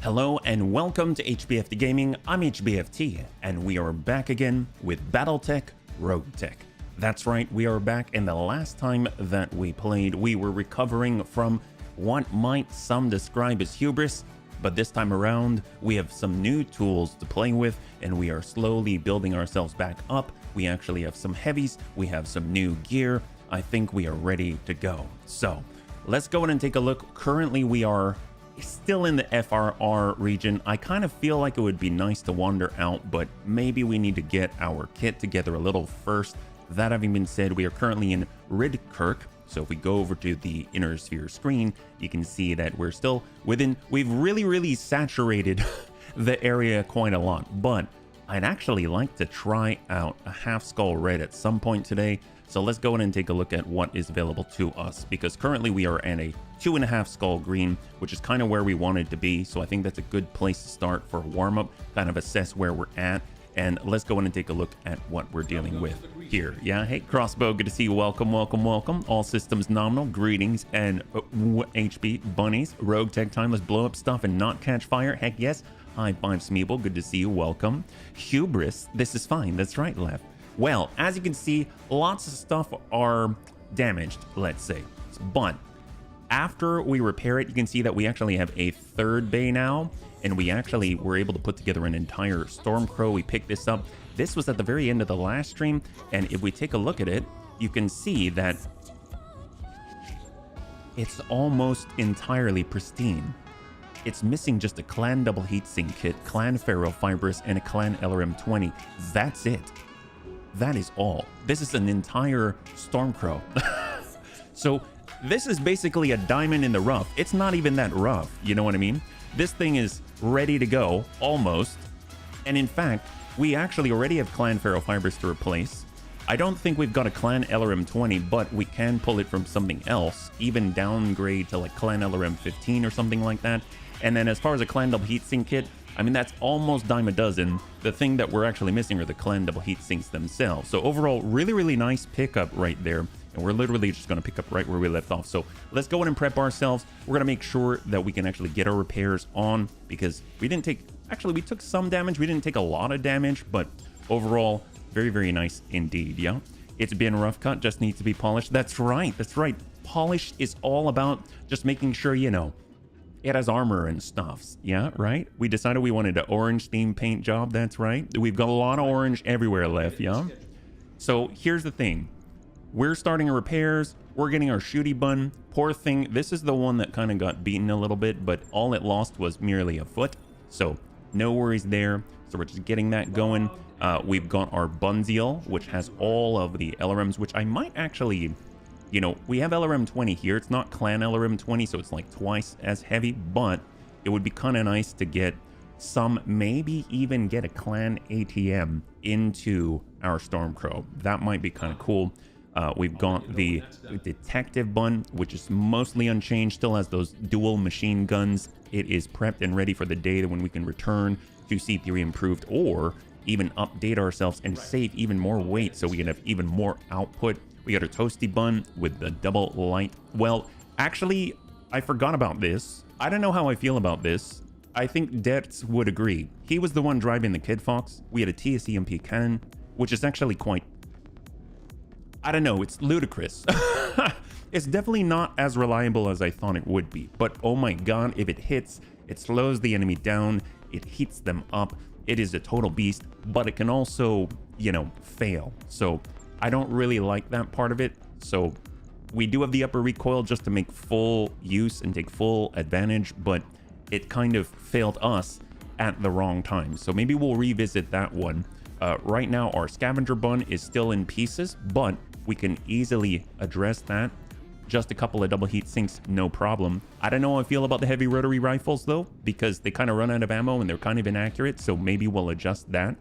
Hello and welcome to HBFT Gaming. I'm HBFT and we are back again with Battletech, Roguetech. That's right, we are back, and the last time that we played we were recovering from what might some describe as hubris, but this time around we have some new tools to play with and we are slowly building ourselves back up. We actually have some heavies, we have some new gear. I think we are ready to go. So let's go in and take a look. Currently we are still in the FRR region. I kind of feel like it would be nice to wander out, but maybe we need to get our kit together a little first. That having been said, we are currently in Ridkirk. So if we go over to the inner sphere screen, you can see that we're still within, we've really saturated the area quite a lot, but I'd actually like to try out a half skull red at some point today. So let's go in and take a look at what is available to us, because currently we are at a 2.5 skull green, which is kind of where we wanted to be. So I think that's a good place to start for a warm-up, kind of assess where we're at. And let's go in and take a look at what we're dealing with here. Yeah, hey Crossbow, good to see you. Welcome. All systems nominal. Greetings and HB bunnies. Roguetech time. Let's blow up stuff and not catch fire. Heck yes. Hi, Five Smeeble. Good to see you. Welcome. Hubris. This is fine. That's right, Left. Well, as you can see, lots of stuff are damaged, let's say. But after we repair it, you can see that we actually have a third bay now, and we actually were able to put together an entire Stormcrow. We picked this up. This was at the very end of the last stream, and if we take a look at it, you can see that it's almost entirely pristine. It's missing just a Clan Double Heatsink kit, Clan Ferro Fibrous, and a Clan LRM-20. That's it. That is all. This is an entire Stormcrow. So this is basically a diamond in the rough. It's not even that rough, you know what I mean? This thing is ready to go, almost. And in fact, we actually already have Clan Ferro Fibers to replace. I don't think we've got a Clan LRM-20, but we can pull it from something else, even downgrade to like Clan LRM-15 or something like that. And then as far as a Clan Double Heatsink kit, I mean, that's almost dime a dozen. The thing that we're actually missing are the Clan Double Heatsinks themselves. So overall, really nice pickup right there. And we're literally just going to pick up right where we left off. So let's go in and prep ourselves. We're going to make sure that we can actually get our repairs on, because we didn't take, actually we took some damage. We didn't take a lot of damage, but overall, very nice indeed. Yeah, it's been rough cut, just needs to be polished. That's right. Polish is all about just making sure, you know, it has armor and stuffs. Yeah, right. We decided we wanted an orange theme paint job. That's right. We've got a lot of orange everywhere left. Yeah. So here's the thing. We're starting our repairs. We're getting our shooty bun. Poor thing. This is the one that kind of got beaten a little bit, but all it lost was merely a foot. So no worries there. So we're just getting that going. We've got our Bunziel, which has all of the LRMs, which I might actually, you know, we have LRM-20 here. It's not Clan LRM-20, so it's like twice as heavy, but it would be kind of nice to get some, maybe even get a Clan ATM into our Stormcrow. That might be kind of cool. We've got the Detective Bun, which is mostly unchanged, still has those dual machine guns. It is prepped and ready for the day when we can return to C3 Improved, or even update ourselves and save even more weight so we can have even more output. We got a Toasty Bun with the double light. Well, actually, I forgot about this. I don't know how I feel about this. I think Detz would agree. He was the one driving the Kid Fox. We had a TSEMP cannon, which is actually quite, I don't know, it's ludicrous. It's definitely not as reliable as I thought it would be. But oh my god, if it hits, it slows the enemy down, it heats them up. It is a total beast, but it can also, you know, fail. So I don't really like that part of it. So we do have the upper recoil just to make full use and take full advantage, but it kind of failed us at the wrong time. So maybe we'll revisit that one. Right now, our Scavenger Bun is still in pieces, but we can easily address that. Just a couple of double heat sinks, no problem. I don't know how I feel about the heavy rotary rifles though, because they kind of run out of ammo and they're kind of inaccurate. So maybe we'll adjust that.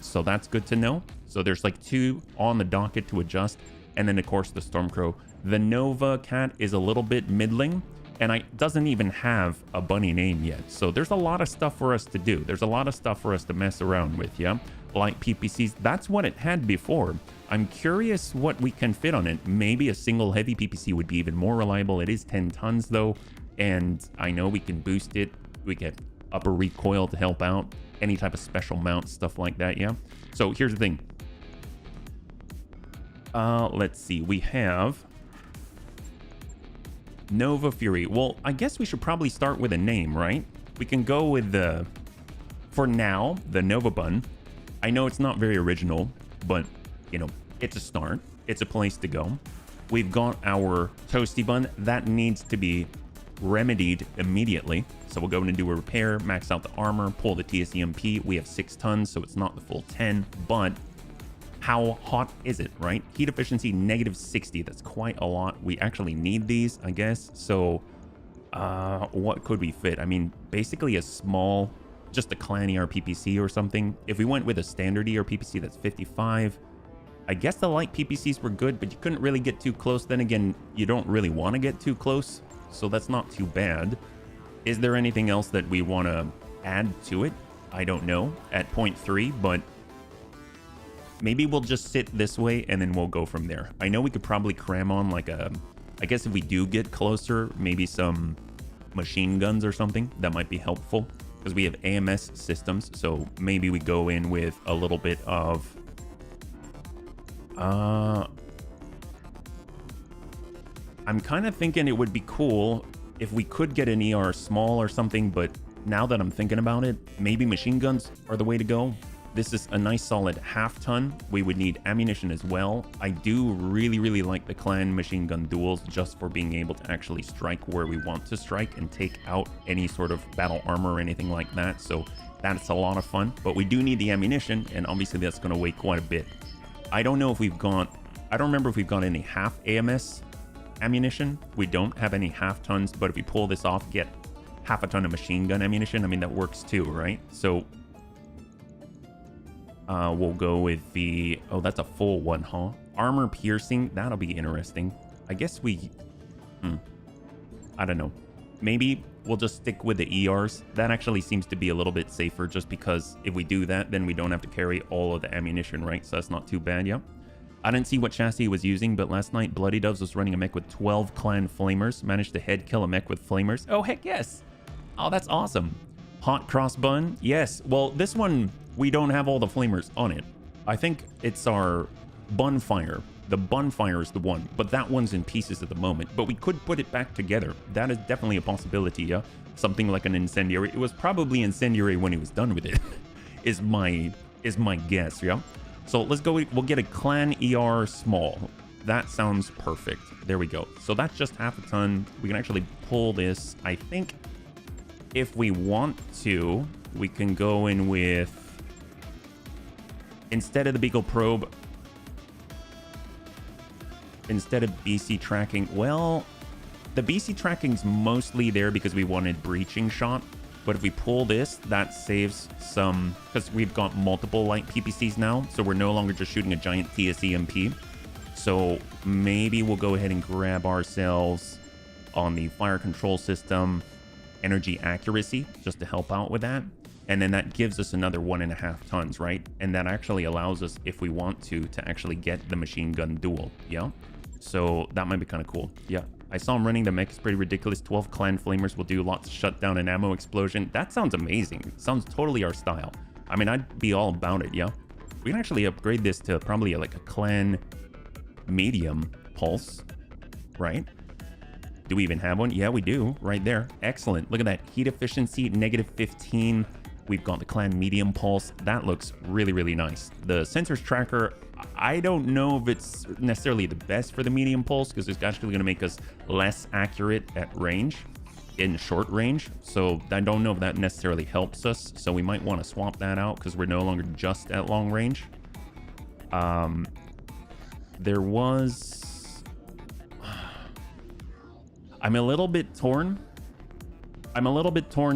So that's good to know. So there's like 2 on the docket to adjust. And then of course the Stormcrow. The Nova Cat is a little bit middling, and it doesn't even have a bunny name yet. So there's a lot of stuff for us to do. There's a lot of stuff for us to mess around with, yeah? Light PPCs, that's what it had before. I'm curious what we can fit on it. Maybe a single heavy PPC would be even more reliable. It is 10 tons though, and I know we can boost it We get upper recoil to help out, any type of special mount, stuff like that, yeah? So here's the thing. Let's see. We have Nova Fury. Well, I guess we should probably start with a name, right? We can go with the, for now, the Nova Bun. I know it's not very original, but, you know, it's a start. It's a place to go. We've got our Toasty Bun. That needs to be remedied immediately. So we'll go in and do a repair, max out the armor, pull the TSEMP. We have 6 tons, so it's not the full 10, but how hot is it, right? Heat efficiency, -60. That's quite a lot. We actually need these, I guess. So what could we fit? I mean, basically a small, just a clan ER PPC or something. If we went with a standard ER PPC, that's 55. I guess the light PPCs were good, but you couldn't really get too close. Then again, you don't really want to get too close, so that's not too bad. Is there anything else that we want to add to it? I don't know at 0.3, but maybe we'll just sit this way and then we'll go from there. I know we could probably cram on like a, I guess if we do get closer, maybe some machine guns or something that might be helpful, because we have AMS systems. So maybe we go in with a little bit of I'm kind of thinking it would be cool if we could get an ER small or something, but now that I'm thinking about it, maybe machine guns are the way to go. This is a nice solid half ton. We would need ammunition as well. I do really like the clan machine gun duels, just for being able to actually strike where we want to strike and take out any sort of battle armor or anything like that. So that's a lot of fun, but we do need the ammunition, and obviously that's going to weigh quite a bit. I don't know if we've got, I don't remember if we've got any half AMS ammunition. We don't have any half tons, but if we pull this off, get half a ton of machine gun ammunition, I mean, that works too, right? So we'll go with the, oh, that's a full one, huh? Armor piercing, that'll be interesting. I guess we, I don't know. Maybe we'll just stick with the ERs. That actually seems to be a little bit safer, just because if we do that, then we don't have to carry all of the ammunition, right? So that's not too bad, yeah. I didn't see what chassis he was using, but last night Bloody Doves was running a mech with 12 clan flamers. Managed to head kill a mech with flamers. Oh, heck yes. Oh, that's awesome. Hot cross bun. Yes. Well, this one, we don't have all the flamers on it. I think it's our Bunfire. The Bunfire is the one, but that one's in pieces at the moment. But we could put it back together. That is definitely a possibility, yeah? Something like an incendiary. It was probably incendiary when he was done with it, is my guess, yeah? So let's go, we'll get a clan ER small. That sounds perfect. There we go. So that's just half a ton. We can actually pull this. I think if we want to, we can go in with, instead of the Beagle Probe, instead of BC tracking, well, the BC tracking's mostly there because we wanted breaching shot. But if we pull this, that saves some, because we've got multiple light PPCs now, so we're no longer just shooting a giant TSEMP. So maybe we'll go ahead and grab ourselves on the fire control system, energy accuracy, just to help out with that. And then that gives us another 1.5 tons, right? And that actually allows us, if we want to actually get the machine gun duel, yeah? So that might be kind of cool, yeah. I saw him running the mech. It's pretty ridiculous. 12 clan flamers will do lots of shutdown and ammo explosion. That sounds amazing. Sounds totally our style. I mean, I'd be all about it, yeah? We can actually upgrade this to probably like a clan medium pulse, right? Do we even have one? Yeah, we do, right there. Excellent. Look at that. Heat efficiency, -15. We've got the clan medium pulse. That looks really nice. The sensors tracker, I don't know if it's necessarily the best for the medium pulse, because it's actually going to make us less accurate at range, in short range. So I don't know if that necessarily helps us. So we might want to swap that out, because we're no longer just at long range. There was, I'm a little bit torn.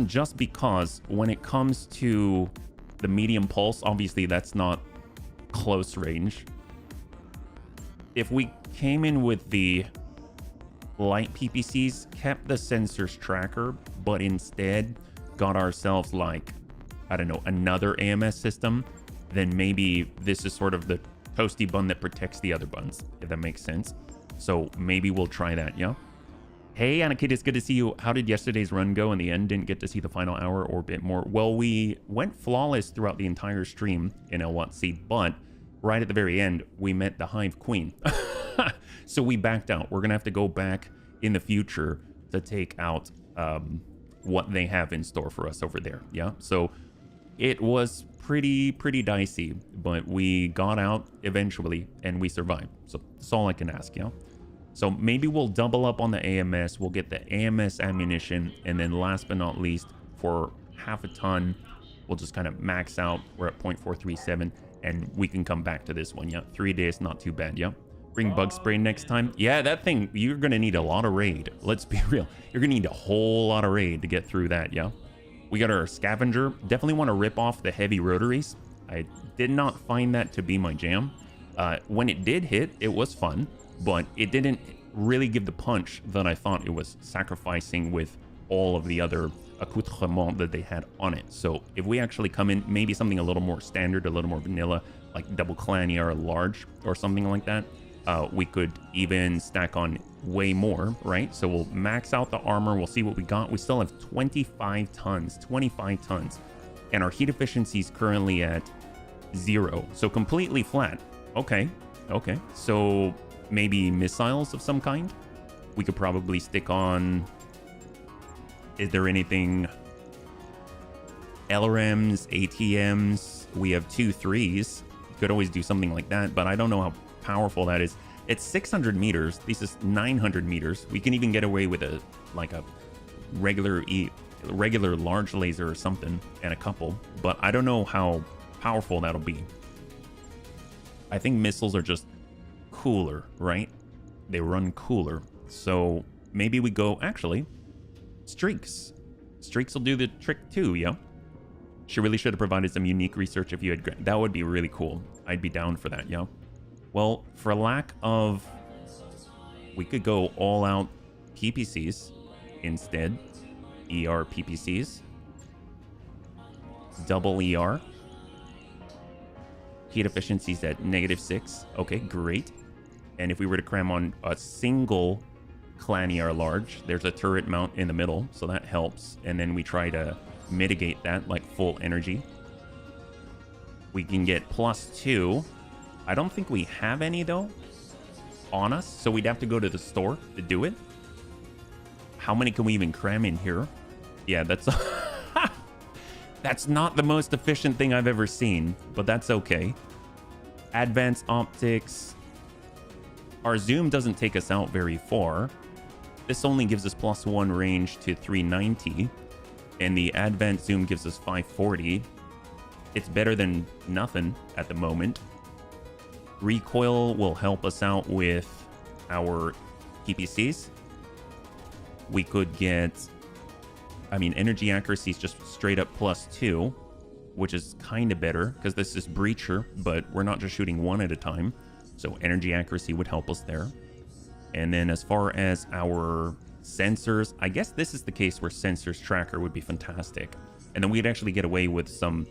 Just because when it comes to the medium pulse, obviously that's not close range. If we came in with the light PPCs, kept the sensors tracker, but instead got ourselves like, I don't know, another AMS system, then maybe this is sort of the toasty bun that protects the other buns, if that makes sense. So maybe we'll try that, yeah? Hey, Anakit, it's good to see you. How did yesterday's run go? In the end, didn't get to see the final hour or a bit more. Well, we went flawless throughout the entire stream in LWC, but right at the very end, we met the Hive Queen. So we backed out. We're going to have to go back in the future to take out what they have in store for us over there. Yeah, so it was pretty dicey, but we got out eventually and we survived. So that's all I can ask, yeah? So maybe we'll double up on the AMS. We'll get the AMS ammunition. And then last but not least, for half a ton, we'll just kind of max out. We're at 0.437 and we can come back to this one. Yeah, 3 days, not too bad. Yeah. Bring bug spray next time. Yeah, that thing, you're going to need a lot of raid. Let's be real. You're going to need a whole lot of raid to get through that. Yeah. We got our scavenger. Definitely want to rip off the heavy rotaries. I did not find that to be my jam. When it did hit, it was fun. But it didn't really give the punch that I thought it was, sacrificing with all of the other accoutrements that they had on it. So if we actually come in, maybe something a little more standard, a little more vanilla, like double clanier large or something like that, we could even stack on way more, right? So we'll max out the armor. We'll see what we got. We still have 25 tons, and our heat efficiency is currently at 0. So completely flat. Okay. So maybe missiles of some kind. We could probably stick on. Is there anything? LRMs, ATMs. We have 2 3s. Could always do something like that, but I don't know how powerful that is. It's 600 meters. This is 900 meters. We can even get away with a regular large laser or something and a couple, but I don't know how powerful that'll be. I think missiles are just cooler, right? They run cooler. So maybe we go, actually, streaks. Streaks will do the trick too, yeah? She really should have provided some unique research if you had... That would be really cool. I'd be down for that, yeah? Well, for lack of... We could go all out PPCs instead. ER PPCs. Double ER. Heat efficiency's at -6. Okay, great. And if we were to cram on a single clanier large, there's a turret mount in the middle, so that helps. And then we try to mitigate that, like full energy. We can get +2. I don't think we have any, though, on us, so we'd have to go to the store to do it. How many can we even cram in here? Yeah, that's... That's not the most efficient thing I've ever seen, but that's okay. Advanced optics. Our zoom doesn't take us out very far. This only gives us +1 range to 390, and the advanced zoom gives us 540. It's better than nothing at the moment. Recoil will help us out with our PPCs. We could get... I mean, energy accuracy is just straight up +2, which is kind of better because this is breacher, but we're not just shooting one at a time. So energy accuracy would help us there. And then as far as our sensors, I guess this is the case where sensors tracker would be fantastic. And then we'd actually get away with some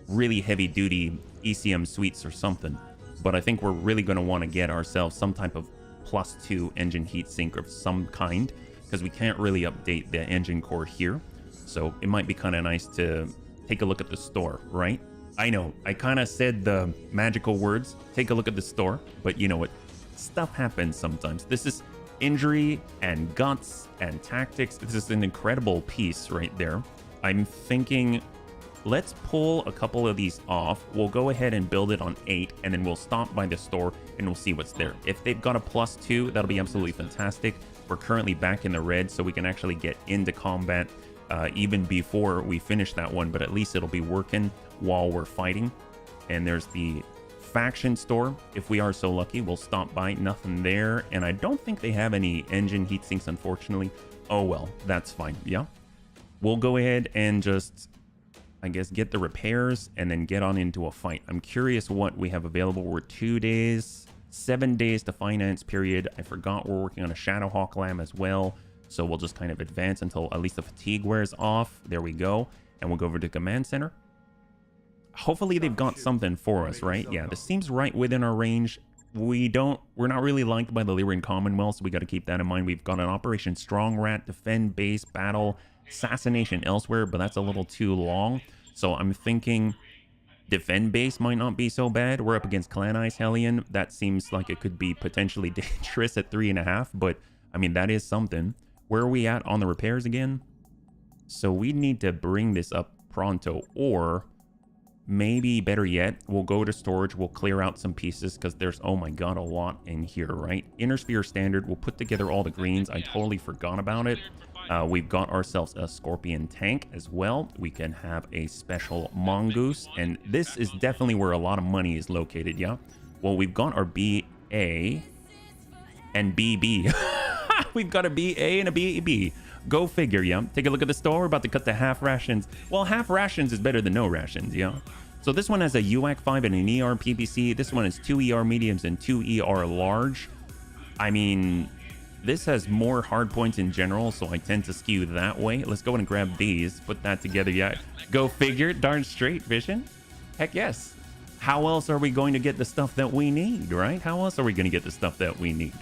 really heavy duty ECM suites or something. But I think we're really going to want to get ourselves some type of +2 engine heatsink of some kind, because we can't really update the engine core here. So it might be kind of nice to take a look at the store, right? I know, I kind of said the magical words, take a look at the store, but you know what? Stuff happens sometimes. This is injury and guts and tactics. This is an incredible piece right there. I'm thinking, let's pull a couple of these off. We'll go ahead and build it on 8, and then we'll stop by the store and we'll see what's there. If they've got a +2, that'll be absolutely fantastic. We're currently back in the red, so we can actually get into combat even before we finish that one, but at least it'll be working while we're fighting. And there's the faction store. If we are so lucky, we'll stop by. Nothing there, and I don't think they have any engine heat sinks, unfortunately. Oh well, that's fine. Yeah, we'll go ahead and just, I guess, get the repairs and then get on into a fight. I'm curious what we have available. We're 2 days, 7 days to finance period. I forgot we're working on a Shadowhawk lamb as well, so we'll just kind of advance until at least the fatigue wears off. There we go. And we'll go over to command center. Hopefully they've got something for us, right? Yeah, this seems right within our range. we're not really liked by the Lyrian Commonwealth, so we got to keep that in mind. We've got an Operation Strong Rat, defend base, battle, assassination elsewhere, but that's a little too long. So I'm thinking defend base might not be so bad. We're up against Clan Ice Hellion. That seems like it could be potentially dangerous at 3.5, but I mean, that is something. Where are we at on the repairs again? So we need to bring this up pronto, or maybe better yet, we'll go to storage, we'll clear out some pieces because there's, oh my god, a lot in here, right? Inner Sphere Standard, we'll put together all the greens. I totally forgot about it. We've got ourselves a Scorpion tank as well. We can have a special Mongoose, and this is definitely where a lot of money is located, yeah? Well, we've got our BA and BB. We've got a BA and a BB. Go figure, yeah? Take a look at the store. We're about to cut to half rations. Well, half rations is better than no rations, yeah? So this one has a UAC 5 and an ER PPC. This one is 2 ER mediums and 2 ER large. I mean, this has more hard points in general, so I tend to skew that way. Let's go and grab these. Put that together, yeah? Go figure. Darn straight, Vision. Heck yes. How else are we going to get the stuff that we need, right? How else are we going to get the stuff that we need?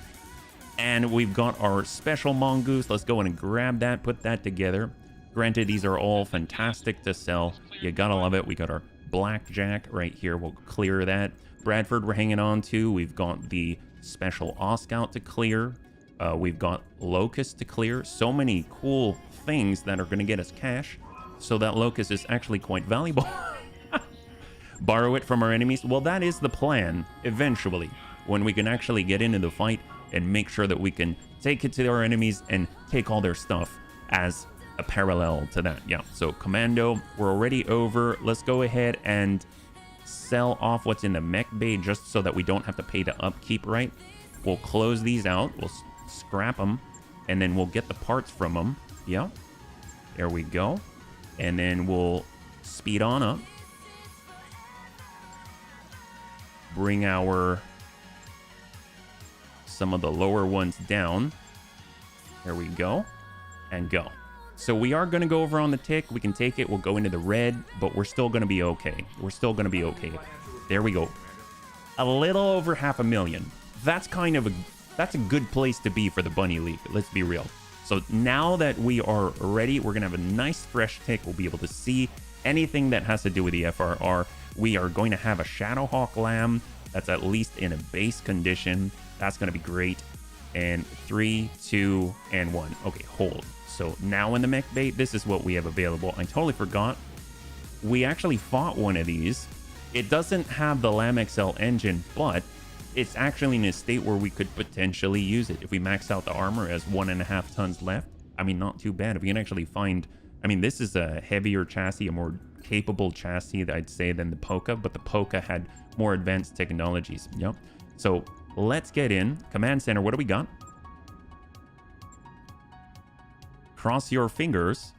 And we've got our special Mongoose. Let's go in and grab that, put that together. Granted, these are all fantastic to sell. You gotta love it. We got our Blackjack right here. We'll clear that. Bradford we're hanging on to. We've got the special Oscout to clear. We've got Locust to clear. So many cool things that are going to get us cash. So that Locust is actually quite valuable. Borrow it from our enemies. Well, that is the plan eventually, when we can actually get into the fight and make sure that we can take it to our enemies and take all their stuff as a parallel to that. Yeah, so Commando, we're already over. Let's go ahead and sell off what's in the mech bay just so that we don't have to pay the upkeep, right? We'll close these out. We'll scrap them, and then we'll get the parts from them. Yeah, there we go. And then we'll speed on up. Bring our some of the lower ones down. There we go. And go. So we are going to go over on the tick. We can take it. We'll go into the red, but we're still going to be okay. We're still going to be okay. There we go. A little over 500,000. That's kind of that's a good place to be for the Bunny League. Let's be real. So now that we are ready, we're going to have a nice fresh tick. We'll be able to see anything that has to do with the FRR. We are going to have a Shadowhawk Lamb that's at least in a base condition. That's going to be great. And 3, 2, and 1. Okay, hold. So now in the mech bait, this is what we have available. I totally forgot. We actually fought one of these. It doesn't have the Lamb XL engine, but it's actually in a state where we could potentially use it. If we max out the armor as 1.5 tons left, I mean, not too bad. If we can actually find... I mean, this is a heavier chassis, a more capable chassis, I'd say, than the Polka, but the Polka had more advanced technologies. Yep. So let's get in. Command center, what do we got? Cross your fingers.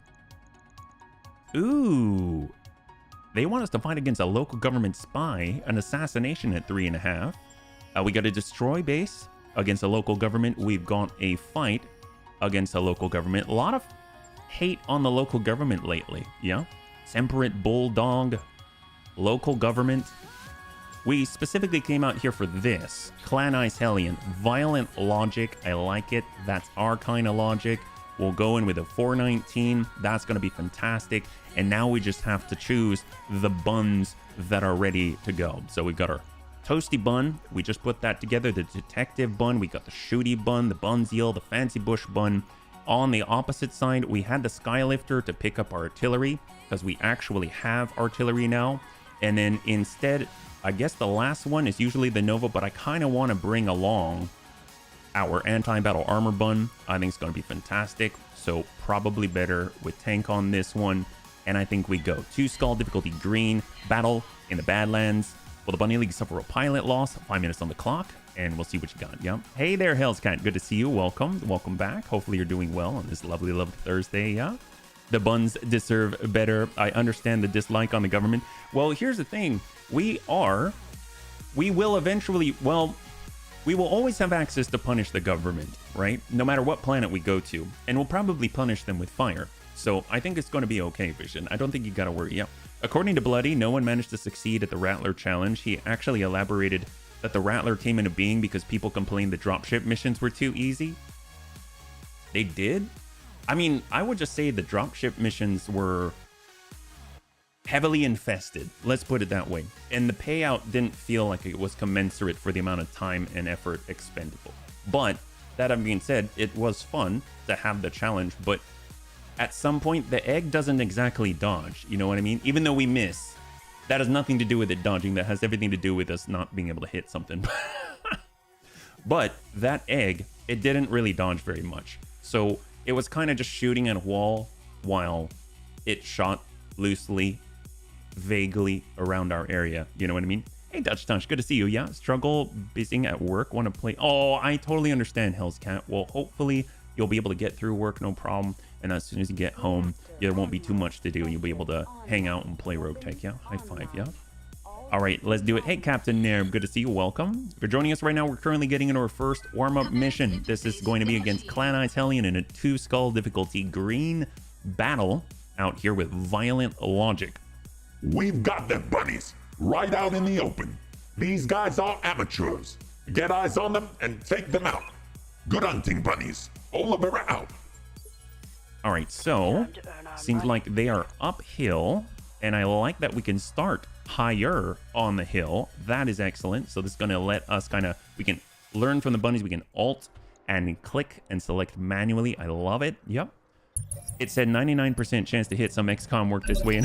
Ooh. They want us to fight against a local government spy, an assassination at 3.5. We got a destroy base against a local government. We've got a fight against a local government. A lot of hate on the local government lately. Yeah. Temperate Bulldog, local government. We specifically came out here for this. Clan Ice Hellion, violent logic. I like it. That's our kind of logic. We'll go in with a 419. That's going to be fantastic. And now we just have to choose the buns that are ready to go. So we've got our Toasty Bun. We just put that together. The Detective Bun. We got the Shooty Bun, the Bunzeal, the Fancy Bush Bun. On the opposite side, we had the Skylifter to pick up our artillery, because we actually have artillery now. And then instead, I guess the last one is usually the Nova, but I kind of want to bring along our anti-battle armor bun. I think it's going to be fantastic. So probably better with tank on this one. And I think we go 2 skull difficulty green, battle in the Badlands. Will the Bunny League suffer a pilot loss? 5 minutes on the clock, and we'll see what you got. Yeah. Hey there, Hell's Cat. Good to see you. Welcome. Welcome back. Hopefully you're doing well on this lovely, lovely Thursday. Yeah. The buns deserve better. I understand the dislike on the government. Well, here's the thing. We will eventually, well, we will always have access to punish the government, right? No matter what planet we go to. And we'll probably punish them with fire. So I think it's going to be okay, Vision. I don't think you got to worry. Yeah. According to Bloody, no one managed to succeed at the Rattler challenge. He actually elaborated that the Rattler came into being because people complained the dropship missions were too easy. They did. I mean, I would just say the dropship missions were heavily infested. Let's put it that way. And the payout didn't feel like it was commensurate for the amount of time and effort expendable. But that being said, it was fun to have the challenge. But at some point, the egg doesn't exactly dodge. You know what I mean? Even though we miss, that has nothing to do with it dodging. That has everything to do with us not being able to hit something. But that egg, it didn't really dodge very much. So it was kind of just shooting at a wall while it shot loosely, vaguely around our area. You know what I mean? Hey, Dutch Touch, good to see you. Yeah, struggle busy at work, want to play. Oh, I totally understand, Hell's Cat. Well, hopefully you'll be able to get through work, no problem. And as soon as you get home, there won't be too much to do. You'll be able to hang out and play Roguetech. Yeah, high five, yeah. All right, let's do it. Hey, Captain Nerb, good to see you. Welcome. If you're joining us right now, we're currently getting into our first warm-up mission. This is going to be against Clan Italian in a 2-skull difficulty green battle out here with Violent Logic. We've got them bunnies right out in the open. These guys are amateurs. Get eyes on them and take them out. Good hunting, bunnies. Olivera out. All right, so seems like they are uphill, and I like that we can start higher on the hill. That is excellent. So this is going to let us we can learn from the bunnies. We can alt and click and select manually. I love it. Yep. It said 99% chance to hit some XCOM work this way.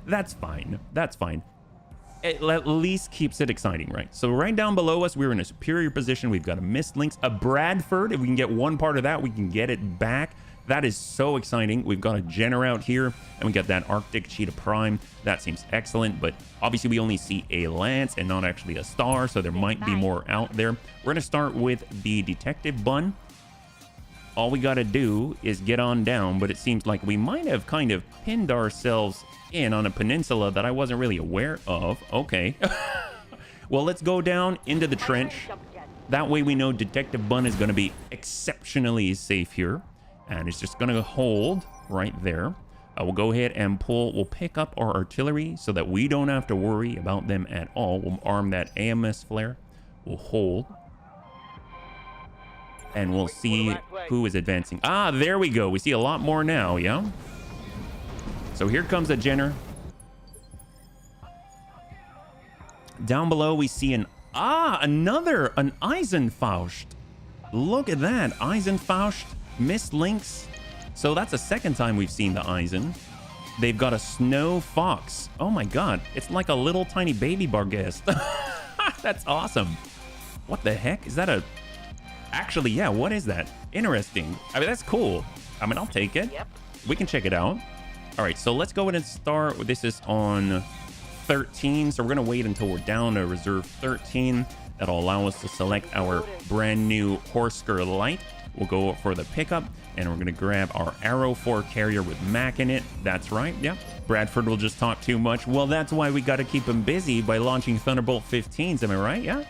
That's fine. That's fine. It at least keeps it exciting, right? So right down below us, we're in a superior position. We've got a missed links, a Bradford. If we can get one part of that, we can get it back. That is so exciting. We've got a Jenner out here, and we got that Arctic Cheetah Prime. That seems excellent, but obviously we only see a Lance and not actually a Star, so there might be more out there. We're going to start with the Detective Bun. All we got to do is get on down, but it seems like we might have kind of pinned ourselves in on a peninsula that I wasn't really aware of. Okay. Well, let's go down into the trench. That way we know Detective Bun is going to be exceptionally safe here. And it's just going to hold right there. We'll go ahead and we'll pick up our artillery so that we don't have to worry about them at all. We'll arm that AMS flare. We'll hold. And we'll see who is advancing. Ah, there we go. We see a lot more now, yeah? So here comes a Jenner. Down below we see an Eisenfaust. Look at that, Eisenfaust. Missed links. So that's the second time we've seen the Eisen. They've got a Snow Fox. Oh my god, it's like a little tiny baby Barghest. That's awesome. What the heck? Is that a... Actually, yeah, what is that? Interesting. I mean, that's cool. I mean, I'll take it. Yep. We can check it out. All right, so let's go ahead and start. This is on 13, so we're going to wait until we're down to reserve 13. That'll allow us to select our brand new Horsker Light. We'll go for the pickup, and we're going to grab our Arrow 4 carrier with Mac in it. That's right, yeah. Bradford will just talk too much. Well, that's why we got to keep him busy by launching Thunderbolt 15s, am I right? Yeah?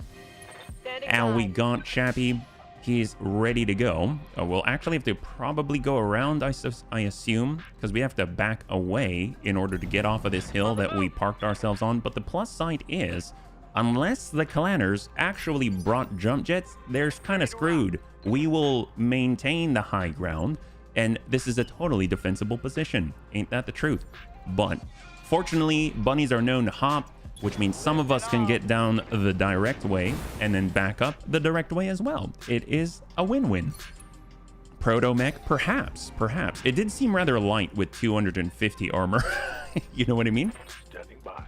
And we got Chappie. He's ready to go. We'll actually have to probably go around, I assume, because we have to back away in order to get off of this hill that we parked ourselves on. But the plus side is, unless the Clanners actually brought jump jets, they're kind of screwed. We will maintain the high ground, and this is a totally defensible position. Ain't that the truth? But fortunately, bunnies are known to hop, which means some of us can get down the direct way and then back up the direct way as well. It is a win-win. Proto-mech, perhaps. It did seem rather light with 250 armor. You know what I mean?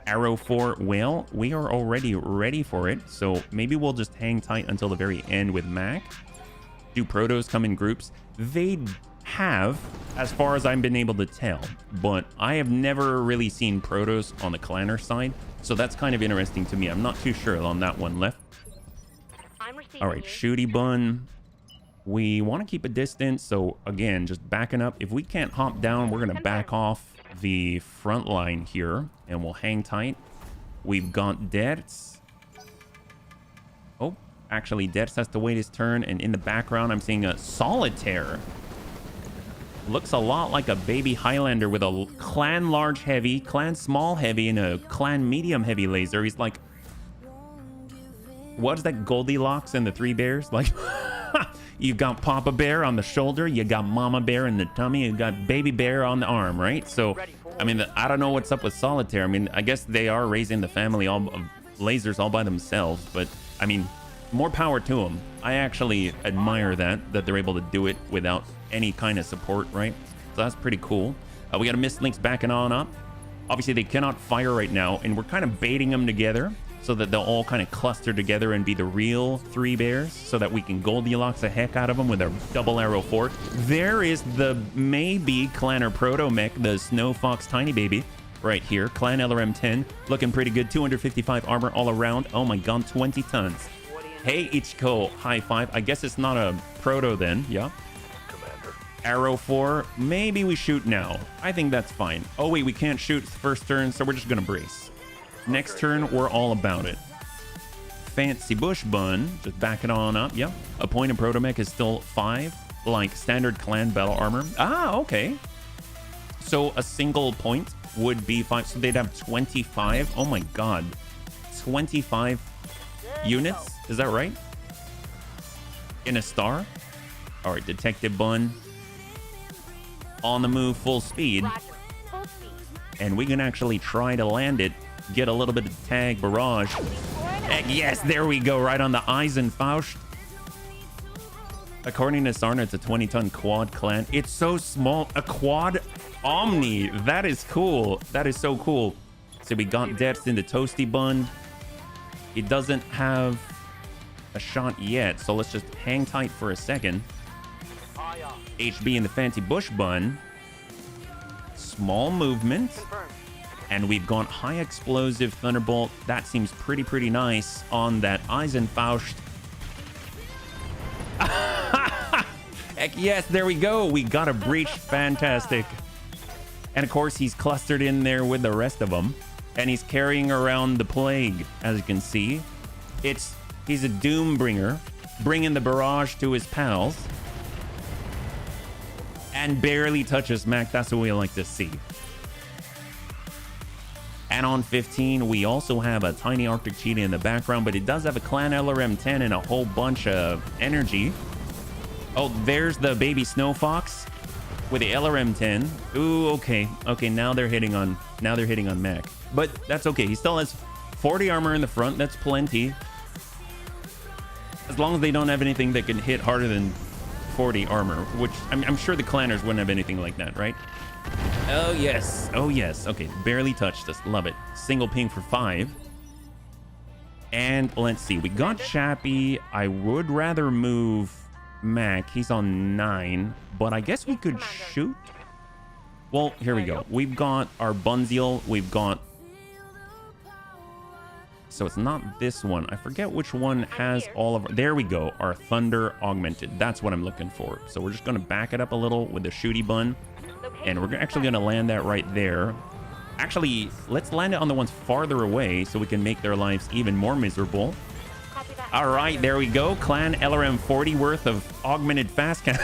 Arrow 4 whale, we are already ready for it, so maybe we'll just hang tight until the very end with Mac. Do protos come in groups? They have, as far as I've been able to tell, but I have never really seen protos on the Clanner side, so that's kind of interesting to me. I'm not too sure on that one left. All right, Shooty Bun. We want to keep a distance, so again, just backing up. If we can't hop down, we're going to back off the front line here, and we'll hang tight. We've got Dertz. Oh, actually, Dertz has to wait his turn, and in the background, I'm seeing a Solitaire. Looks a lot like a baby Highlander with a Clan Large Heavy, Clan Small Heavy, and a Clan Medium Heavy laser. He's like What's that Goldilocks and the three bears? Like, you got Papa Bear on the shoulder, you got Mama Bear in the tummy, you got Baby Bear on the arm, right? So, I mean, I don't know what's up with Solitaire. I mean, I guess they are raising the family all of lasers all by themselves, but I mean, more power to them. I actually admire that they're able to do it without any kind of support, right? So that's pretty cool. We got a Mist Lynx backing on up. Obviously, they cannot fire right now, and we're kind of baiting them together so that they'll all kind of cluster together and be the real three bears so that we can Goldilocks the heck out of them with our double arrow fort. There is the maybe Clanner Proto Mech, the Snow Fox Tiny Baby right here. Clan LRM-10, looking pretty good. 255 armor all around. Oh my god, 20 tons. Hey, Ichiko, high five. I guess it's not a Proto then, yeah? Arrow 4, maybe we shoot now. I think that's fine. Oh wait, we can't shoot first turn, so we're just gonna brace. Next turn, we're all about it. Fancy Bush Bun, just back it on up. Yep. A point in Protomech is still 5, like standard clan battle armor. Ah, okay. So a single point would be 5, so they'd have 25. Oh my god. 25 units, is that right? In a star? All right, Detective Bun. On the move, full speed. And we can actually try to land it, get a little bit of tag barrage. Yes, there we go, right on the Eisenfaust. According to Sarna, it's a 20-ton quad clan. It's so small. A quad Omni. That is cool. That is so cool. So we got depths in the Toasty Bun. It doesn't have a shot yet, so let's just hang tight for a second. HB in the Fancy Bush Bun. Small movement. And we've got high explosive Thunderbolt. That seems pretty nice on that Eisenfaust. Heck yes, there we go. We got a breach. Fantastic. And of course, he's clustered in there with the rest of them. And he's carrying around the plague, as you can see. He's a Doombringer, bringing the barrage to his pals. And barely touches Mac. That's what we like to see. And on 15, we also have a tiny Arctic Cheetah in the background, but it does have a Clan LRM-10 and a whole bunch of energy. Oh, there's the baby Snow Fox with the LRM-10. Ooh, okay. Okay, now they're hitting on Mac. But that's okay. He still has 40 armor in the front. That's plenty. As long as they don't have anything that can hit harder than 40 armor, which I'm sure the clanners wouldn't have anything like that, right? Oh yes, oh yes. Okay, barely touched us. Love it. Single ping for 5. And let's see, we got Chappie. I would rather move Mac. He's on 9, but I guess we could shoot. Well, here we go. We've got our Bunziel. We've got, so it's not this one. I forget which one has all of our, there we go, our Thunder Augmented. That's what I'm looking for. So we're just going to back it up a little with the Shooty Bun. And we're actually going to land that right there. Actually, let's land it on the ones farther away so we can make their lives even more miserable. All right, there we go. Clan LRM 40 worth of augmented fast count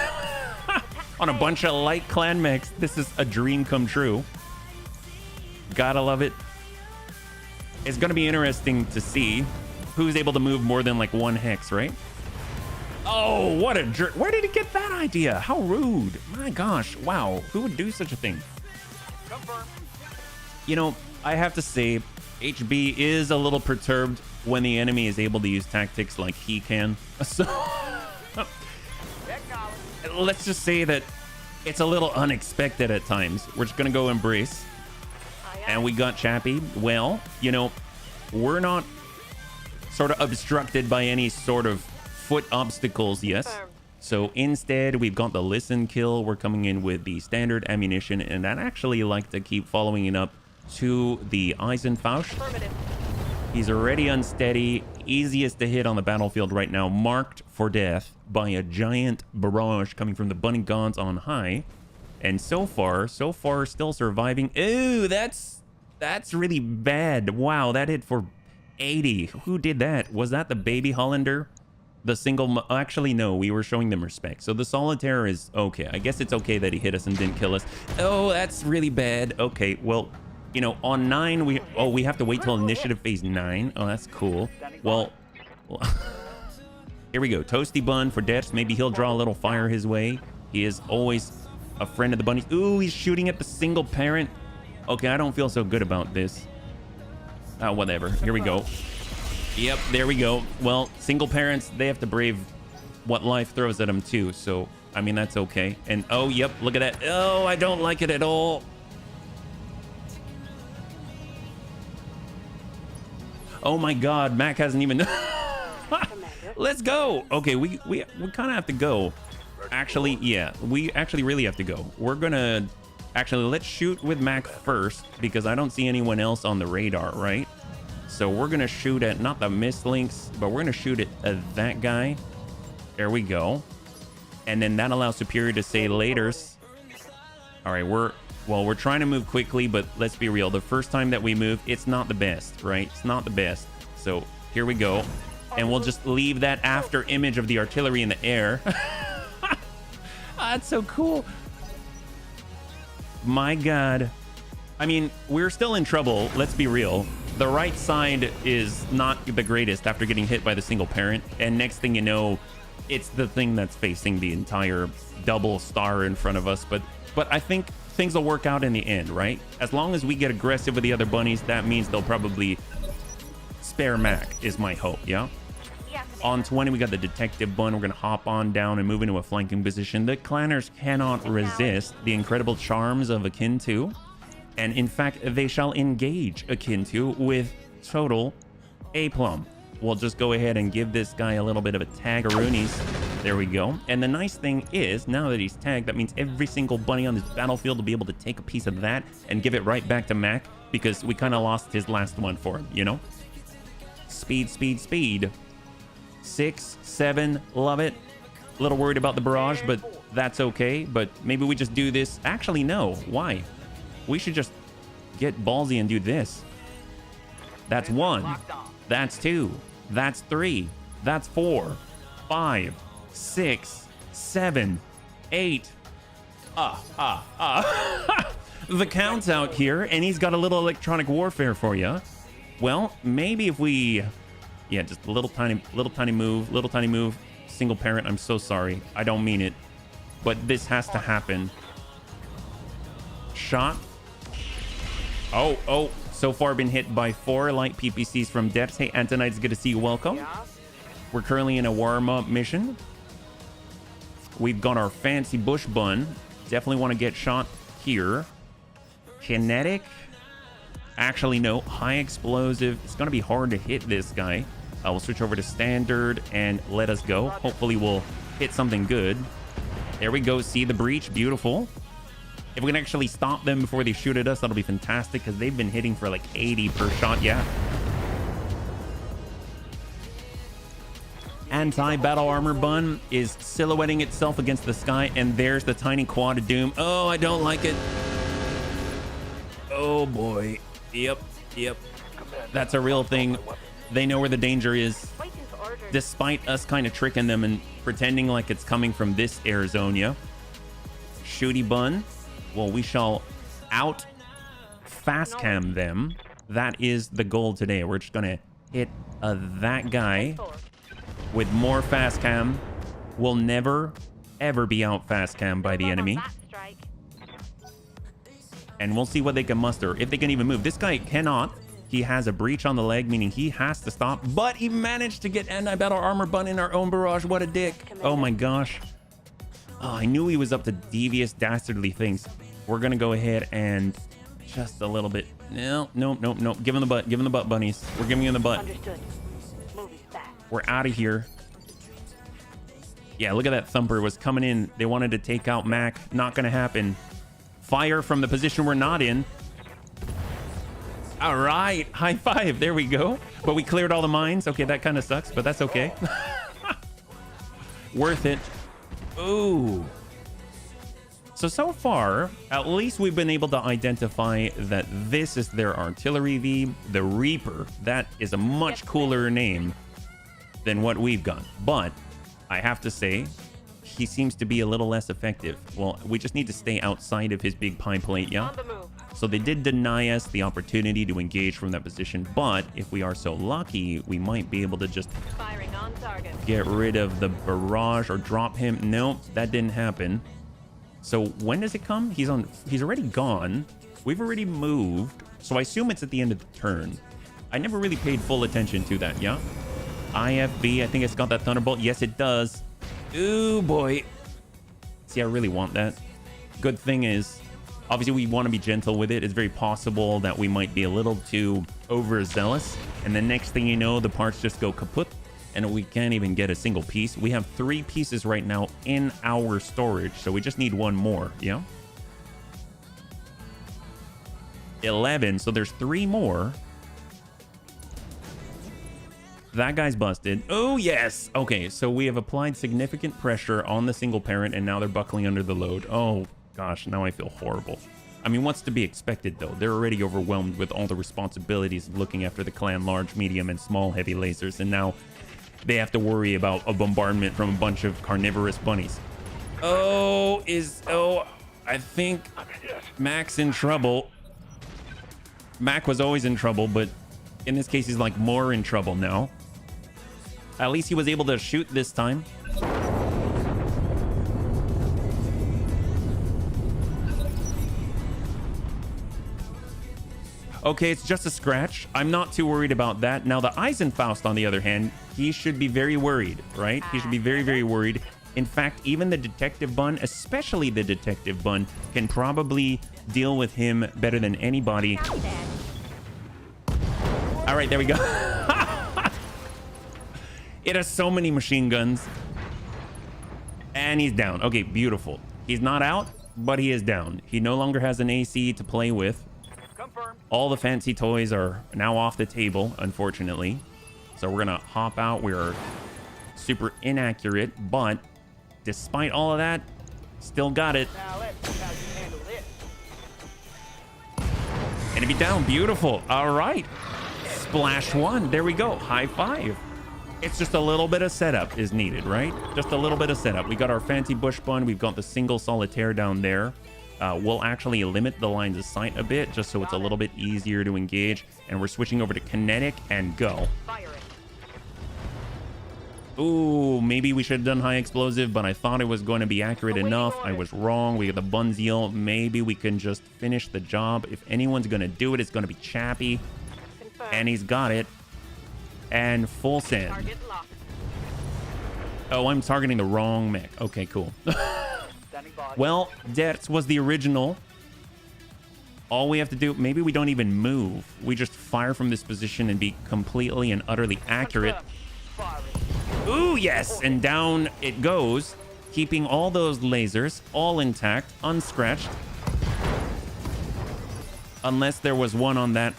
on a bunch of light clan mechs. This is a dream come true. Gotta love it. It's going to be interesting to see who's able to move more than like one hex, right? Oh, what a jerk. Where did he get that idea? How rude. My gosh. Wow. Who would do such a thing? Confirm. You know, I have to say, HB is a little perturbed when the enemy is able to use tactics like he can. So, let's just say that it's a little unexpected at times. We're just going to go embrace. And we got Chappie. Well, you know, we're not sort of obstructed by any sort of foot obstacles, yes. So instead, we've got the listen kill. We're coming in with the standard ammunition, and I'd actually like to keep following it up to the Eisenfaust. He's already unsteady, easiest to hit on the battlefield right now, marked for death by a giant barrage coming from the Bunny Gods on high. And so far, still surviving. Ooh, that's really bad. Wow, that hit for 80. Who did that? Was that the baby Hollander? The single, actually, no, we were showing them respect. So the Solitaire is okay. I guess it's okay that he hit us and didn't kill us. Oh, that's really bad. Okay, well, you know, on 9, we have to wait till initiative phase 9. Oh, that's cool. Well, Here we go. Toasty bun for Debs. Maybe he'll draw a little fire his way. He is always a friend of the bunnies. Ooh, he's shooting at the single parent. Okay, I don't feel so good about this. Whatever. Here we go. Yep, there we go. Well, single parents, they have to brave what life throws at them too. So, I mean, that's okay. And, oh, yep, look at that. Oh, I don't like it at all. Oh my God, Mac hasn't even... Let's go. Okay, we kind of have to go. Actually, yeah, we actually really have to go. We're gonna... Actually, let's shoot with Mac first because I don't see anyone else on the radar, right? So we're gonna shoot at, not the mist links, but we're gonna shoot at that guy. There we go. And then that allows Superior to say laters. All right, we're trying to move quickly, but let's be real. The first time that we move, it's not the best, right? It's not the best. So here we go. And we'll just leave that after image of the artillery in the air. That's so cool. My God. I mean, we're still in trouble. Let's be real. The right side is not the greatest after getting hit by the single parent. And next thing you know, it's the thing that's facing the entire double star in front of us. But I think things will work out in the end, right? As long as we get aggressive with the other bunnies, that means they'll probably spare Mac, is my hope, yeah? On 20, we got the detective bun. We're going to hop on down and move into a flanking position. The clanners cannot resist the incredible charms of Akin 2. And in fact, they shall engage Akin 2 with total aplomb. We'll just go ahead and give this guy a little bit of a tag-a-roonies. There we go. And the nice thing is, now that he's tagged, that means every single bunny on this battlefield will be able to take a piece of that and give it right back to Mac because we kind of lost his last one for him, you know? Speed, speed, speed. 6, 7, love it. A little worried about the barrage, but that's okay. But maybe we just do this. Actually, no. Why? We should just get ballsy and do this. That's 1. That's 2. That's 3. That's 4. 5, 6, 7, 8. The count's out here, and he's got a little electronic warfare for you. Well, maybe if we... Yeah, just a little tiny move. Single parent, I'm so sorry. I don't mean it. But this has to happen. Shot. Oh. So far been hit by 4 light PPCs from Depths. Hey, Antonite, it's good to see you. Welcome. We're currently in a warm-up mission. We've got our fancy bush bun. Definitely want to get shot here. Kinetic. Actually, no. High explosive. It's going to be hard to hit this guy. We'll switch over to standard and let us go. Hopefully, we'll hit something good. There we go. See the breach. Beautiful. If we can actually stop them before they shoot at us, that'll be fantastic because they've been hitting for like 80 per shot. Yeah. Anti-battle armor bun is silhouetting itself against the sky, and there's the tiny quad of doom. Oh, I don't like it. Oh, boy. Yep. That's a real thing. They know where the danger is, despite us kind of tricking them and pretending like it's coming from this air zone, yeah? Shooty bun. Well, we shall out fast cam them. That is the goal today. We're just going to hit that guy with more fast cam. We'll never, ever be out fast cam by the enemy. And we'll see what they can muster, if they can even move. This guy cannot. He has a breach on the leg, meaning he has to stop. But he managed to get anti-battle armor bun in our own barrage. What a dick. Oh my gosh. Oh, I knew he was up to devious, dastardly things. We're going to go ahead and just a little bit. No. Give him the butt. Give him the butt, bunnies. We're giving him the butt. We're out of here. Yeah, look at that thumper was coming in. They wanted to take out Mac. Not going to happen. Fire from the position we're not in. All right. High five. There we go. But we cleared all the mines. Okay, that kind of sucks, but that's okay. Worth it. Ooh. So far, at least we've been able to identify that this is their artillery V, the Reaper. That is a much cooler name than what we've got. But I have to say, he seems to be a little less effective. Well, we just need to stay outside of his big pie plate, yeah? So they did deny us the opportunity to engage from that position, but if we are so lucky, we might be able to just Firing on target. get rid of the barrage or drop him. Nope, that didn't happen. So when does it come? He's already gone. We've already moved. So I assume it's at the end of the turn. I never really paid full attention to that, yeah? IFB, I think it's got that Thunderbolt. Yes, it does. Ooh, boy. See, I really want that. Good thing is, obviously, we want to be gentle with it. It's very possible that we might be a little too overzealous. And the next thing you know, the parts just go kaput. And we can't even get a single piece. We have 3 pieces right now in our storage. So we just need 1 more, yeah? 11. So there's 3 more. That guy's busted. Oh, yes. Okay, so we have applied significant pressure on the single parent, and now they're buckling under the load. Oh, gosh, now I feel horrible. I mean, what's to be expected, though? They're already overwhelmed with all the responsibilities of looking after the clan large, medium, and small heavy lasers, and now they have to worry about a bombardment from a bunch of carnivorous bunnies. Oh, I think Mac's in trouble. Mac was always in trouble, but in this case, he's like more in trouble now. At least he was able to shoot this time. Okay, it's just a scratch. I'm not too worried about that. Now, the Eisenfaust, on the other hand, he should be very worried, right? He should be very, very worried. In fact, even the Detective Bun, especially the Detective Bun, can probably deal with him better than anybody. All right, there we go. It has so many machine guns. And he's down. Okay, beautiful. He's not out, but he is down. He no longer has an AC to play with. Confirmed. All the fancy toys are now off the table, unfortunately. So we're going to hop out. We're super inaccurate, but despite all of that, still got it. Now let's see how you handle this. Enemy down. Beautiful. All right. Splash 1. There we go. High five. It's just a little bit of setup is needed, right? Just a little bit of setup. We got our fancy bush bun. We've got the single solitaire down there. We'll actually limit the lines of sight a bit just so it's a little bit easier to engage. And we're switching over to kinetic and go. Ooh, maybe we should have done high explosive, but I thought it was going to be accurate enough. I was wrong. We got the Bunzeal. Maybe we can just finish the job. If anyone's going to do it, it's going to be Chappie. And he's got it. And full send. Oh, I'm targeting the wrong mech. Okay, cool. Well, Dertz was the original. All we have to do, maybe we don't even move. We just fire from this position and be completely and utterly accurate. Ooh, yes. And down it goes, keeping all those lasers all intact, unscratched. Unless there was one on that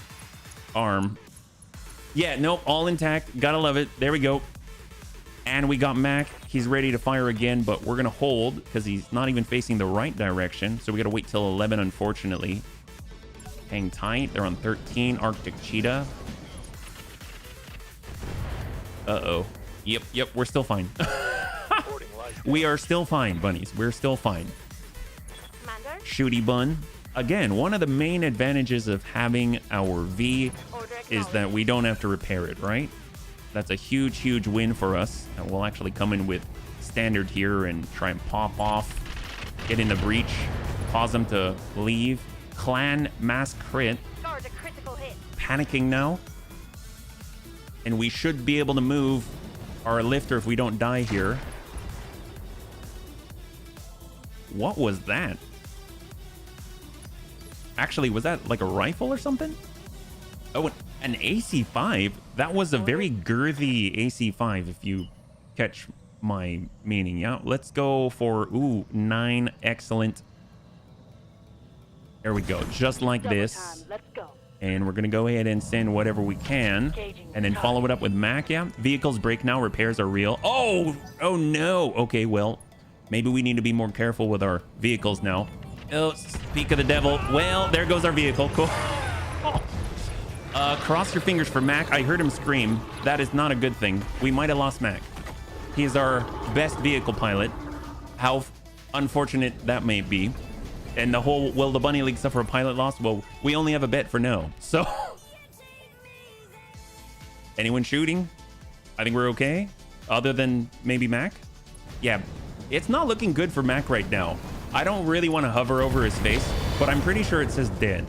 arm. Yeah, nope, all intact. Gotta love it. There we go. And we got Mac. He's ready to fire again, but we're going to hold because he's not even facing the right direction. So we got to wait till 11, unfortunately. Hang tight. They're on 13. Arctic Cheetah. Uh-oh. Yep, we're still fine. We are still fine, bunnies. We're still fine. Shooty Bun. Again, one of the main advantages of having our V is that we don't have to repair it, right? That's a huge, huge win for us. And we'll actually come in with standard here and try and pop off, get in the breach, cause them to leave. Clan mass crit. Panicking now. And we should be able to move our lifter if we don't die here. What was that? Actually, was that like a rifle or something? Oh, an AC-5? That was a very girthy AC-5, if you catch my meaning. Yeah, let's go for, 9. Excellent. There we go. Just like this. And we're going to go ahead and send whatever we can. And then follow it up with Mac. Yeah, vehicles break now. Repairs are real. Oh no. Okay, well, maybe we need to be more careful with our vehicles now. Oh, speak of the devil. Well, there goes our vehicle. Cool. Cross your fingers for Mac. I heard him scream. That is not a good thing. We might have lost Mac. He is our best vehicle pilot. How unfortunate that may be. And the whole, will the Bunny League suffer a pilot loss? Well, we only have a bet for no. So, anyone shooting? I think we're okay. Other than maybe Mac. Yeah, it's not looking good for Mac right now. I don't really want to hover over his face, but I'm pretty sure it says dead.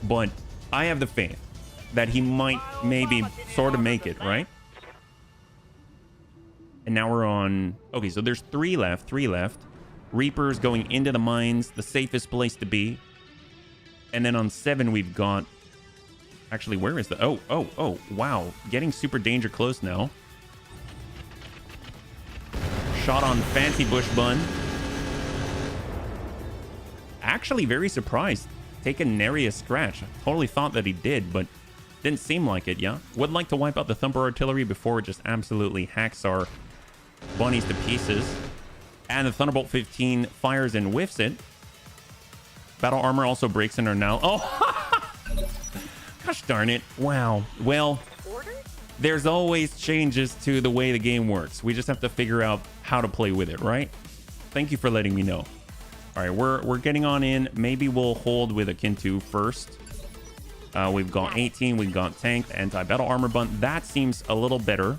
But I have the faith that he might maybe sort of make it, right? And now we're on... Okay, so there's 3 left, 3 left. Reapers going into the mines, the safest place to be. And then on 7, we've got... Actually, where is the... Oh, wow. Getting super danger close now. Shot on Fancy Bush Bun. Actually, very surprised. Taking nary a scratch. I totally thought that he did, but didn't seem like it, yeah? Would like to wipe out the Thumper Artillery before it just absolutely hacks our bunnies to pieces. And the Thunderbolt 15 fires and whiffs it. Battle Armor also breaks in our now. Oh! Gosh darn it. Wow. Well, there's always changes to the way the game works. We just have to figure out how to play with it, right? Thank you for letting me know. All right, we're getting on in. Maybe we'll hold with a Kintu first. We've got 18. We've got tank, anti-battle armor bun. That seems a little better.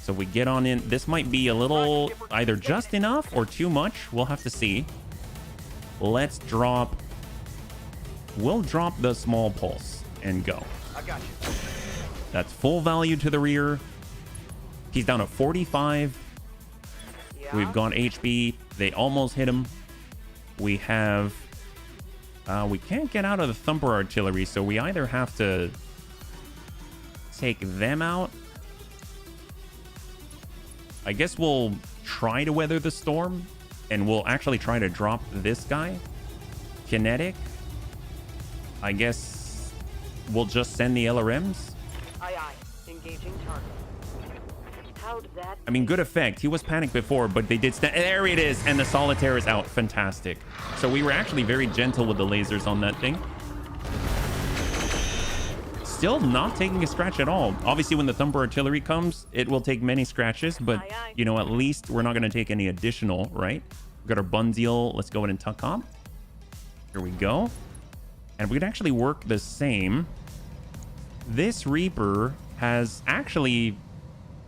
So we get on in. This might be a little either just enough or too much. We'll have to see. Let's drop. We'll drop the small pulse and go. I got you. That's full value to the rear. He's down at 45. Yeah. We've got HB. They almost hit him. We have... we can't get out of the Thumper Artillery, so we either have to take them out. I guess we'll try to weather the storm, and we'll actually try to drop this guy. Kinetic. I guess we'll just send the LRMs. Aye, aye. Engaging target. How did that... I mean, good effect. He was panicked before, but they did... There it is, and the Solitaire is out. Fantastic. So we were actually very gentle with the lasers on that thing. Still not taking a scratch at all. Obviously, when the Thumper Artillery comes, it will take many scratches, but, Aye, aye. you know, at least we're not going to take any additional, right? We've got our Bunzeal. Let's go ahead and tuck up. Here we go. And we could actually work the same. This Reaper has actually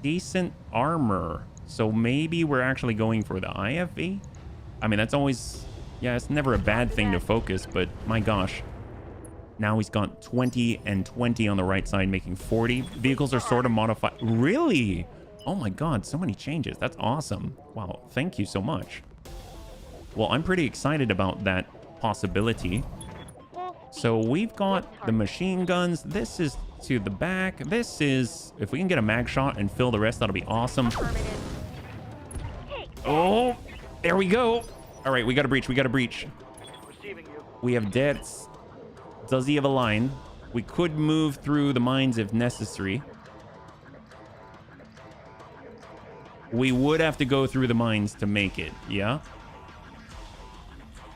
decent armor. So maybe we're actually going for the IFV. I mean, that's always... Yeah, it's never a bad thing to focus, but my gosh. Now he's got 20 and 20 on the right side, making 40. Vehicles are sort of modified. Really? Oh my god, so many changes. That's awesome. Wow, thank you so much. Well, I'm pretty excited about that possibility. So we've got the machine guns. This is to the back. This is... If we can get a mag shot and fill the rest, that'll be awesome. Oh, there we go. All right, we got a breach. We got a breach. Receiving you. We have deaths. Does he have a line? We could move through the mines if necessary. We would have to go through the mines to make it, yeah?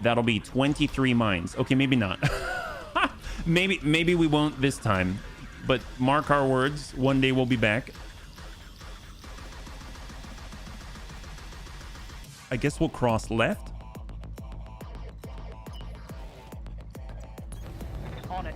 That'll be 23 mines. Okay, maybe not. maybe we won't this time. But mark our words, one day we'll be back. I guess we'll cross left. On it.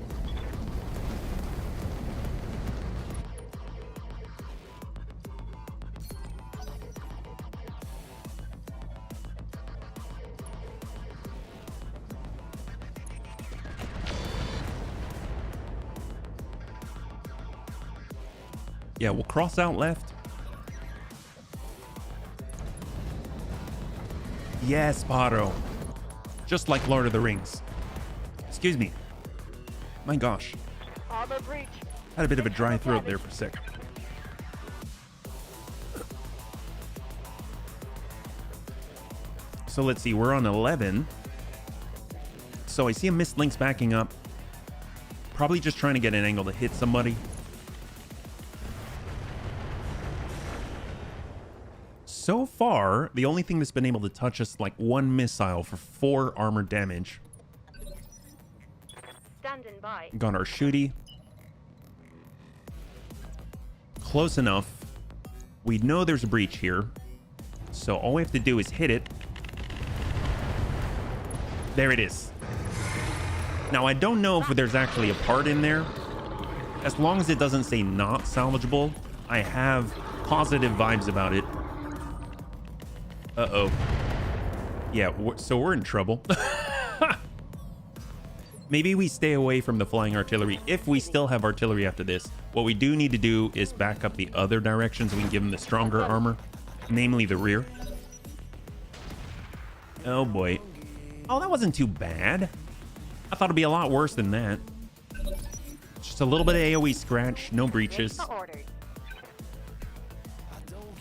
Yeah, we'll cross out left. Yes, Paro. Just like Lord of the Rings. Excuse me. My gosh. Armor breach. Had a bit of a dry throat there for a sec. So let's see, we're on 11. So I see a missed links backing up. Probably just trying to get an angle to hit somebody. So far, the only thing that's been able to touch us like one missile for 4 armor damage. Standing by. Got our shooty. Close enough. We know there's a breach here. So all we have to do is hit it. There it is. Now, I don't know if there's actually a part in there. As long as it doesn't say not salvageable, I have positive vibes about it. Uh-oh. Yeah, so we're in trouble. Maybe we stay away from the flying artillery if we still have artillery after this. What we do need to do is back up the other directions so we can give them the stronger armor, namely the rear. Oh boy. Oh, that wasn't too bad. I thought it'd be a lot worse than that. Just a little bit of AoE scratch, no breaches.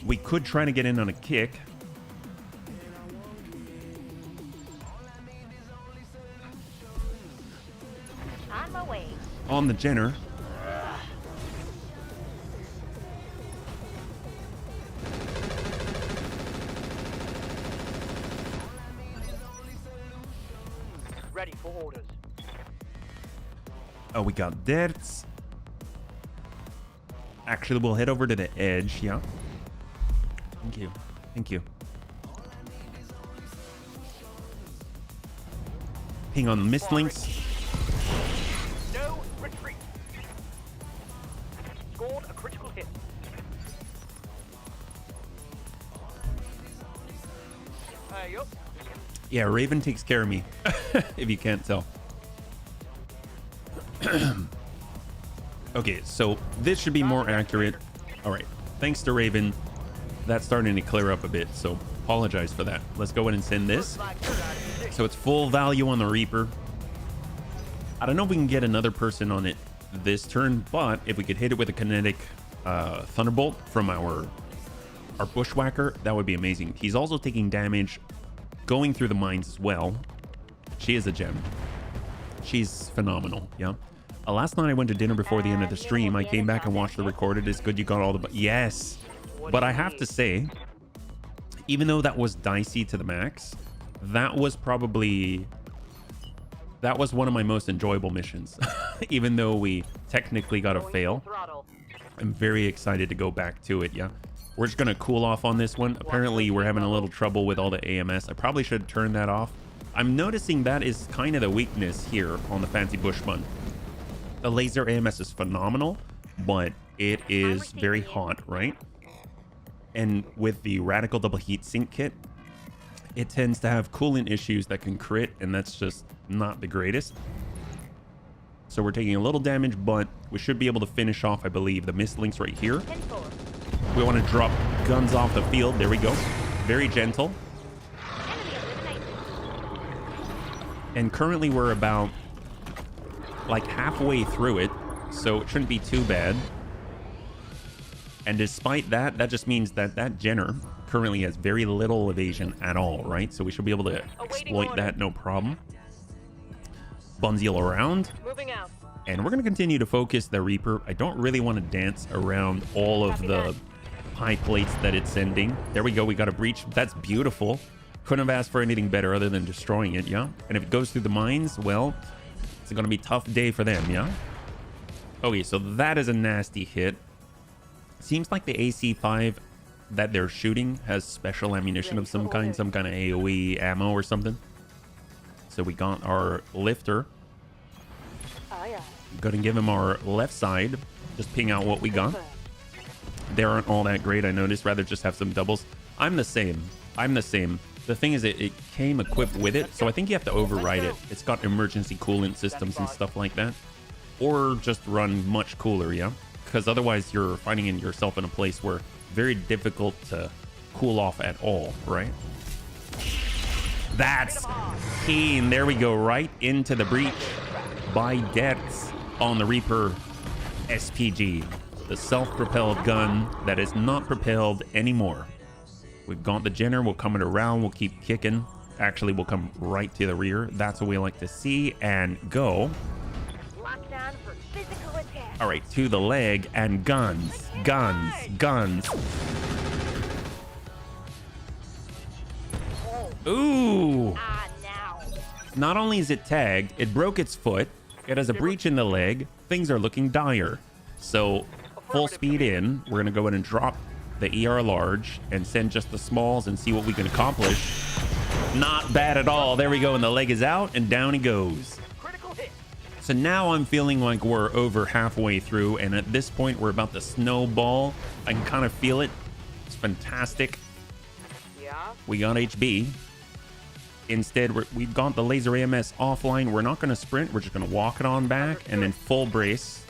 We could try to get in on a kick. On my way. On the Jenner. Ready for orders. Oh, we got darts. Actually, we'll head over to the edge. Yeah. Thank you. Thank you. Ping on the mistlinks. No retreat. Scored a critical hit. Yup. Yeah, Raven takes care of me, if you can't tell. Okay, so this should be more accurate. All right, thanks to Raven, that's starting to clear up a bit, so apologize for that. Let's go ahead and send this. So it's full value on the Reaper. I don't know if we can get another person on it this turn, but if we could hit it with a kinetic Thunderbolt from our Bushwhacker, that would be amazing. He's also taking damage going through the mines as well. She is a gem. She's phenomenal. Yeah. Last night I went to dinner before the end of the stream. I came back and watched the recorded. It's good you got all the... Yes. But I have to say, even though that was dicey to the max, that was probably... That was one of my most enjoyable missions. Even though we technically got a fail. I'm very excited to go back to it. Yeah. We're just going to cool off on this one. Apparently, we're having a little trouble with all the AMS. I probably should turn that off. I'm noticing that is kind of the weakness here on the Fancy Bushman. The laser AMS is phenomenal, but it is very hot, right? And with the Radical Double Heat Sink Kit, it tends to have coolant issues that can crit, and that's just not the greatest. So we're taking a little damage, but we should be able to finish off, I believe, the Mistlinks right here. We want to drop guns off the field. There we go. Very gentle. And currently we're about like halfway through it, so it shouldn't be too bad. And despite that, that just means that that Jenner currently has very little evasion at all, right? So we should be able to exploit that, no problem. Bunziel around. Moving out. And we're going to continue to focus the Reaper. I don't really want to dance around all of the high plates that it's sending. There we go. We got a breach. That's beautiful. Couldn't have asked for anything better other than destroying it, yeah? And if it goes through the mines, well, it's going to be a tough day for them, yeah? Okay, so that is a nasty hit. Seems like the AC-5 that they're shooting has special ammunition of some kind of AoE ammo or something. So we got our lifter. Gonna give him our left side. Just ping out what we got. They aren't all that great, I noticed. Rather just have some doubles. I'm the same. The thing is, it came equipped with it, so I think you have to override it. It's got emergency coolant systems and stuff like that. Or just run much cooler, yeah? Because otherwise you're finding yourself in a place where very difficult to cool off at all, right? That's keen. There we go, right into the breach by Deaths on the Reaper SPG. The self-propelled gun that is not propelled anymore. We've got the Jenner. We'll come it around. We'll keep kicking. Actually, we'll come right to the rear. That's what we like to see. And go. Lockdown for physical attack. All right, to the leg and guns. Guns. Guns. Ooh. Not only is it tagged, it broke its foot. It has a breach in the leg. Things are looking dire. So full speed in. We're going to go in and drop the ER large and send just the smalls and see what we can accomplish. Not bad at all. There we go. And the leg is out and down he goes. Critical hit. So now I'm feeling like we're over halfway through. And at this point, we're about to snowball. I can kind of feel it. It's fantastic. Yeah? We got HB. Instead, we've got the laser AMS offline. We're not going to sprint. We're just going to walk it on back and then full brace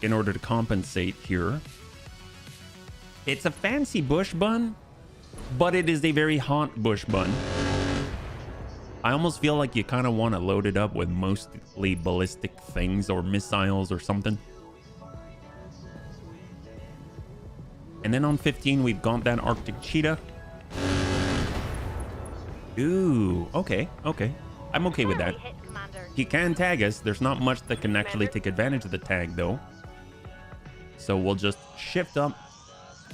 in order to compensate here. It's a fancy bush bun, but it is a very hot bush bun. I almost feel like you kind of want to load it up with mostly ballistic things or missiles or something. And then on 15, we've got that Arctic cheetah. Ooh, okay. I'm okay with that. He can tag us. There's not much that can actually take advantage of the tag, though. So we'll just shift up,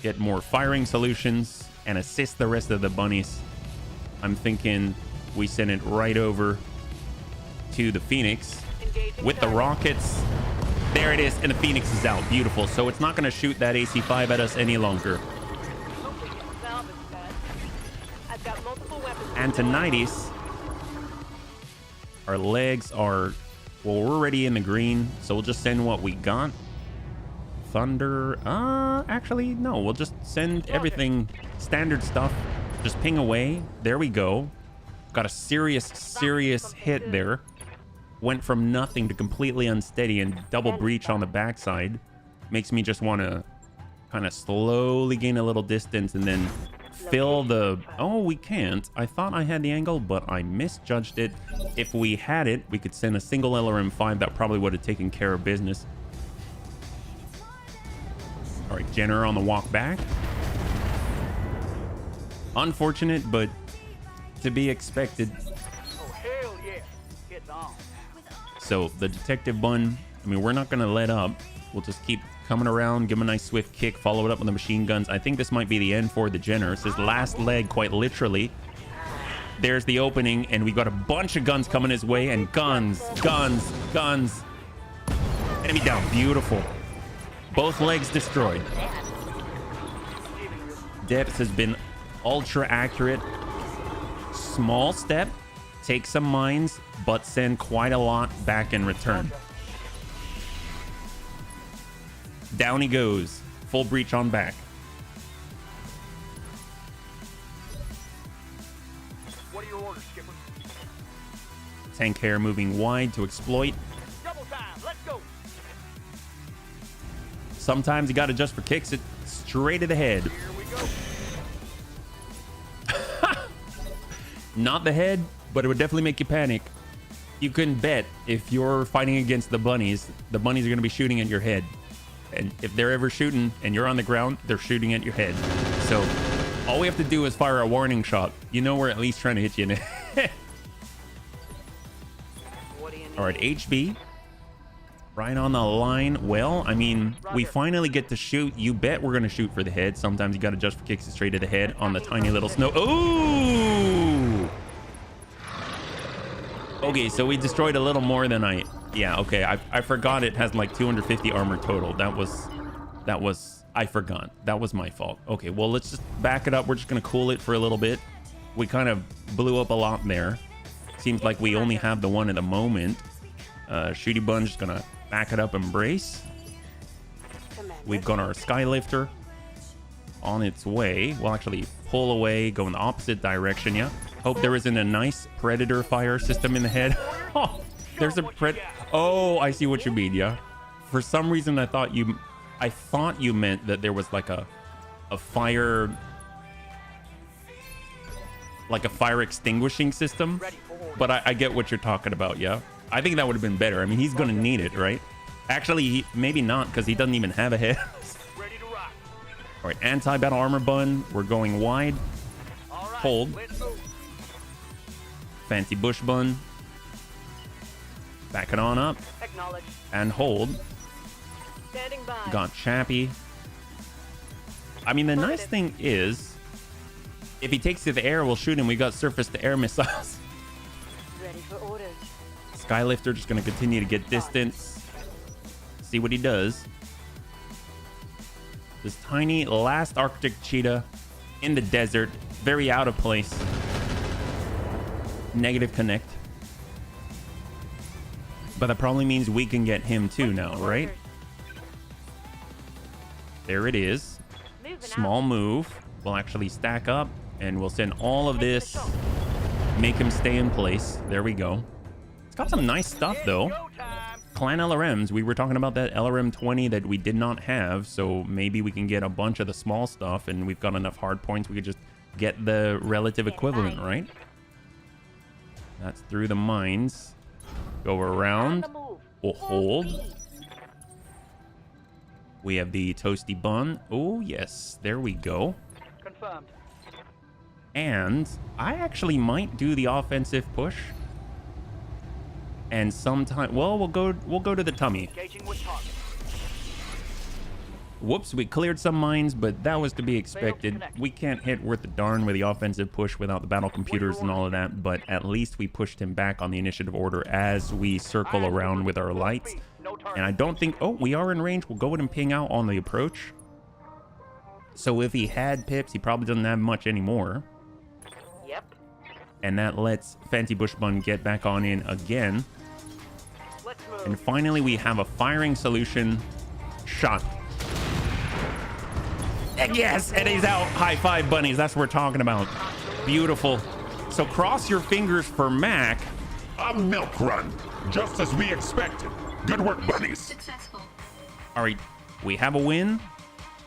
get more firing solutions, and assist the rest of the bunnies. I'm thinking we send it right over to the Phoenix with the rockets. There it is, and the Phoenix is out. Beautiful. So it's not going to shoot that AC-5 at us any longer. Antonitis. Our legs are, well, we're already in the green, so we'll just send what we got. Thunder. Actually, no, we'll just send everything standard stuff. Just ping away. There we go. Got a serious hit there. Went from nothing to completely unsteady and double breach on the backside. Makes me just want to kind of slowly gain a little distance and then fill the... Oh, we can't. I thought I had the angle, but I misjudged it. If we had it, we could send a single LRM-5. That probably would have taken care of business. All right, Jenner on the walk back. Unfortunate, but to be expected. Oh, hell yeah. It's on. So the detective bun, I mean, we're not going to let up. We'll just keep coming around, give him a nice swift kick, follow it up with the machine guns. I think this might be the end for the Jenner. It's his last leg, quite literally. There's the opening, and we've got a bunch of guns coming his way, and guns. Enemy down. Beautiful. Both legs destroyed. Depth has been ultra accurate. Small step, take some mines, but send quite a lot back in return. Down he goes. Full breach on back. What are your orders, Skipper? Tank hair moving wide to exploit. Double time. Let's go. Sometimes you got to just for kicks it straight to the head. Here we go. Not the head, but it would definitely make you panic. You can bet if you're fighting against the bunnies are going to be shooting at your head. And if they're ever shooting and you're on the ground, they're shooting at your head. So all we have to do is fire a warning shot. You know we're at least trying to hit you in the head. All right, HB. Right on the line. Well, I mean, we finally get to shoot. You bet we're going to shoot for the head. Sometimes you got to just for kicks it straight to the head on the tiny little snow. Ooh! Okay, so we destroyed a little more than yeah, okay. I forgot it has like 250 armor total. That was I forgot. That was my fault. Okay, well, let's just back it up. We're just going to cool it for a little bit. We kind of blew up a lot there. Seems like we only have the one at the moment. Shooty Bun's just going to back it up and brace. We've got our Skylifter on its way. We'll actually pull away, go in the opposite direction, yeah. Hope there isn't a nice Predator fire system in the head. Oh, there's a Oh, I see what you mean, yeah. For some reason, I thought you meant that there was like a fire... like a fire extinguishing system. But I get what you're talking about, yeah. I think that would have been better. I mean, he's going to need it, right? Actually, maybe not, because he doesn't even have a head. Ready to rock. All right, anti-battle armor bun. We're going wide. All right, Hold. let's move. Fancy bush bun. Back it on up. Acknowledge. And hold. Standing by. Got Chappie. I mean, the nice thing is, if he takes to the air, we'll shoot him. We got surface-to-air missiles. Ready for orders. Skylifter just going to continue to get distance. See what he does. This tiny last Arctic cheetah in the desert. Very out of place. Negative connect. But that probably means we can get him too now, right? There it is. Small move. We'll actually stack up and we'll send all of this. Make him stay in place. There we go. It's got some nice stuff though. Clan LRMs. We were talking about that LRM 20 that we did not have. So maybe we can get a bunch of the small stuff and we've got enough hard points. We could just get the relative equivalent, right? That's through the mines. Go around. We'll hold. We have the toasty bun. Oh, yes. There we go. Confirmed. And I actually might do the offensive push. And sometime, well, we'll go to the tummy. Engaging with target. Whoops, we cleared some mines, but that was to be expected. We can't hit worth the darn with the offensive push without the battle computers and all of that, but at least we pushed him back on the initiative order as we circle around with our lights. And I don't think... Oh, we are in range. We'll go ahead and ping out on the approach. So if he had pips, he probably doesn't have much anymore. Yep. And that lets Fancy Bush Bun get back on in again. Let's move. And finally, we have a firing solution. Shot. And yes, and he's out. High five, bunnies. That's what we're talking about. Beautiful. So cross your fingers for Mac. A milk run, just as we expected. Good work, bunnies. Successful. All right, we have a win.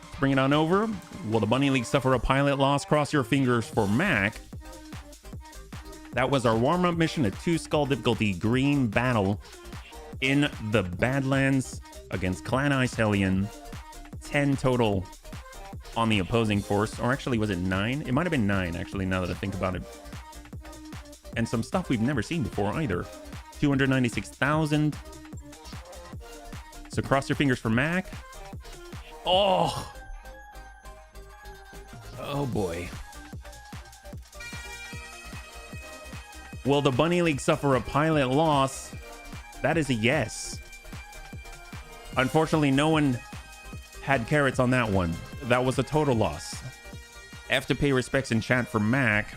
Let's bring it on over. Will the Bunny League suffer a pilot loss? Cross your fingers for Mac. That was our warm-up mission, a 2-skull difficulty green battle in the Badlands against Clan Ice Hellion. 10 total on the opposing force. Or actually, was it 9? It might have been 9, actually, now that I think about it. And some stuff we've never seen before either. 296,000. So cross your fingers for Mac. Oh. Oh boy. Will the Bunny League suffer a pilot loss? That is a yes. Unfortunately, no one had carrots on that one. That was a total loss. I have to pay respects in chat for Mac,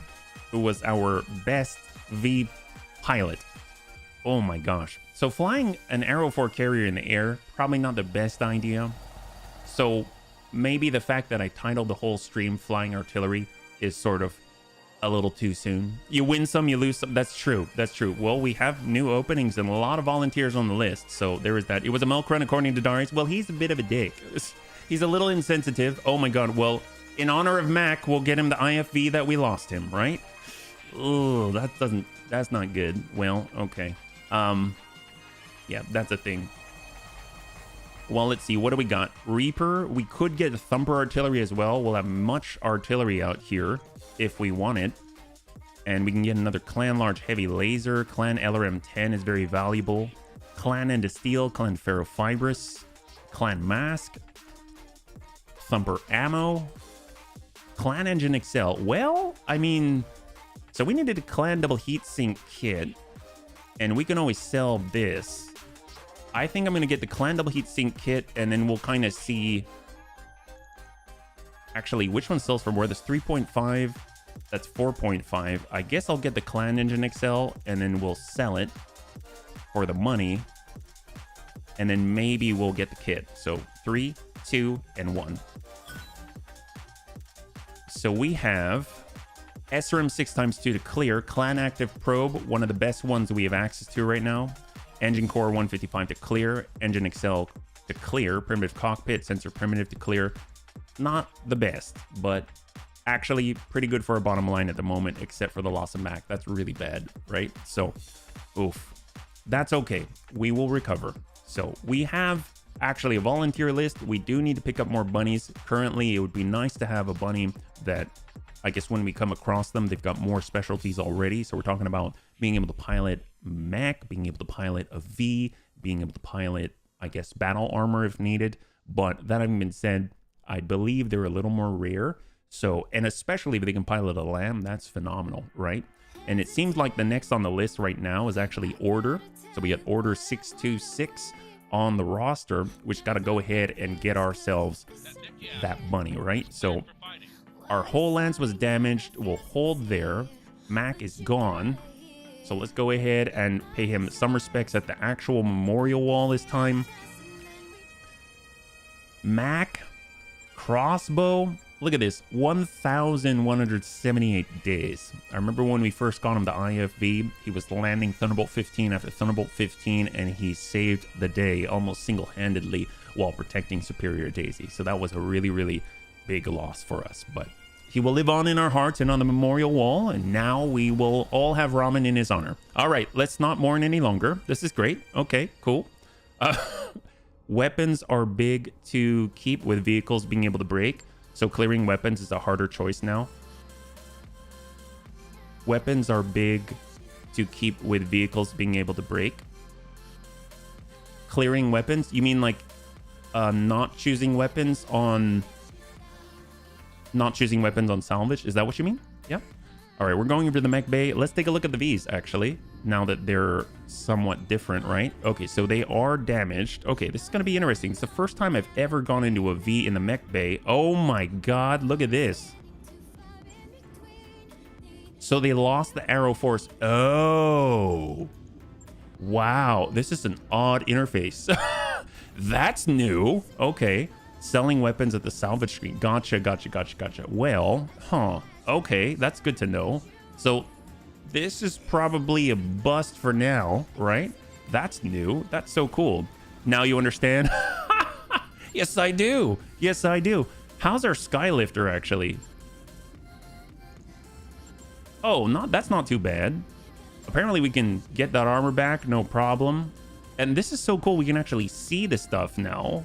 who was our best V pilot. Oh my gosh. So flying an Arrow 4 carrier in the air, probably not the best idea. So maybe the fact that I titled the whole stream Flying Artillery is sort of a little too soon. You win some, you lose some. That's true. That's true. Well, we have new openings and a lot of volunteers on the list. So there is that. It was a milk run according to Darius. Well, he's a bit of a dick. He's a little insensitive. Oh my god. Well, in honor of Mac, we'll get him the IFV that we lost him, right? Oh, that's not good. Well, okay. Yeah, that's a thing. Well, let's see. What do we got? Reaper. We could get Thumper Artillery as well. We'll have much artillery out here if we want it. And we can get another Clan Large Heavy Laser. Clan LRM 10 is very valuable. Clan End of Steel. Clan Ferrofibrous. Clan Mask. Thumper Ammo. Clan Engine Excel. Well, I mean... So we needed a Clan Double Heatsink Kit. And we can always sell this. I think I'm going to get the Clan Double Heatsink Kit, and then we'll kind of see... Actually, which one sells for more? That's 3.5. That's 4.5. I guess I'll get the Clan Engine Excel, and then we'll sell it for the money. And then maybe we'll get the kit. So 3, 2, and 1. So we have... SRM 6x2 to clear. Clan Active Probe, one of the best ones we have access to right now. Engine Core 155 to clear. Engine Excel to clear. Primitive Cockpit, Sensor Primitive to clear. Not the best, but actually pretty good for our bottom line at the moment, except for the loss of Mac. That's really bad, right? So, oof. That's okay. We will recover. So we have actually a volunteer list. We do need to pick up more bunnies. Currently, it would be nice to have a bunny that... I guess when we come across them, they've got more specialties already. So we're talking about being able to pilot mech, being able to pilot a V, being able to pilot, I guess, battle armor if needed. But that having been said, I believe they're a little more rare. So, and especially if they can pilot a lamb, that's phenomenal, right? And it seems like the next on the list right now is actually Order. So we got Order 626 on the roster, which got to go ahead and get ourselves that bunny, right? So... Our whole lance was damaged. We'll hold there. Mac is gone. So let's go ahead and pay him some respects at the actual memorial wall this time. Mac crossbow. Look at this, 1,178 days. I remember when we first got him the IFV, he was landing Thunderbolt 15 after Thunderbolt 15, and he saved the day almost single-handedly while protecting Superior Daisy. So that was a really, really big loss for us. But he will live on in our hearts and on the memorial wall, and now we will all have ramen in his honor. All right, let's not mourn any longer. This is great. Okay, cool. Weapons are big to keep with vehicles being able to break. So clearing weapons is a harder choice now. Weapons are big to keep with vehicles being able to break. Clearing weapons? You mean like not choosing weapons on salvage? Is that what you mean? Yep. All right, we're going over to the mech bay. Let's take a look at the Vs, actually, now that they're somewhat different, right? Okay, so they are damaged. Okay, this is going to be interesting. It's the first time I've ever gone into a V in the mech bay. Oh my god, look at this. So they lost the arrow force. Oh. Wow, this is an odd interface. That's new. Okay. Selling weapons at the salvage screen. Gotcha. Well, okay, that's good to know. So this is probably a bust for now, right? That's new. That's so cool. Now you understand? Yes, I do. Yes, I do. How's our Skylifter actually? Oh, that's not too bad. Apparently we can get that armor back, no problem. And this is so cool. We can actually see the stuff now.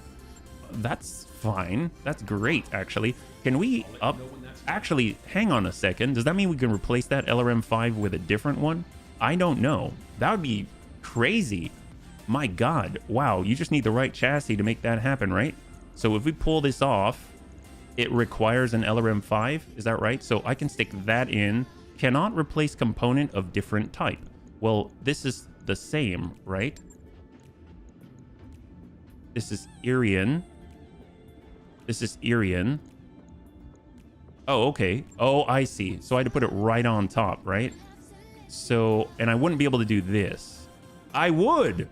That's fine. That's great, actually. Can we up... Actually, hang on a second. Does that mean we can replace that LRM5 with a different one? I don't know. That would be crazy. My god. Wow, you just need the right chassis to make that happen, right? So if we pull this off, it requires an LRM5. Is that right? So I can stick that in. Cannot replace component of different type. Well, this is the same, right? This is Irian. This is Irian. Oh, okay. Oh, I see. So I had to put it right on top, right? So, and I wouldn't be able to do this. I would.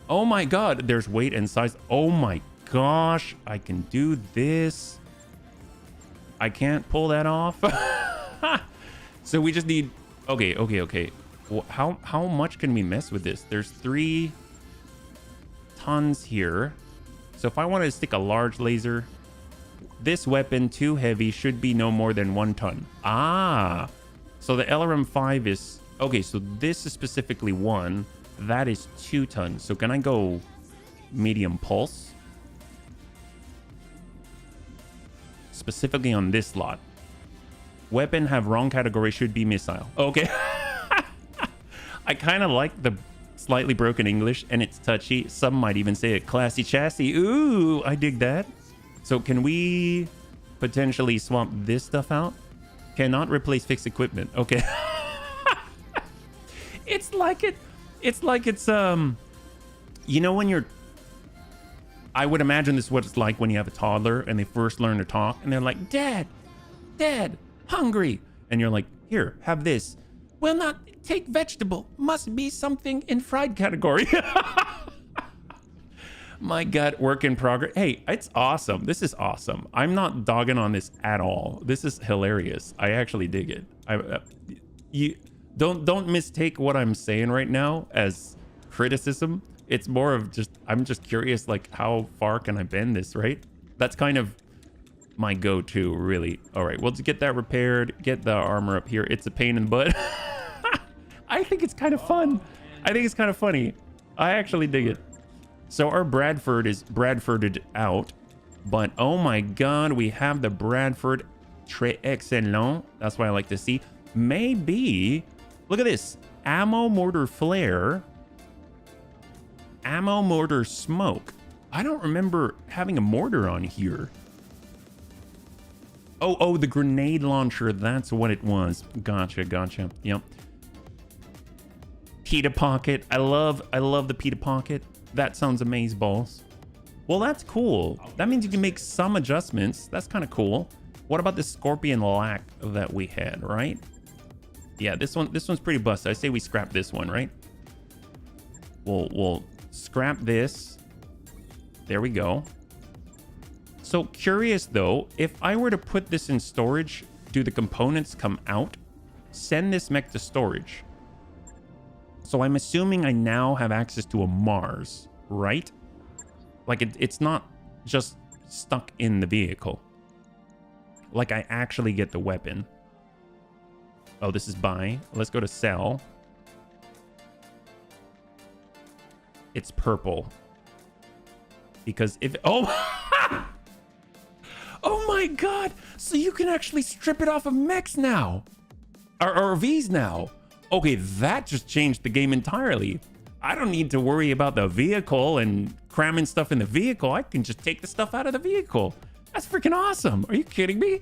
Oh my god. There's weight and size. Oh my gosh. I can do this. I can't pull that off. So we just need... Okay. Well, how much can we mess with this? There's 3 tons here. So if I wanted to stick a large laser... This weapon, too heavy, should be no more than 1 ton. Ah, so the LRM5 is... Okay, so this is specifically 1. That is 2 tons. So can I go medium pulse? Specifically on this slot. Weapon have wrong category, should be missile. Okay. I kind of like the slightly broken English, and it's touchy. Some might even say a classy chassis. Ooh, I dig that. So can we potentially swap this stuff out? Cannot replace fixed equipment. Okay. It's like it's you know, when you're... I would imagine this is what it's like when you have a toddler and they first learn to talk and they're like, Dad, hungry. And you're like, here, have this. Will not take vegetable. Must be something in fried category. My god, work in progress. Hey, it's awesome. This is awesome. I'm not dogging on this at all. This is hilarious. I actually dig it. You don't mistake what I'm saying right now as criticism. It's more of just, I'm just curious, like, how far can I bend this, right? That's kind of my go-to, really. All right, well, to get that repaired, get the armor up here. It's a pain in the butt. I think it's kind of fun. I think it's kind of funny. I actually dig it. So our Bradford is Bradforded out, but oh my god, we have the Bradford Très Excellent. That's what I like to see. Maybe, look at this, ammo mortar flare, ammo mortar smoke. I don't remember having a mortar on here. Oh, the grenade launcher, that's what it was. Gotcha. Yep. Pita pocket. I love the pita pocket. That sounds amazeballs. Well, that's cool. That means you can make some adjustments. That's kind of cool. What about the scorpion lack that we had, right? Yeah, this one's pretty busted. I say we scrap this one, right? We'll scrap this. There we go. So curious though, if I were to put this in storage, do the components come out? Send this mech to storage. So I'm assuming I now have access to a Mars, right? Like it's not just stuck in the vehicle. Like I actually get the weapon. Oh, this is buy. Let's go to sell. It's purple. Because if... Oh! Oh my god! So you can actually strip it off of mechs now! Or Vs now. Okay, that just changed the game entirely. I don't need to worry about the vehicle and cramming stuff in the vehicle. I can just take the stuff out of the vehicle. That's freaking awesome. Are you kidding me?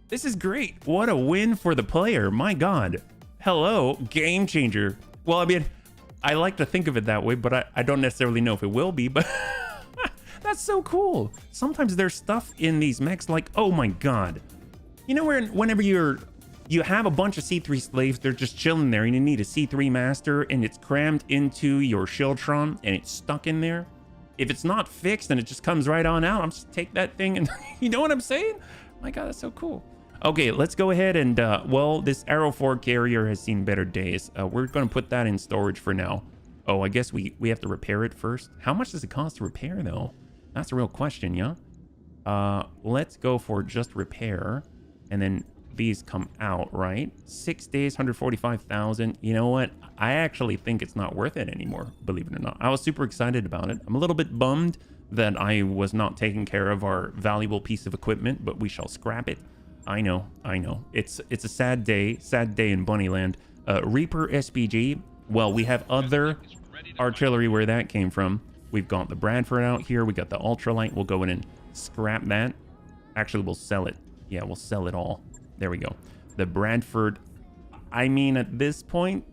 This is great. What a win for the player. My god. Hello, game changer. Well, I mean, I like to think of it that way, but I don't necessarily know if it will be, but that's so cool. Sometimes there's stuff in these mechs like, oh my god. You know, whenever you have a bunch of C3 slaves, they're just chilling there, and you need a C3 master, and it's crammed into your Shieldtron, and it's stuck in there. If it's not fixed, then it just comes right on out. I'm just take that thing, and you know what I'm saying? My god, that's so cool. Okay, let's go ahead and, well, this Arrow 4 carrier has seen better days. We're going to put that in storage for now. Oh, I guess we have to repair it first. How much does it cost to repair, though? That's a real question, yeah? Let's go for just repair, and then these come out, right? 6 days, 145,000. You know what? I actually think it's not worth it anymore, believe it or not. I was super excited about it. I'm a little bit bummed that I was not taking care of our valuable piece of equipment, but we shall scrap it. I know. It's a sad day in Bunnyland. Reaper SPG. Well, we have other artillery where that came from. We've got the Bradford out here. We got the ultralight. We'll go in and scrap that. Actually, we'll sell it. Yeah, we'll sell it all. There we go. The Bradford. I mean, at this point,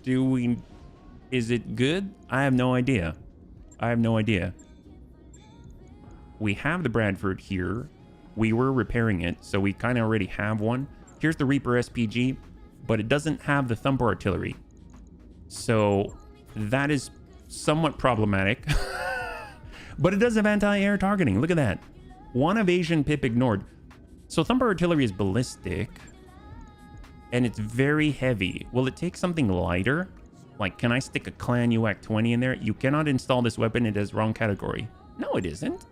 is it good? I have no idea. We have the Bradford here. We were repairing it, so we kind of already have one. Here's the Reaper SPG, but it doesn't have the Thumper artillery. So that is somewhat problematic. But it does have anti-air targeting. Look at that. One evasion pip ignored. So Thumper artillery is ballistic, and it's very heavy. Will it take something lighter? Like, can I stick a Clan UAC 20 in there? You cannot install this weapon. It is wrong category. No, it isn't.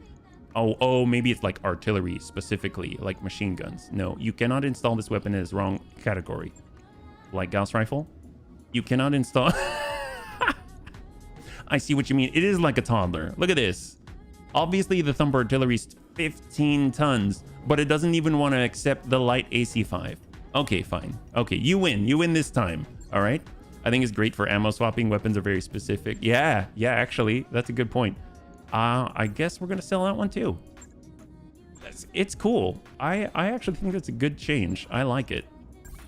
Oh, maybe it's like artillery specifically, like machine guns. No, you cannot install this weapon. It is wrong category. Like Gauss rifle? You cannot install... I see what you mean. It is like a toddler. Look at this. Obviously, the Thumper artillery is 15 tons, but it doesn't even want to accept the light AC5. Okay, fine. Okay, you win. You win this time. All right? I think it's great for ammo swapping. Weapons are very specific. Yeah, actually, that's a good point. I guess we're going to sell that one too. It's cool. I actually think that's a good change. I like it.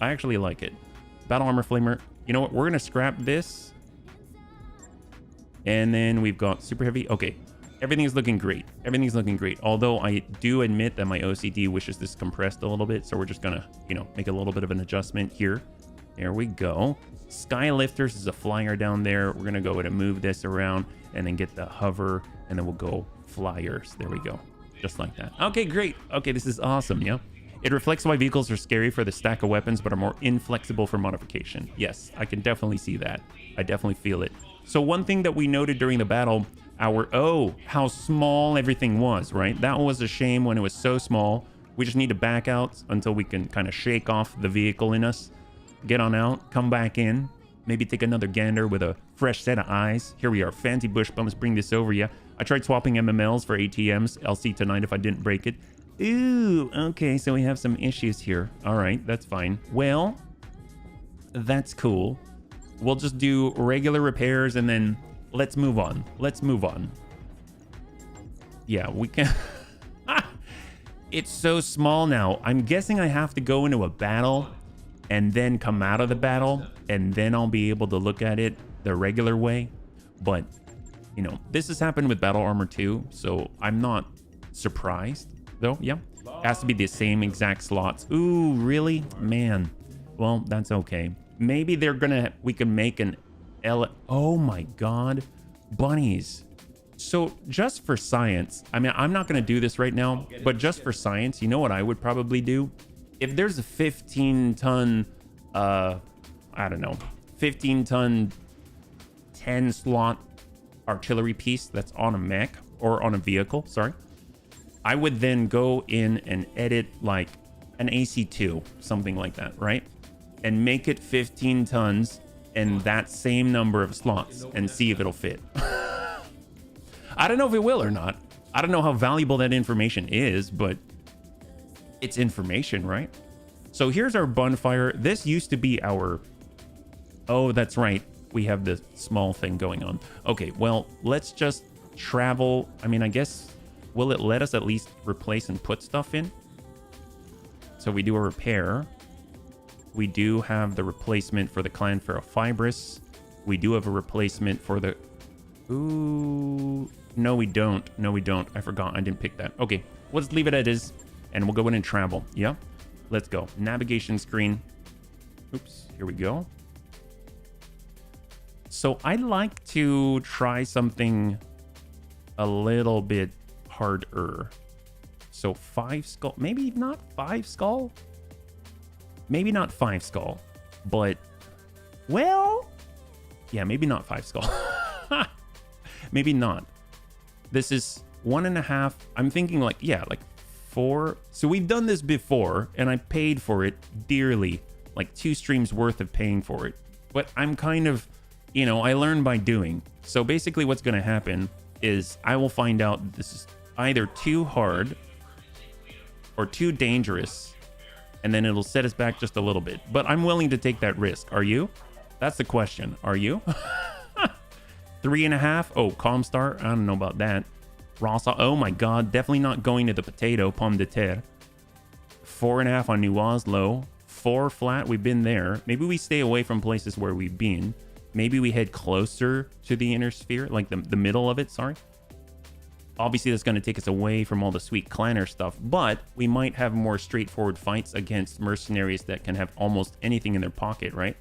I actually like it. Battle armor flamer. You know what? We're going to scrap this. And then we've got super heavy. Okay. Everything's looking great. Everything's looking great. Although I do admit that my OCD wishes this compressed a little bit. So we're just going to, you know, make a little bit of an adjustment here. There we go. Skylifters is a flyer down there. We're going to go ahead and move this around and then get the hover. And then we'll go flyers. There we go. Just like that. Okay, great. Okay, this is awesome, yeah? It reflects why vehicles are scary for the stack of weapons, but are more inflexible for modification. Yes, I can definitely see that. I definitely feel it. So one thing that we noted during the battle, how small everything was, right? That was a shame when it was so small. We just need to back out until we can kind of shake off the vehicle in us. Get on out, come back in. Maybe take another gander with a fresh set of eyes. Here we are, fancy bush bumps, bring this over, yeah. I tried swapping MMLs for ATMs. I'll see tonight if I didn't break it. Ooh, okay, so we have some issues here. All right, that's fine. Well, that's cool. We'll just do regular repairs and then let's move on. Let's move on. Yeah, we can... It's so small now. I'm guessing I have to go into a battle and then come out of the battle, and then I'll be able to look at it the regular way. But, you know, this has happened with Battle Armor 2, so I'm not surprised, though. Yeah, it has to be the same exact slots. Ooh, really? Man, Well, that's okay. Maybe they're gonna... We can make an... Oh my god. Bunnies. So, just for science... I mean, I'm not gonna do this right now, but just for science, you know what I would probably do? If there's a 15-ton... I don't know. 15-ton... 10-slot artillery piece that's on a mech, or on a vehicle, sorry. I would then go in and edit, like, an AC-2, something like that, right? And make it 15 tons and that same number of slots and see if it'll fit. I don't know if it will or not. I don't know how valuable that information is, but it's information, right? So here's our bonfire. This used to be our... Oh, that's right. We have this small thing going on. Okay, well, let's just travel. I mean, I guess... Will it let us at least replace and put stuff in? So we do a repair. We do have the replacement for the clan ferrofibrous. We do have a replacement for the... Ooh... No, we don't. No, we don't. I forgot. I didn't pick that. Okay, let's leave it as is. And we'll go in and travel. Yeah? Let's go. Navigation screen. Oops. Here we go. So I'd like to try something a little bit harder. So 5 skull. Maybe not 5 skull? Maybe not 5 skull. But, well... Yeah, maybe not 5 skull. Maybe not. This is 1.5. I'm thinking like, yeah, like 4. So we've done this before, and I paid for it dearly. Like 2 streams worth of paying for it. But I'm kind of, you know, I learn by doing. So basically what's going to happen is I will find out this is either too hard or too dangerous, and then it'll set us back just a little bit. But I'm willing to take that risk. Are you? That's the question. Are you? 3.5. Oh, Comstar. I don't know about that. Rasa. Oh my god. Definitely not going to the potato. Pomme de terre. 4.5 on New Oslo. 4 flat. We've been there. Maybe we stay away from places where we've been. Maybe we head closer to the inner sphere. Like the middle of it. Sorry. Obviously, that's going to take us away from all the sweet clanner stuff. But we might have more straightforward fights against mercenaries that can have almost anything in their pocket, right?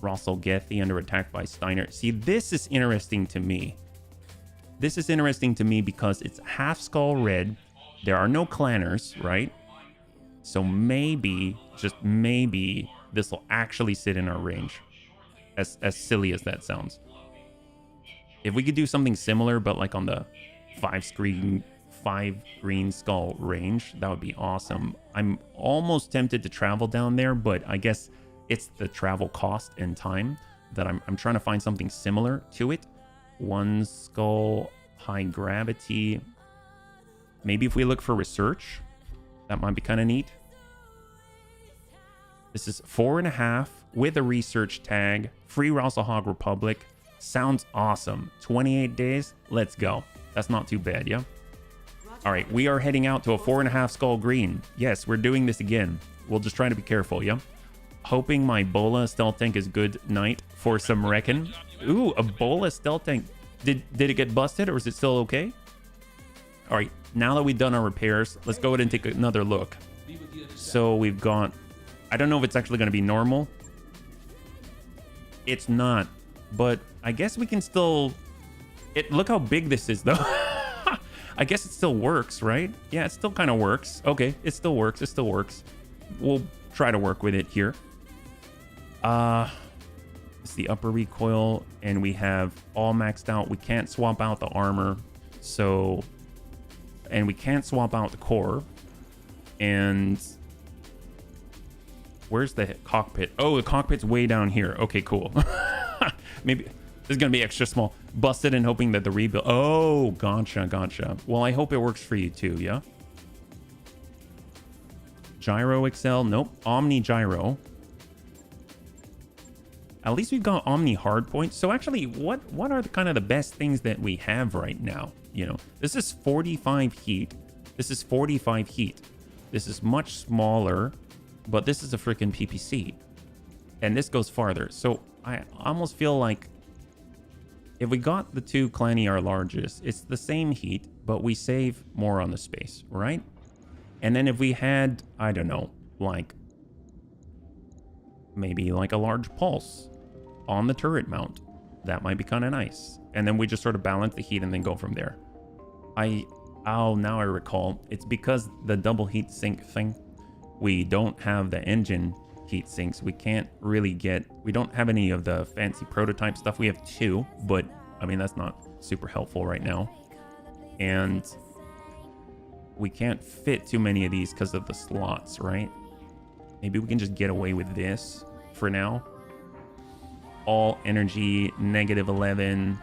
Rasalhague under attack by Steiner. See, this is interesting to me. This is interesting to me because it's half skull red. There are no clanners, right? So maybe, just maybe, this will actually sit in our range. As silly as that sounds. If we could do something similar, but like on the 5 green skull range, that would be awesome. I'm almost tempted to travel down there, but I guess it's the travel cost and time that I'm trying to find something similar to it. 1 skull, high gravity. Maybe if we look for research, that might be kind of neat. This is 4.5 with a research tag. Free Rasalhague Republic. Sounds awesome. 28 days. Let's go. That's not too bad, yeah? All right, we are heading out to a 4.5 skull green. Yes, we're doing this again. We'll just try to be careful, yeah? Hoping my Bola stealth tank is good night for some reckon. Ooh, a Bola stealth tank. Did it get busted or is it still okay? All right, now that we've done our repairs, let's go ahead and take another look. So we've got... I don't know if it's actually going to be normal. It's not. But I guess we can still... Look how big this is, though. I guess it still works, right? Yeah, it still kind of works. Okay, it still works. It still works. We'll try to work with it here. It's the upper recoil, and we have all maxed out. We can't swap out the armor, so... And we can't swap out the core. And... Where's the cockpit? Oh, the cockpit's way down here. Okay, cool. Maybe this is going to be extra small. Busted and hoping that the rebuild... Oh, gotcha, gotcha. Well, I hope it works for you too, yeah? Gyro Excel. Nope. Omni Gyro. At least we've got Omni Hardpoint. So actually, what are the kind of the best things that we have right now? You know, this is 45 heat. This is 45 heat. This is much smaller, but this is a freaking PPC. And this goes farther. So I almost feel like if we got the 2 Clanny our largest, it's the same heat, but we save more on the space, right? And then if we had, I don't know, like maybe like a large pulse on the turret mount. That might be kind of nice. And then we just sort of balance the heat and then go from there. Oh, now I recall. It's because the double heat sink thing, we don't have the engine heat sinks. We can't really get, we don't have any of the fancy prototype stuff. We have 2, but I mean, that's not super helpful right now. And we can't fit too many of these because of the slots, right? Maybe we can just get away with this for now. All energy, -11.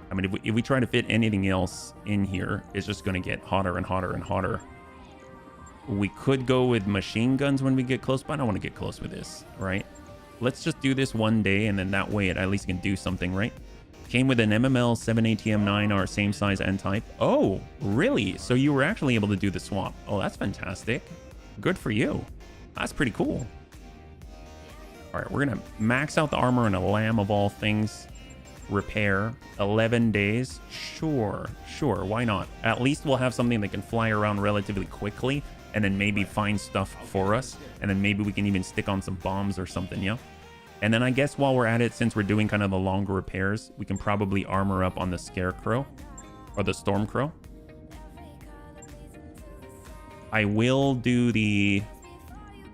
I mean, if we try to fit anything else in here, it's just going to get hotter and hotter and hotter. We could go with machine guns when we get close, but I don't want to get close with this, right? Let's just do this one day, and then that way it at least can do something, right? Came with an MML 7ATM9R, same size and type. Oh, really? So you were actually able to do the swap. Oh, that's fantastic. Good for you. That's pretty cool. All right, we're going to max out the armor in a lamb of all things. Repair 11 days. Sure, why not? At least we'll have something that can fly around relatively quickly and then maybe find stuff for us, and then maybe we can even stick on some bombs or something, yeah? And then I guess while we're at it, since we're doing kind of the longer repairs, we can probably armor up on the Scarecrow or the Stormcrow. I will do the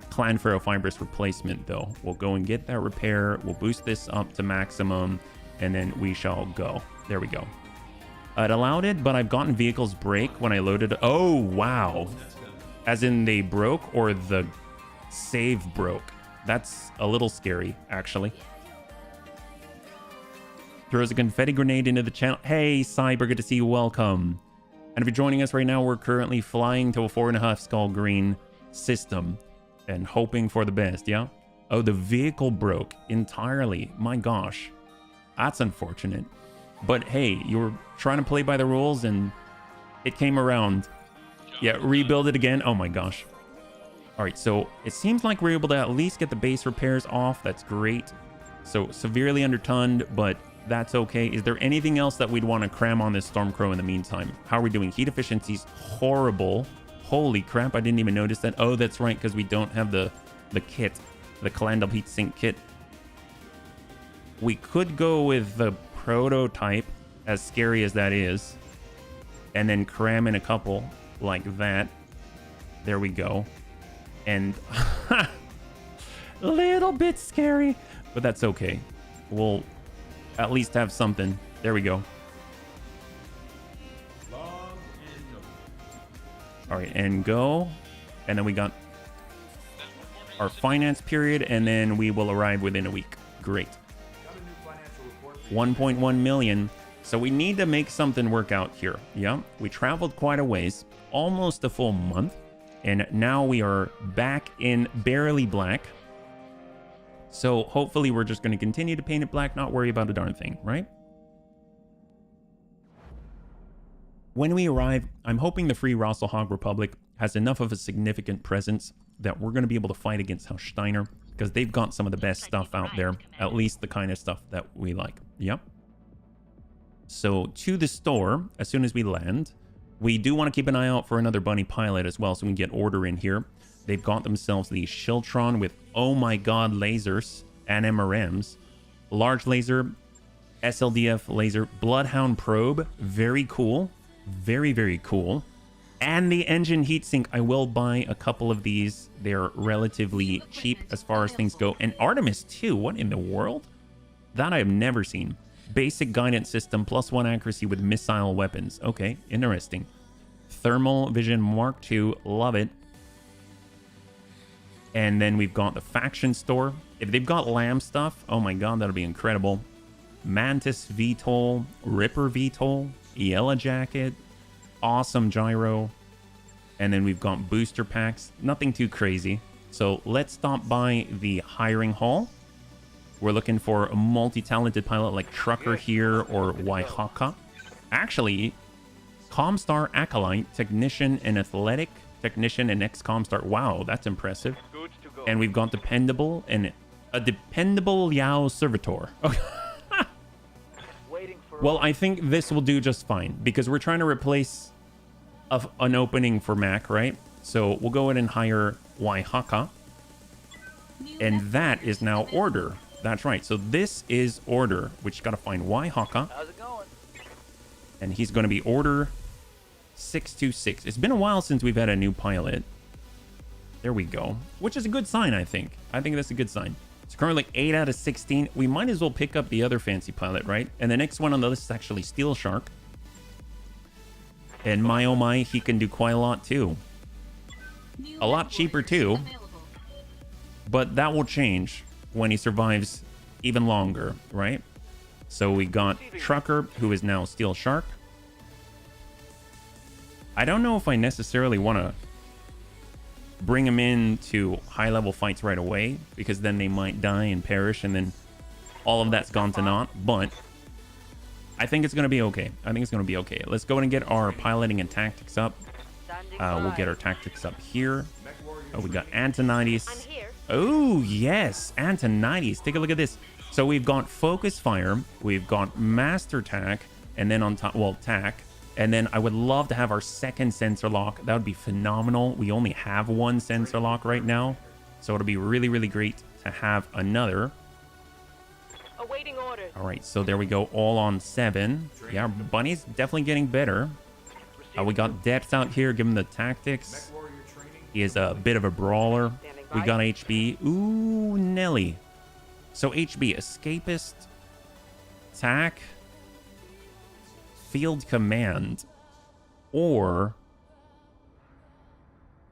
Clan Ferrofibrous replacement though. We'll go and get that repair. We'll boost this up to maximum, and then we shall go. There we go. It allowed it, but I've gotten vehicles break when I loaded. Oh, wow. As in they broke or the save broke. That's a little scary, actually. Throws a confetti grenade into the channel. Hey, Cyber, good to see you. Welcome. And if you're joining us right now, we're currently flying to a 4.5 skull green system and hoping for the best, yeah? Oh, the vehicle broke entirely. My gosh. That's unfortunate. But hey, you were trying to play by the rules and it came around. Yeah, rebuild it again. Oh my gosh. All right, so it seems like we're able to at least get the base repairs off. That's great. So severely undertonned, but that's okay. Is there anything else that we'd want to cram on this Stormcrow in the meantime? How are we doing? Heat efficiency's horrible. Holy crap, I didn't even notice that. Oh, that's right, because we don't have the kit, the Calandal heat sink kit. We could go with the prototype, as scary as that is, and then cram in a couple like that. There we go. And a little bit scary, but that's okay. We'll at least have something. There we go. All right, and go. And then we got our finance period, and then we will arrive within a week. Great. 1.1 million. So we need to make something work out here. Yeah, we traveled quite a ways, almost a full month. And now we are back in barely black. So hopefully we're just going to continue to paint it black, not worry about a darn thing, right? When we arrive, I'm hoping the free Rasalhague Republic has enough of a significant presence that we're going to be able to fight against House Steiner, because they've got some of the best stuff out there, at least the kind of stuff that we like. Yep. So to the store, as soon as we land, we do want to keep an eye out for another bunny pilot as well, so we can get order in here. They've got themselves the Shiltron with, oh my god, lasers and MRMs. Large laser, SLDF laser, Bloodhound probe, very cool. Very, very cool. And the engine heatsink, I will buy a couple of these. They're relatively cheap as far as things go. And Artemis 2, what in the world? That I have never seen. Basic guidance system, +1 accuracy with missile weapons. Okay, interesting. Thermal Vision Mark II, love it. And then we've got the faction store. If they've got Lamb stuff, oh my god, that'll be incredible. Mantis VTOL, Ripper VTOL, Yellow Jacket, awesome gyro. And then we've got booster packs, nothing too crazy. So let's stop by the hiring hall. We're looking for a multi-talented pilot like Trucker here or Waihaka. Actually, Comstar Acolyte, Technician and Athletic, Technician and ex-Comstar. Wow, that's impressive. And we've got Dependable and a Dependable Yao Servitor. Okay. Well, I think this will do just fine because we're trying to replace an opening for Mac, right? So we'll go ahead and hire Waihaka. And that is now order. That's right. So this is order, which got to find Waihaka. How's it going? And he's going to be order 626. It's been a while since we've had a new pilot. There we go. Which is a good sign, I think. I think that's a good sign. It's currently 8 out of 16. We might as well pick up the other fancy pilot, right? And the next one on the list is actually Steel Shark. And my oh my, he can do quite a lot too. A lot cheaper too. But that will change when he survives even longer, right? So we got Trucker, who is now Steel Shark. I don't know if I necessarily want to bring him into high-level fights right away, because then they might die and perish, and then all of that's gone to naught. But I think it's going to be okay. I think it's going to be okay. Let's go ahead and get our piloting and tactics up. We'll get our tactics up here. Oh, we got Antonides. I'm here. Oh, yes. Antonides. Take a look at this. So we've got Focus Fire. We've got Master Tack. And then on top, well, Tack. And then I would love to have our second sensor lock. That would be phenomenal. We only have one sensor lock right now. So it'll be really, really great to have another. Awaiting orders. All right, so there we go. All on 7. Yeah, Bunny's definitely getting better. We got Depth out here. Give him the tactics. He is a bit of a brawler. We got HB. Ooh, Nelly. So HB, Escapist, Tack, Field Command, or...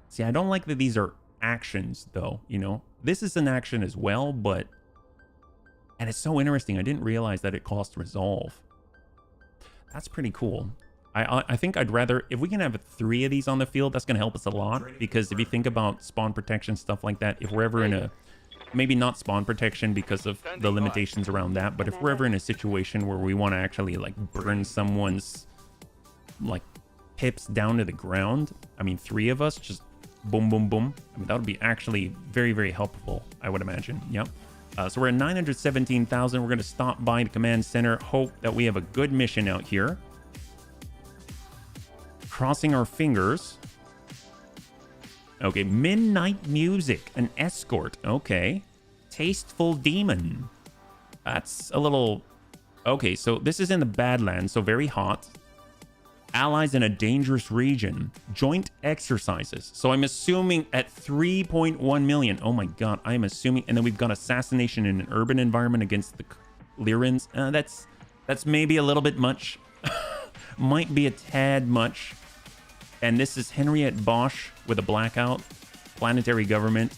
See, I don't like that these are actions, though, you know? This is an action as well, but... And it's so interesting. I didn't realize that it cost Resolve. That's pretty cool. I think I'd rather... If we can have 3 of these on the field, that's going to help us a lot. Because if you think about spawn protection, stuff like that, if we're ever in a... Maybe not spawn protection because of the limitations around that, but if we're ever in a situation where we want to actually, like, burn someone's, like, pips down to the ground, I mean, 3 of us, just boom, boom, boom. I mean, that would be actually very, very helpful, I would imagine. Yep. So we're at 917,000. We're going to stop by the command center, hope that we have a good mission out here. Crossing our fingers. Okay, Midnight Music, an escort. Okay. Tasteful Demon. That's a little... Okay, so this is in the Badlands, so very hot. Allies in a dangerous region. Joint exercises. So I'm assuming at 3.1 million. Oh my god, I'm assuming... And then we've got assassination in an urban environment against the Lyrans. That's maybe a little bit much. Might be a tad much. And this is Henriette Bosch with a blackout. Planetary government.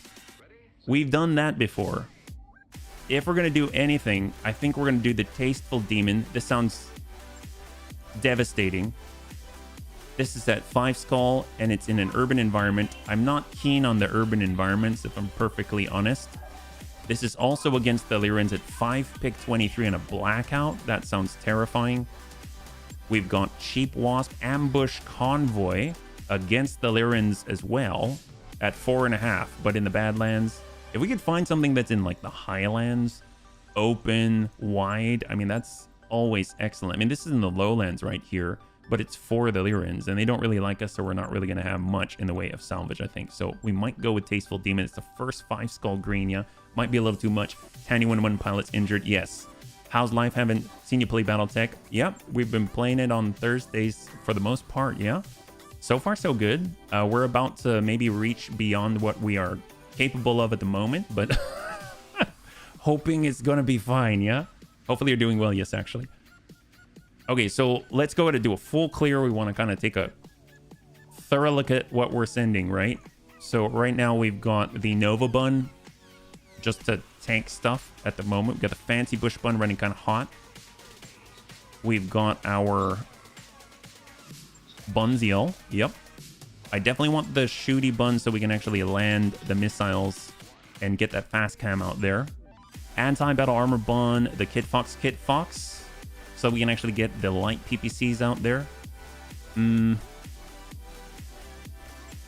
We've done that before. If we're going to do anything, I think we're going to do the Tasteful Demon. This sounds devastating. This is at 5 skull, and it's in an urban environment. I'm not keen on the urban environments, if I'm perfectly honest. This is also against the Lyrans at 5 pick 23 and a blackout. That sounds terrifying. We've got Cheap Wasp Ambush Convoy against the Lyrans as well at 4.5, but in the Badlands. If we could find something that's in like the Highlands, open, wide, I mean, that's always excellent. I mean, this is in the lowlands right here, but it's for the Lyrans, and they don't really like us, so we're not really going to have much in the way of salvage, I think. So we might go with Tasteful Demon. It's the first 5 skull green, yeah. Might be a little too much. Tiny 1-1 pilot's injured, yes. How's life? Haven't seen you play Battletech. Yep, we've been playing it on Thursdays for the most part, yeah. So far, so good. We're about to maybe reach beyond what we are capable of at the moment, but hoping it's going to be fine, yeah? Hopefully you're doing well, yes, actually. Okay, so let's go ahead and do a full clear. We want to kind of take a thorough look at what we're sending, right? So right now we've got the Nova Bun, just to tank stuff at the moment. We've got the Fancy Bush Bun running kind of hot. We've got our Bunziel. Yep. I definitely want the Shooty Bun so we can actually land the missiles and get that fast cam out there. Anti-Battle Armor Bun, the Kit Fox, so we can actually get the light PPCs out there. And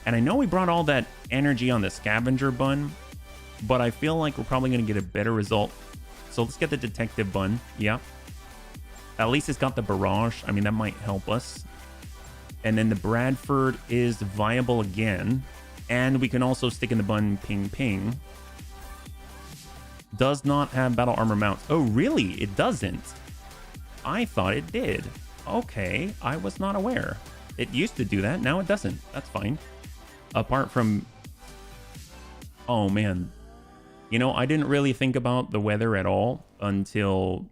I know we brought all that energy on the Scavenger Bun, but I feel like we're probably going to get a better result. So let's get the Detective Bun. Yeah. At least it's got the Barrage. I mean, that might help us. And then the Bradford is viable again. And we can also stick in the Bun Ping Ping. does not have battle armor mounts. Oh, really? It doesn't? I thought it did. Okay, I was not aware. It used to do that, now it doesn't. That's fine. Apart from... Oh, man. You know, I didn't really think about the weather at all until,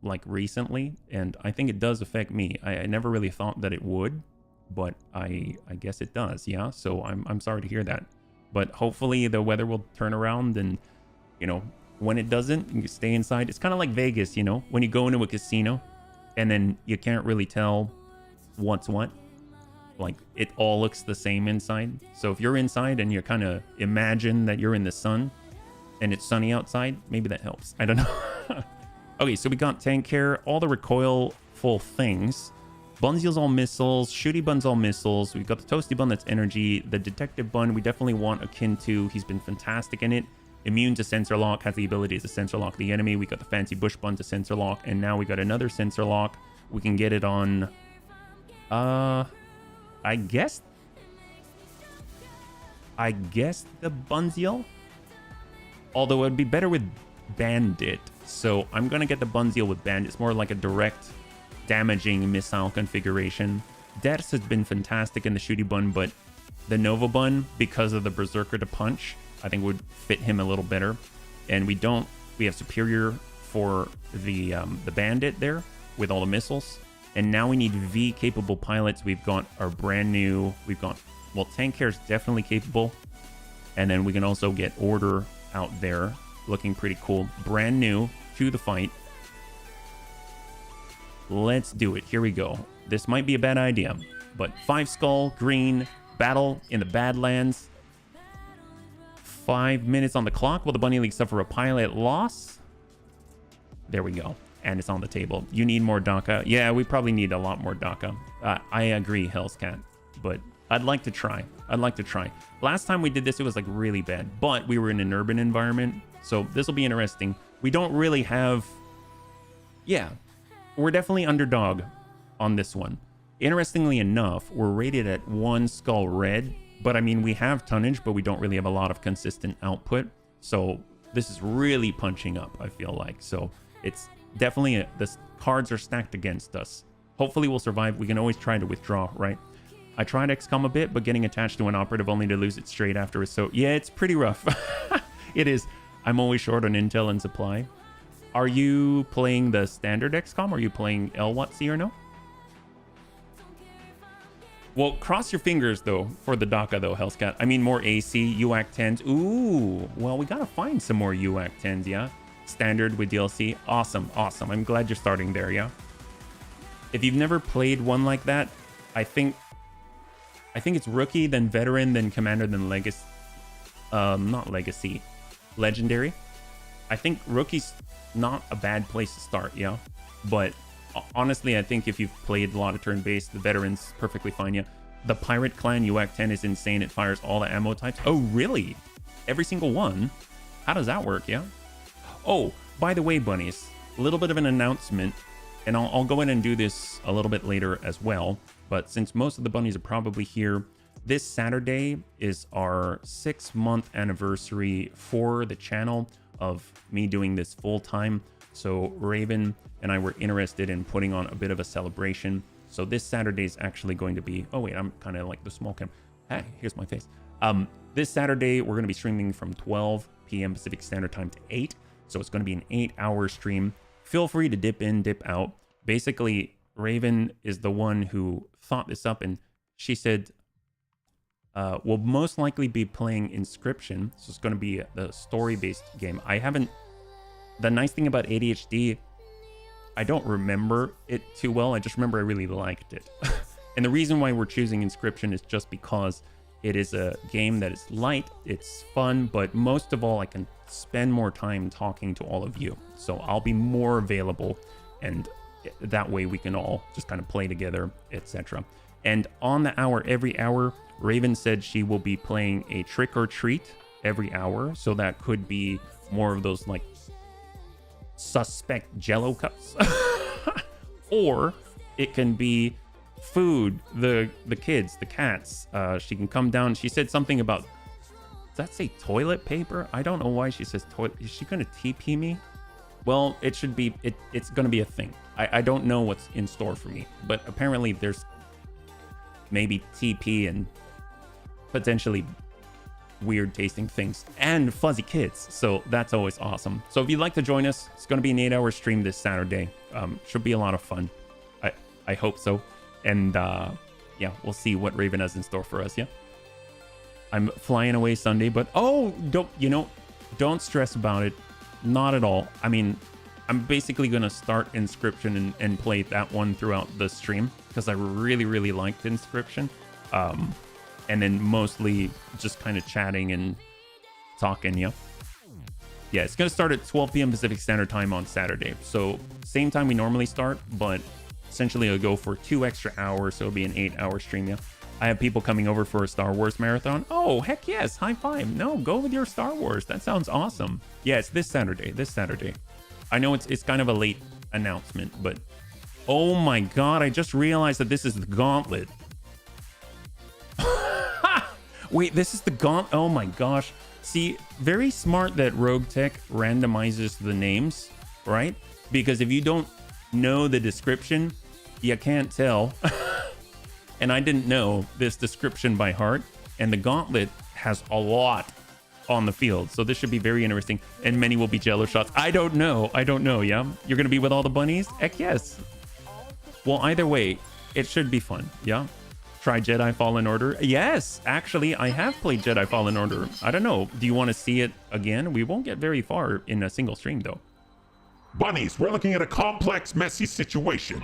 like, recently. And I think it does affect me. I never really thought that it would, but I guess it does, yeah? So I'm sorry to hear that. But hopefully the weather will turn around and, you know, when it doesn't, you stay inside. It's kind of like Vegas, you know, when you go into a casino and then you can't really tell what's what. Like, it all looks the same inside. So if you're inside and you kind of imagine that you're in the sun and it's sunny outside, maybe that helps. I don't know. Okay, so we got tank care, all the recoil-full things. Bunziel's all missiles, Shooty Bun's all missiles. We've got the Toasty Bun that's energy. The Detective Bun, we definitely want akin to. He's been fantastic in it. Immune to sensor lock, has the ability to sensor lock the enemy. We got the Fancy Bush Bun to sensor lock, and now we got another sensor lock. We can get it on... I guess the Bunziel. Although it would be better with Bandit. So I'm going to get the Bunziel with Bandit. It's more like a direct damaging missile configuration. Ders has been fantastic in the Shooty Bun, but the Nova Bun, because of the Berserker to punch, I think would fit him a little better. And we have Superior for the Bandit there with all the missiles. And now we need V capable pilots. We've got our brand new, well, Tank Care is definitely capable. And then we can also get Order out there looking pretty cool. Brand new to the fight. Let's do it. Here we go. This might be a bad idea, but 5 skull, green, battle in the Badlands. 5 minutes on the clock. Will the Bunny League suffer a pilot loss? There we go. And it's on the table. You need more DACA. Yeah, we probably need a lot more DACA. I agree, Hell's Cat, but I'd like to try. Last time we did this, it was like really bad, but we were in an urban environment, so this will be interesting. We don't really have... Yeah, we're definitely underdog on this one. Interestingly enough, we're rated at 1 skull red, but I mean, we have tonnage, but we don't really have a lot of consistent output. So this is really punching up, I feel like. So it's definitely, the cards are stacked against us. Hopefully we'll survive. We can always try to withdraw, right? I tried XCOM a bit, but getting attached to an operative only to lose it straight after is so... Yeah, it's pretty rough. It is. I'm always short on intel and supply. Are you playing the standard XCOM? Are you playing LWATC or no? Well, cross your fingers, though, for the DACA, though, Hellscat. I mean, more AC, UAC 10s. Ooh, well, we gotta find some more UAC 10s, yeah? Standard with DLC. Awesome, awesome. I'm glad you're starting there, yeah? If you've never played one like that, I think it's Rookie, then Veteran, then Commander, then Legacy. Not Legacy. Legendary. I think Rookie's not a bad place to start, yeah? But honestly, I think if you've played a lot of turn-based, the Veteran's perfectly fine, yeah? The Pirate Clan UAC 10 is insane. It fires all the ammo types. Oh, really? Every single one? How does that work, yeah? Oh, by the way, bunnies, a little bit of an announcement, and I'll go in and do this a little bit later as well. But since most of the bunnies are probably here, this Saturday is our 6-month anniversary for the channel of me doing this full time. So Raven and I were interested in putting on a bit of a celebration. So this Saturday is actually going to be, oh wait, I'm kind of like the small cam. Hey, here's my face. This Saturday, we're going to be streaming from 12 p.m. Pacific Standard Time to 8. So it's going to be an 8-hour stream. Feel free to dip in, dip out. Basically, Raven is the one who thought this up, and she said, we'll most likely be playing Inscription. So it's going to be the story-based game. The nice thing about ADHD, I don't remember it too well. I just remember I really liked it. And the reason why we're choosing Inscription is just because it is a game that is light, it's fun, but most of all, I can spend more time talking to all of you. So I'll be more available, and that way we can all just kind of play together, etc. And on the hour, every hour, Raven said she will be playing a trick or treat every hour. So that could be more of those like suspect Jello cups, or it can be food, the kids, the cats. She can come down. She said something about Does that say toilet paper? I don't know why she says toilet. Is she gonna TP me? Well, it should be, it's gonna be a thing. I don't know what's in store for me, but apparently there's maybe TP and potentially weird tasting things and fuzzy kids. So that's always awesome. So if you'd like to join us, it's gonna be an 8-hour stream this Saturday. Should be a lot of fun. I hope so. And yeah, we'll see what Raven has in store for us. Yeah. I'm flying away Sunday, but don't stress about it. Not at all. I mean, I'm basically going to start Inscription and play that one throughout the stream because I really, really liked Inscription. And then mostly just kind of chatting and talking, yeah. Yeah, it's going to start at 12 p.m. Pacific Standard Time on Saturday. So same time we normally start, but essentially it'll go for 2 extra hours. So it'll be an 8-hour stream, yeah. I have people coming over for a Star Wars marathon. Oh, heck yes. High five. No, go with your Star Wars. That sounds awesome. Yeah, it's this Saturday. I know it's kind of a late announcement, but oh my God, I just realized that this is the gauntlet. Wait, this is the gauntlet. Oh my gosh. See, very smart that Roguetech randomizes the names, right? Because if you don't know the description, you can't tell. And I didn't know this description by heart. And the gauntlet has a lot on the field. So this should be very interesting. And many will be jello shots. I don't know. Yeah. You're going to be with all the bunnies? Heck yes. Well, either way, it should be fun. Yeah. Try Jedi Fallen Order. Yes, actually, I have played Jedi Fallen Order. I don't know. Do you want to see it again? We won't get very far in a single stream, though. Bunnies, we're looking at a complex, messy situation.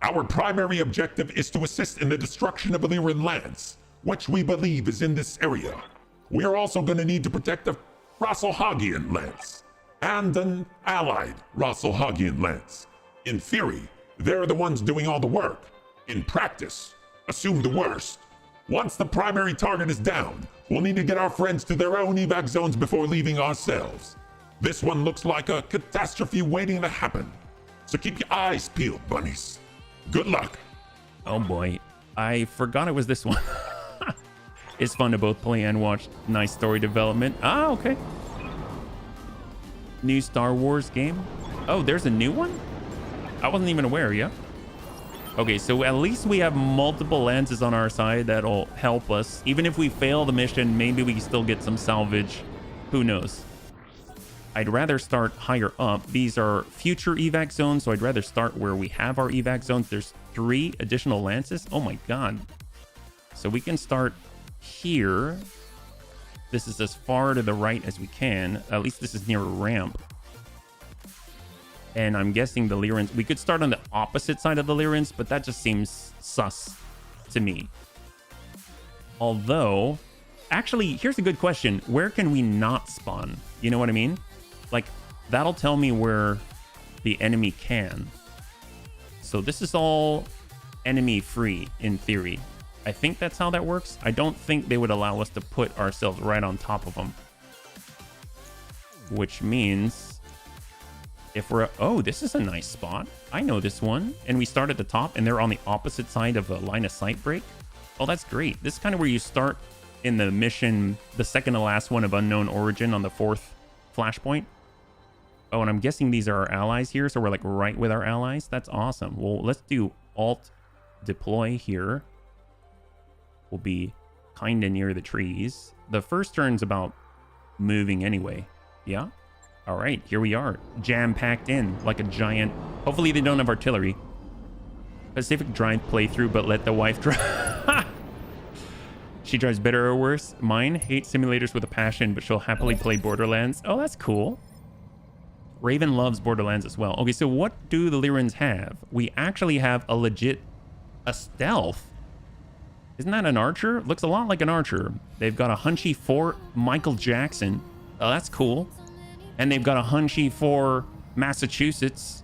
Our primary objective is to assist in the destruction of Illyrian lands, which we believe is in this area. We are also going to need to protect the Rasalhagian lands and an allied Rasalhagian lands. In theory, they're the ones doing all the work. In practice, assume the worst. Once the primary target is down, we'll need to get our friends to their own evac zones before leaving ourselves. This one looks like a catastrophe waiting to happen. So keep your eyes peeled, bunnies. Good luck. Oh boy, I forgot it was this one. It's fun to both play and watch. Nice story development. Ah, okay. New Star Wars game. Oh, there's a new one? I wasn't even aware, yeah? Okay, so at least we have multiple lances on our side that'll help us. Even if we fail the mission, maybe we can still get some salvage. Who knows? I'd rather start higher up. These are future evac zones, so I'd rather start where we have our evac zones. There's 3 additional lances. Oh my God. So we can start here. This is as far to the right as we can. At least this is near a ramp. And I'm guessing the Lyrans, we could start on the opposite side of the Lyrans, but that just seems sus to me. Although, actually, here's a good question. Where can we not spawn? You know what I mean? Like, that'll tell me where the enemy can. So this is all enemy free in theory. I think that's how that works. I don't think they would allow us to put ourselves right on top of them. Which means if we're, oh, this is a nice spot. I know this one. And we start at the top and they're on the opposite side of a line of sight break. Oh, that's great. This is kind of where you start in the mission, the second to last one of Unknown Origin on the 4th flashpoint. Oh, and I'm guessing these are our allies here, so we're like right with our allies. That's awesome. Well, let's do Alt deploy here. We'll be kind of near the trees. The first turn's about moving anyway. Yeah? All right, here we are. Jam-packed in like a giant. Hopefully they don't have artillery. Pacific Drive playthrough, but let the wife drive. She drives better or worse. Mine hates simulators with a passion, but she'll happily play Borderlands. Oh, that's cool. Raven loves Borderlands as well. Okay, so what do the Lyrans have? We actually have a stealth. Isn't that an archer? Looks a lot like an archer. They've got a Hunchy 4 Michael Jackson. Oh, that's cool. And they've got a Hunchy 4 Massachusetts.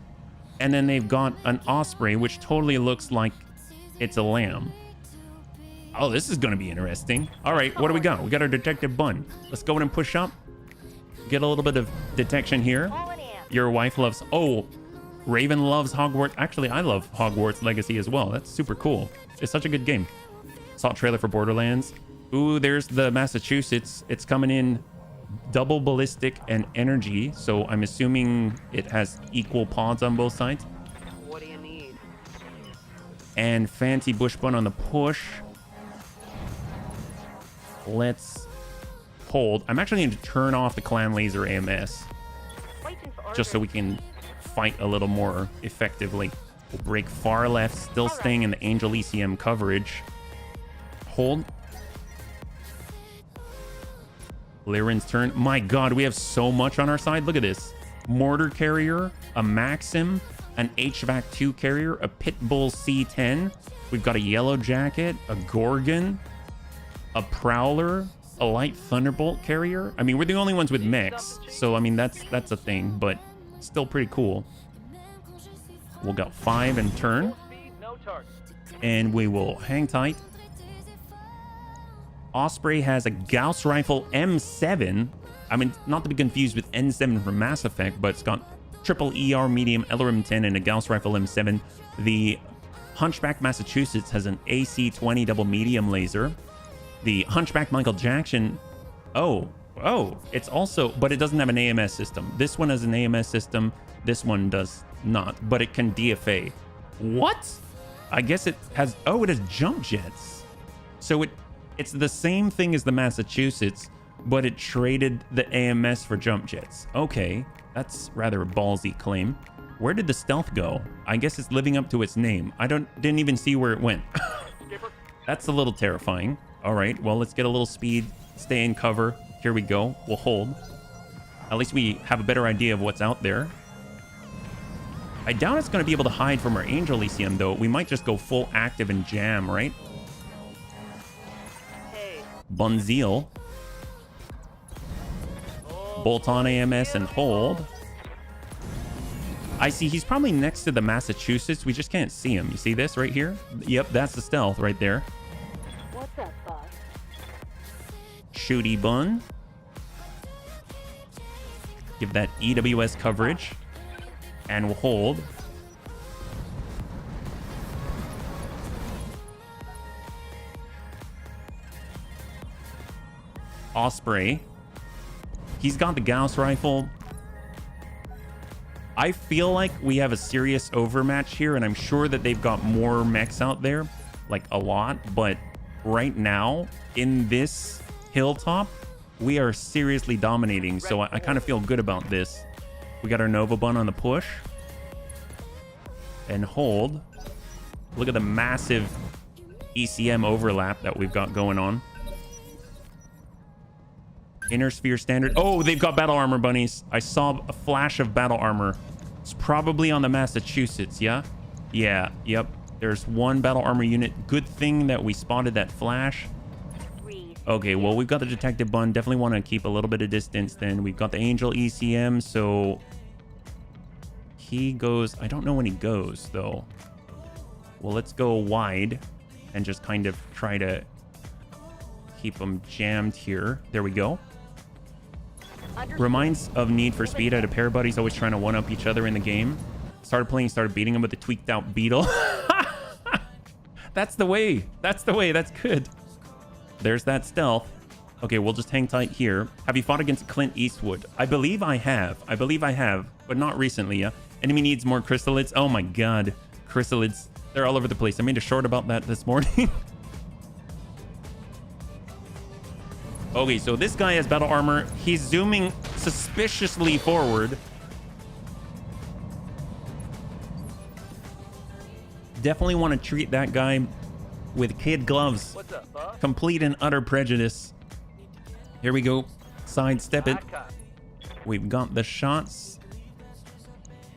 And then they've got an Osprey, which totally looks like it's a lamb. Oh, this is going to be interesting. All right, what do we got? We got our Detective Bun. Let's go in and push up. Get a little bit of detection here. Your wife loves... Oh, Raven loves Hogwarts. Actually, I love Hogwarts Legacy as well. That's super cool. It's such a good game. Saw a trailer for Borderlands. Ooh, there's the Massachusetts. It's coming in double ballistic and energy. So I'm assuming it has equal pods on both sides. What do you need? And fancy bush bun on the push. Let's hold. I'm actually going to turn off the clan laser AMS Waiting for just so we can fight a little more effectively. We'll break far left, still staying in the Angel ECM coverage. Hold. Liren's turn. My god, we have so much on our side. Look at this. Mortar carrier, a Maxim, an HVAC 2 carrier, a Pitbull C10. We've got a Yellow Jacket, a Gorgon, a Prowler, a Light Thunderbolt carrier. I mean, we're the only ones with mechs, so I mean that's a thing, but still pretty cool. We'll go 5 and turn, Speed, no target. and we will hang tight. Osprey has a Gauss rifle M7. I mean, not to be confused with N7 from Mass Effect, but it's got triple ER medium LRM 10 and a Gauss rifle M7. The Hunchback Massachusetts has an AC-20 double medium laser. The Hunchback Michael Jackson, it's also, but it doesn't have an AMS system. This one has an AMS system. This one does not, but it can DFA. What? I guess it has, it has jump jets. So it's the same thing as the Massachusetts, but it traded the AMS for jump jets. Okay, that's rather a ballsy claim. Where did the stealth go? I guess it's living up to its name. Didn't even see where it went. Skipper, That's a little terrifying. All right, well, let's get a little speed, stay in cover. Here we go. We'll hold. At least we have a better idea of what's out there. I doubt it's going to be able to hide from our Angel ECM, though. We might just go full active and jam, right? Hey, Bunzeal. Bolt on AMS and hold. I see he's probably next to the Massachusetts. We just can't see him. You see this right here? Yep, that's the stealth right there. what's up, boss? Shooty bun. Give that EWS coverage. And we'll hold. Osprey. He's got the Gauss rifle. I feel like we have a serious overmatch here, and I'm sure that they've got more mechs out there, like a lot, but right now, in this hilltop, we are seriously dominating, so I kind of feel good about this. We got our Nova Bun on the push. And hold. Look at the massive ECM overlap that we've got going on. Inner Sphere standard. Oh, they've got battle armor bunnies. I saw a flash of battle armor. It's probably on the Massachusetts, yeah? Yeah, yep. There's one battle armor unit. Good thing that we spotted that flash. Okay, well, we've got the detective bun. Definitely want to keep a little bit of distance then. We've got the Angel ECM, so he goes... I don't know when he goes, though. Well, let's go wide and just kind of try to keep him jammed here. There we go. Reminds of Need for Speed. I had a pair of buddies always trying to one-up each other in the game. Started beating him with the tweaked out Beetle. That's the way. That's the way. That's good. There's that stealth. Okay, we'll just hang tight here. Have you fought against Clint Eastwood? I believe I have. But not recently, yeah? Enemy needs more chrysalids. Oh my god. Chrysalids. They're all over the place. I made a short about that this morning. Okay, so this guy has battle armor. He's zooming suspiciously forward. Definitely want to treat that guy with kid gloves. what's up, boss? Complete and utter prejudice. Here we go. Sidestep it. We've got the shots.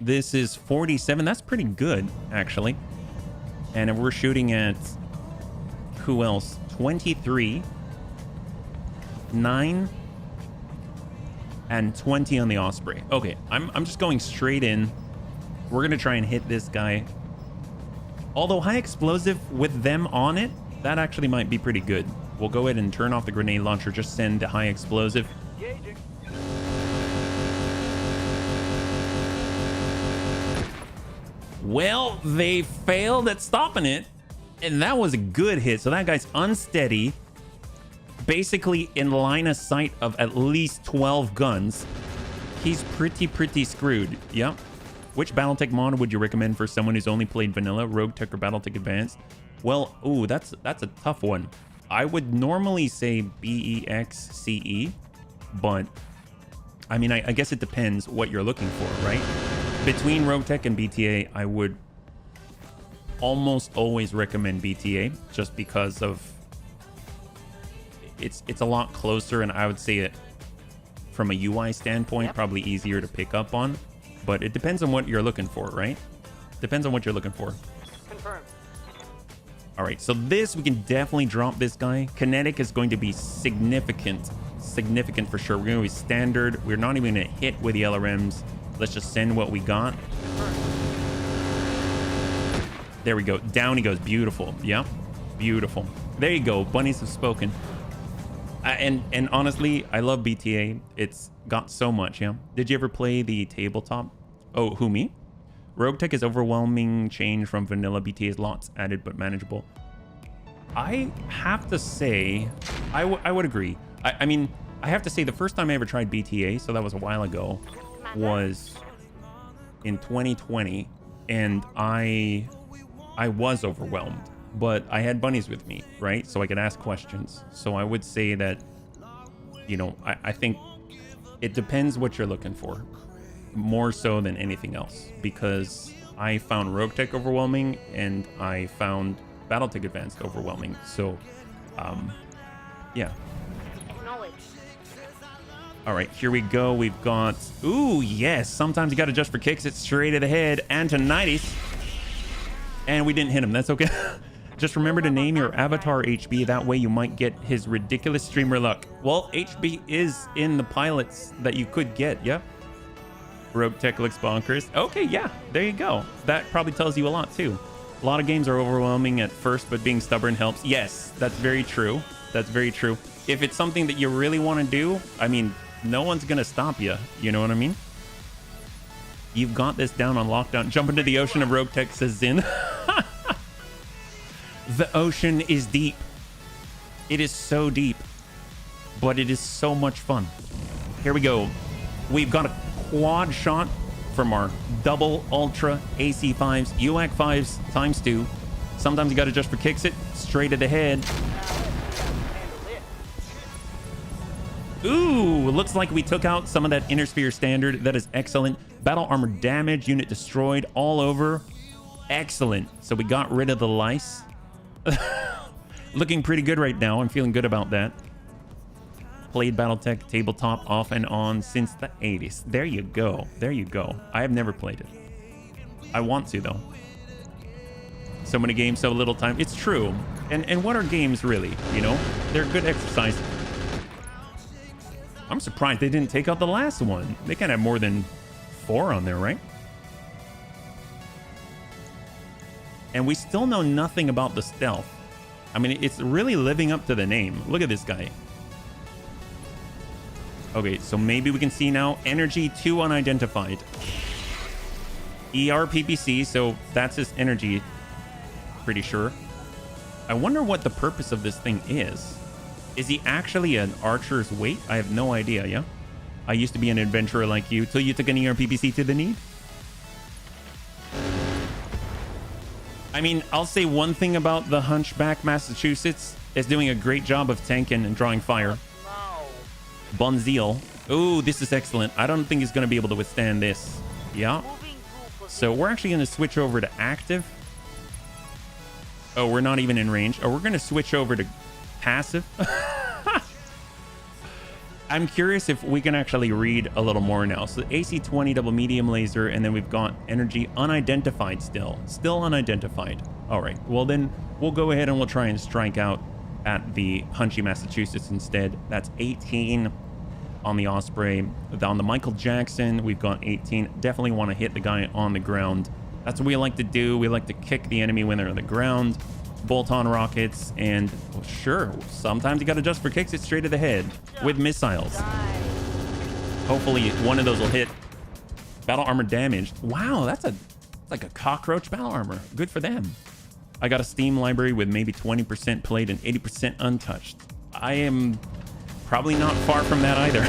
This is 47. That's pretty good, actually. And if we're shooting at... who else? 23. 9. And 20 on the Osprey. Okay, I'm just going straight in. We're going to try and hit this guy. Although high explosive with them on it, that actually might be pretty good. We'll go ahead and turn off the grenade launcher. Just send the high explosive. Engaging. Well, they failed at stopping it. And that was a good hit. So that guy's unsteady. basically in line of sight of at least 12 guns, he's pretty screwed. Yep. Which Battletech mod would you recommend for someone who's only played vanilla, Roguetech or Battletech Advanced? Well, ooh, that's a tough one. I would normally say BEXCE, but I mean, I guess it depends what you're looking for, right? Between Roguetech and BTA, I would almost always recommend BTA just because of it's a lot closer, and I would say it from a UI standpoint, probably easier to pick up on. But it depends on what you're looking for, right? Depends on what you're looking for. Confirmed. All right, so this, we can definitely drop this guy. Kinetic is going to be significant for sure. We're going to be standard. We're not even going to hit with the LRMs. Let's just send what we got. There we go. Down he goes. Beautiful. Yeah, beautiful. There you go. Bunnies have spoken. And honestly, I love BTA. It's got so much, yeah. Did you ever play the tabletop? Oh, who, me? Roguetech is overwhelming change from vanilla. BTA's lots added but manageable. I have to say, I would agree. I mean, I have to say the first time I ever tried BTA, so that was a while ago, was in 2020, and I was overwhelmed. But I had bunnies with me, right? So I could ask questions. So I would say that, you know, I think it depends what you're looking for, more so than anything else, because I found Roguetech overwhelming and I found Battletech Advanced overwhelming. So, yeah. All right, here we go. We've got, ooh, yes. Sometimes you got to adjust for kicks. It's straight to the head. Antonitis. And we didn't hit him. That's okay. Just remember to name your avatar HB. That way you might get his ridiculous streamer luck. Well, HB is in the pilots that you could get. Yep. Roguetech looks bonkers. Okay, yeah. There you go. That probably tells you a lot, too. A lot of games are overwhelming at first, but being stubborn helps. Yes, that's very true. That's very true. If it's something that you really want to do, I mean, no one's going to stop you. You know what I mean? You've got this down on lockdown. Jump into the ocean of Roguetech, says Zin. The ocean is deep. It is so deep, but it is so much fun. Here we go. We've got a quad shot from our double ultra AC5s, UAC 5s times 2. Sometimes you got to adjust for kicks it straight to the head. Ooh, looks like we took out some of that inner sphere standard. That is excellent. Battle armor damage, unit destroyed all over. Excellent. So we got rid of the lice. Looking pretty good right now. I'm feeling good about that. Played Battletech tabletop off and on since the 80s. There you go. There you go. I have never played it. I want to, though. So many games, so little time. It's true. And what are games really? You know, they're good exercise. I'm surprised they didn't take out the last one. They can't have more than 4 on there, right? And we still know nothing about the stealth. I mean, it's really living up to the name. Look at this guy. Okay, so maybe we can see now. Energy 2 unidentified. ER PPC, so that's his energy. Pretty sure. I wonder what the purpose of this thing is. Is he actually an archer's weight? I have no idea, yeah? I used to be an adventurer like you till you took an ER PPC to the knee. I mean, I'll say one thing about the Hunchback, Massachusetts is doing a great job of tanking and drawing fire. Bonzeal. Ooh, this is excellent. I don't think he's going to be able to withstand this. Yeah. So we're actually going to switch over to active. Oh, we're not even in range. Oh, we're going to switch over to passive. I'm curious if we can actually read a little more now. So AC-20 double medium laser, and then we've got energy unidentified still unidentified. All right, well then we'll go ahead and we'll try and strike out at the Hunchy, Massachusetts instead. That's 18 on the Osprey. On the Michael Jackson, we've got 18. Definitely want to hit the guy on the ground. That's what we like to do. We like to kick the enemy when they're on the ground. Bolt-on rockets, and well, sure, sometimes you got to adjust for kicks it straight to the head with missiles. Hopefully one of those will hit. Battle armor damaged. Wow, that's like a cockroach battle armor. Good for them. I got a Steam library with maybe 20% played and 80% untouched. I am probably not far from that either.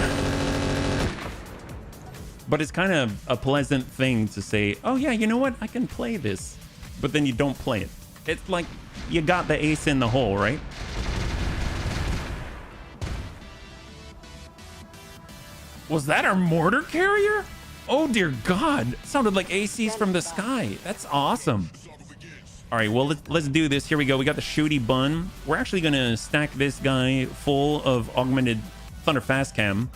But it's kind of a pleasant thing to say, oh yeah, you know what? I can play this. But then you don't play it. It's like you got the ace in the hole, right? Was that our mortar carrier? Oh dear God. It sounded like ACs from the sky. That's awesome. All right, well, let's do this. Here we go. We got the shooty bun. We're actually going to stack this guy full of augmented Thunder Fast Cam.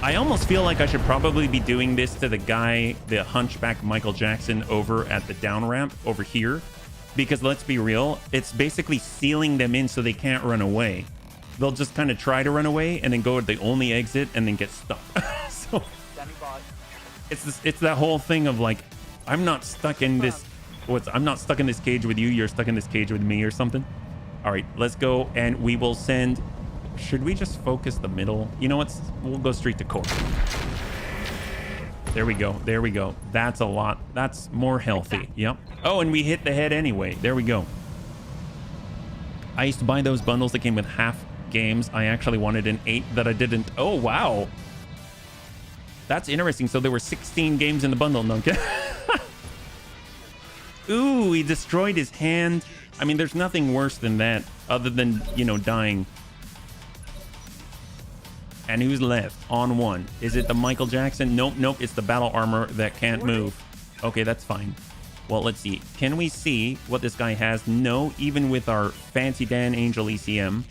I almost feel like I should probably be doing this to the guy, the hunchback Michael Jackson over at the down ramp over here. Because let's be real, it's basically sealing them in so they can't run away. They'll just kind of try to run away and then go at the only exit and then get stuck. So it's that whole thing of like, I'm not stuck in this. I'm not stuck in this cage with you. You're stuck in this cage with me or something. All right, let's go and we will send. Should we just focus the middle? You know what? We'll go straight to core. There we go. There we go. That's a lot. That's more healthy. Yep. Oh, and we hit the head anyway. There we go. I used to buy those bundles that came with half games. I actually wanted an 8 that I didn't. Oh, wow. That's interesting. So there were 16 games in the bundle. No, okay. Ooh, he destroyed his hand. I mean, there's nothing worse than that other than, you know, dying. And who's left on one? Is it the Michael Jackson? Nope, nope. It's the battle armor that can't move. Okay, that's fine. Well, let's see. Can we see what this guy has? No, even with our fancy Dan Angel ECM.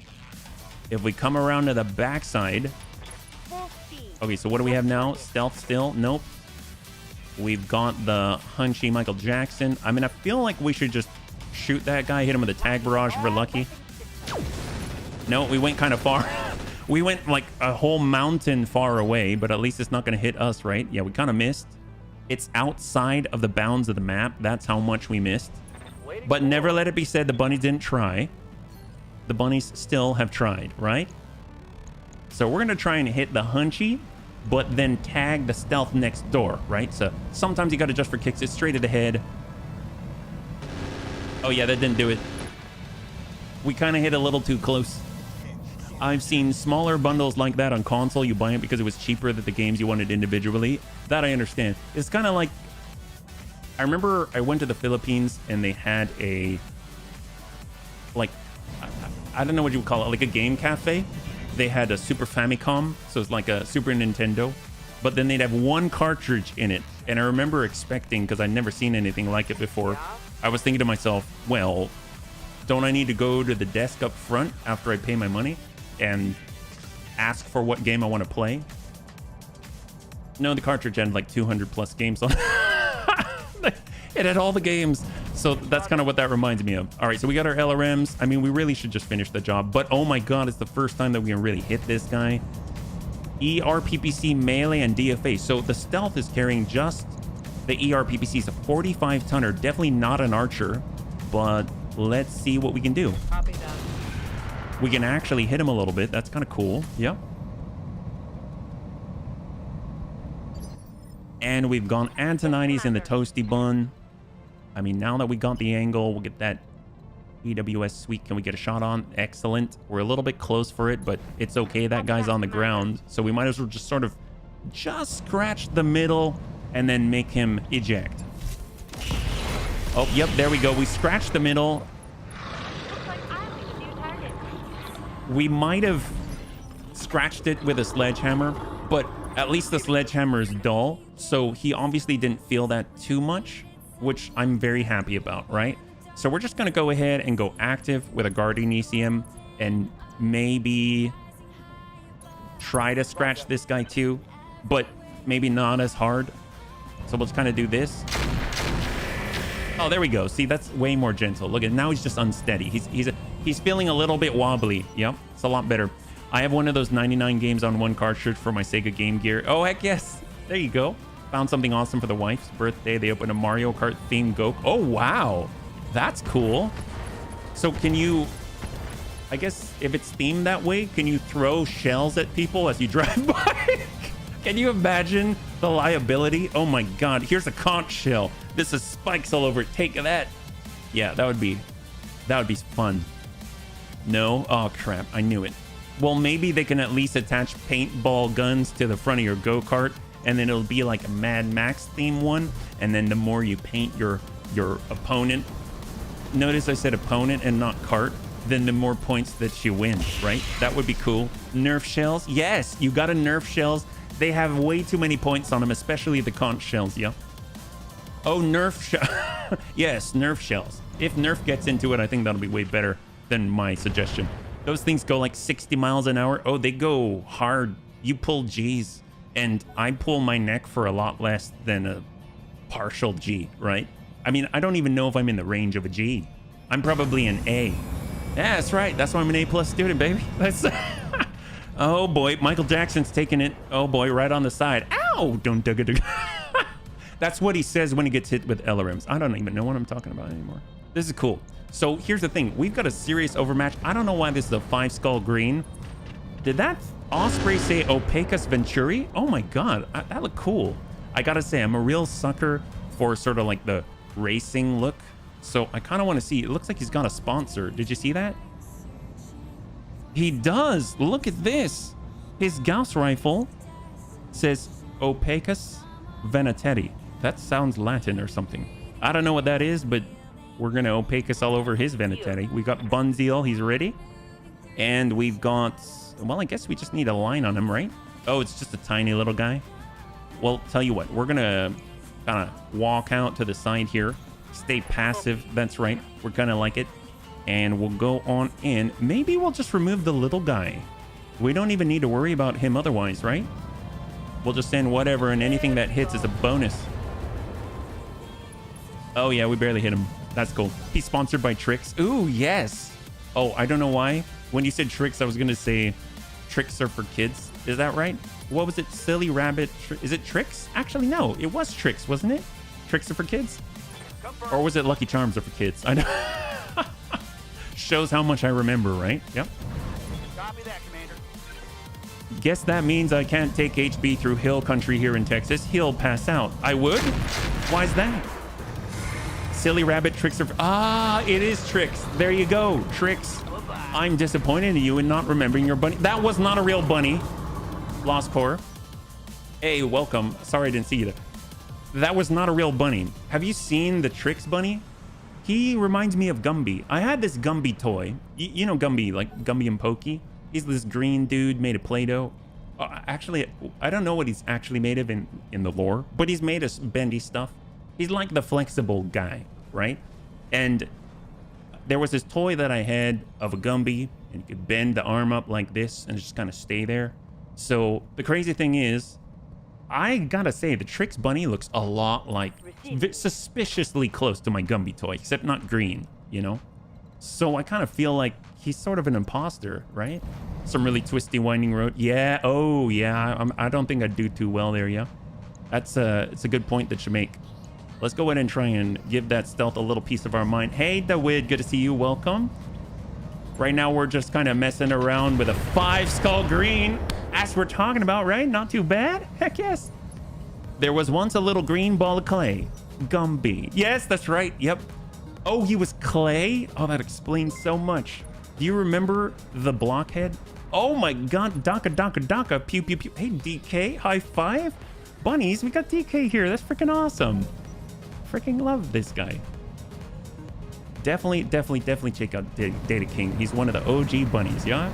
If we come around to the backside. Okay, so what do we have now? Stealth still? Nope. We've got the hunchy Michael Jackson. I mean, I feel like we should just shoot that guy, hit him with a tag barrage if we're lucky. No, we went kind of far. We went like a whole mountain far away, but at least it's not going to hit us, right? Yeah, we kind of missed. It's outside of the bounds of the map. That's how much we missed. But never let it be said the bunnies didn't try. The bunnies still have tried, right? So we're going to try and hit the hunchy, but then tag the stealth next door, right? So sometimes you got to adjust for kicks. It's straight at the head. Oh yeah, that didn't do it. We kind of hit a little too close. I've seen smaller bundles like that on console. You buy it because it was cheaper than the games you wanted individually. That I understand. It's kind of like, I remember I went to the Philippines and they had a, like, I don't know what you would call it, like a game cafe. They had a Super Famicom, so it's like a Super Nintendo, but then they'd have one cartridge in it. And I remember expecting, because I'd never seen anything like it before, I was thinking to myself, well, don't I need to go to the desk up front after I pay my money and ask for what game I want to play? No, the cartridge had like 200 plus games on it. It had all the games. So that's kind of what that reminds me of. All right, so we got our LRMs. I mean, we really should just finish the job. But oh my God, it's the first time that we can really hit this guy. ERPPC, melee, and DFA. So the stealth is carrying just the ERPPC. It's a 45 tonner. Definitely not an archer. But let's see what we can do. Copy that. We can actually hit him a little bit. That's kind of cool. Yep. And we've gone Antonides in the toasty bun. I mean, now that we got the angle, we'll get that EWS sweep. Can we get a shot on? Excellent. We're a little bit close for it, but it's okay. That guy's on the ground. So we might as well just sort of just scratch the middle and then make him eject. Oh, yep. There we go. We scratched the middle. We might have scratched it with a sledgehammer, but at least the sledgehammer is dull. So he obviously didn't feel that too much, which I'm very happy about, right? So we're just going to go ahead and go active with a Guardian ECM and maybe try to scratch this guy too, but maybe not as hard. So we'll just kind of do this. Oh, there we go. See, that's way more gentle. Look at now, he's just unsteady. He's feeling a little bit wobbly. Yep, it's a lot better. I have one of those 99 games on one cartridge for my Sega Game Gear. Oh, heck yes. There you go. Found something awesome for the wife's birthday. They opened a Mario Kart themed Go. Oh, wow. That's cool. So can you, I guess if it's themed that way, can you throw shells at people as you drive by? Can you imagine the liability? Oh my God, here's a conch shell. This is spikes all over it. Take that. Yeah, that would be fun. No? Oh, crap. I knew it. Well, maybe they can at least attach paintball guns to the front of your go-kart, and then it'll be like a Mad Max theme one, and then the more you paint your opponent, notice I said opponent and not cart, then the more points that you win, right? That would be cool. Nerf shells? Yes, you gotta nerf shells. They have way too many points on them, especially the conch shells, yeah. Oh, nerf shell. Yes, nerf shells. If nerf gets into it, I think that'll be way better than my suggestion. Those things go like 60 miles an hour. Oh, they go hard. You pull G's, and I pull my neck for a lot less than a partial G, right? I mean, I don't even know if I'm in the range of a G. I'm probably an A. Yeah, that's right. That's why I'm an A+ student, baby. That's... Oh, boy. Michael Jackson's taking it. Oh, boy. Right on the side. Ow! Don't dug it. That's what he says when he gets hit with LRMs. I don't even know what I'm talking about anymore. This is cool. So here's the thing. We've got a serious overmatch. I don't know why this is a 5-skull green. Did that Osprey say Opacus Venturi? Oh, my God. That looked cool. I got to say, I'm a real sucker for sort of like the racing look. So I kind of want to see. It looks like he's got a sponsor. Did you see that? He does. Look at this. His Gauss rifle says Opacus Venetetti. That sounds Latin or something. I don't know what that is, but we're going to Opacus all over his Venetetti. We got Bunzeal. He's ready. And we've got... Well, I guess we just need a line on him, right? Oh, it's just a tiny little guy. Well, tell you what. We're going to kind of walk out to the side here. Stay passive. That's right. We're going to like it. And we'll go on in. Maybe we'll just remove the little guy. We don't even need to worry about him otherwise, right? We'll just send whatever, and anything that hits is a bonus. Oh, yeah, we barely hit him. That's cool. He's sponsored by Tricks. Ooh, yes. Oh, I don't know why. When you said Tricks, I was going to say Tricks are for kids. Is that right? What was it? Silly Rabbit. Is it Tricks? Actually, no. It was Tricks, wasn't it? Tricks are for kids? Or was it Lucky Charms are for kids? I know. Shows how much I remember, right? Yep. Copy that, Commander. Guess that means I can't take HB through hill country here in Texas. He'll pass out. I would? Why's that? Silly Rabbit Tricks are... Ah, it is Tricks. There you go. Tricks. I'm disappointed in you in not remembering your bunny. That was not a real bunny. Lost Core. Hey, welcome. Sorry I didn't see you there. That was not a real bunny. Have you seen the Tricks bunny? He reminds me of Gumby. I had this Gumby toy. You know Gumby, like Gumby and Pokey? He's this green dude made of Play-Doh. Actually, I don't know what he's actually made of in the lore, but he's made of bendy stuff. He's like the flexible guy, right? And there was this toy that I had of a Gumby, and you could bend the arm up like this and just kind of stay there. So the crazy thing is, I gotta say, the Tricks bunny looks a lot like, suspiciously close to my Gumby toy, except not green, you know? So I kind of feel like he's sort of an imposter, right? Some really twisty, winding road. Yeah, oh, yeah, I don't think I'd do too well there, yeah? It's a good point that you make. Let's go ahead and try and give that stealth a little piece of our mind. Hey, Dawid, good to see you. Welcome. Right now, we're just kind of messing around with a 5-skull green. As we're talking about, right? Not too bad. Heck yes. There was once a little green ball of clay. Gumby. Yes, that's right. Yep. Oh, he was clay? Oh, that explains so much. Do you remember the blockhead? Oh my God. Daka. Pew, pew, pew. Hey, DK. High five. Bunnies, we got DK here. That's freaking awesome. Freaking love this guy. Definitely check out Data King. He's one of the OG bunnies, yeah?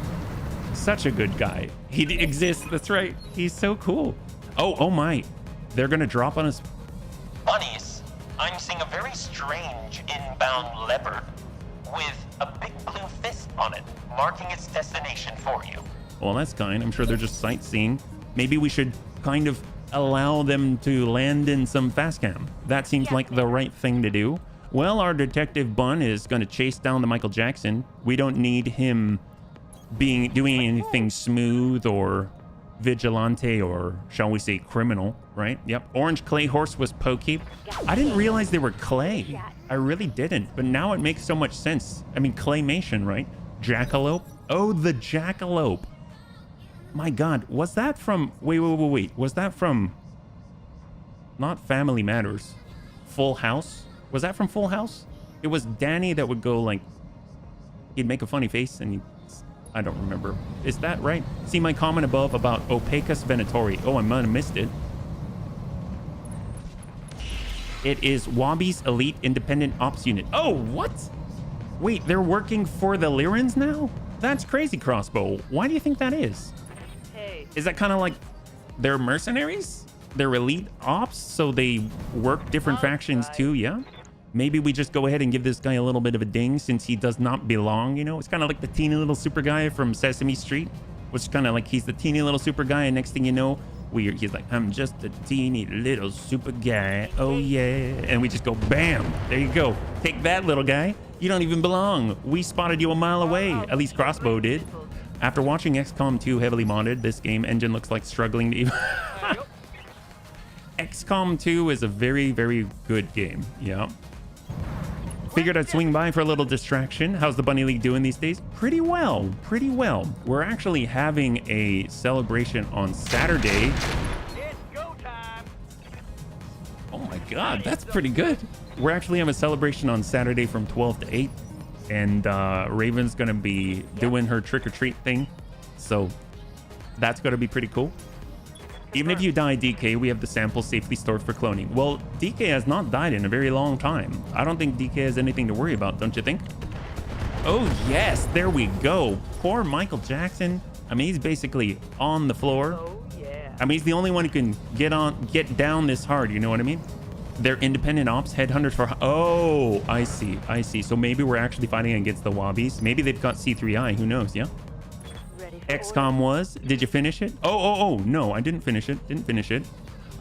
Such a good guy. He exists, that's right. He's so cool. Oh my. They're gonna drop on us. Bunnies, I'm seeing a very strange inbound leopard with a big blue fist on it, marking its destination for you. Well, that's kind. I'm sure they're just sightseeing. Maybe we should kind of allow them to land in some fast cam. That seems like the right thing to do. Well, our Detective Bun is going to chase down the Michael Jackson. We don't need him doing anything smooth or vigilante or, shall we say, criminal, right? Yep. Orange Clay Horse was Pokey. I didn't realize they were clay. I really didn't, but now it makes so much sense. I mean, claymation, right? Jackalope. Oh, the Jackalope. My God, was that from... Wait. Was that from... Not Family Matters. Full House? Was that from Full House? It was Danny that would go like... he'd make a funny face and I don't remember. Is that right? See my comment above about Opacus Venatori. Oh, I might have missed it. It is Wabi's Elite Independent Ops Unit. Oh, what? Wait, they're working for the Lyrans now? That's crazy, Crossbow. Why do you think that is? Hey, Is that kind of like they're mercenaries? They're elite ops, so they work different factions too, yeah? Maybe we just go ahead and give this guy a little bit of a ding since he does not belong, you know? It's kind of like the teeny little super guy from Sesame Street, which is kind of like he's the teeny little super guy, and next thing you know, he's like, I'm just a teeny little super guy. Oh, yeah. And we just go, bam. There you go. Take that, little guy. You don't even belong. We spotted you a mile away. At least Crossbow did. After watching XCOM 2 heavily modded, this game engine looks like struggling to even... XCOM 2 is a very, very good game. Yeah. Figured I'd swing by for a little distraction. How's the Bunny League doing these days? Pretty well. Pretty well. We're actually having a celebration on Saturday. It's go time. Oh my God, that's pretty good. We're actually having a celebration on Saturday from 12 to 8. And Raven's going to be doing her trick-or-treat thing. So that's going to be pretty cool. Even if you die, DK, we have the sample safely stored for cloning. Well, DK has not died in a very long time. I don't think DK has anything to worry about, don't you think? Oh, yes, there we go. Poor Michael Jackson. I mean, he's basically on the floor. oh yeah. I mean, he's the only one who can get down this hard, you know what I mean? They're independent ops, headhunters for... Oh, I see, I see. So maybe we're actually fighting against the Wobbies. Maybe they've got C3I, who knows, yeah? Ready for XCOM was. Did you finish it? Oh, no, I didn't finish it.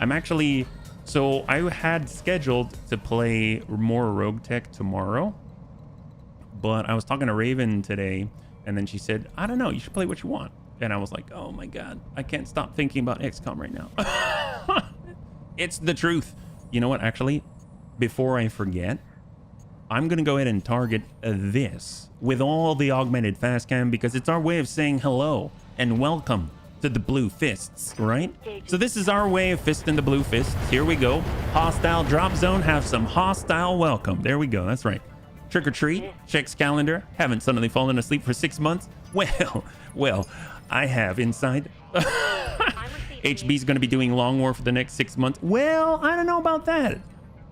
I'm actually... So I had scheduled to play more Roguetech tomorrow. But I was talking to Raven today, and then she said, I don't know, you should play what you want. And I was like, oh my God, I can't stop thinking about XCOM right now. It's the truth. You know what, actually, before I forget, I'm going to go ahead and target this with all the augmented fast cam because it's our way of saying hello and welcome to the Blue Fists, right? So this is our way of fisting the Blue Fists. Here we go. Hostile drop zone. Have some hostile welcome. There we go. That's right. Trick or treat. Checks calendar. Haven't suddenly fallen asleep for 6 months. Well, I have inside. HB's going to be doing Long War for the next 6 months. Well, I don't know about that.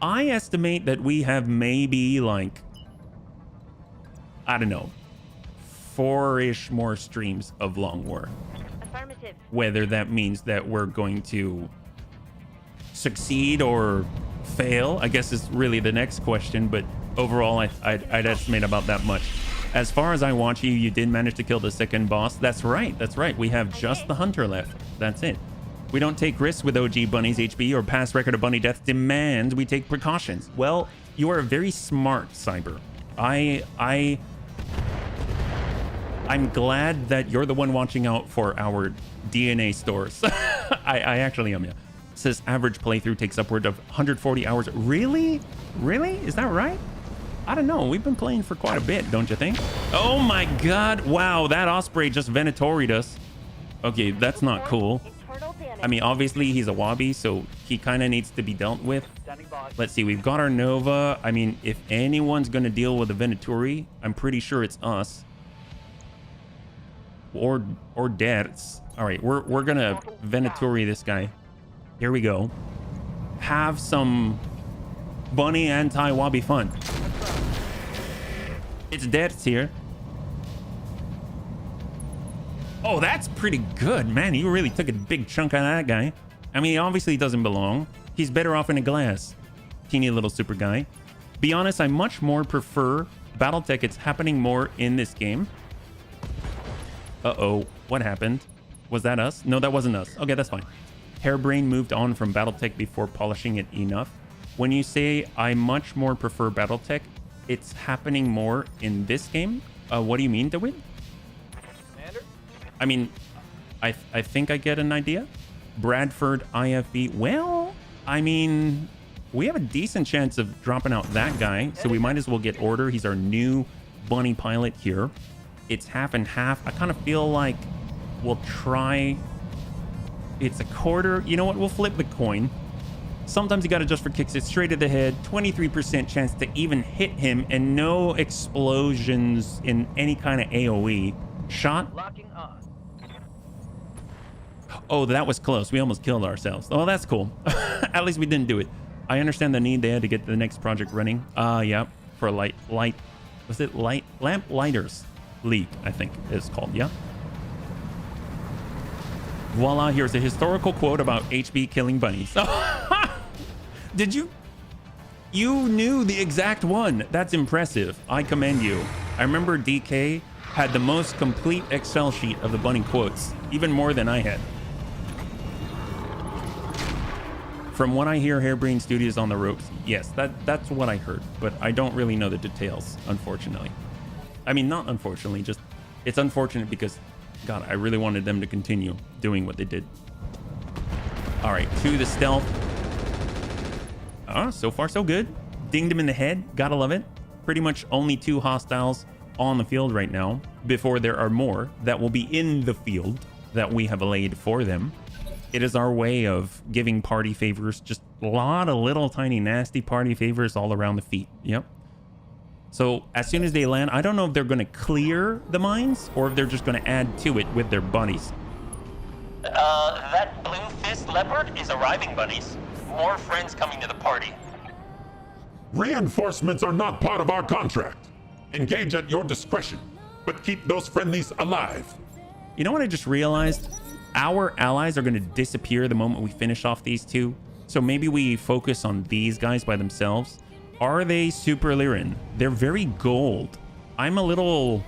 I estimate that we have maybe like, I don't know, 4-ish more streams of Long War. Affirmative. Whether that means that we're going to succeed or fail, I guess is really the next question. But overall, I'd estimate about that much. As far as I watch you, you did manage to kill the second boss. That's right. That's right. We have just the hunter left. That's it. We don't take risks with OG Bunnies HB or past record of bunny death demands. We take precautions. Well, you are very smart, Cyber. I'm glad that you're the one watching out for our DNA stores. I actually am, yeah. It says average playthrough takes upward of 140 hours. Really? Really? Is that right? I don't know. We've been playing for quite a bit, don't you think? Oh my God. Wow, that Osprey just Venatori'd us. Okay, that's not cool. I mean, obviously he's a Wobby, so he kind of needs to be dealt with. Standing by. Let's see, we've got our Nova. I mean, if anyone's going to deal with a Venatori, I'm pretty sure it's us. Or Debs. All right, we're going to Venatori this guy. Here we go. Have some bunny anti-Wobby fun. It's Debs here. Oh, that's pretty good, man. You really took a big chunk out of that guy. I mean, he obviously doesn't belong. He's better off in a glass. Teeny little super guy. Be honest, I much more prefer Battletech. It's happening more in this game. Uh-oh. What happened? Was that us? No, that wasn't us. Okay, that's fine. Hairbrain moved on from Battletech before polishing it enough. When you say I much more prefer Battletech, it's happening more in this game? What do you mean, DeWitt? I mean, I think I get an idea. Bradford IFB. Well, I mean, we have a decent chance of dropping out that guy, so we might as well get order. He's our new bunny pilot here. It's half and half. I kind of feel like we'll try. It's a quarter. You know what? We'll flip the coin. Sometimes you got to adjust for kicks it straight to the head. 23% chance to even hit him, and no explosions in any kind of AoE. Shot. Locking on. Oh, that was close. We almost killed ourselves. Oh, that's cool. At least we didn't do it. I understand the need they had to get the next project running. Yeah, for light. Was it lamp lighters league? I think it's called. Yeah. Voila! Here's a historical quote about HB killing bunnies. Did you? You knew the exact one. That's impressive. I commend you. I remember DK had the most complete Excel sheet of the bunny quotes, even more than I had. From what I hear, Harebrained Studios on the ropes. Yes, that's what I heard, but I don't really know the details, unfortunately. I mean, not unfortunately, just it's unfortunate because, God, I really wanted them to continue doing what they did. All right, to the stealth. So far so good. Dinged him in the head. Gotta love it. Pretty much only 2 hostiles on the field right now before there are more that will be in the field that we have laid for them. It is our way of giving party favors, just a lot of little tiny nasty party favors all around the feet. Yep. So as soon as they land, I don't know if they're going to clear the mines or if they're just going to add to it with their bunnies. That blue fist leopard is arriving, bunnies. More friends coming to the party. Reinforcements are not part of our contract. Engage at your discretion, but keep those friendlies alive. You know what I just realized? Our allies are going to disappear the moment we finish off these 2. So maybe we focus on these guys by themselves. Are they super Lyran? They're very gold. I'm a little...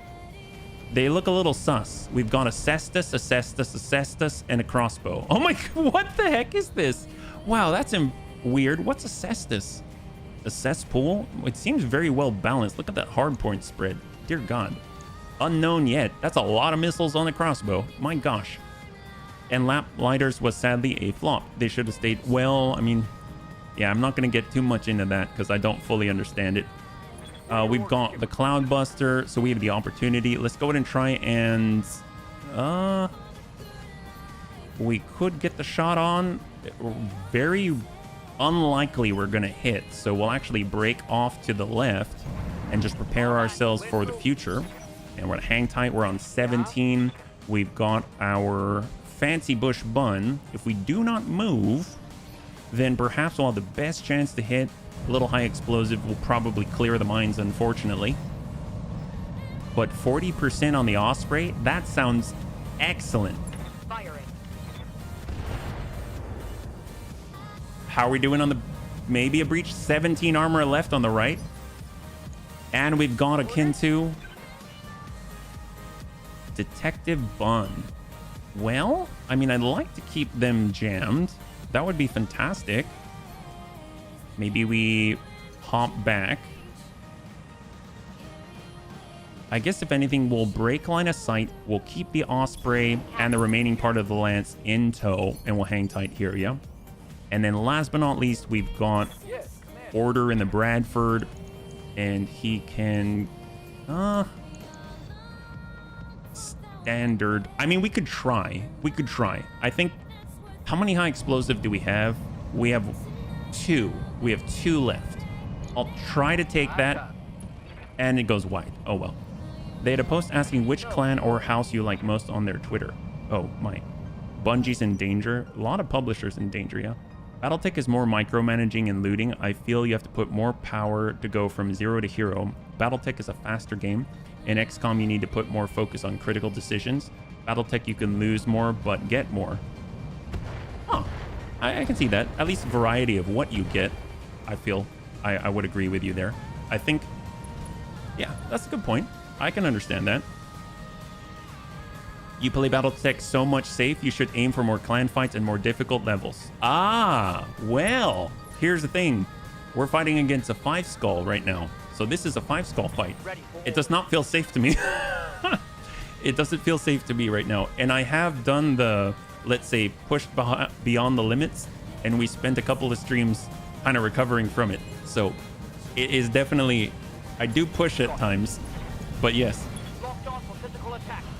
They look a little sus. We've got a Cestus, and a crossbow. Oh my... What the heck is this? Wow, that's weird. What's a Cestus? A cesspool? It seems very well balanced. Look at that hard point spread. Dear God. Unknown yet. That's a lot of missiles on the crossbow. My gosh. And lap lighters was sadly a flop. They should have stayed. Well, I mean, yeah, I'm not going to get too much into that because I don't fully understand it. We've got the Cloudbuster, so we have the opportunity. Let's go ahead and try and... we could get the shot on. Very unlikely we're going to hit, so we'll actually break off to the left and just prepare ourselves for the future. And we're going to hang tight. We're on 17. We've got our fancy bush bun. If we do not move, then perhaps we'll have the best chance to hit. A little high explosive will probably clear the mines, unfortunately. But 40% on the Osprey, that sounds excellent. Firing. How are we doing on the... Maybe a breach? 17 armor left on the right. And we've got a Kintu. Detective Bun. Well, I mean, I'd like to keep them jammed. That would be fantastic. Maybe we hop back. I guess if anything, we'll break line of sight. We'll keep the Osprey and the remaining part of the Lance in tow, and we'll hang tight here, yeah? And then last but not least, we've got Order in the Bradford, and he can... standard. I mean, we could try. I think, how many high explosive do we have? We have 2. We have 2 left. I'll try to take that, and it goes wide. Oh well. They had a post asking which clan or house you like most on their Twitter. Oh my. Bungie's in danger. A lot of publishers in danger, yeah. Battletech is more micromanaging and looting. I feel you have to put more power to go from 0 to hero. Battletech is a faster game. In XCOM, you need to put more focus on critical decisions. Battletech, you can lose more, but get more. Oh, I can see that. At least variety of what you get, I feel. I would agree with you there. I think, yeah, that's a good point. I can understand that. You play Battletech so much safe, you should aim for more clan fights and more difficult levels. Ah, well, here's the thing. We're fighting against a 5 skull right now. So this is a 5 skull fight. It does not feel safe to me. It doesn't feel safe to me right now. And I have done the, let's say, pushed beyond the limits, and we spent a couple of streams kind of recovering from it. So it is definitely, I do push at times, but yes.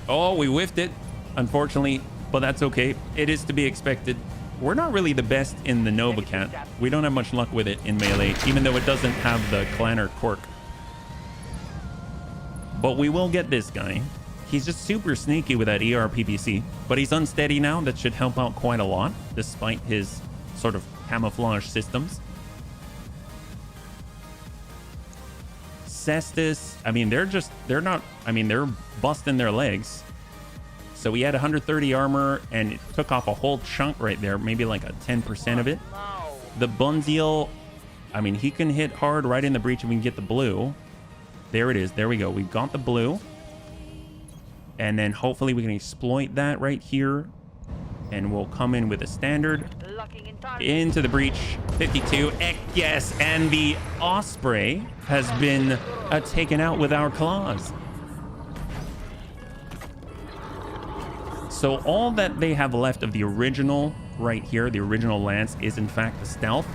Oh, we whiffed it, unfortunately, but that's okay. It is to be expected. we're not really the best in the Nova Cat. We don't have much luck with it in melee, even though it doesn't have the Clanner quirk. But we will get this guy. He's just super sneaky with that ERPPC, but he's unsteady now. That should help out quite a lot, despite his sort of camouflage systems. Cestus, I mean, they're busting their legs. So he had 130 armor and it took off a whole chunk right there, maybe like a 10% of it. The Bunziel, I mean, he can hit hard right in the breach and we can get the blue. There it is. There we go. We've got the blue. And then hopefully we can exploit that right here. And we'll come in with a standard. Into the breach. 52. Yes. And the Osprey has been taken out with our claws. So all that they have left of the original right here, the original Lance, is in fact the stealth.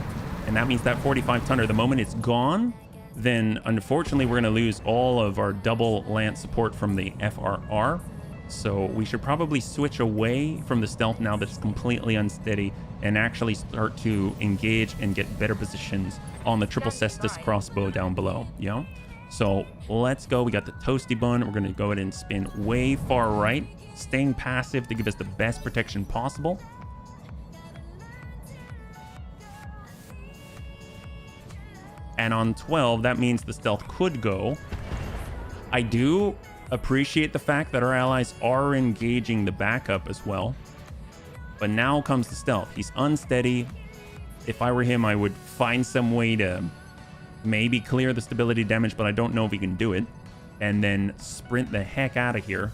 And that means that 45 tonner, the moment it's gone, then unfortunately we're going to lose all of our double Lance support from the FRR. So we should probably switch away from the stealth now that it's completely unsteady and actually start to engage and get better positions on the triple cestus crossbow down below. Yeah. So let's go. We got the toasty bun. We're going to go ahead and spin way far right, staying passive to give us the best protection possible. And on 12, that means the stealth could go. I do appreciate the fact that our allies are engaging the backup as well. But now comes the stealth. He's unsteady. If I were him, I would find some way to maybe clear the stability damage, but I don't know if he can do it. And then sprint the heck out of here.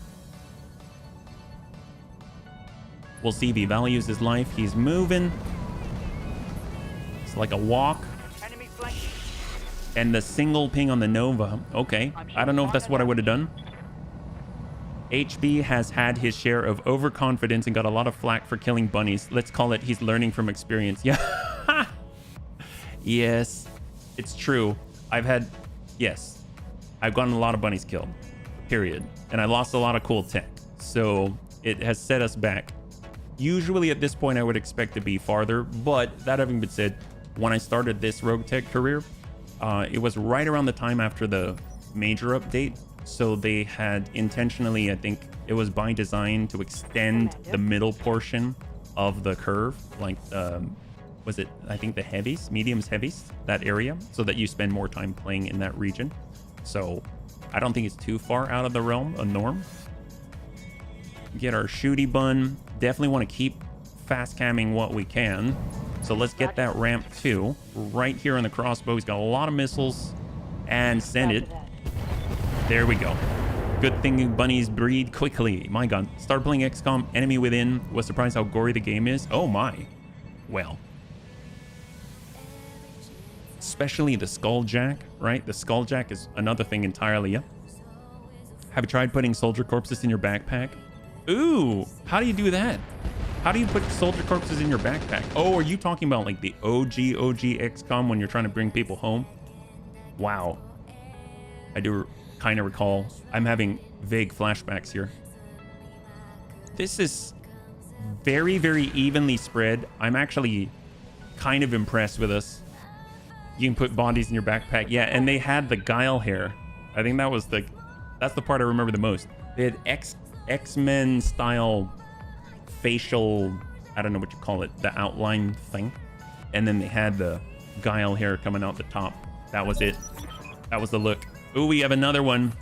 We'll see if he values his life. He's moving. It's like a walk. And the single ping on the Nova. Okay. I don't know if that's what I would have done. HB has had his share of overconfidence and got a lot of flack for killing bunnies. Let's call it he's learning from experience. Yeah. Yes, it's true. I've gotten a lot of bunnies killed. Period. And I lost a lot of cool tech. So it has set us back. Usually at this point I would expect to be farther. But that having been said, when I started this Roguetech career, it was right around the time after the major update. So they had intentionally, I think it was by design, to extend the middle portion of the curve. Like, was it, I think the heavies, mediums, heavies, that area, so that you spend more time playing in that region. So I don't think it's too far out of the realm of norm. Get our shooty bun. Definitely want to keep fast camming what we can. So let's get that ramp too. Right here on the crossbow. He's got a lot of missiles. And send it. There we go. Good thing bunnies breed quickly. My god. Started playing XCOM, enemy within. Was surprised how gory the game is. Oh my. Well. Especially the Skulljack, right? The Skulljack is another thing entirely. Yeah. Have you tried putting soldier corpses in your backpack? Ooh. How do you do that? How do you put soldier corpses in your backpack? Oh, are you talking about like the OG XCOM when you're trying to bring people home? Wow. I do kind of recall. I'm having vague flashbacks here. This is very, very evenly spread. I'm actually kind of impressed with us. You can put bodies in your backpack. Yeah, and they had the Guile hair. I think that was that's the part I remember the most. They had X-Men style facial, I don't know what you call it, the outline thing. And then they had the Guile hair coming out the top. That was it. That was the look. Ooh, we have another one.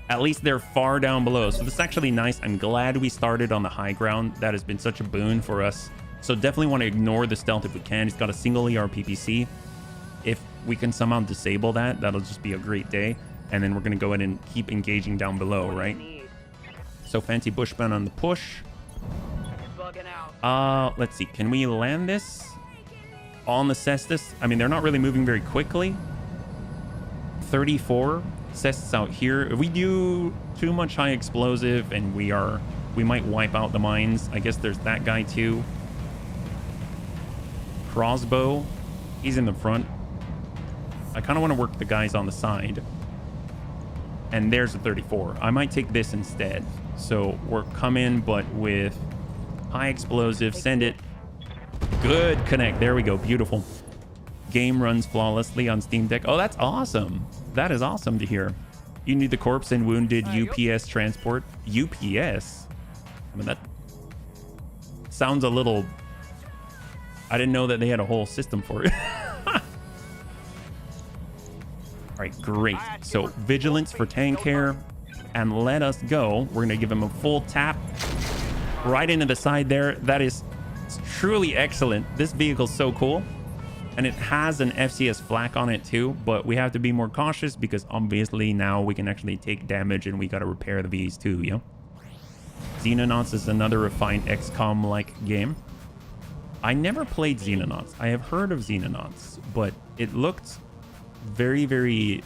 At least they're far down below. So this is actually nice. I'm glad we started on the high ground. That has been such a boon for us. So definitely want to ignore the stealth if we can. He's got a single ERPPC. If we can somehow disable that, that'll just be a great day. And then we're going to go ahead and keep engaging down below, right? So fancy bushman on the push. Let's see. Can we land this on the Cestus? I mean, they're not really moving very quickly. 34 Cestus out here. If we do too much high explosive and we might wipe out the mines. I guess there's that guy too. Crossbow. He's in the front. I kind of want to work the guys on the side. And there's a 34. I might take this instead. So we're coming, but with high explosive. Send it. Good connect. There we go. Beautiful. Game runs flawlessly on Steam Deck. Oh, that's awesome. That is awesome to hear. You need the corpse and wounded UPS transport. UPS? I mean, that sounds a little... I didn't know that they had a whole system for it. All right, great. So vigilance for tank care. And let us go. We're going to give him a full tap right into the side there. That is truly excellent. This vehicle's so cool. And it has an FCS flak on it too, but we have to be more cautious because obviously now we can actually take damage and we got to repair the Vs too, yeah? Xenonauts is another refined XCOM-like game. I never played Xenonauts. I have heard of Xenonauts, but it looked very, very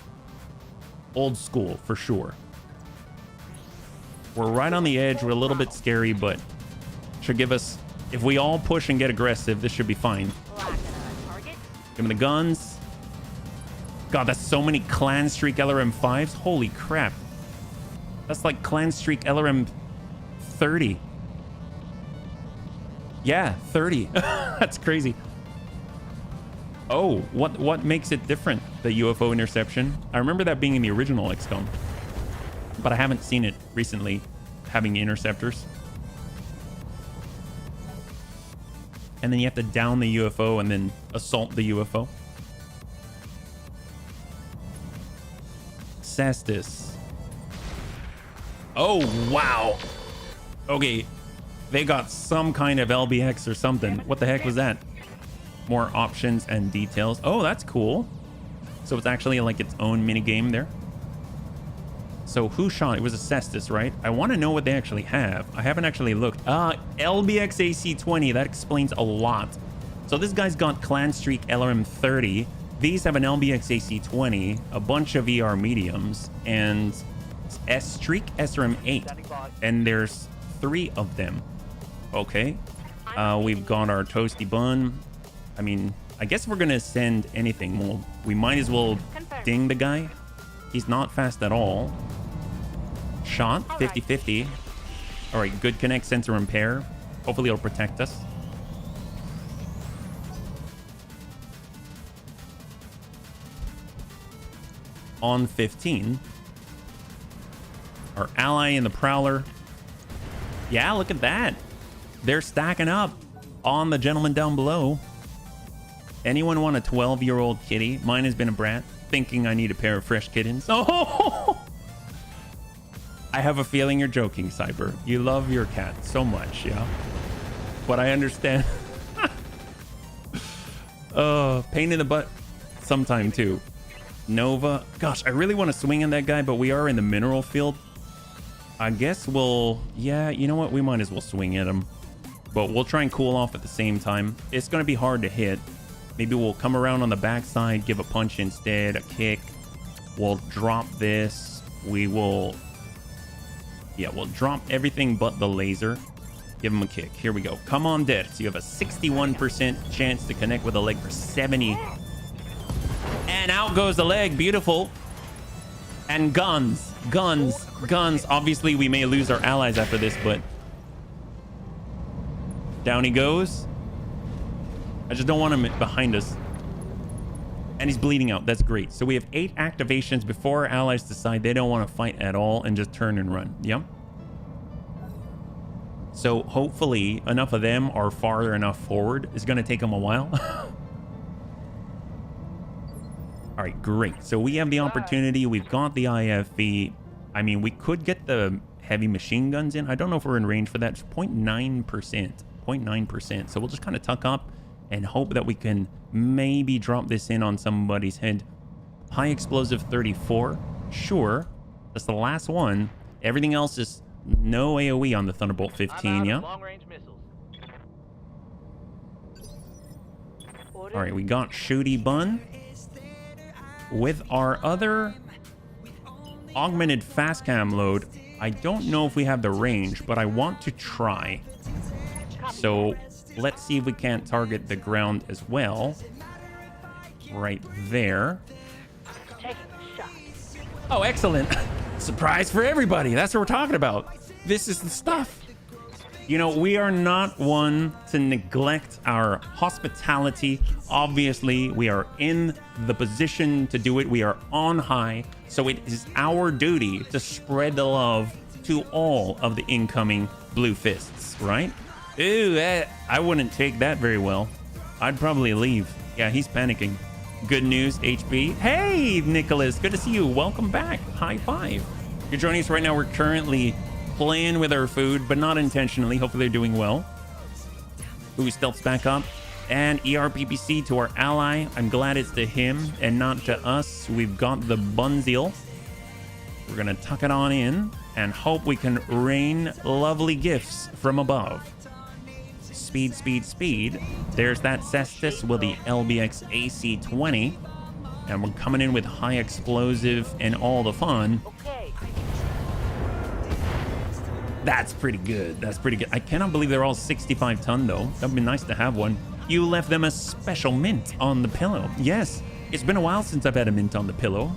old school for sure. We're right on the edge. We're a little bit scary, but should give us... If we all push and get aggressive, this should be fine. Give me the guns. God, that's so many Clan Streak LRM-5s. Holy crap. That's like Clan Streak LRM 30. Yeah, 30. That's crazy. Oh, what makes it different, the UFO interception? I remember that being in the original XCOM, but I haven't seen it recently having interceptors. And then you have to down the UFO and then assault the UFO. Cestus. Oh, wow. Okay. They got some kind of LBX or something. What the heck was that? More options and details. Oh, that's cool. So it's actually like its own mini game there. So who shot? It was a Cestus, right? I want to know what they actually have. I haven't actually looked. LBX AC-20. That explains a lot. So this guy's got Clan Streak LRM 30. These have an LBX AC-20, a bunch of ER mediums, and S Streak SRM 8. And there's 3 of them. Okay. We've got our toasty bun. I mean, I guess we're gonna send anything. Well, we might as well ding the guy. He's not fast at all. Shot 50-50. All right, good connect, sensor repair. Hopefully it'll protect us. On 15. Our ally in the Prowler. Yeah, look at that. They're stacking up on the gentleman down below. Anyone want a 12-year-old kitty? Mine has been a brat, thinking I need a pair of fresh kittens. Oh! I have a feeling you're joking, Cyber. You love your cat so much, yeah? But I understand. Pain in the butt sometime too. Nova. Gosh, I really want to swing on that guy, but we are in the mineral field. I guess we'll... Yeah, you know what? We might as well swing at him. But we'll try and cool off at the same time. It's going to be hard to hit. Maybe we'll come around on the backside, give a punch instead, a kick. We'll drop this. We will... Yeah, we'll drop everything but the laser. Give him a kick. Here we go. Come on, Death. So you have a 61% chance to connect with a leg for 70. And out goes the leg. Beautiful. And guns. Guns. Guns. Obviously, we may lose our allies after this, but... Down he goes. I just don't want him behind us. And he's bleeding out. That's great. So we have 8 activations before our allies decide they don't want to fight at all and just turn and run. Yep. So hopefully enough of them are far enough forward. It's going to take them a while. All right, great. So we have the opportunity. We've got the IFV. I mean, we could get the heavy machine guns in. I don't know if we're in range for that. It's 0.9%. 0.9%. So we'll just kind of tuck up and hope that we can maybe drop this in on somebody's head. High explosive 34. Sure. That's the last one. Everything else is no AoE on the Thunderbolt 15, yeah? Long-range missiles. All right, we got Shooty Bun. With our other augmented fast cam load, I don't know if we have the range, but I want to try. So let's see if we can't target the ground as well. Right there. Oh, excellent. Surprise for everybody. That's what we're talking about. This is the stuff. You know, we are not one to neglect our hospitality. Obviously, we are in the position to do it. We are on high. So it is our duty to spread the love to all of the incoming blue fists, right? Ooh, I wouldn't take that very well. I'd probably leave. Yeah, he's panicking. Good news, HB. Hey, Nicholas, good to see you. Welcome back. High five. You're joining us right now. We're currently playing with our food, but not intentionally. Hopefully they're doing well. Ooh, stealth's back up. And ERPPC to our ally. I'm glad it's to him and not to us. We've got the bunzeel. We're gonna tuck it on in and hope we can rain lovely gifts from above. Speed, speed, speed. There's that Cestus with the LBX AC-20. And we're coming in with high explosive and all the fun. Okay. That's pretty good. That's pretty good. I cannot believe they're all 65 ton though. That'd be nice to have one. You left them a special mint on the pillow. Yes, it's been a while since I've had a mint on the pillow.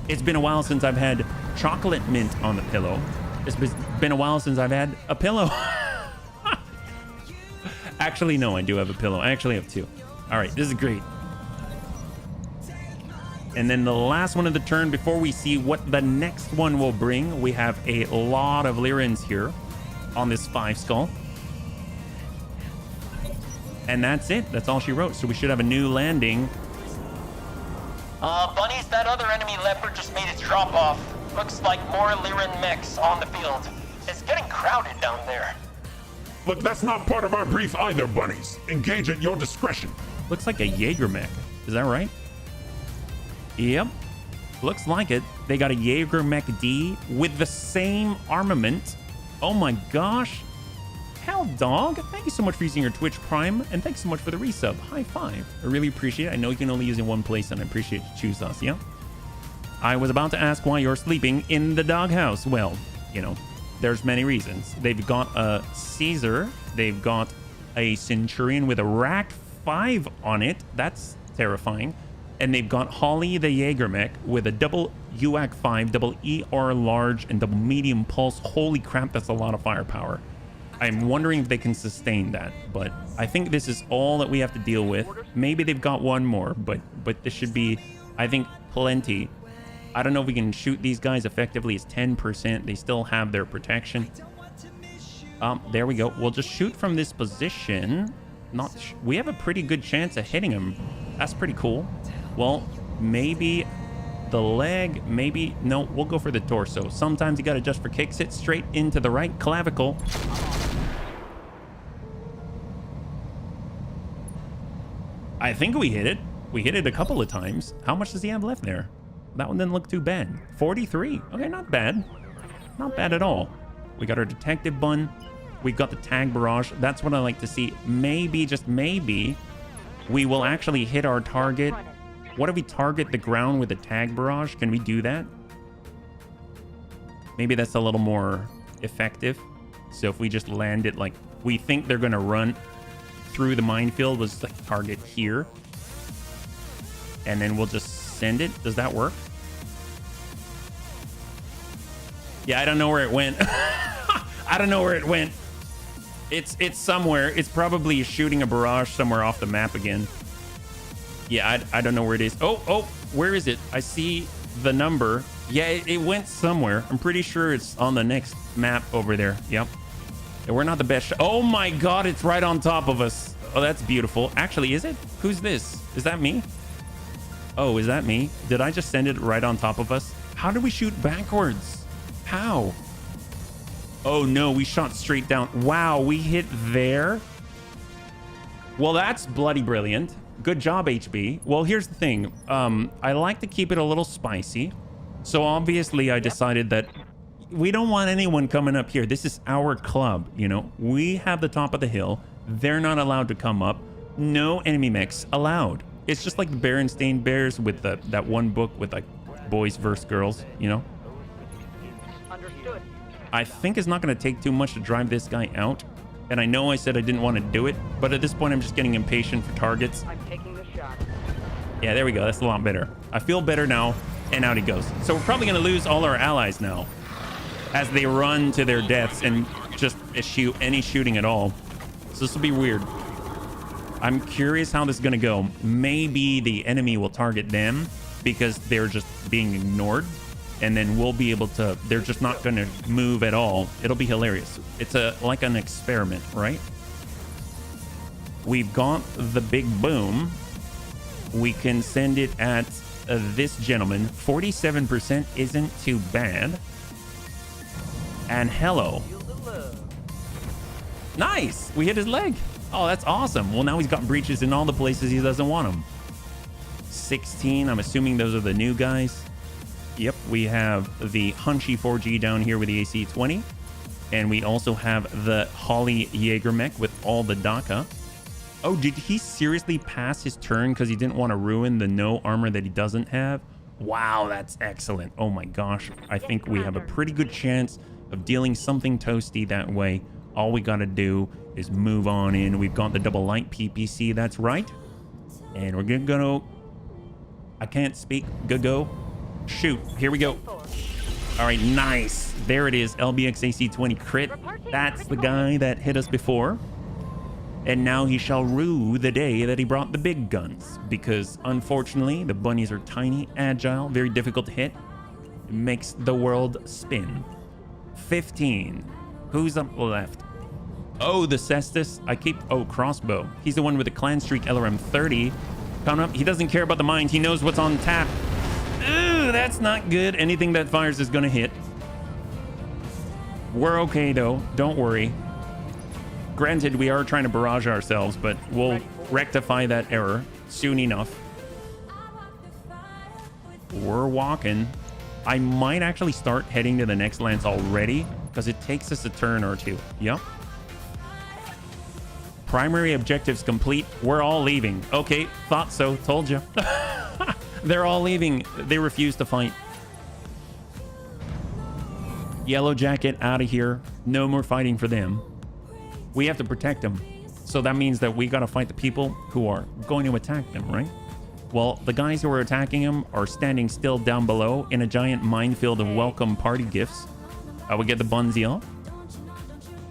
It's been a while since I've had chocolate mint on the pillow. It's been a while since I've had a pillow. Actually, no, I do have a pillow. I actually have two. All right, this is great. And then the last one of the turn before we see what the next one will bring, we have a lot of Lyrans here on this 5 skull. And that's it. That's all she wrote. So we should have a new landing. Bunnies, that other enemy leopard just made its drop off. Looks like more Lyran mechs on the field. It's getting crowded down there. Look, that's not part of our brief either, bunnies. Engage at your discretion. Looks like a Jaeger mech. Is that right? Yep. Looks like it. They got a Jaeger mech D with the same armament. Oh my gosh. Hell, dog. Thank you so much for using your Twitch Prime, and thanks so much for the resub. High five. I really appreciate it. I know you can only use it in one place, and I appreciate you choose us, yeah? I was about to ask why you're sleeping in the doghouse. Well, you know, there's many reasons. They've got a Caesar. They've got a Centurion with a Rack 5 on it. That's terrifying. And they've got Holly the Jaeger mech with a double UAC 5, double ER large, and double medium pulse. Holy crap, that's a lot of firepower. I'm wondering if they can sustain that, but I think this is all that we have to deal with. Maybe they've got one more, but this should be, I think, plenty. I don't know if we can shoot these guys effectively. It's 10%. They still have their protection. There we go. We'll just shoot from this position. We have a pretty good chance of hitting them. That's pretty cool. Well, maybe the leg, maybe, no, we'll go for the torso. Sometimes you got to adjust for kicks. Hit straight into the right clavicle. I think we hit it. We hit it a couple of times. How much does he have left there? That one didn't look too bad. 43. Okay, not bad. Not bad at all. We got our detective bun. We got the tag barrage. That's what I like to see. Maybe, just maybe, we will actually hit our target. What if we target the ground with a tag barrage? Can we do that? Maybe that's a little more effective. So if we just land it like we think they're going to run through the minefield, was the target here. And then we'll just send it. Does that work? Yeah, I don't know where it went. I don't know where it went. It's somewhere. It's probably shooting a barrage somewhere off the map again. Yeah, I don't know where it is. Oh, where is it? I see the number. Yeah, it went somewhere. I'm pretty sure it's on the next map over there. Yep. And we're not the best. Oh my God, it's right on top of us. Oh, that's beautiful. Actually, is it? Who's this? Is that me? Oh, is that me? Did I just send it right on top of us? How did we shoot backwards? How? Oh no, we shot straight down. Wow, we hit there. Well, that's bloody brilliant. Good job, HB. Well, here's the thing. I like to keep it a little spicy. So obviously I decided that we don't want anyone coming up here. This is our club, you know. We have the top of the hill. They're not allowed to come up. No enemy mechs allowed. It's just like the Berenstain Bears with that one book with like boys versus girls, you know. Understood. I think it's not going to take too much to drive this guy out. And I know I said I didn't want to do it, but at this point I'm just getting impatient for targets. I'm taking the shot. Yeah, there we go. That's a lot better. I feel better now, and out he goes. So we're probably going to lose all our allies now as they run to their deaths and just eschew any shooting at all. So this will be weird. I'm curious how this is going to go. Maybe the enemy will target them because they're just being ignored. And then we'll be able to... They're just not going to move at all. It'll be hilarious. It's like an experiment, right? We've got the big boom. We can send it at this gentleman. 47% isn't too bad. And hello. Nice! We hit his leg. Oh, that's awesome. Well, now he's got breaches in all the places he doesn't want them. 16. I'm assuming those are the new guys. Yep, we have the Hunchy 4G down here with the AC-20. And we also have the Holly Jägermech with all the DACA. Oh, did he seriously pass his turn because he didn't want to ruin the no armor that he doesn't have? Wow, that's excellent. Oh my gosh. I think we have a pretty good chance of dealing something toasty that way. All we got to do is move on in. We've got the double light PPC, that's right. And we're going to go... I can't speak. Go. Shoot. Here we go. All right, nice. There it is. LBX AC-20 crit. That's the guy that hit us before. And now he shall rue the day that he brought the big guns. Because, unfortunately, the bunnies are tiny, agile, very difficult to hit. It makes the world spin. 15. Who's up left? Oh, the Cestus. Oh, crossbow. He's the one with the clan streak LRM 30. Coming up. He doesn't care about the mines. He knows what's on tap. Ooh, that's not good. Anything that fires is going to hit. We're okay, though. Don't worry. Granted, we are trying to barrage ourselves, but we'll rectify that error soon enough. We're walking. I might actually start heading to the next lance already because it takes us a turn or two. Yep. Primary objectives complete. We're all leaving. Okay, thought so. Told you. They're all leaving. They refuse to fight. Yellow Jacket out of here. No more fighting for them. We have to protect them. So that means that we got to fight the people who are going to attack them, right? Well, the guys who are attacking them are standing still down below in a giant minefield of welcome party gifts. We get the Bunziel.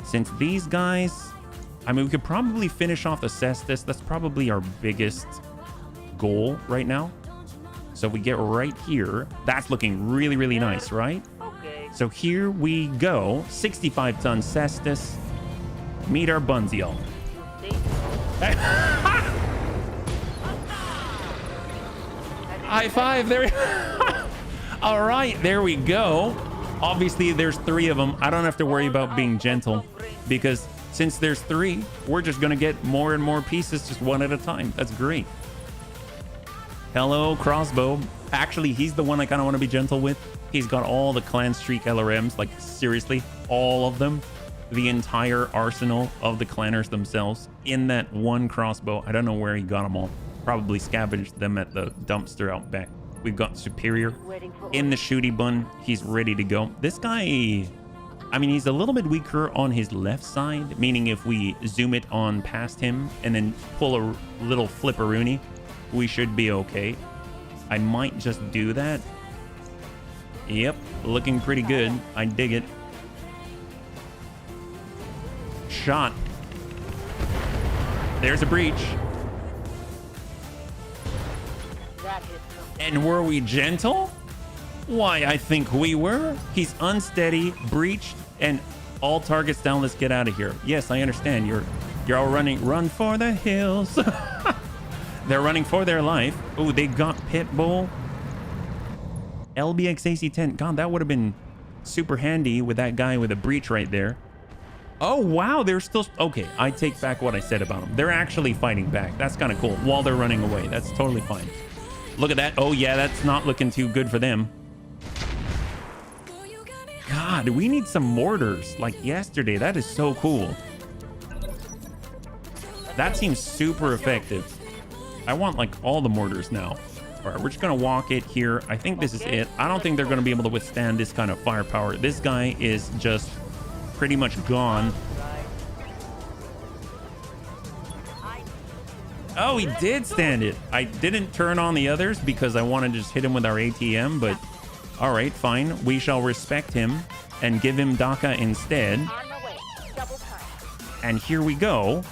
Since these guys... I mean, we could probably finish off the Cestus. That's probably our biggest goal right now. So we get right here. That's looking really, really nice, right? Okay. So here we go. 65-ton Cestus. Meet our Bunziel. High five. There. All right, there we go. Obviously, there's 3 of them. I don't have to worry about being gentle because since there's 3, we're just going to get more and more pieces just one at a time. That's great. Hello, crossbow. Actually, he's the one I kind of want to be gentle with. He's got all the clan streak LRMs, like seriously, all of them. The entire arsenal of the clanners themselves in that one crossbow. I don't know where he got them all. Probably scavenged them at the dumpster out back. We've got Superior in the shooty bun. He's ready to go. This guy, I mean, he's a little bit weaker on his left side, meaning if we zoom it on past him and then pull a little flipperoonie, we should be okay. I might just do that. Yep, looking pretty good. I dig it. Shot. There's a breach. And were we gentle? Why, I think we were. He's unsteady, breached, and all targets down. Let's get out of here. Yes, I understand. You're all running. Run for the hills. They're running for their life. Oh, they got Pitbull. LBX AC-10. God, that would have been super handy with that guy with a breach right there. Oh, wow. They're still... Okay, I take back what I said about them. They're actually fighting back. That's kind of cool. While they're running away. That's totally fine. Look at that. Oh, yeah, that's not looking too good for them. God, we need some mortars like yesterday. That is so cool. That seems super effective. I want like all the mortars now. All right, we're just going to walk it here. I think this is it. I don't think they're going to be able to withstand this kind of firepower. This guy is just pretty much gone. Oh, he did stand it. I didn't turn on the others because I want to just hit him with our ATM, but all right, fine. We shall respect him and give him DACA instead. And here we go.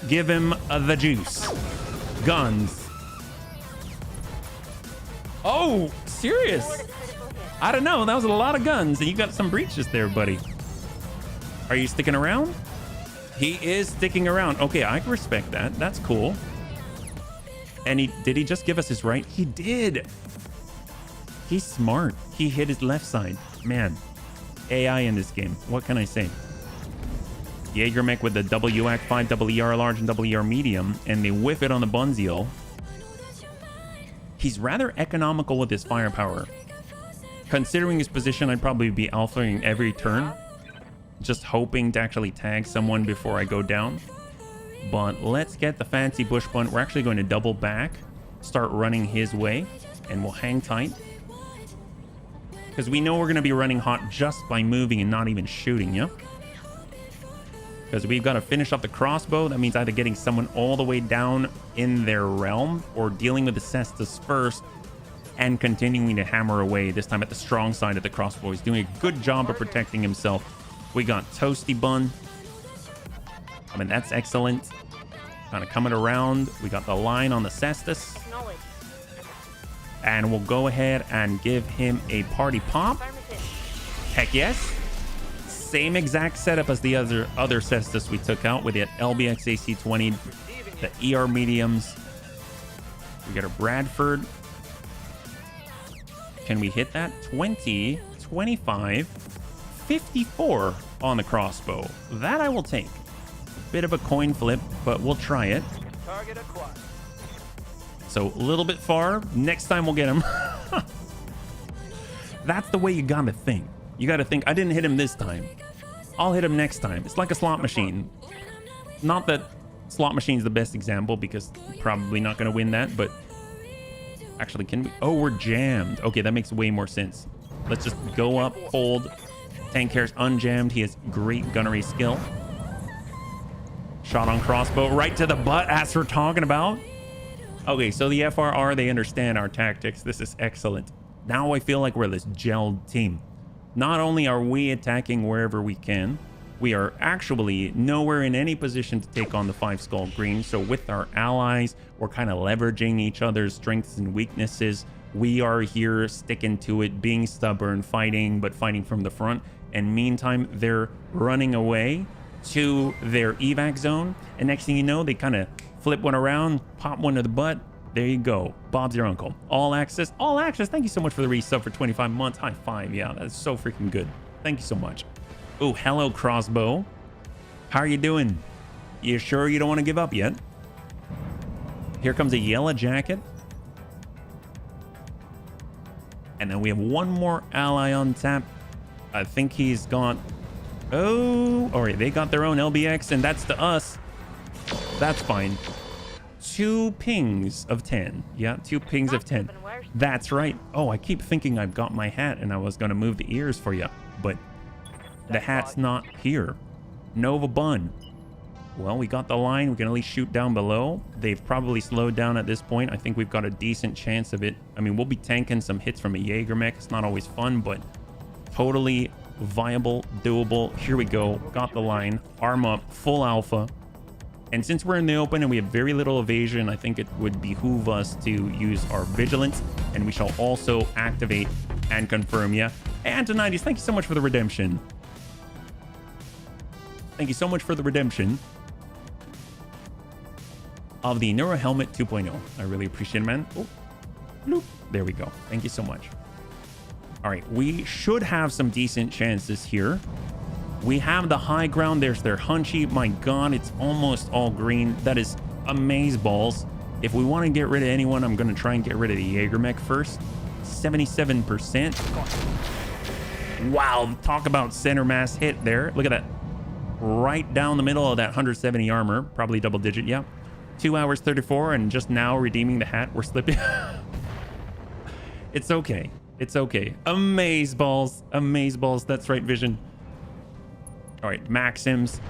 Give him the juice. Guns. Oh, serious? I don't know. That was a lot of guns. And you got some breaches there, buddy. Are you sticking around? He is sticking around. Okay, I respect that. That's cool. And did he just give us his right? He did. He's smart. He hit his left side. Man, AI in this game. What can I say? Jaegermech with the WAC 5, WER large, and WER medium, and they whiff it on the Bunziel. He's rather economical with his firepower. Considering his position, I'd probably be alphaing every turn, just hoping to actually tag someone before I go down. But let's get the fancy bush bunt. We're actually going to double back, start running his way, and we'll hang tight. Because we know we're going to be running hot just by moving and not even shooting, yeah? Because we've got to finish up the crossbow. That means either getting someone all the way down in their realm or dealing with the cestus first and continuing to hammer away, this time at the strong side of the crossbow. He's doing a good job of protecting himself. We got Toasty Bun. I mean, that's excellent. Kind of coming around. We got the line on the cestus. And we'll go ahead and give him a party pop. Heck yes. Same exact setup as the other cestus we took out with the LBX AC-20, the ER mediums. We got a Bradford. Can we hit that? 20, 25, 54 on the crossbow. That I will take. Bit of a coin flip, but we'll try it. Target acquired. So a little bit far. Next time we'll get him. That's the way you gotta think. You gotta think, I didn't hit him this time. I'll hit him next time. It's like a slot machine. Not that slot machine's the best example because probably not gonna win that, but actually can we? Oh, we're jammed. Okay, that makes way more sense. Let's just go up, hold. Tank Hair's unjammed. He has great gunnery skill. Shot on crossbow right to the butt as we're talking about. Okay, so the FRR, they understand our tactics. This is excellent. Now I feel like we're this gelled team. Not only are we attacking wherever we can, we are actually nowhere in any position to take on the 5 Skull Green. So with our allies, we're kind of leveraging each other's strengths and weaknesses. We are here sticking to it, being stubborn, fighting, but fighting from the front. And meantime, they're running away to their evac zone. And next thing you know, they kind of flip one around, pop one to the butt. There you go. Bob's your uncle. All access. All access. Thank you so much for the resub for 25 months. High five. Yeah, that's so freaking good. Thank you so much. Oh, hello, crossbow. How are you doing? You sure you don't want to give up yet? Here comes a yellow jacket. And then we have one more ally on tap. I think he's got... Oh, all right. They got their own LBX, and that's to us. That's fine. 2 pings of 10. Yeah, 2 pings of 10. That's right. Oh, I keep thinking I've got my hat and I was going to move the ears for you, but the hat's not here. Nova Bun. Well, we got the line. We can at least shoot down below. They've probably slowed down at this point. I think we've got a decent chance of it. I mean, we'll be tanking some hits from a Jaegermech. It's not always fun, but totally viable, doable. Here we go. Got the line. Arm up. Full alpha. And since we're in the open and we have very little evasion, I think it would behoove us to use our vigilance, and we shall also activate and confirm. Yeah. Antonides, thank you so much for the redemption. Thank you so much for the redemption of the Neuro Helmet 2.0. I really appreciate it, man. Oh, bloop. There we go. Thank you so much. All right, we should have some decent chances here. We have the high ground. There's their hunchy. My God, it's almost all green. That is amazeballs. If we want to get rid of anyone, I'm going to try and get rid of the Jaegermech first. 77%. Wow, talk about center mass hit there. Look at that. Right down the middle of that 170 armor. Probably double digit, yeah. 2 hours 34, and just now redeeming the hat. We're slipping. It's okay. It's okay. Amazeballs. Amazeballs. That's right, Vision. All right, Maxims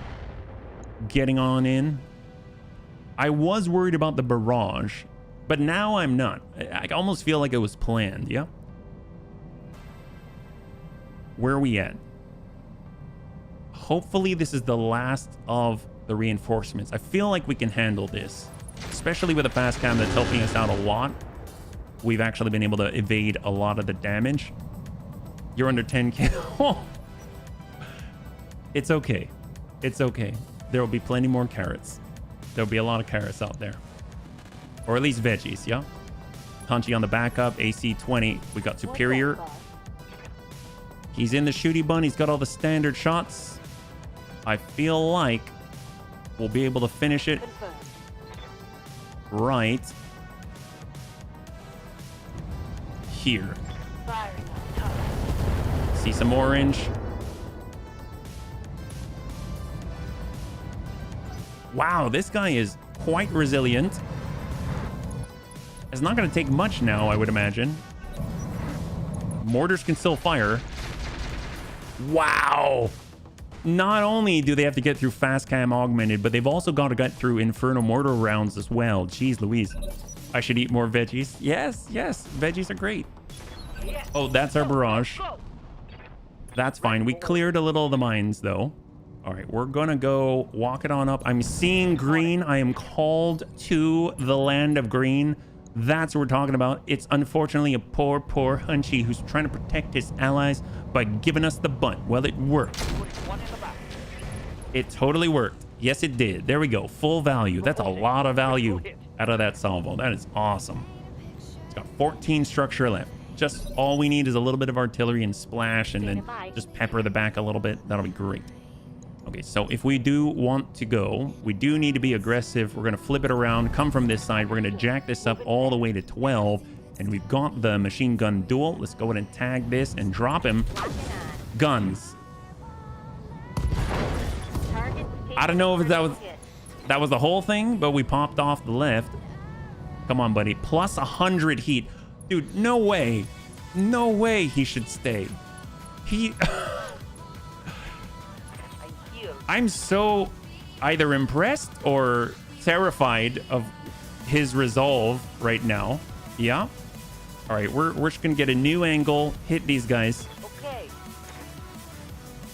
getting on in. I was worried about the barrage, but now I'm not. I almost feel like it was planned, yeah? Where are we at? Hopefully this is the last of the reinforcements. I feel like we can handle this, especially with a fast cam that's helping us out a lot. We've actually been able to evade a lot of the damage. You're under 10k. It's okay. It's okay. There will be plenty more carrots. There'll be a lot of carrots out there. Or at least veggies, yeah? Punchy on the backup, AC 20. We got superior. He's in the shooty bun. He's got all the standard shots. I feel like we'll be able to finish it right here. See some orange. Wow, this guy is quite resilient. It's not going to take much now, I would imagine. Mortars can still fire. Wow. Not only do they have to get through fast cam augmented, but they've also got to get through inferno mortar rounds as well. Jeez Louise. I should eat more veggies. Yes, yes. Veggies are great. Oh, that's our barrage. That's fine. We cleared a little of the mines, though. All right, we're going to go walk it on up. I'm seeing green. I am called to the land of green. That's what we're talking about. It's unfortunately a poor Hunchy who's trying to protect his allies by giving us the bunt. Well, it worked. It totally worked. Yes, it did. There we go. Full value. That's a lot of value out of that salvo. That is awesome. It's got 14 structure left. Just all we need is a little bit of artillery and splash, and then just pepper the back a little bit. That'll be great. Okay, so if we do want to go, we do need to be aggressive. We're going to flip it around, come from this side. We're going to jack this up all the way to 12. And we've got the machine gun duel. Let's go ahead and tag this and drop him. Guns. I don't know if that was the whole thing, but we popped off the left. Come on, buddy. Plus 100 heat. Dude, no way. No way he should stay. He... I'm so either impressed or terrified of his resolve right now. Yeah. All right, we're just gonna get a new angle, hit these guys. Okay.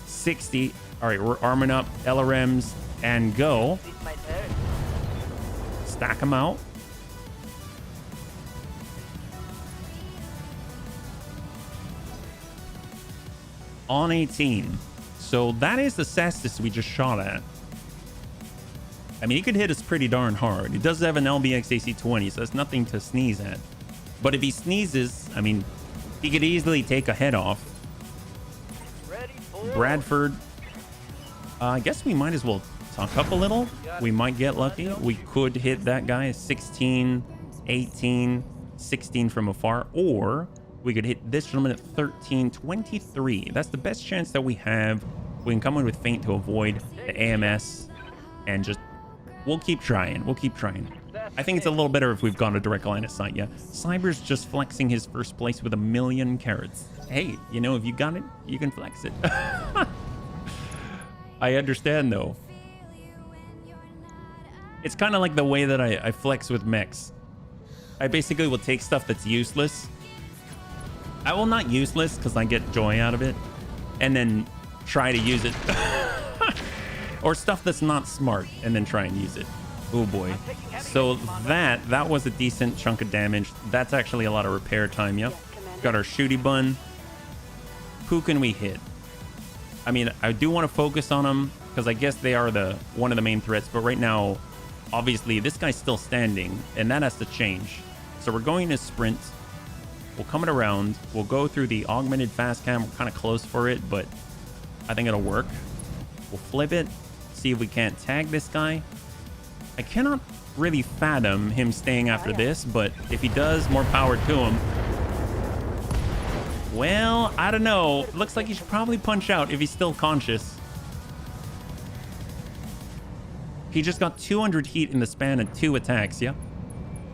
60. All right, we're arming up LRMs and go. It's my turn. Stack them out. On 18. So that is the Cestus we just shot at. I mean, he could hit us pretty darn hard. He does have an LBX AC-20, so that's nothing to sneeze at. But if he sneezes, I mean, he could easily take a head off. Ready for Bradford. I guess we might as well tuck up a little. We might get lucky. We could hit that guy 16, 18, 16 from afar. Or we could hit this gentleman at 13, 23. That's the best chance that we have. We can come in with feint to avoid the AMS and just, we'll keep trying. We'll keep trying. I think it's a little better if we've gone a direct line of sight, yeah. Cyber's just flexing his first place with 1,000,000 carrots. Hey, you know, if you got it, you can flex it. I understand, though. It's kind of like the way that I flex with mechs. I basically will take stuff that's useless. I will not useless because I get joy out of it, and then try to use it. Or stuff that's not smart and then try and use it. Oh boy. So that was a decent chunk of damage. That's actually a lot of repair time, yeah. Got our shooty bun. Who can we hit? I mean, I do want to focus on them because I guess they are one of the main threats, but right now, obviously this guy's still standing and that has to change. So we're going to sprint. We'll come it around. We'll go through the augmented fast cam. We're kind of close for it, but I think it'll work. We'll flip it. See if we can't tag this guy. I cannot really fathom him staying after this, but if he does, more power to him. Well, I don't know. Looks like he should probably punch out if he's still conscious. He just got 200 heat in the span of 2 attacks, yeah?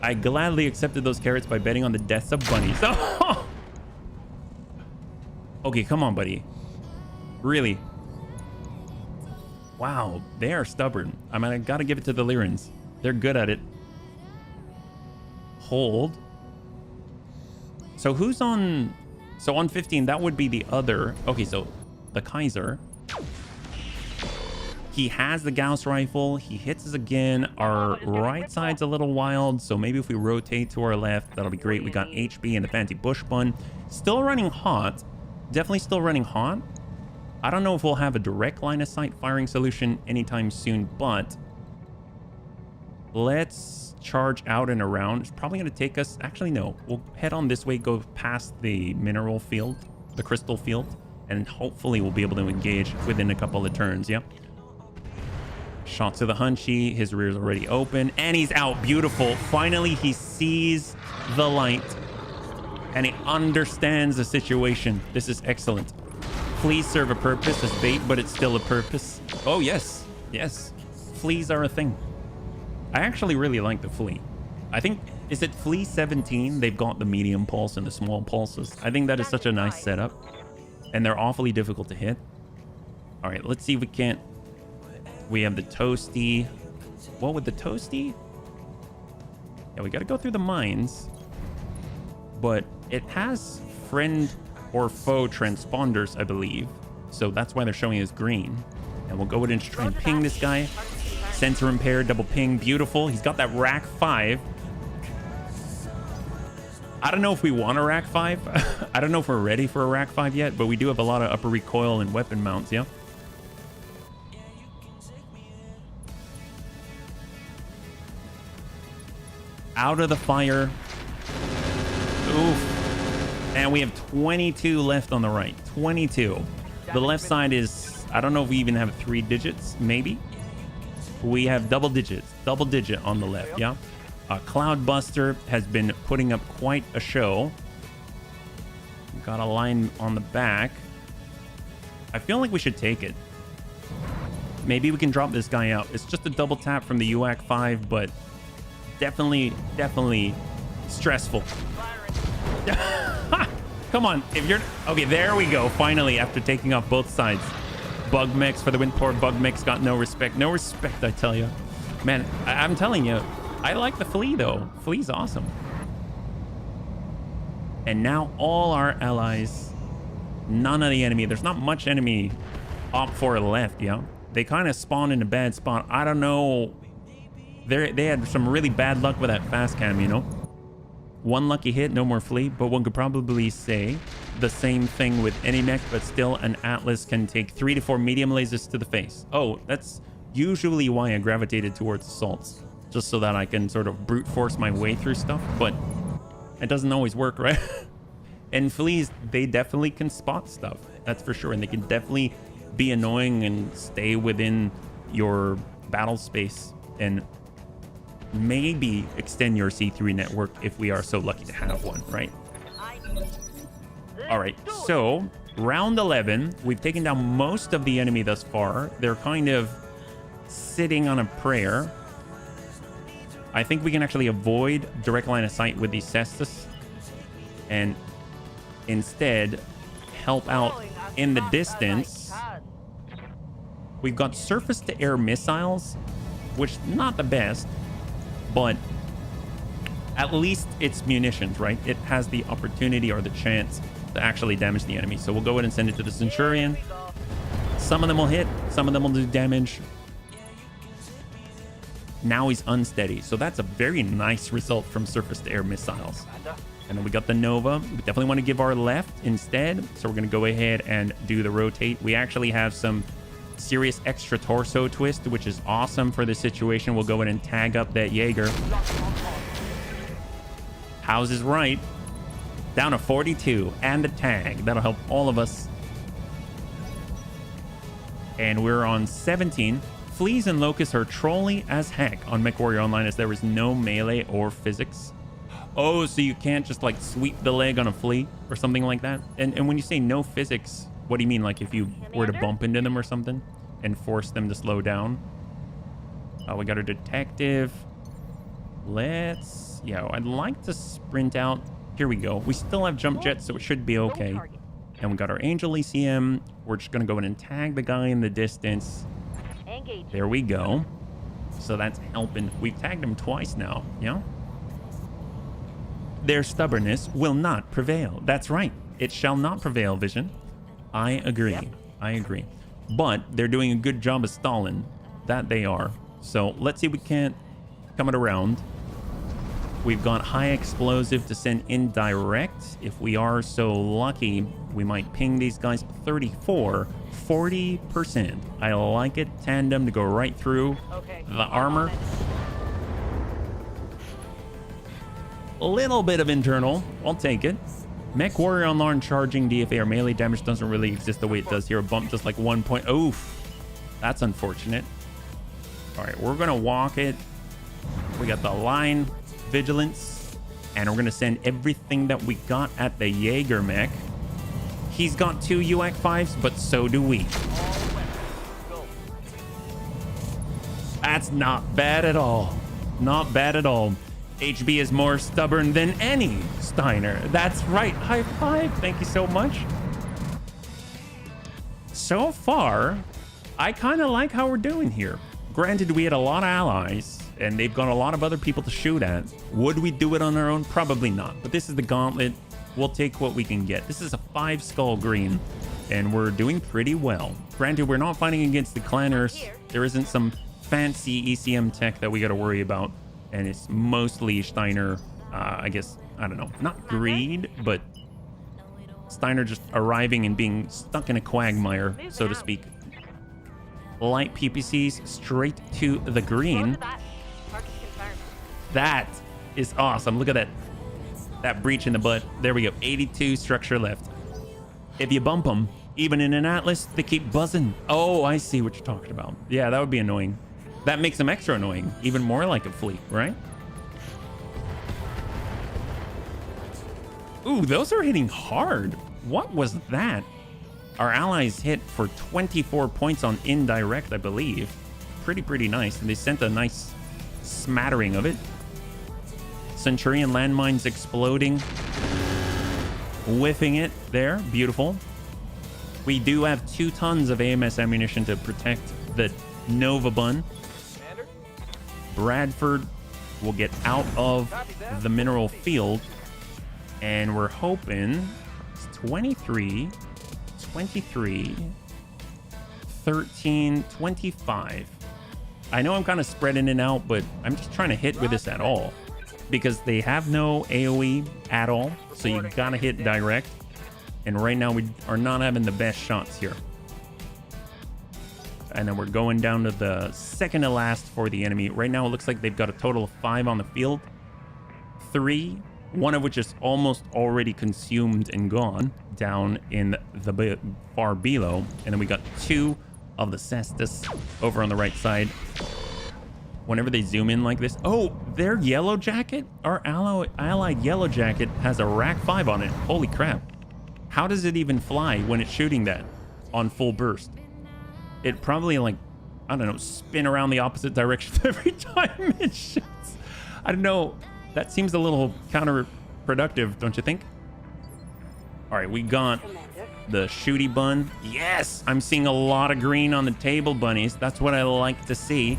I gladly accepted those carrots by betting on the deaths of bunnies. Okay, come on, buddy. Really? Wow, they are stubborn. I mean, I gotta give it to the Lyrans. They're good at it. Hold. So who's on... So on 15, that would be the other... Okay, so the Kaiser. He has the Gauss rifle. He hits us again. Our right side's a little wild, so maybe if we rotate to our left, that'll be great. We got HB and the fancy bush bun. Still running hot. Definitely still running hot. I don't know if we'll have a direct line of sight firing solution anytime soon, but let's charge out and around. It's probably going to take us... Actually, no. We'll head on this way, go past the mineral field, the crystal field, and hopefully we'll be able to engage within a couple of turns, yeah? Shot to the hunchy. His rear is already open, and he's out. Beautiful. Finally, he sees the light, and he understands the situation. This is excellent. Fleas serve a purpose as bait, but it's still a purpose. Oh, yes. Yes. Fleas are a thing. I actually really like the flea. I think, is it flea 17? They've got the medium pulse and the small pulses. I think that is such a nice setup, and they're awfully difficult to hit. All right, let's see if we can't. We have the toasty. What with the toasty? Yeah, we got to go through the mines, but it has friend or foe transponders, I believe. So that's why they're showing us green. And we'll go ahead and just try and ping this guy. Sensor impaired, double ping, beautiful. He's got that rack 5. I don't know if we want a rack 5. I don't know if we're ready for a rack 5 yet, but we do have a lot of upper recoil and weapon mounts, yeah? Out of the fire. Oof. And we have 22 left on the right. 22. The left side is, I don't know if we even have 3 digits, maybe. We have double digits, double digit on the left, yeah? Cloudbuster has been putting up quite a show. Got a line on the back. I feel like we should take it. Maybe we can drop this guy out. It's just a double tap from the UAC 5, but definitely stressful. Come on, if you're... Okay, there we go, finally, after taking off both sides. Bug mix for the Windport. Bug mix got no respect. No respect, I tell you. Man, I'm telling you, I like the flea, though. Flea's awesome. And now all our allies, none of the enemy. There's not much enemy op 4 left, yeah? They kind of spawned in a bad spot. I don't know. They had some really bad luck with that fast cam, you know? One lucky hit, no more flea, but one could probably say the same thing with any mech, but still an Atlas can take 3 to 4 medium lasers to the face. Oh, that's usually why I gravitated towards assaults, just so that I can sort of brute force my way through stuff, but it doesn't always work, right? And fleas, they definitely can spot stuff, that's for sure, and they can definitely be annoying and stay within your battle space and maybe extend your C3 network if we are so lucky to have one, right? All right, so round 11, we've taken down most of the enemy thus far. They're kind of sitting on a prayer. I think we can actually avoid direct line of sight with these Cestus and instead help out in the distance. We've got surface to air missiles, which not the best, but at least it's munitions, right? It has the opportunity or the chance to actually damage the enemy. So we'll go ahead and send it to the Centurion. Some of them will hit, some of them will do damage. Now he's unsteady. So that's a very nice result from surface to air missiles. And then we got the Nova. We definitely want to give our left instead. So we're going to go ahead and do the rotate. We actually have some serious extra torso twist, which is awesome for this situation. We'll go in and tag up that Jaeger. House is right. Down to 42 and a tag. That'll help all of us. And we're on 17. Fleas and Locusts are trolly as heck on MechWarrior Online as there is no melee or physics. Oh, so you can't just like sweep the leg on a flea or something like that? And when you say no physics, what do you mean? Like if you were to bump into them or something and force them to slow down? Oh, we got a detective. Let's... Yeah, I'd like to sprint out. Here we go. We still have jump jets, so it should be okay. And we got our Angel ECM. We're just going to go in and tag the guy in the distance. There we go. So that's helping. We've tagged him twice now, yeah? Their stubbornness will not prevail. That's right. It shall not prevail, Vision. I agree. Yep. I agree. but they're doing a good job of stalling. That they are. So let's see if we can't come it around. We've got high explosive to send indirect. If we are so lucky, we might ping these guys. 34, 40%. I like it. Tandem to go right through the armor. A little bit of internal. I'll take it. Mech Warrior on charging DFA or melee damage doesn't really exist the way it does here. A bump just like 1 point. Oof. That's unfortunate. All right, we're going to walk it. We got the line. Vigilance, and we're gonna send everything that we got at the Jaeger mech. He's got 2 UAC 5s, but so do we. That's not bad at all. Not bad at all. HB is more stubborn than any Steiner. That's right. High five. Thank you so much. So far, I kind of like how we're doing here. Granted, we had a lot of allies, and they've got a lot of other people to shoot at. Would we do it on our own? Probably not. But this is the gauntlet. We'll take what we can get. This is a 5 skull green, and we're doing pretty well. Granted, we're not fighting against the clanners. There isn't some fancy ECM tech that we got to worry about, and it's mostly Steiner, I guess, I don't know, not greed, but Steiner just arriving and being stuck in a quagmire, so to speak. Light PPCs straight to the green. That is awesome. Look at that. That breach in the butt. There we go. 82 structure left. If you bump them, even in an Atlas, they keep buzzing. Oh, I see what you're talking about. Yeah, that would be annoying. That makes them extra annoying. Even more like a fleet, right? Ooh, those are hitting hard. What was that? Our allies hit for 24 points on indirect, I believe. Pretty nice. And they sent a nice smattering of it. Centurion landmines exploding. Whiffing it there. Beautiful. We do have 2 tons of AMS ammunition to protect the Nova Bun. Bradford will get out of the mineral field. And we're hoping it's 23, 13, 25. I know I'm kind of spreading it out, but I'm just trying to hit with this at all. Because they have no AoE at all. So you gotta hit direct. And right now we are not having the best shots here. And then we're going down to the second to last for the enemy. Right now it looks like they've got a total of 5 on the field. 3, one of which is almost already consumed and gone down in the far below. And then we got 2 of the Cestus over on the right side. Whenever they zoom in like this. Oh, their yellow jacket, our allied yellow jacket has a rack 5 on it. Holy crap. How does it even fly when it's shooting that on full burst? It probably, like, I don't know, spin around the opposite direction every time it shoots. I don't know. That seems a little counterproductive, don't you think? All right, we got the shooty bun. Yes, I'm seeing a lot of green on the table, bunnies. That's what I like to see.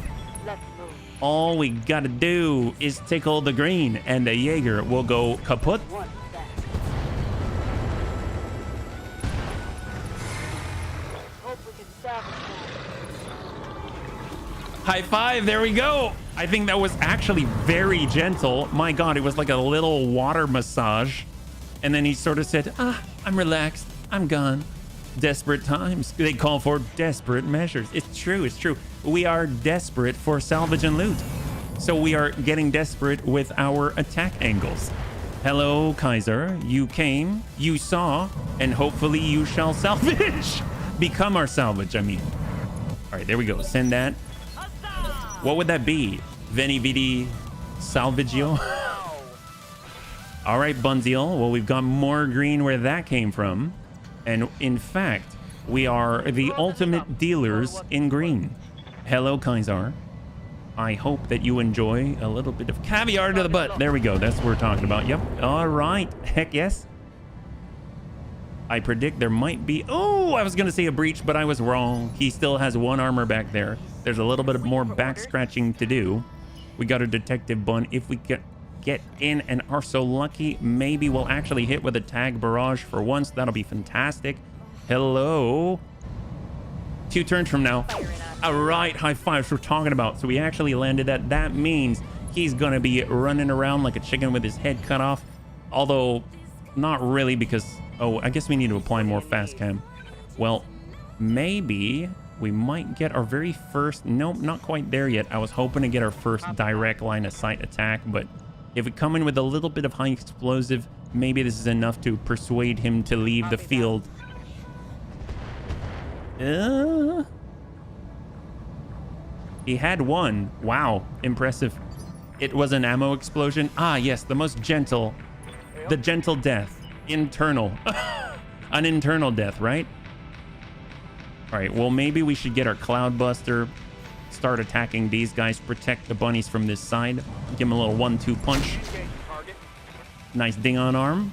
All we gotta do is tickle the green, and the Jaeger will go kaput. High five, there we go. I think that was actually very gentle. My God, it was like a little water massage. And then he sort of said, I'm relaxed, I'm gone. Desperate times. They call for desperate measures. It's true, it's true. We are desperate for salvage and loot. So we are getting desperate with our attack angles. Hello, Kaiser. You came, you saw, and hopefully you shall salvage. Become our salvage, I mean. All right, there we go. Send that. What would that be? Veni Vidi Salvagio? All right, Bunziel. Well, we've got more green where that came from. And in fact, we are the ultimate dealers in green. Hello, Kaiser. I hope that you enjoy a little bit of caviar to the butt. There we go. That's what we're talking about. Yep. All right. Heck yes. I predict there might be... Oh, I was going to say a breach, but I was wrong. He still has 1 armor back there. There's a little bit of more back scratching to do. We got a detective bun. If we get in and are so lucky, maybe we'll actually hit with a tag barrage for once. That'll be fantastic. Hello. 2 turns from now. All right, high fives we're talking about. So we actually landed that. That means he's gonna be running around like a chicken with his head cut off. Although, not really, because, oh, I guess we need to apply more fast cam. Well, maybe we might get our very first, nope, not quite there yet. I was hoping to get our first direct line of sight attack, but if we come in with a little bit of high explosive, maybe this is enough to persuade him to leave the field. He had one. Wow, impressive. It was an ammo explosion. Ah, yes, the most gentle. The gentle death. Internal. An internal death, right? All right, well, maybe we should get our Cloud Buster, start attacking these guys, protect the bunnies from this side. Give them a little 1-2 punch. Nice ding on arm.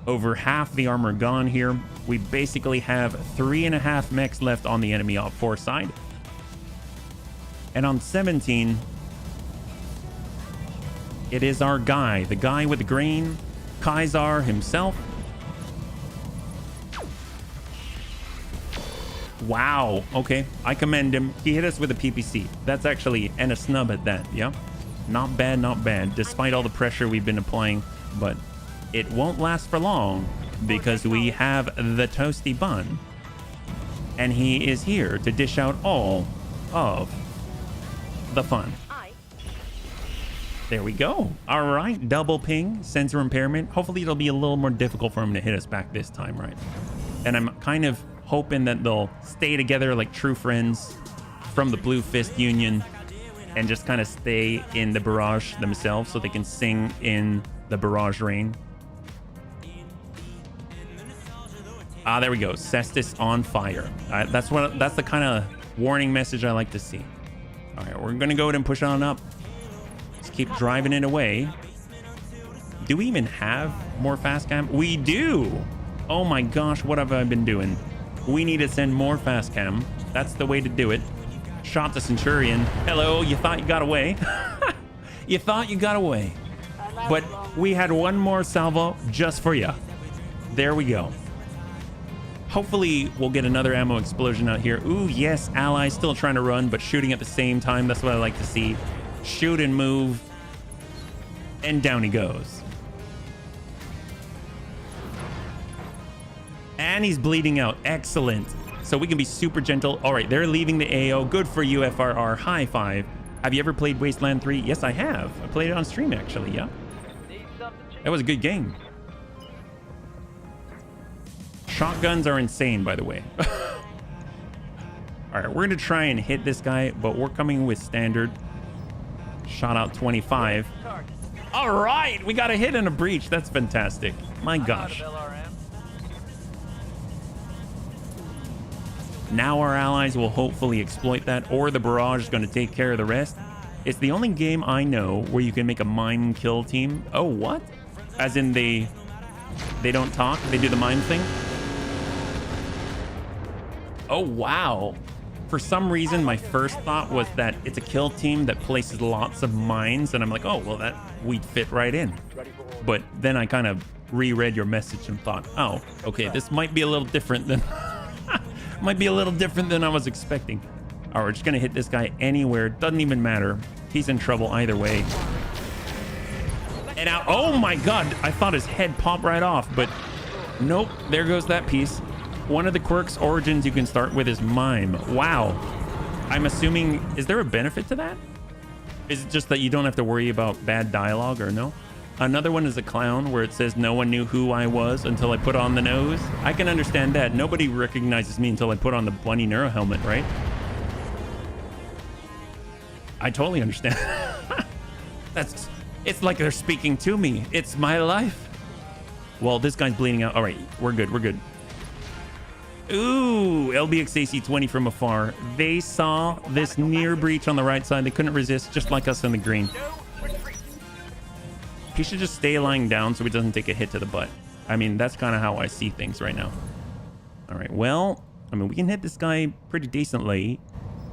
Over half the armor gone here. We basically have 3.5 mechs left on the enemy op 4 side. And on 17, it is our guy, the guy with the green, Kaisar himself. Wow, okay, I commend him. He hit us with a PPC. That's actually, and a snub at that, yeah? Not bad, not bad, despite all the pressure we've been applying, but it won't last for long because we have the Toasty Bun, and he is here to dish out all of the fun. There we go. All right, double ping, sensor impairment. Hopefully it'll be a little more difficult for him to hit us back this time, right? And I'm kind of hoping that they'll stay together like true friends from the Blue Fist Union and just kind of stay in the barrage themselves so they can sing in the barrage rain. Ah, there we go. Cestus on fire. That's the kind of warning message I like to see. All right, we're gonna go ahead and push on up. Let's keep driving it away. Do we even have more fast cam? We do. Oh my gosh, what have I been doing? We need to send more fast cam. That's the way to do it. Shot the Centurion. Hello, you thought you got away. You thought you got away. But we had one more salvo just for you. There we go. Hopefully we'll get another ammo explosion out here. Ooh, yes, allies still trying to run, but shooting at the same time. That's what I like to see. Shoot and move. And down he goes. And he's bleeding out. Excellent. So we can be super gentle. All right, they're leaving the AO. Good for you, FRR. High five. Have you ever played Wasteland 3? Yes, I have. I played it on stream, actually, yeah. That was a good game. Shotguns are insane, by the way. All right, we're going to try and hit this guy, but we're coming with standard. Shot out 25. All right, we got a hit and a breach. That's fantastic. My gosh. Now our allies will hopefully exploit that, or the barrage is going to take care of the rest. It's the only game I know where you can make a mime kill team. Oh, what? As in they don't talk, they do the mime thing? Oh, wow. For some reason, my first thought was that it's a kill team that places lots of mines, and I'm like, oh, well, that we'd fit right in. But then I kind of reread your message and thought, oh, okay, this might be a little different than... might be a little different than I was expecting. All right, we're just gonna hit this guy anywhere. Doesn't even matter. He's in trouble either way. And now, oh my God, I thought his head popped right off, but nope, there goes that piece. One of the quirks origins you can start with is mime. Wow. I'm assuming, is there a benefit to that? Is it just that you don't have to worry about bad dialogue or no? Another one is a clown where it says no one knew who I was until I put on the nose. I can understand that. Nobody recognizes me until I put on the bunny neuro helmet, right? I totally understand. It's like they're speaking to me. It's my life. Well, this guy's bleeding out. All right, we're good. We're good. Ooh, LBX AC-20 from afar. They saw this near breach on the right side. They couldn't resist, just like us in the green. He should just stay lying down so he doesn't take a hit to the butt. I mean, that's kind of how I see things right now. All right, well, I mean, we can hit this guy pretty decently.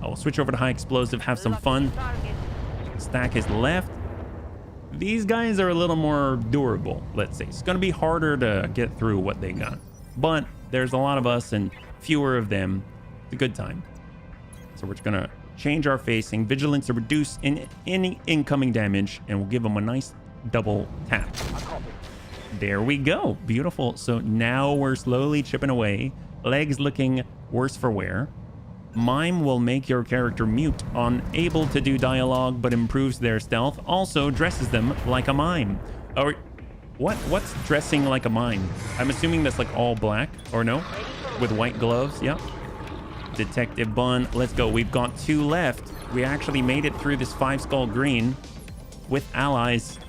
I'll switch over to high explosive, have some fun. Stack his left. These guys are a little more durable, let's say. It's going to be harder to get through what they got. But there's a lot of us and fewer of them. It's a good time. So we're just gonna change our facing, vigilance to reduce any incoming damage, and we'll give them a nice double tap. There we go. Beautiful. So now we're slowly chipping away. Legs looking worse for wear. Mime will make your character mute, unable to do dialogue, but improves their stealth. Also dresses them like a mime. Or what's dressing like a mime? I'm assuming that's like all black, or no? With white gloves. Yep. Detective Bun. Let's go. We've got 2 left. We actually made it through this 5 skull green with allies.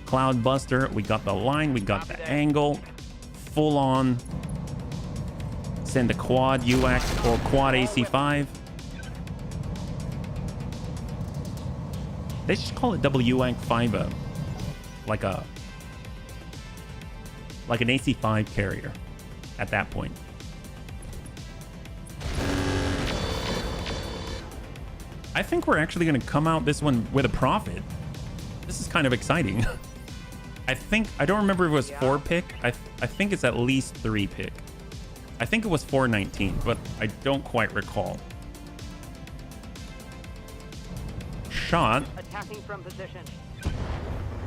Cloud Buster. We got the line. We got the angle. Full on. Send a quad UAC or quad AC5. They just call it double UAC 5 like an AC5 carrier at that point. I think we're actually going to come out this one with a profit. This is kind of exciting. I don't remember if it was 4 pick. I think it's at least 3 pick. I think it was 419, but I don't quite recall. Shot. Attacking from position.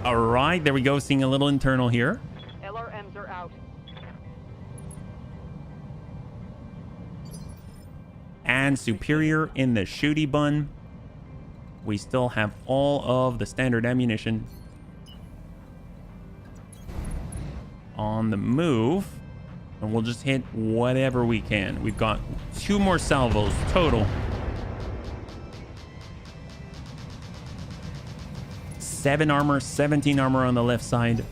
All right, there we go. Seeing a little internal here. LRMs are out. And superior in the shooty bun. We still have all of the standard ammunition. On the move. And we'll just hit whatever we can. We've got 2 more salvos total. 7 armor, 17 armor on the left side.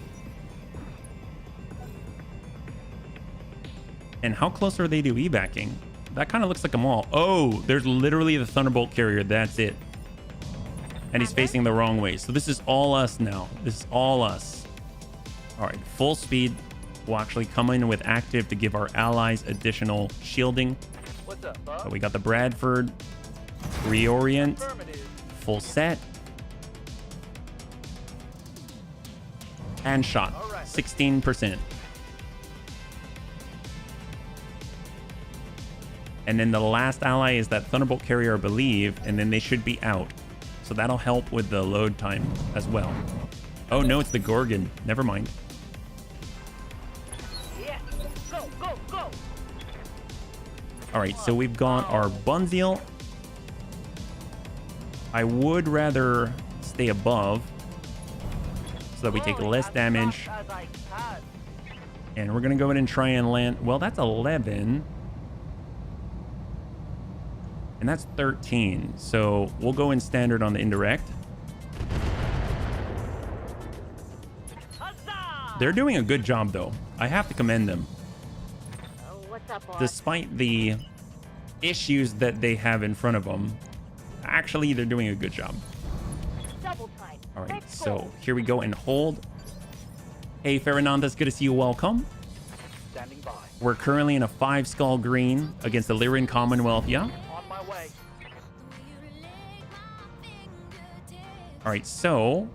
And how close are they to evacuating? That kind of looks like a mall. Oh, there's literally the Thunderbolt carrier. That's it. And he's facing the wrong way. So this is all us now. This is all us. All right, full speed. We'll actually come in with active to give our allies additional shielding. What's up, bud? So we got the Bradford. Reorient. Full set. And shot. 16%. And then the last ally is that Thunderbolt carrier, I believe, and then they should be out. So that'll help with the load time as well. Oh no, it's the Gorgon. Never mind. Yeah. Go, go, go. All right, so we've got our Bunzeal. I would rather stay above so that we take less damage. And we're gonna go ahead and try and land. Well, that's 11. And that's 13. So we'll go in standard on the indirect. They're doing a good job, though. I have to commend them. What's up, boss? Despite the issues that they have in front of them, actually, they're doing a good job. Double time. All right, so here we go and hold. Hey, Fernandez, good to see you. Welcome. Standing by. We're currently in a 5 skull green against the Lyrian Commonwealth. Yeah. On my way. All right, so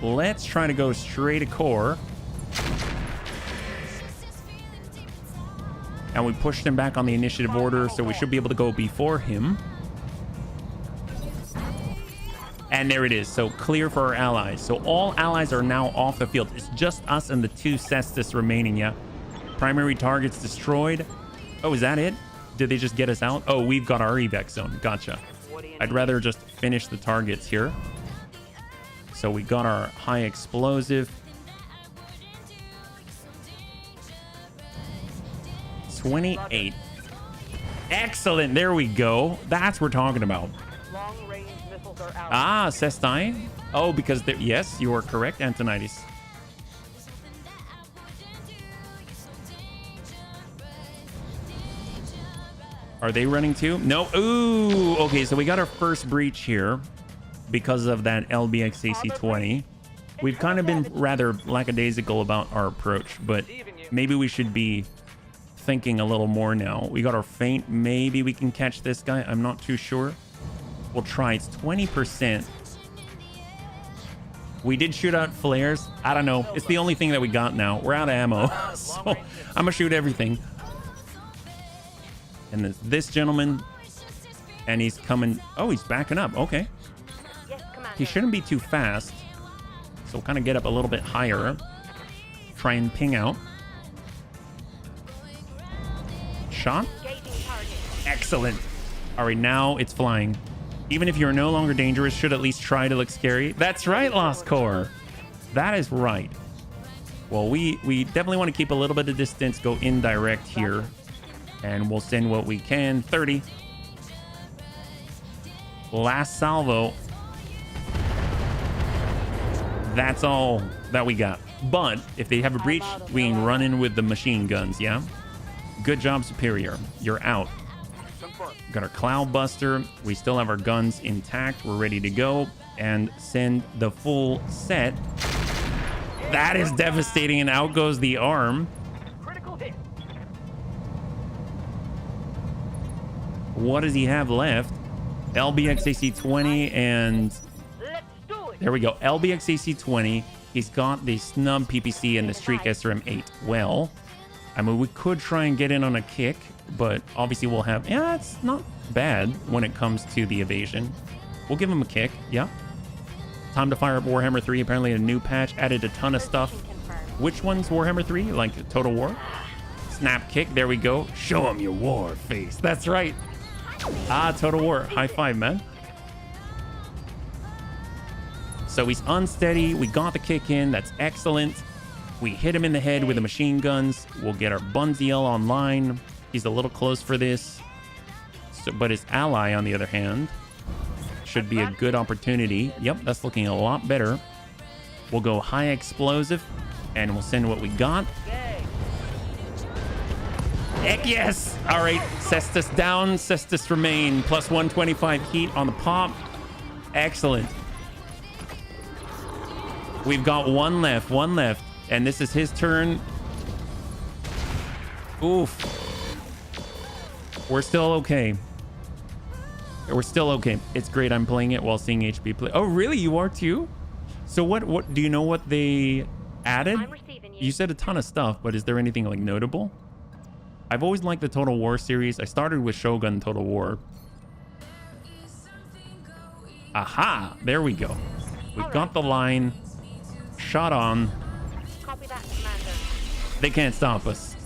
let's try to go straight to core. And we pushed him back on the initiative order, so we should be able to go before him. And there it is. So clear for our allies. So all allies are now off the field. It's just us and the 2 Cestus remaining, yeah. Primary targets destroyed. Oh, is that it? Did they just get us out? Oh, we've got our evac zone. Gotcha. I'd rather just finish the targets here. So we got our high explosive. 28. Excellent. There we go. That's what we're talking about. Long range missiles are out. Ah, Cestai. Oh, because yes, you are correct, Antonides. Are they running too? No. Ooh. Okay, so we got our first breach here because of that LBX AC-20. We've kind of been rather lackadaisical about our approach, but maybe we should be thinking a little more now. We got our feint. Maybe we can catch this guy. I'm not too sure. We'll try. It's 20%. We did shoot out flares. I don't know. It's the only thing that we got now. We're out of ammo. So I'm going to shoot everything. And there's this gentleman. And he's coming. Oh, he's backing up. Okay. Yes, Commander. He shouldn't be too fast. So we'll kind of get up a little bit higher. Try and ping out. Shot. Engaging target. Excellent. All right, now it's flying. Even if you're no longer dangerous, should at least try to look scary. That's right, Lost Core. That is right. Well, we definitely want to keep a little bit of distance, go indirect here. And we'll send what we can. 30. Last salvo. That's all that we got. But if they have a breach, we can run in with the machine guns, yeah? Good job, Superior. You're out. Got our Cloud Buster. We still have our guns intact. We're ready to go and send the full set. That is devastating, and out goes the arm. Critical hit. What does he have left? LBX AC-20 and Let's do it. there we go. LBX AC-20. He's got the Snub PPC and the Streak SRM-8. Well, I mean, we could try and get in on a kick, but obviously we'll have... Yeah, it's not bad when it comes to the evasion. We'll give him a kick. Yeah. Time to fire up Warhammer 3. Apparently a new patch added a ton of stuff. Position confirmed. Which one's Warhammer 3? Like Total War? Snap kick. There we go. Show him your war face. That's right. Ah, Total War. High five, man. So he's unsteady. We got the kick in. That's excellent. We hit him in the head with the machine guns. We'll get our Bunziel online. He's a little close for this. So, but his ally, on the other hand, should be a good opportunity. Yep, that's looking a lot better. We'll go high explosive, and we'll send what we got. Yay. Heck yes! All right, Cestus down, Cestus remain. Plus 125 heat on the pop. Excellent. We've got one left. And this is his turn. Oof. We're still okay. We're still okay. It's great. I'm playing it while seeing HB play. Oh, really? You are too? So what do you know what they added? I'm receiving you. You said a ton of stuff, but is there anything like notable? I've always liked the Total War series. I started with Shogun Total War. Aha! There we go. We've got the line. Shot on. Copy that, Commander. They can't stop us.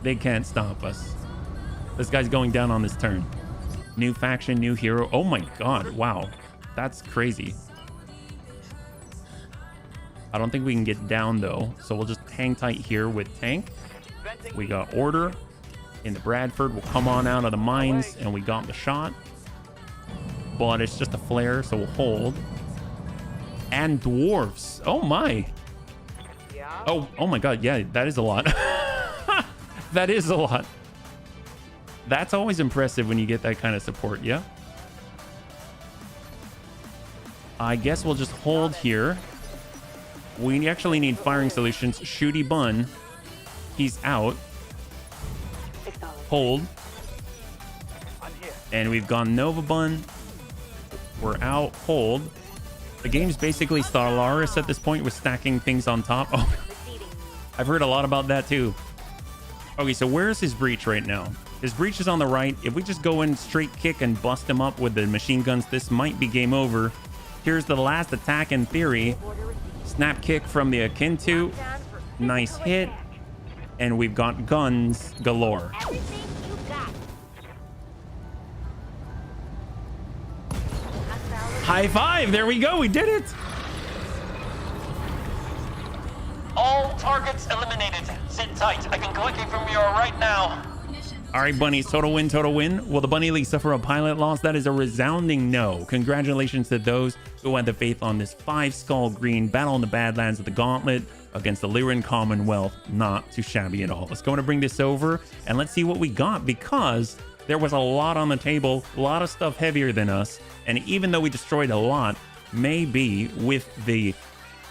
They can't stop us. This guy's going down on this turn. New faction, new hero. Oh my god. Wow. That's crazy. I don't think we can get down though. So we'll just hang tight here with tank. We got order in the Bradford. We'll come on out of the mines and we got the shot. But it's just a flare, so we'll hold. And dwarfs. Oh my. Yeah. Oh my god. Yeah, that is a lot. That is a lot. That's always impressive when you get that kind of support, yeah? I guess we'll just hold here. We actually need firing solutions. Shooty Bun. He's out. Hold. I'm here. And we've gone Nova Bun. We're out. Hold. The game's basically Stellaris at this point with stacking things on top. Oh, Receiving. I've heard a lot about that too. Okay, so where's his breach right now? His breach is on the right. If we just go in straight kick and bust him up with the machine guns, this might be game over. Here's the last attack in theory. Snap kick from the Akintu. Down for Nice physical hit. attack. And we've got guns galore. Everything you got. High five. There we go. We did it. All targets eliminated. Sit tight. I can click it from you right now. All right, bunnies. Total win, total win. Will the Bunny League suffer a pilot loss? That is a resounding no. Congratulations to those who had the faith on this 5-skull green battle in the Badlands of the Gauntlet against the Lyran Commonwealth. Not too shabby at all. Let's go and bring this over and let's see what we got, because there was a lot on the table, a lot of stuff heavier than us. And even though we destroyed a lot, maybe with the,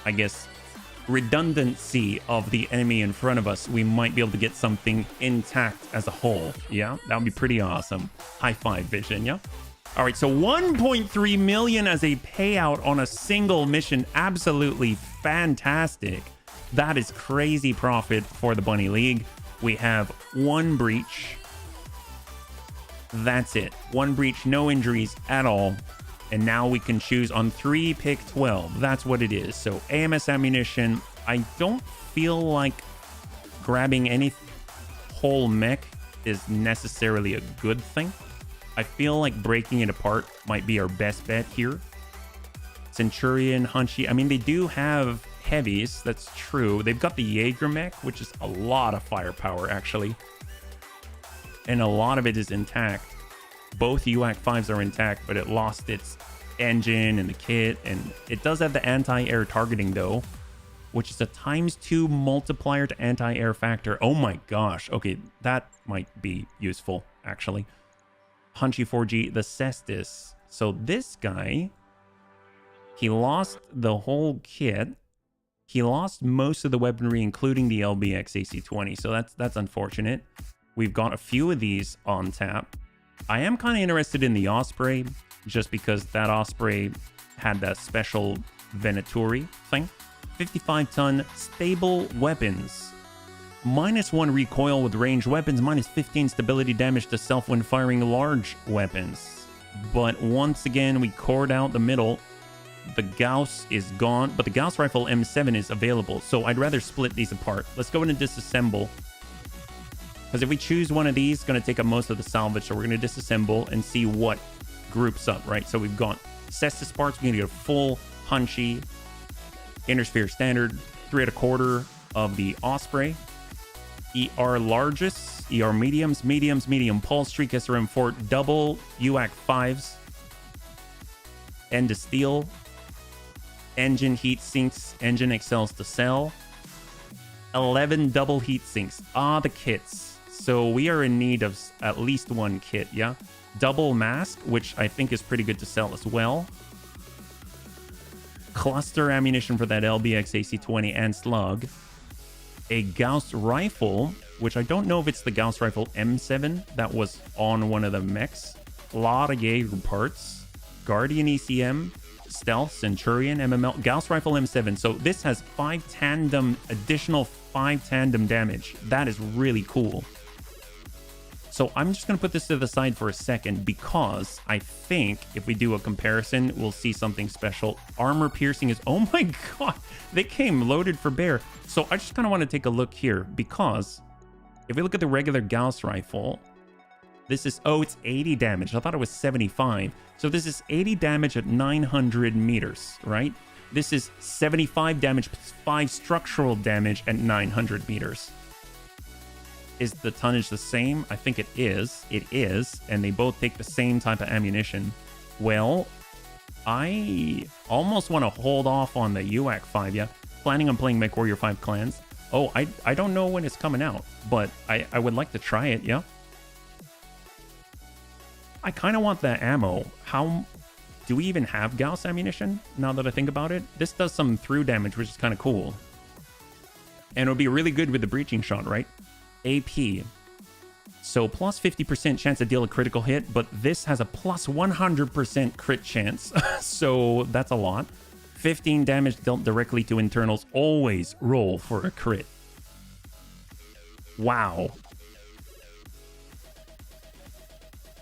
I guess, redundancy of the enemy in front of us, we might be able to get something intact as a whole. Yeah, that would be pretty awesome. High five, Vision. Yeah. All right, so 1.3 million as a payout on a single mission. Absolutely fantastic. That is crazy profit for the Bunny League. We have one breach. That's it. 1 breach, no injuries at all. And now we can choose on 3, pick 12. That's what it is. So AMS ammunition, I don't feel like grabbing any whole mech is necessarily a good thing. I feel like breaking it apart might be our best bet here. Centurion, Hunchy, I mean, they do have heavies, that's true. They've got the Jaeger mech, which is a lot of firepower, actually. And a lot of it is intact. Both UAC 5s are intact, but it lost its engine and the kit. And it does have the anti-air targeting, though, which is a ×2 multiplier to anti-air factor. Oh my gosh. Okay, that might be useful, actually. Hunchy 4G, the Cestus. So this guy, he lost the whole kit. He lost most of the weaponry, including the LBX AC-20. So that's unfortunate. We've got a few of these on tap. I am kind of interested in the Osprey, just because that Osprey had that special Venaturi thing. 55-ton stable weapons. -1 recoil with ranged weapons, -15 stability damage to self when firing large weapons. But once again, we cored out the middle. The Gauss is gone, but the Gauss rifle M7 is available. So I'd rather split these apart. Let's go in and disassemble. Because if we choose one of these, it's going to take up most of the salvage. So we're going to disassemble and see what groups up, right? So we've got Cestus parts. We're going to get a full Hunchy, Intersphere Standard, 3 1/4 of the Osprey, ER largest, ER mediums, medium pulse, Streak SRM4, double UAC 5s, End of Steel, engine heat sinks, engine excels to sell, 11 double heat sinks. Ah, the kits. So we are in need of at least 1 kit, yeah? Double mask, which I think is pretty good to sell as well. Cluster ammunition for that LBX AC-20 and slug. A Gauss rifle, which I don't know if it's the Gauss rifle M7 that was on one of the mechs. A lot of Jaeger parts. Guardian ECM, Stealth, Centurion, MML, Gauss rifle M7. So this has 5 tandem, additional 5 tandem damage. That is really cool. So I'm just going to put this to the side for a second because I think if we do a comparison, we'll see something special. Armor piercing is, oh my god, they came loaded for bear. So I just kind of want to take a look here because if we look at the regular Gauss rifle, this is, oh, it's 80 damage. I thought it was 75. So this is 80 damage at 900 meters, right? This is 75 damage plus 5 structural damage at 900 meters. Is the tonnage the same? I think it is. It is. And they both take the same type of ammunition. Well, I almost want to hold off on the UAC 5, yeah? Planning on playing MechWarrior 5 Clans. Oh, I don't know when it's coming out, but I would like to try it, yeah? I kind of want that ammo. How... Do we even have Gauss ammunition, now that I think about it? This does some through damage, which is kind of cool. And it would be really good with the breaching shot, right? AP. So plus 50% chance to deal a critical hit, but this has a plus 100% crit chance. So that's a lot. 15 damage dealt directly to internals. Always roll for a crit. Wow.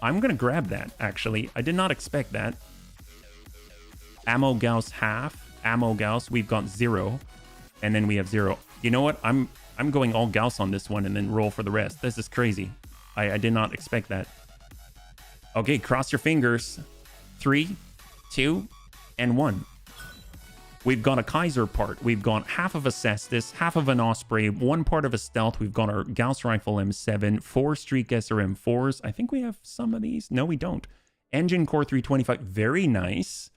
I'm going to grab that, actually. I did not expect that. Ammo Gauss half. Ammo Gauss, we've got 0. And then we have 0. You know what? I'm going all Gauss on this one and then roll for the rest. This is crazy. I did not expect that. Okay, cross your fingers. 3, 2, and 1. We've got a Kaiser part. We've got half of a Cestus, half of an Osprey, 1 part of a Stealth. We've got our Gauss Rifle M7, 4 Streak SRM4s. I think we have some of these. No, we don't. Engine Core 325. Very nice.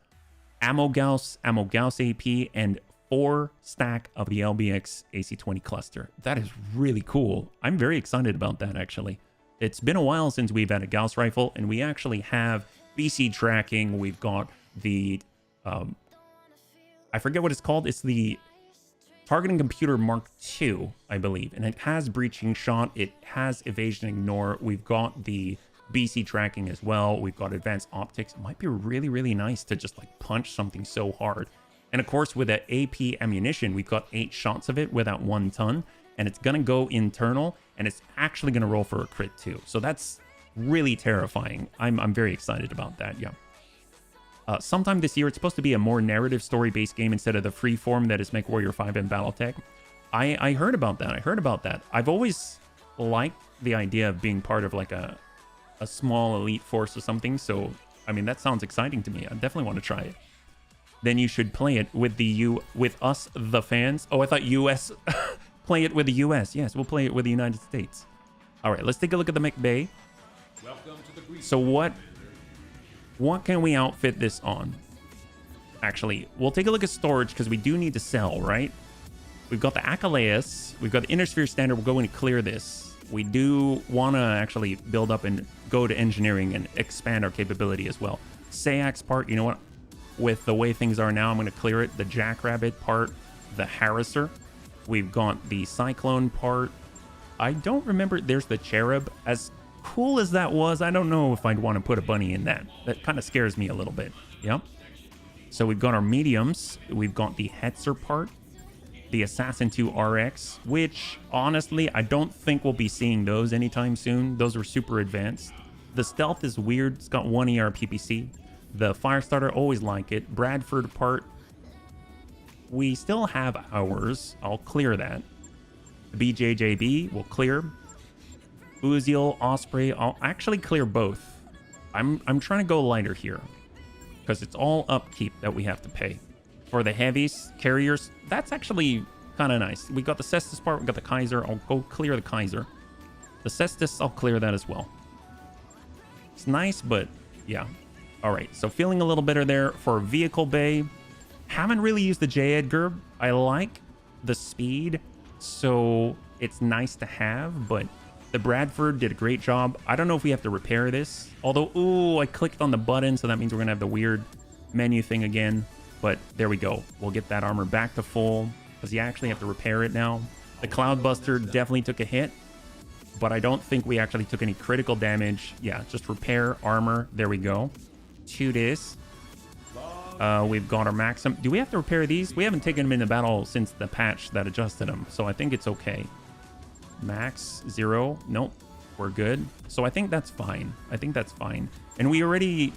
Ammo Gauss AP, and 4 stack of the LBX AC-20 cluster. That is really cool. I'm very excited about that, actually. It's been a while since we've had a Gauss rifle, and we actually have BC tracking. We've got the... I forget what it's called. It's the Targeting Computer Mark II, I believe. And it has breaching shot. It has evasion ignore. We've got the BC tracking as well. We've got advanced optics. It might be really, really nice to just like punch something so hard. And of course, with that AP ammunition, we've got 8 shots of it without 1 ton. And it's going to go internal. And it's actually going to roll for a crit too. So that's really terrifying. I'm very excited about that. Yeah. Sometime this year, it's supposed to be a more narrative story-based game instead of the free form that is MechWarrior 5 and Battletech. I heard about that. I've always liked the idea of being part of like a small elite force or something. So, I mean, that sounds exciting to me. I definitely want to try it. Then you should play it with with us, the fans. Oh, I thought US. Play it with the US. Yes, we'll play it with the United States. All right, let's take a look at the mech bay. So what can we outfit this on? Actually, we'll take a look at storage because we do need to sell, right? We've got the Achilleus. We've got the Inner Sphere Standard. We're going to clear this. We do want to actually build up and go to engineering and expand our capability as well. Sayax part, you know what? With the way things are now, I'm going to clear it. The Jackrabbit part, the Harrisser. We've got the Cyclone part. I don't remember. There's the Cherub. As cool as that was, I don't know if I'd want to put a bunny in that. That kind of scares me a little bit. Yep. So we've got our mediums. We've got the Hetzer part. The Assassin 2 RX, which honestly, I don't think we'll be seeing those anytime soon. Those are super advanced. The Stealth is weird. It's got 1 ER PPC. The Firestarter, always like it. Bradford part. We still have ours. I'll clear that. The BJJB will clear. Uziel, Osprey, I'll actually clear both. I'm trying to go lighter here because it's all upkeep that we have to pay. For the heavies, carriers, that's actually kind of nice. We got the Cestus part, we got the Kaiser. I'll go clear the Kaiser. The Cestus, I'll clear that as well. It's nice, but yeah. All right, so feeling a little better there. For vehicle bay, haven't really used the J. Edgar. I like the speed, so it's nice to have, but the Bradford did a great job. I don't know if we have to repair this. Although, ooh, I clicked on the button, so that means we're going to have the weird menu thing again. But there we go. We'll get that armor back to full because you actually have to repair it now. The Cloudbuster definitely took a hit, but I don't think we actually took any critical damage. Yeah, just repair armor. There we go. To this. We've got our Maxim. Do we have to repair these? We haven't taken them into battle since the patch that adjusted them, so I think it's okay. Max 0. Nope. We're good. So I think that's fine. And we already...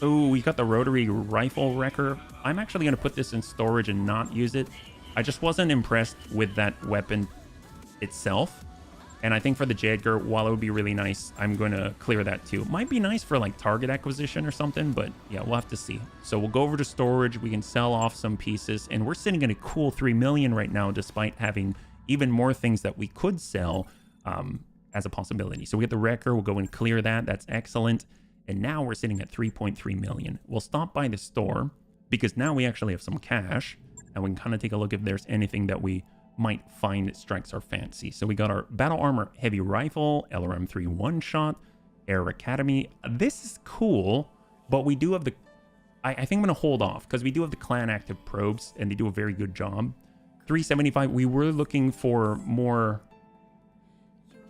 Oh, we got the rotary rifle wrecker. I'm actually going to put this in storage and not use it. I just wasn't impressed with that weapon itself. And I think for the J. Edgar, while it would be really nice, I'm going to clear that too. Might be nice for like target acquisition or something, but yeah, we'll have to see. So we'll go over to storage. We can sell off some pieces. And we're sitting at a cool 3 million right now, despite having even more things that we could sell as a possibility. So we get the wrecker. We'll go and clear that. That's excellent. And now we're sitting at 3.3 million. We'll stop by the store because now we actually have some cash and we can kind of take a look if there's anything that we might find that strikes our fancy. So we got our Battle Armor Heavy Rifle, LRM-3 one-shot, Air Academy. This is cool, but we do have the... I think I'm going to hold off because we do have the Clan Active Probes and they do a very good job. 375, we were looking for more,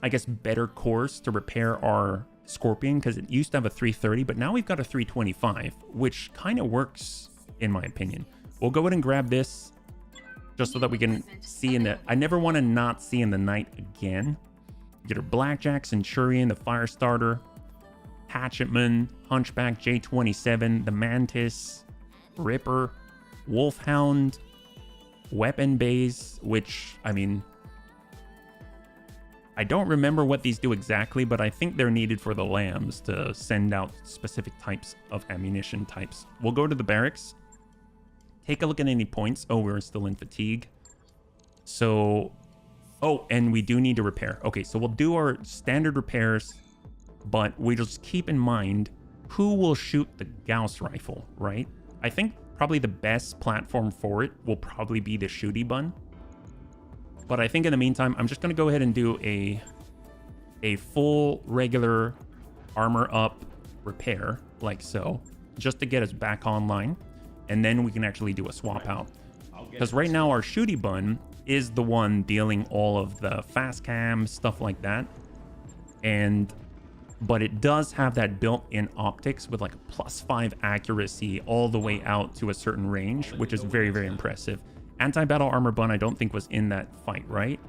I guess, better cores to repair our Scorpion because it used to have a 330, but now we've got a 325, which kind of works in my opinion. We'll go ahead and grab this just so that we can see in the... I never want to not see in the night again. Get our Blackjack, Centurion, the Firestarter, Hatchetman, Hunchback, J27, the Mantis, Ripper, Wolfhound, Weapon Bays, which, I mean... I don't remember what these do exactly, but I think they're needed for the lambs to send out specific types of ammunition types. We'll go to the barracks. Take a look at any points. Oh, we're still in fatigue. So, oh, and we do need to repair. Okay, so we'll do our standard repairs, but we just keep in mind who will shoot the Gauss rifle, right? I think probably the best platform for it will probably be the Shooty Bun. But I think in the meantime, I'm just going to go ahead and do a full regular armor up repair, like so, just to get us back online. And then we can actually do a swap out. Because right now our Shooty Bun is the one dealing all of the fast cam, stuff like that. But it does have that built-in optics with like a +5 accuracy all the way out to a certain range, which is very, very impressive. Anti-battle armor bun, I don't think was in that fight, right?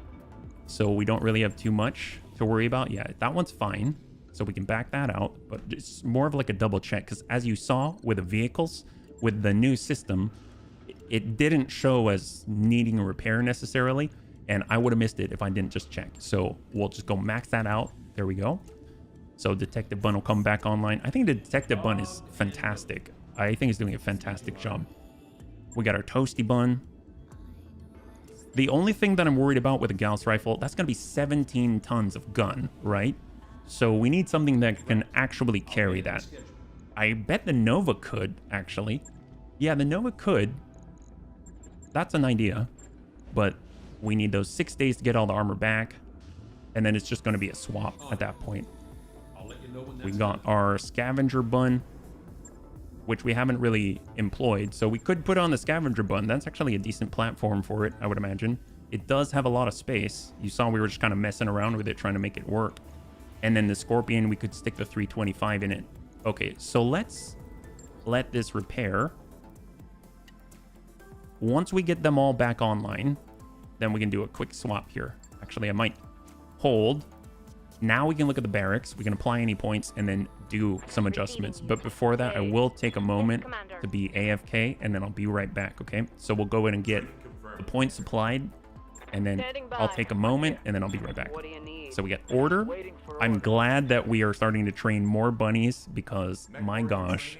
So we don't really have too much to worry about. Yeah, that one's fine. So we can back that out, but it's more of like a double check, because as you saw with the vehicles, with the new system, it didn't show as needing a repair necessarily, and I would have missed it if I didn't just check. So we'll just go max that out. There we go. So Detective Bun will come back online. I think the Detective Bun is fantastic. I think he's doing a fantastic job. We got our Toasty Bun. The only thing that I'm worried about with a Gauss rifle, that's going to be 17 tons of gun, right? So we need something that can actually carry that. I bet the Nova could, actually. Yeah, the Nova could. That's an idea. But we need those 6 days to get all the armor back. And then it's just going to be a swap at that point. We got our Scavenger Bun, which we haven't really employed. So we could put on the Scavenger Bun. That's actually a decent platform for it, I would imagine. It does have a lot of space. You saw we were just kind of messing around with it, trying to make it work. And then the Scorpion, we could stick the 325 in it. Okay, so let's let this repair. Once we get them all back online, then we can do a quick swap here. Actually, I might hold. Now we can look at the barracks. We can apply any points and then do some adjustments. But before that, I will take a moment to be AFK, and then I'll be right back, okay? So we'll go in and get the points applied, and then I'll take a moment, and then I'll be right back. So we got order. I'm glad that we are starting to train more bunnies, because my gosh,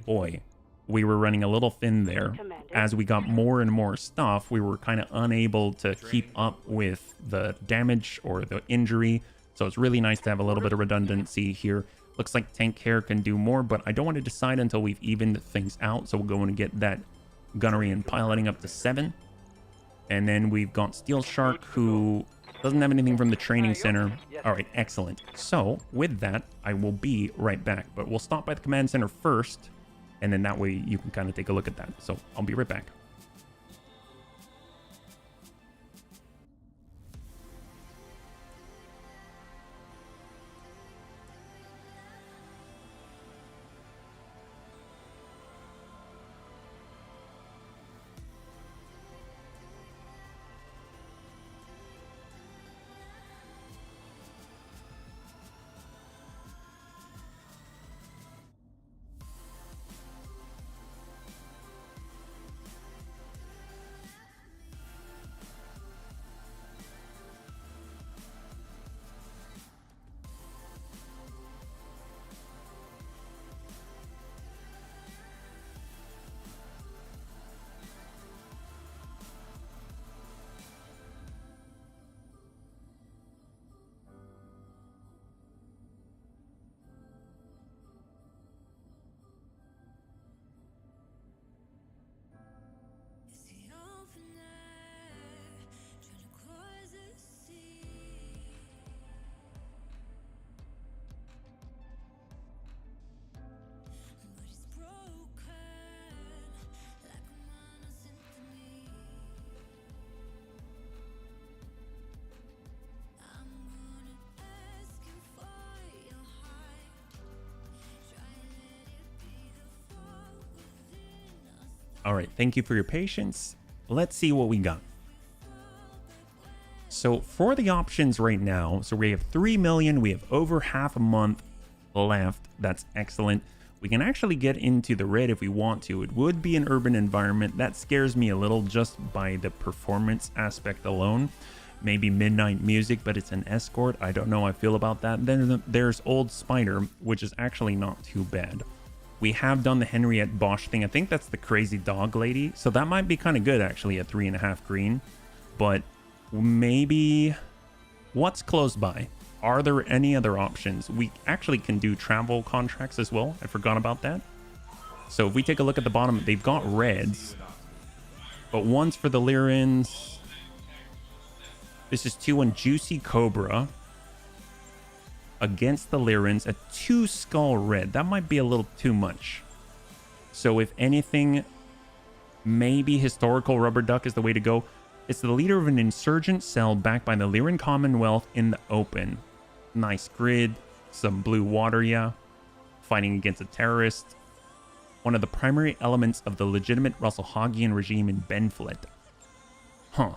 boy, we were running a little thin there. As we got more and more stuff, we were kind of unable to keep up with the damage or the injury. So it's really nice to have a little bit of redundancy here. Looks like Tank Care can do more, but I don't want to decide until we've evened things out. So we'll go in and get that gunnery and piloting up to 7. And then we've got Steel Shark, who doesn't have anything from the training center. All right, excellent. So with that, I will be right back. But we'll stop by the command center first, and then that way you can kind of take a look at that. So I'll be right back. All right, thank you for your patience. Let's see what we got. So for the options right now, so we have 3 million, we have over half a month left. That's excellent. We can actually get into the red if we want to. It would be an urban environment. That scares me a little just by the performance aspect alone. Maybe midnight music, but it's an escort. I don't know how I feel about that. Then there's Old Spider, which is actually not too bad. We have done the Henriette Bosch thing. I think that's the crazy dog lady. So that might be kind of good actually at 3.5 green. But maybe what's close by? Are there any other options? We actually can do travel contracts as well. I forgot about that. So if we take a look at the bottom, they've got reds. But one's for the Lyrans. This is 2 on Juicy Cobra. Against the Lyrans, a 2 skull red. That might be a little too much. So if anything, maybe historical rubber duck is the way to go. It's the leader of an insurgent cell backed by the Lyran Commonwealth in the open. Nice grid, some blue water, yeah. Fighting against a terrorist. One of the primary elements of the legitimate Rasalhagian regime in Benflet. Huh.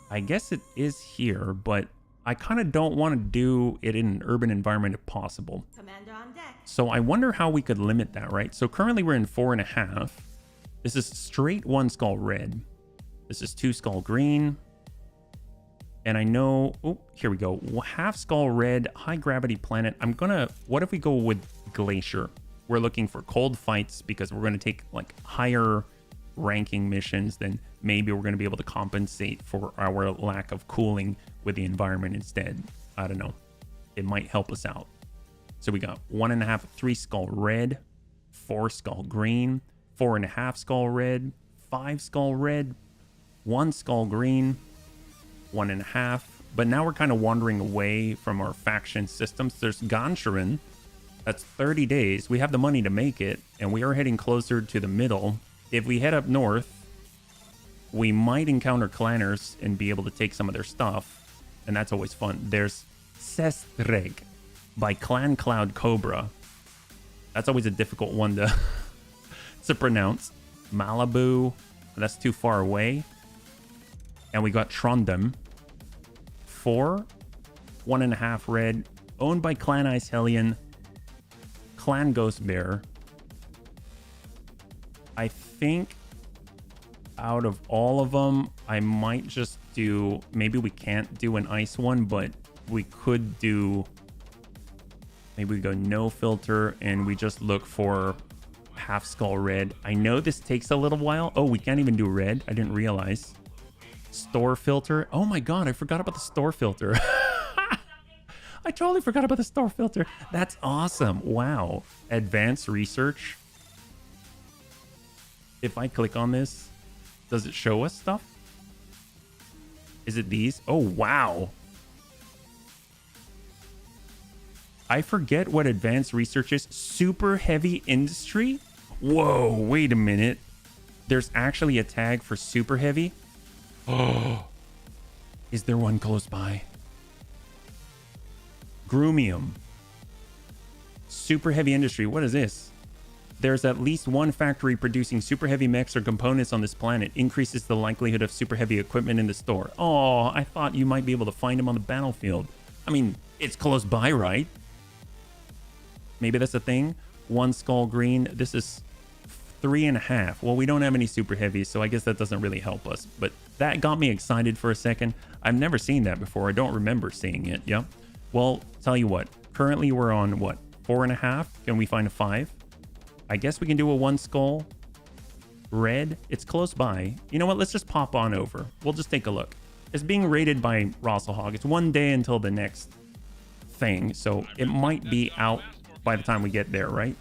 I guess it is here, but I kind of don't want to do it in an urban environment if possible. Commander on deck. So I wonder how we could limit that, right? So currently we're in 4.5. This is straight 1 skull red. This is 2 skull green. And I know, oh, here we go. Half skull red, high gravity planet. What if we go with glacier? We're looking for cold fights because we're going to take like higher ranking missions. Then maybe we're going to be able to compensate for our lack of cooling with the environment instead. I don't know. It might help us out. So we got 1.5, 3 skull red, 4 skull green, 4.5 skull red, 5 skull red, 1 skull green, 1.5. But now we're kind of wandering away from our faction systems. There's Gansharin. That's 30 days. We have the money to make it, and we are heading closer to the middle. If we head up north, we might encounter clanners and be able to take some of their stuff, and that's always fun. There's Sestreg by Clan Cloud Cobra. That's always a difficult one to, to pronounce. Malibu, that's too far away. And we got Trondheim. 4, 1.5 red, owned by Clan Ice Hellion, Clan Ghost Bear. I think out of all of them, I might just do, maybe we can't do an ice one, but we could do, maybe we go no filter and we just look for half skull red. I know this takes a little while. Oh, we can't even do red. I didn't realize. Store filter. Oh my god, I forgot about the store filter. I totally forgot about the store filter. That's awesome. Wow. Advanced research. If I click on this, does it show us stuff? Is it these? Oh, wow. I forget what advanced research is. Super heavy industry? Whoa, wait a minute. There's actually a tag for super heavy. Oh, is there one close by? Groomium. Super heavy industry. What is this? There's at least one factory producing super heavy mechs or components on this planet. Increases the likelihood of super heavy equipment in the store. Oh, I thought you might be able to find them on the battlefield. I mean, it's close by, right? Maybe that's a thing. 1 skull green. This is 3.5. Well, we don't have any super heavies, so I guess that doesn't really help us. But that got me excited for a second. I've never seen that before. I don't remember seeing it. Yeah. Well, tell you what. Currently, we're on what? 4.5. Can we find a 5? I guess we can do a 1 skull red. It's close by. You know what? Let's just pop on over. We'll just take a look. It's being rated by Rasalhague. It's 1 day until the next thing, so it might be out by the time we get there, right?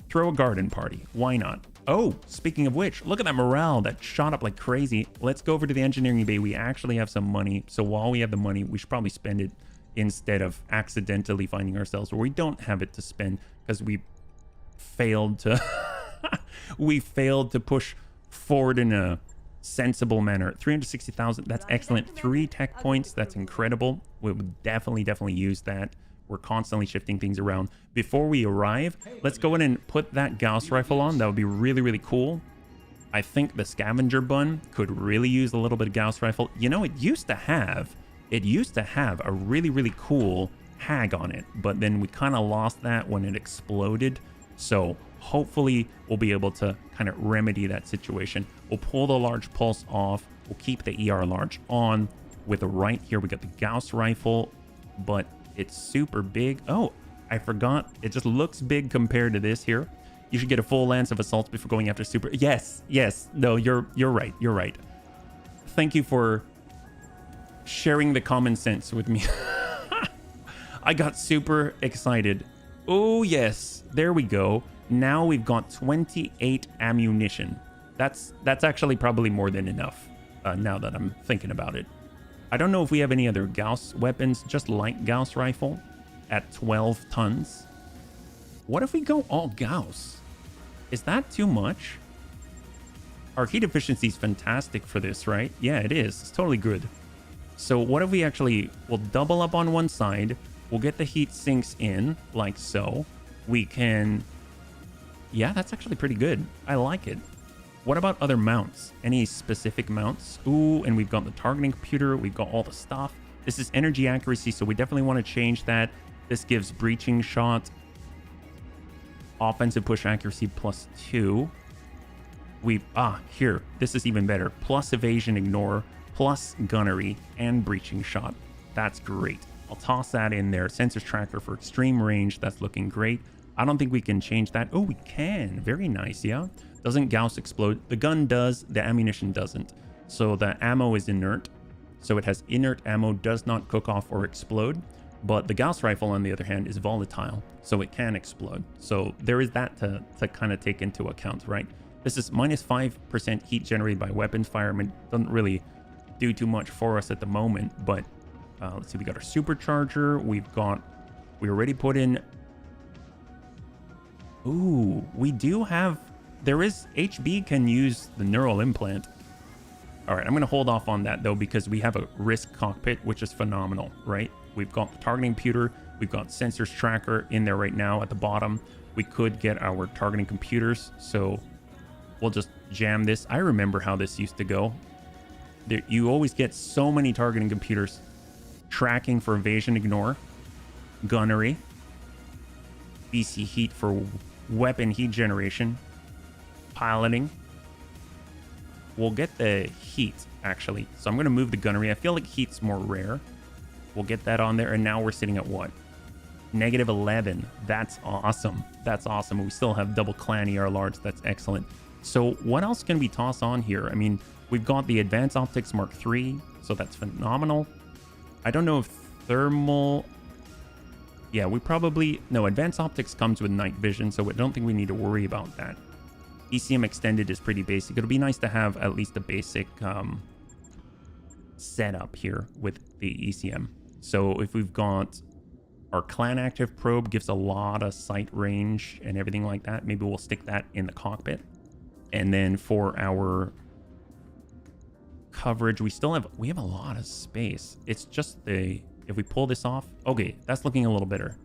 Throw a garden party. Why not? Oh, speaking of which, look at that morale that shot up like crazy. Let's go over to the engineering bay. We actually have some money. So while we have the money, we should probably spend it instead of accidentally finding ourselves where we don't have it to spend because we failed to we failed to push forward in a sensible manner. 360,000. That's excellent. 3 tech points. That's incredible. We would definitely use that. We're constantly shifting things around. Before we arrive, let's go in and put that Gauss rifle on. That would be really cool. I think the scavenger bun could really use a little bit of Gauss rifle. You know, it used to have a really cool hag on it, but then we kind of lost that when it exploded. So hopefully we'll be able to kind of remedy that situation. We'll pull the large pulse off. We'll keep the ER large on. With the right here, we got the Gauss rifle, but it's super big. Oh, I forgot. It just looks big compared to this here. You should get a full lance of assaults before going after super. Yes. No, you're right. You're right. Thank you for sharing the common sense with me. I got super excited. Oh, yes. There we go. Now we've got 28 ammunition. That's actually probably more than enough now that I'm thinking about it. I don't know if we have any other Gauss weapons, just light Gauss rifle at 12 tons. What if we go all Gauss? Is that too much? Our heat efficiency is fantastic for this, right? Yeah, it is. It's totally good. So what if we actually, we'll double up on one side. We'll get the heat sinks in like so. We can, yeah, that's actually pretty good. I like it. What about other mounts? Any specific mounts? Ooh, and we've got the targeting computer. We've got all the stuff. This is energy accuracy, so we definitely want to change that. This gives breaching shot, offensive push accuracy +2. Here, this is even better. Plus evasion ignore, plus gunnery, and breaching shot. That's great. I'll toss that in there. Sensors tracker for extreme range. That's looking great. I don't think we can change that. Oh, we can. Very nice, yeah. Doesn't Gauss explode? The gun does, the ammunition doesn't. So the ammo is inert. So it has inert ammo, does not cook off or explode. But the Gauss rifle, on the other hand, is volatile, so it can explode. So there is that to kind of take into account, right? This is -5% heat generated by weapons fire. I mean, doesn't really do too much for us at the moment, but let's see, we got our supercharger. We already put in... Ooh, we do have... There is... HB can use the neural implant. All right, I'm going to hold off on that, though, because we have a risk cockpit, which is phenomenal, right? We've got the targeting computer. We've got sensors tracker in there right now at the bottom. We could get our targeting computers, so we'll just jam this. I remember how this used to go. You always get so many targeting computers. Tracking for evasion ignore. Gunnery. BC heat for weapon heat generation. Piloting. We'll get the heat, actually. So I'm going to move the gunnery. I feel like heat's more rare. We'll get that on there. And now we're sitting at what? -11. That's awesome. That's awesome. We still have double clan ER large. That's excellent. So what else can we toss on here? I mean, we've got the Advanced Optics Mark III. So that's phenomenal. I don't know if thermal... Yeah, we probably... No, Advanced Optics comes with night vision. So I don't think we need to worry about that. ECM extended is pretty basic. It'll be nice to have at least a basic setup here with the ECM. So if we've got our clan active probe, gives a lot of sight range and everything like that. Maybe we'll stick that in the cockpit. And then for our coverage, we have a lot of space. It's just if we pull this off, okay, that's looking a little better.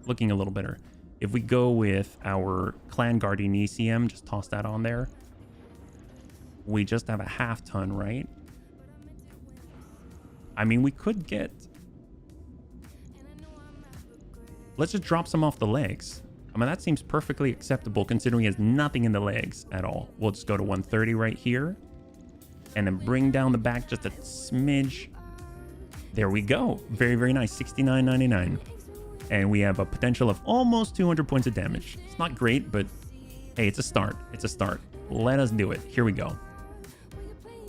If we go with our Clan Guardian ECM, just toss that on there. We just have a half ton, right? I mean, we could get... Let's just drop some off the legs. I mean, that seems perfectly acceptable considering he has nothing in the legs at all. We'll just go to 130 right here. And then bring down the back just a smidge. There we go. Very, very nice. 69.99. And we have a potential of almost 200 points of damage. It's not great, but hey, it's a start. It's a start. Let us do it. Here we go.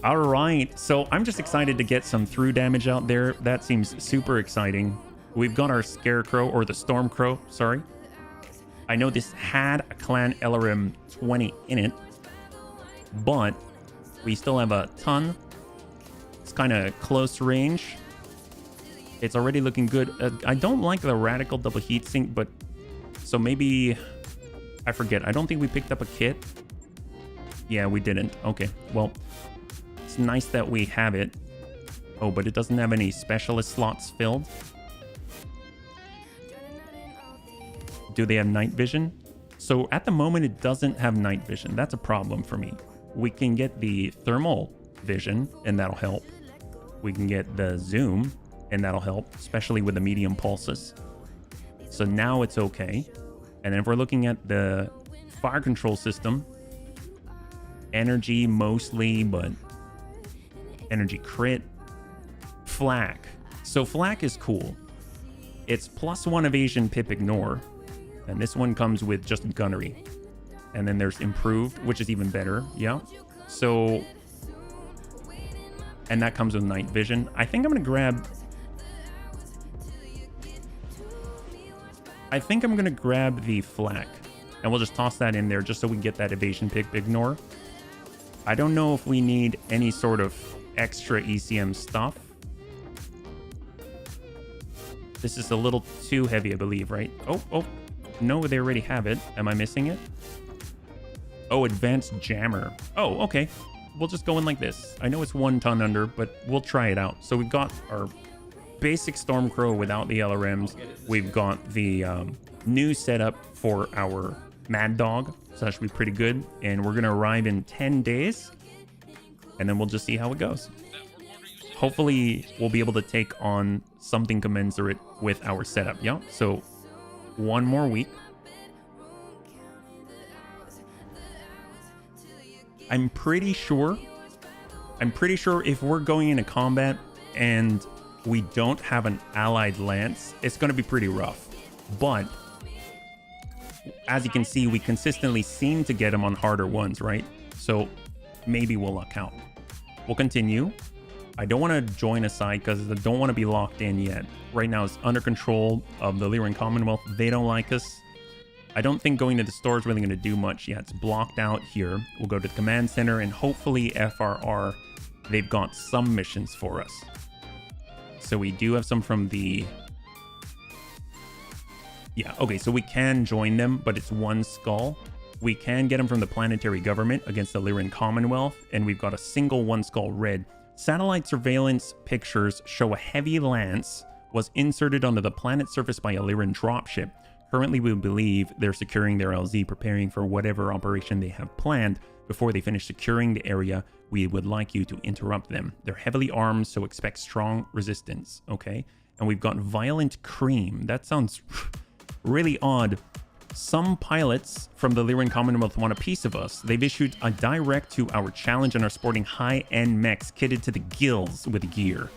All right. So I'm just excited to get some through damage out there. That seems super exciting. We've got our Scarecrow, or the Stormcrow, sorry. I know this had a Clan LRM 20 in it, but we still have a ton. It's kind of close range. It's already looking good. I don't like the radical double heatsink, but so maybe I forget. I don't think we picked up a kit. Yeah, we didn't. Okay, well, it's nice that we have it. Oh, but it doesn't have any specialist slots filled. Do they have night vision? So at the moment, it doesn't have night vision. That's a problem for me. We can get the thermal vision, and that'll help. We can get the zoom, and that'll help, especially with the medium pulses. So now it's okay. And then if we're looking at the fire control system, energy mostly, but energy crit, flak. So flak is cool. It's +1 evasion pip ignore. And this one comes with just gunnery. And then there's improved, which is even better. Yeah. So, and that comes with night vision. I think I'm going to grab... the flak. And we'll just toss that in there just so we get that evasion pip ignore. I don't know if we need any sort of extra ECM stuff. This is a little too heavy, I believe, right? Oh. No, they already have it. Am I missing it? Oh, advanced jammer. Oh, okay. We'll just go in like this. I know it's 1 ton under, but we'll try it out. So we've got our basic Stormcrow without the LRMs. We've got the new setup for our Mad Dog. So that should be pretty good. And we're going to arrive in 10 days. And then we'll just see how it goes. hopefully we'll be able to take on something commensurate with our setup. Yeah, so 1 more week. I'm pretty sure if we're going into combat and we don't have an allied lance, it's going to be pretty rough. But as you can see, we consistently seem to get them on harder ones, right? So maybe we'll luck out. We'll continue. I don't want to join a side because I don't want to be locked in yet. Right now it's under control of the Lyran Commonwealth. They don't like us. I don't think going to the store is really going to do much. Yeah, it's blocked out here. We'll go to the command center and hopefully FRR, they've got some missions for us. So we do have some from the... Yeah, okay, so we can join them, but it's 1 skull. We can get them from the planetary government against the Lyran Commonwealth, and we've got a single 1 skull red. Satellite surveillance pictures show a heavy lance was inserted onto the planet's surface by a Lyran dropship. Currently, we believe they're securing their LZ, preparing for whatever operation they have planned. Before they finish securing the area, we would like you to interrupt them. They're heavily armed, so expect strong resistance, okay? And we've got Violent Cream. That sounds really odd. Some pilots from the Lyran Commonwealth want a piece of us. They've issued a direct to our challenge and are sporting high-end mechs kitted to the gills with gear.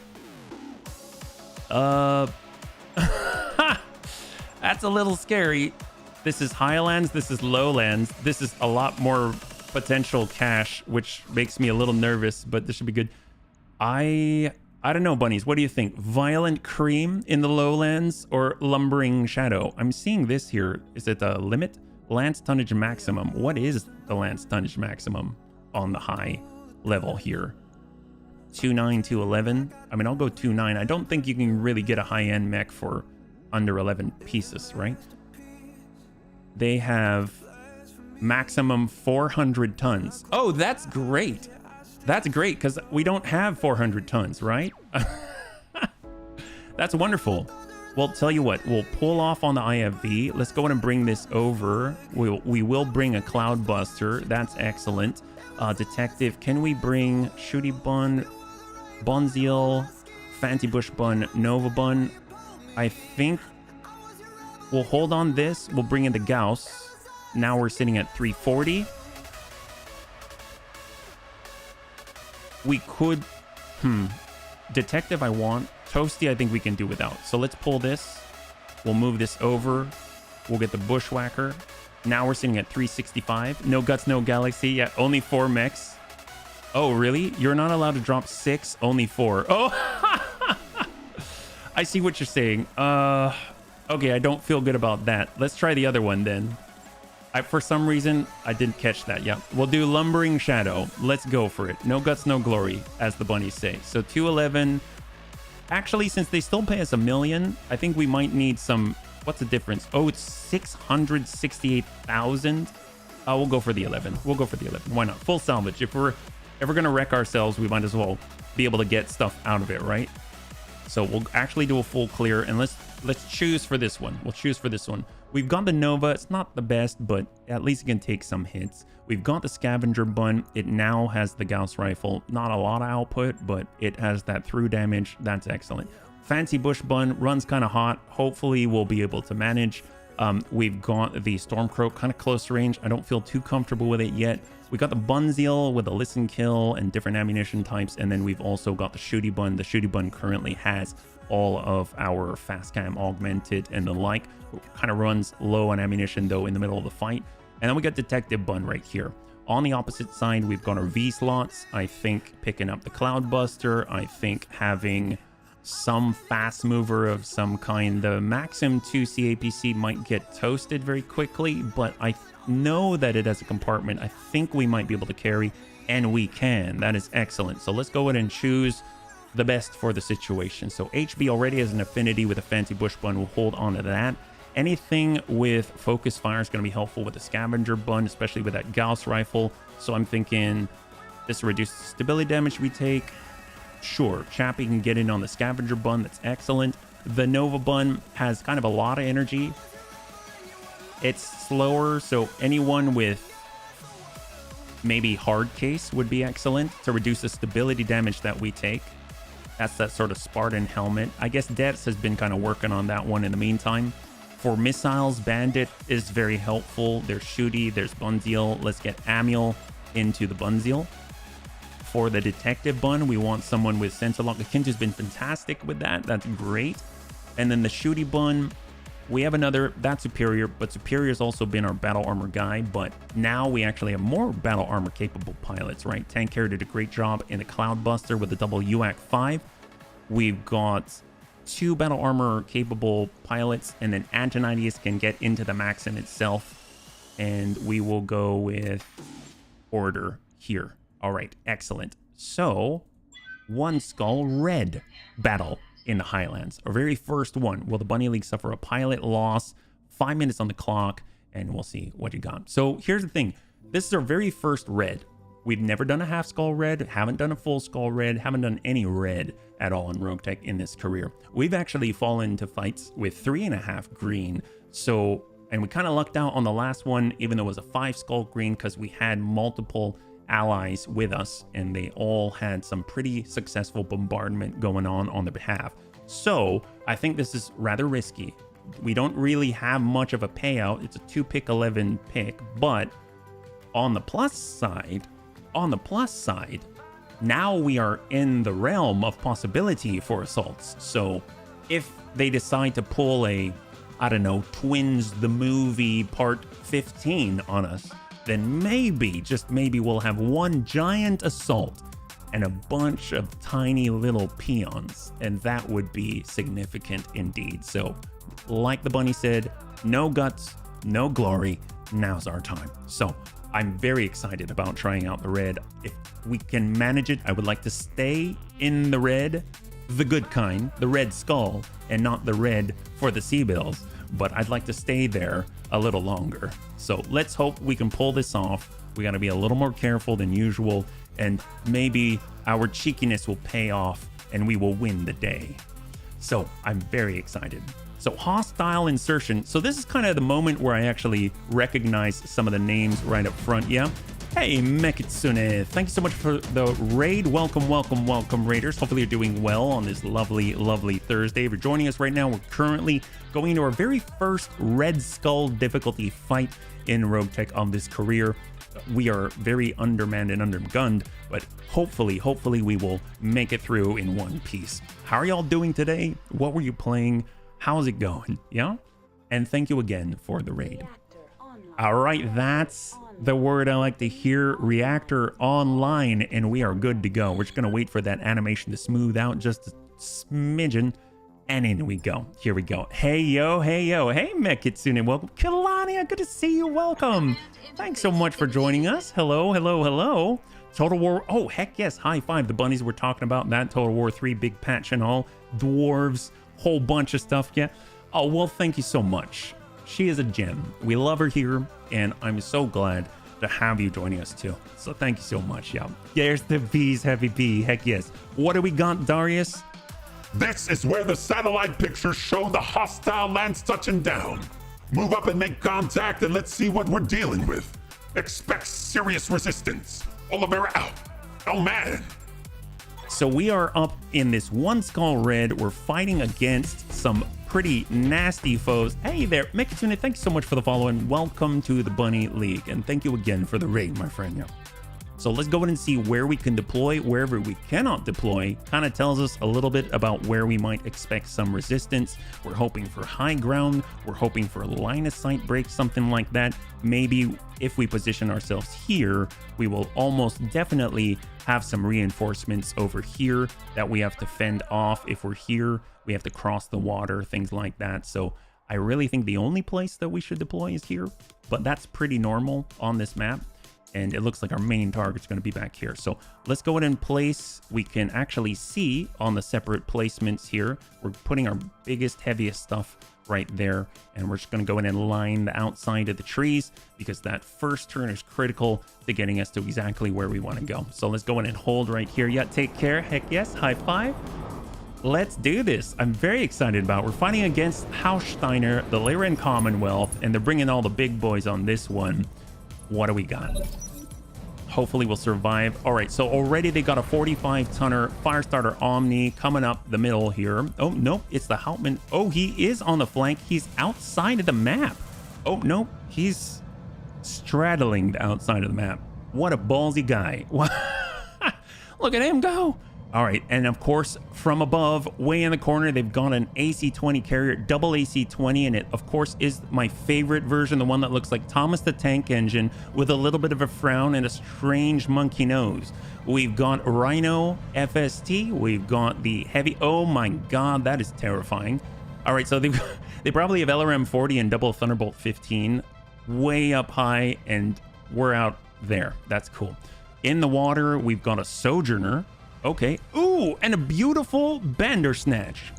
That's a little scary. This is Highlands, this is Lowlands. This is a lot more potential cash, which makes me a little nervous, but this should be good. I don't know, bunnies. What do you think? Violent Cream in the Lowlands or Lumbering Shadow? I'm seeing this here. Is it a limit? Lance tonnage maximum. What is the lance tonnage maximum on the high level here? 2.9 to 11. I mean, I'll go 2.9. I don't think you can really get a high-end mech for under 11 pieces, right? They have maximum 400 tons. Oh, that's great. That's great because we don't have 400 tons, right? That's wonderful. Well, tell you what, we'll pull off on the IFV. Let's go ahead and bring this over. We will bring a Cloudbuster. That's excellent. Detective, can we bring Shooty Bun, Bonzeal, Fancy Bush Bun, Nova Bun? I think we'll hold on this. We'll bring in the Gauss. Now we're sitting at 340. We could... Detective I want. Toasty I think we can do without. So let's pull this. We'll move this over. We'll get the Bushwhacker. Now we're sitting at 365. No Guts, no Galaxy. Yeah, only 4 mechs. Oh, really? You're not allowed to drop 6, only 4. Oh! I see what you're saying. Okay, I don't feel good about that. Let's try the other one then. For some reason, I didn't catch that. Yeah, we'll do Lumbering Shadow. Let's go for it. No guts, no glory, as the bunnies say. So 211. Actually, since they still pay us $1 million, I think we might need some... What's the difference? Oh, it's 668,000. We'll go for the 11. We'll go for the 11. Why not? Full salvage. If we're ever going to wreck ourselves, we might as well be able to get stuff out of it, right? So we'll actually do a full clear, and let's choose for this one. We'll choose for this one. We've got the Nova. It's not the best, but at least it can take some hits. We've got the Scavenger Bun. It now has the Gauss Rifle. Not a lot of output, but it has that through damage. That's excellent. Fancy Bush Bun runs kind of hot. Hopefully we'll be able to manage. We've got the Stormcroak kind of close range. I don't feel too comfortable with it yet. We got the Bunzeal with a listen kill and different ammunition types, and then we've also got the Shooty Bun. The Shooty Bun currently has all of our fast cam augmented and the like. Kind of runs low on ammunition though in the middle of the fight. And then we got Detective Bun right here. On the opposite side, we've got our V slots. I think picking up the Cloudbuster. I think having some fast mover of some kind. The Maxim 2 CAPC might get toasted very quickly, but I know that it has a compartment I think we might be able to carry, and we can. That is excellent. So let's go ahead and choose the best for the situation. So HB already has an affinity with a Fancy Bush Bun. We'll hold on to that. Anything with focus fire is going to be helpful with the Scavenger Bun, especially with that Gauss Rifle. So I'm thinking this reduces stability damage we take. Sure, Chappie can get in on the Scavenger Bun. That's excellent. The Nova Bun has kind of a lot of energy. It's slower, so anyone with maybe hard case would be excellent to reduce the stability damage that we take. That's that sort of Spartan helmet. I guess Debs has been kind of working on that one in the meantime. For missiles, Bandit is very helpful. There's Shooty, there's Bunziel. Let's get Amiel into the Bunziel. For the detective bun, we want someone with sensor lock. Akintu's been fantastic with that. That's great. And then the Shooty bun, we have another, that's Superior, but Superior's also been our battle armor guy, but now we actually have more battle armor capable pilots, right? Tank Carrier did a great job in the Cloudbuster with the double UAC 5. We've got 2 battle armor capable pilots, and then Antonides can get into the Maxim itself, and we will go with Order here. All right, excellent. So, 1 skull red battle in the Highlands. Our very first one. Will the Bunny League suffer a pilot loss? 5 minutes on the clock, and we'll see what you got. So here's the thing. This is our very first red. We've never done a half skull red, haven't done a full skull red, haven't done any red at all in Roguetech in this career. We've actually fallen into fights with 3.5 green. So, and we kind of lucked out on the last one, even though it was a 5 skull green, because we had multiple allies with us and they all had some pretty successful bombardment going on their behalf. So I think this is rather risky. We don't really have much of a payout. It's a 2-pick 11 pick, but on the plus side, now we are in the realm of possibility for assaults. So if they decide to pull a, I don't know, Twins the movie part 15 on us, then maybe, just maybe, we'll have one giant assault and a bunch of tiny little peons, and that would be significant indeed. So, like the bunny said, no guts, no glory, now's our time. So, I'm very excited about trying out the red. If we can manage it, I would like to stay in the red, the good kind, the red skull, and not the red for the Seabills, but I'd like to stay there a little longer. So let's hope we can pull this off. We got to be a little more careful than usual, and maybe our cheekiness will pay off and we will win the day. So I'm very excited. So hostile insertion. So this is kind of the moment where I actually recognize some of the names right up front. Yeah. Hey, Mekitsune, thank you so much for the raid. Welcome, welcome, welcome, raiders. Hopefully you're doing well on this lovely, lovely Thursday. If you're joining us right now, we're currently going into our very first Red Skull difficulty fight in Roguetech of this career. We are very undermanned and undergunned, but hopefully we will make it through in one piece. How are y'all doing today? What were you playing? How's it going? Yeah? And thank you again for the raid. All right, that's the word I like to hear. Reactor online, and we are good to go. We're just gonna wait for that animation to smooth out just a smidgen, and in we go. Here we go. Hey yo, hey Mekitsune, welcome. Kalania, good to see you. Welcome. Thanks so much for joining us. Hello. Total War. Oh heck yes, high five. The bunnies we're talking about, that Total War 3 big patch and all, dwarves, whole bunch of stuff. Yeah. Oh well, thank you so much. She is a gem. We love her here, and I'm so glad to have you joining us too. So thank you so much. Yeah. There's the V's, heavy B. Heck yes. What do we got, Darius? This is where the satellite pictures show the hostile lands touching down. Move up and make contact, and let's see what we're dealing with. Expect serious resistance. Oliveira out. Oh man. So we are up in this 1 skull red. We're fighting against some pretty nasty foes. Hey there, Mekitsune, thank you so much for the follow, and welcome to the Bunny League. And thank you again for the raid, my friend. Yeah. So let's go ahead and see where we can deploy. Wherever we cannot deploy kind of tells us a little bit about where we might expect some resistance. We're hoping for high ground. We're hoping for line of sight break, something like that. Maybe if we position ourselves here, we will almost definitely have some reinforcements over here that we have to fend off. If we're here, we have to cross the water, things like that. So I really think the only place that we should deploy is here, but that's pretty normal on this map. And it looks like our main target's going to be back here. So let's go ahead and place. We can actually see on the separate placements here, we're putting our biggest, heaviest stuff right there. And we're just going to go in and line the outside of the trees, because that first turn is critical to getting us to exactly where we want to go. So let's go in and hold right here. Yeah, take care. Heck yes. High five. Let's do this. I'm very excited about it. We're fighting against Haussteiner, the Lyran Commonwealth, and they're bringing all the big boys on this one. What do we got? Hopefully we'll survive. All right, so already they got a 45-tonner Firestarter Omni coming up the middle here. Oh, nope, it's the Hauptmann. Oh, he is on the flank. He's outside of the map. Oh, nope, he's straddling the outside of the map. What a ballsy guy. Look at him go. All right, and of course, from above, way in the corner, they've got an AC-20 carrier, double AC-20, and it, of course, is my favorite version, the one that looks like Thomas the Tank Engine with a little bit of a frown and a strange monkey nose. We've got Rhino FST. We've got the heavy... Oh, my God, that is terrifying. All right, so they probably have LRM-40 and double Thunderbolt 15 way up high, and we're out there. That's cool. In the water, we've got a Sojourner. Okay. Ooh, and a beautiful Bandersnatch.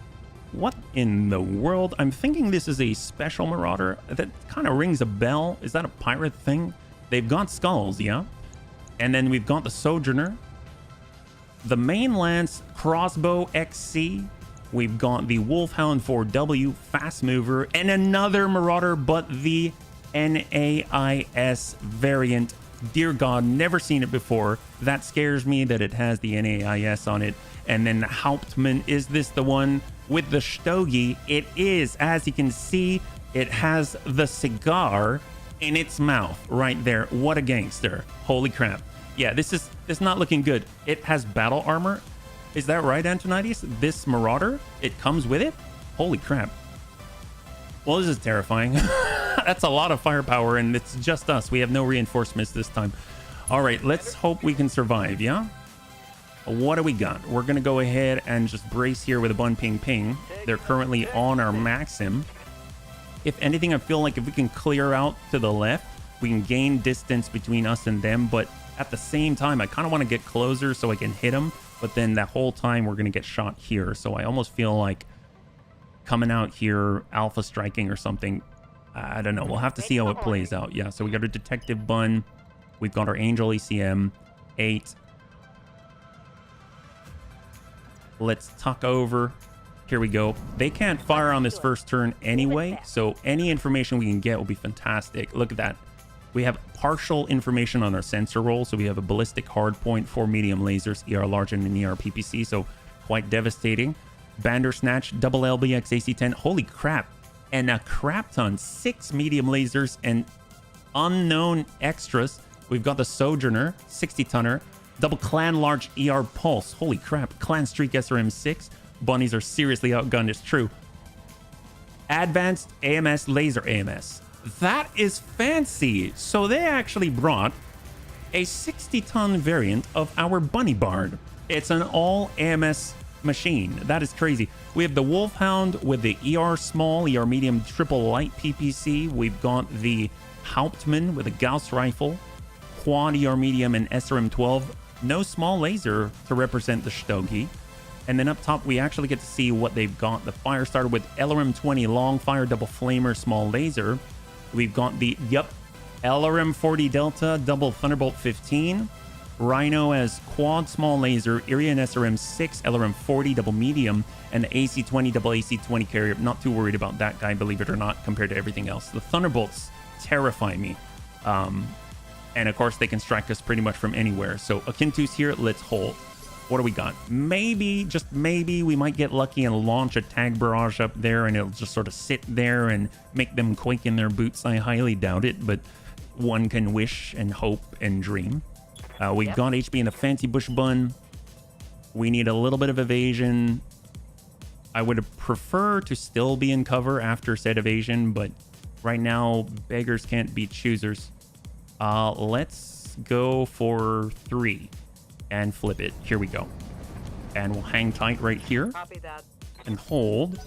What in the world? I'm thinking this is a special Marauder. That kind of rings a bell. Is that a pirate thing? They've got skulls, yeah? And then we've got the Sojourner. The Main Lance Crossbow XC. We've got the Wolfhound 4W Fast Mover. And another Marauder, but the NAIS variant. Dear God, never seen it before. That scares me that it has the NAIS on it. And then the Hauptmann, is this the one with the Stogie? It is. As you can see, it has the cigar in its mouth right there. What a gangster. Holy crap. Yeah, this is not looking good. It has battle armor. Is that right, Antonides? This Marauder, it comes with it? Holy crap. Well, this is terrifying. That's a lot of firepower, and it's just us. We have no reinforcements this time. All right, let's hope we can survive, yeah? What do we got? We're going to go ahead and just brace here with a bun ping ping. They're currently on our Maxim. If anything, I feel like if we can clear out to the left, we can gain distance between us and them. But at the same time, I kind of want to get closer so I can hit them. But then that whole time, we're going to get shot here. So I almost feel like coming out here, alpha striking or something. I don't know. We'll have to see how it plays out. Yeah, so we got a Detective Bun. We've got our Angel ECM 8. Let's tuck over. Here we go. They can't fire on this first turn anyway, so any information we can get will be fantastic. Look at that. We have partial information on our sensor roll, so we have a ballistic hardpoint, 4 medium lasers, ER large and an ER PPC, so quite devastating. Bandersnatch, double LBX AC-10. Holy crap. And a crap ton, 6 medium lasers and unknown extras. We've got the Sojourner, 60-tonner, double Clan Large ER Pulse. Holy crap. Clan Streak SRM-6. Bunnies are seriously outgunned, it's true. Advanced AMS, Laser AMS. That is fancy. So they actually brought a 60-ton variant of our Bunny Bard. It's an all AMS machine. That is crazy. We have the Wolfhound with the ER small, ER medium, triple light PPC. We've got the Hauptmann with a Gauss rifle, quad ER medium, and SRM-12. No small laser to represent the Stogie. And then up top, we actually get to see what they've got. The Firestarter with LRM-20 long fire double flamer small laser. We've got the, LRM-40 Delta double Thunderbolt 15. Rhino as quad small laser, Irian SRM-6, LRM-40 double medium, and the AC-20 double AC-20 carrier. Not too worried about that guy, believe it or not, compared to everything else. The Thunderbolts terrify me. And of course, they can strike us pretty much from anywhere. So Akintu's here, let's hold. What do we got? Maybe, just maybe, we might get lucky and launch a tag barrage up there, and it'll just sort of sit there and make them quake in their boots. I highly doubt it, but one can wish and hope and dream. We've got HB in the Fancy Bush Bun. We need a little bit of evasion. I would prefer to still be in cover after said evasion, but right now, beggars can't beat choosers. Let's go for 3 and flip it. Here we go. And we'll hang tight right here. Copy that. And hold.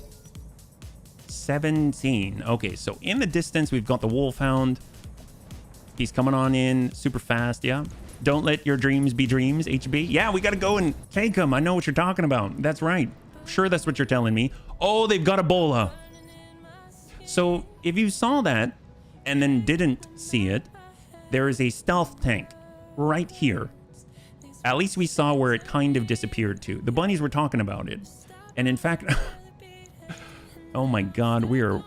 17. Okay, so in the distance, we've got the Wolfhound. He's coming on in super fast, yeah. Don't let your dreams be dreams, HB. Yeah, we got to go and take him. I know what you're talking about. That's right. Sure, that's what you're telling me. Oh, they've got Ebola. So if you saw that and then didn't see it, there is a stealth tank right here. At least we saw where it kind of disappeared to. The bunnies were talking about it. And in fact, oh my God, we are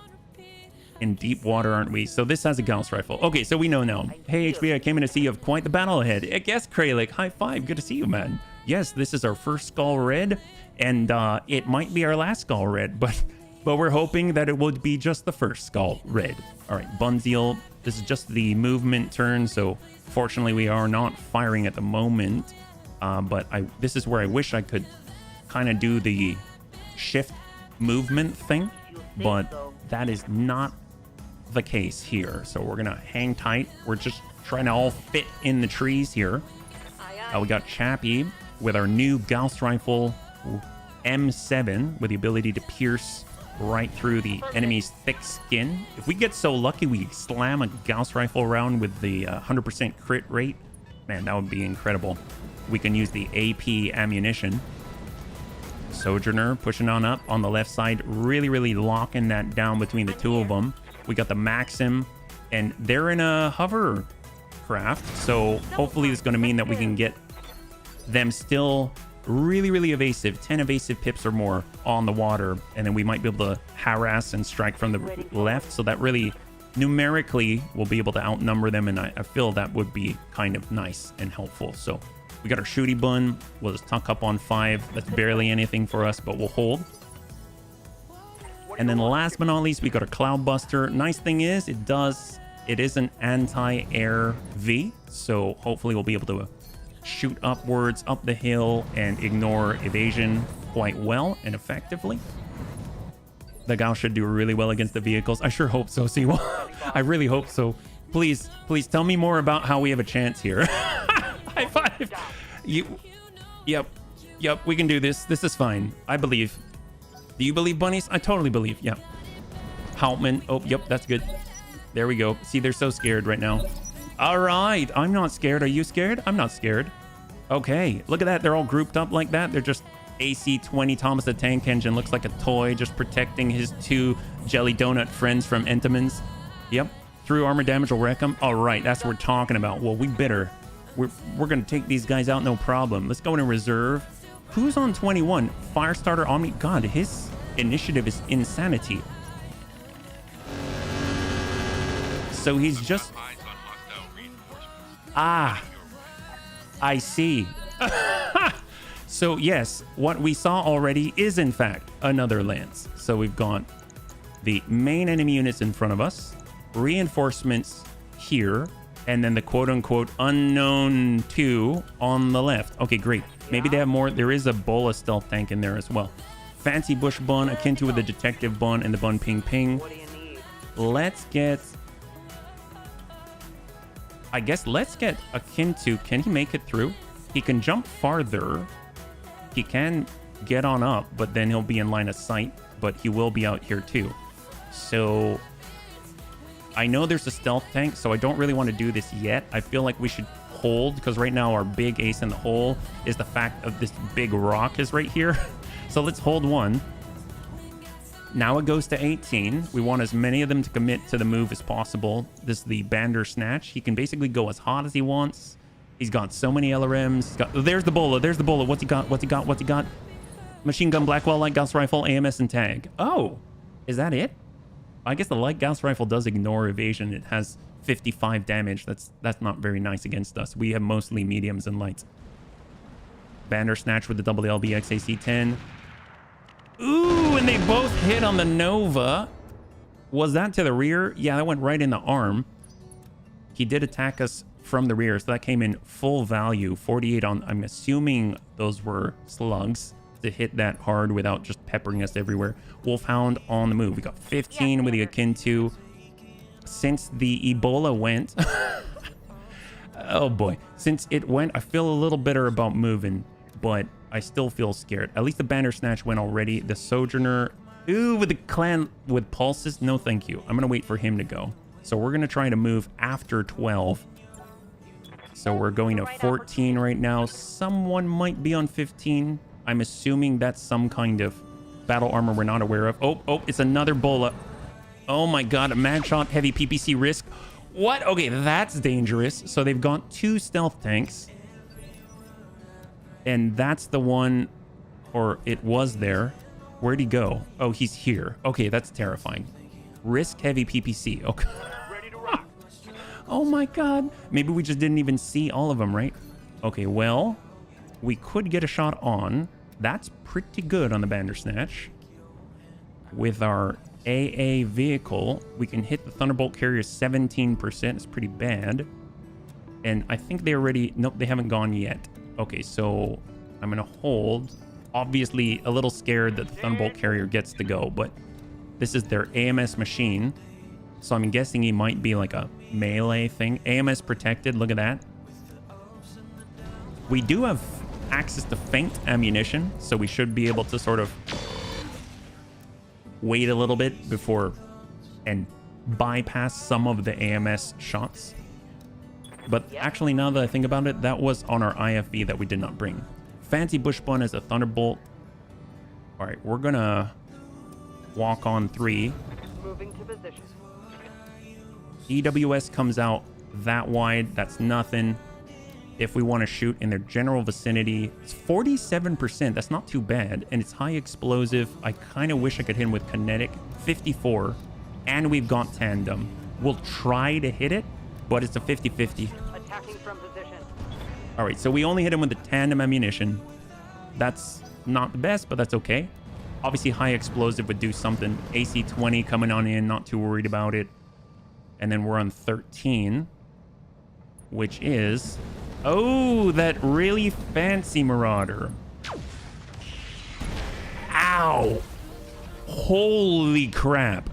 in deep water, aren't we? So this has a Gauss rifle. Okay, so we know now. Hey, HB, I came in to see you have quite the battle ahead. I guess, Kralik, high five. Good to see you, man. Yes, this is our first Skull Red, and it might be our last Skull Red, but we're hoping that it would be just the first Skull Red. All right, Bunzeal. This is just the movement turn, so fortunately we are not firing at the moment. But this is where I wish I could kind of do the shift movement thing, but that is not the case here. So we're gonna hang tight. We're just trying to all fit in the trees here. We got Chappie with our new Gauss rifle M7 with the ability to pierce right through the enemy's thick skin. If we get so lucky we slam a Gauss rifle round with the 100% crit rate, man, that would be incredible. We can use the AP ammunition. Sojourner pushing on up on the left side, really locking that down between the two of them. We got the Maxim, and they're in a hovercraft, so hopefully it's going to mean that we can get them still really evasive, 10 evasive pips or more on the water, and then we might be able to harass and strike from the left, so that really numerically we'll be able to outnumber them, and I feel that would be kind of nice and helpful. So we got our shooty bun. We'll just tuck up on 5. That's barely anything for us, but we'll hold. And then last but not least, we got our Cloudbuster. Nice thing is it is an anti-air V, so hopefully we'll be able to shoot upwards up the hill and ignore evasion quite well and effectively. The Gauss should do really well against the vehicles. I sure hope so, Siwa. I really hope so. Please tell me more about how we have a chance here. High five. Yep, we can do this. This is fine. I believe. Do you believe, bunnies? I totally believe. Yeah. Houtman. Oh, yep, that's good. There we go. See, they're so scared right now. All right, I'm not scared. Are you scared? I'm not scared. Okay, look at that. They're all grouped up like that. They're just AC-20 Thomas the Tank Engine. Looks like a toy, just protecting his 2 jelly donut friends from Entomans. Yep, through armor damage will wreck them. All right, that's what we're talking about. Well, we're going to take these guys out, no problem. Let's go in reserve. Who's on 21? Firestarter Omni. God, his initiative is insanity. So he's just... Ah, I see. So yes, what we saw already is in fact another lance. So we've got the main enemy units in front of us, reinforcements here, and then the quote-unquote unknown 2 on the left. Okay, great. Maybe they have more. There is a Bola stealth tank in there as well. Fancy bush bun akin to with the detective bun and the bun ping. Let's get... I guess let's get akin to... Can he make it through? He can jump farther. He can get on up, but then he'll be in line of sight. But he will be out here too. So... I know there's a stealth tank, so I don't really want to do this yet. I feel like we should hold, because right now our big ace in the hole is the fact of this big rock is right here. So let's hold 1. Now it goes to 18. We want as many of them to commit to the move as possible. This is the Bandersnatch. He can basically go as hot as he wants. He's got so many LRMs. There's the Bola. There's the Bola. What's he got? Machine gun, Blackwell, light Gauss rifle, AMS, and tag. Oh, is that it? I guess the light Gauss rifle does ignore evasion. It has 55 damage. That's not very nice against us. We have mostly mediums and lights. Bandersnatch with the double LBX AC-10. Ooh, and they both hit on the Nova. Was that to the rear? Yeah, that went right in the arm. He did attack us from the rear, so that came in full value. 48 on... I'm assuming those were slugs to hit that hard without just peppering us everywhere. Wolfhound on the move. We got 15 with the akin to. Since the Ebola went... oh boy. Since it went, I feel a little better about moving, but I still feel scared. At least the Bandersnatch went already. The Sojourner... Ooh, with the clan with pulses? No, thank you. I'm going to wait for him to go. So we're going to try to move after 12. So we're going to 14 right now. Someone might be on 15. I'm assuming that's some kind of battle armor we're not aware of. Oh, it's another Bola. Oh my god, a mag shot, heavy PPC risk. What? Okay, that's dangerous. So they've got 2 stealth tanks. And that's the one, or it was there. Where'd he go? Oh, he's here. Okay, that's terrifying. Risk heavy PPC. Okay. Ready to rock. Oh my god. Maybe we just didn't even see all of them, right? Okay, well, we could get a shot on. That's pretty good on the Bandersnatch. With our AA vehicle, we can hit the Thunderbolt carrier 17%. It's pretty bad. And I think they already... Nope, they haven't gone yet. Okay, so I'm going to hold. Obviously, a little scared that the Thunderbolt carrier gets to go, but this is their AMS machine. So I'm guessing he might be like a melee thing. AMS protected, look at that. We do have access to feint ammunition, so we should be able to sort of wait a little bit before and bypass some of the AMS shots. But actually, now that I think about it, that was on our IFV that we did not bring. Fancy bush bun as a Thunderbolt. All right, we're gonna walk on 3. Moving to position. EWS comes out that wide. That's nothing. If we want to shoot in their general vicinity, it's 47%. That's not too bad. And it's high explosive. I kind of wish I could hit him with kinetic. 54. And we've got tandem. We'll try to hit it, but it's a 50-50. Attacking from position. All right, so we only hit him with the tandem ammunition. That's not the best, but that's okay. Obviously, high explosive would do something. AC-20 coming on in, not too worried about it. And then we're on 13, which is... Oh, that really fancy Marauder. Ow. Holy crap.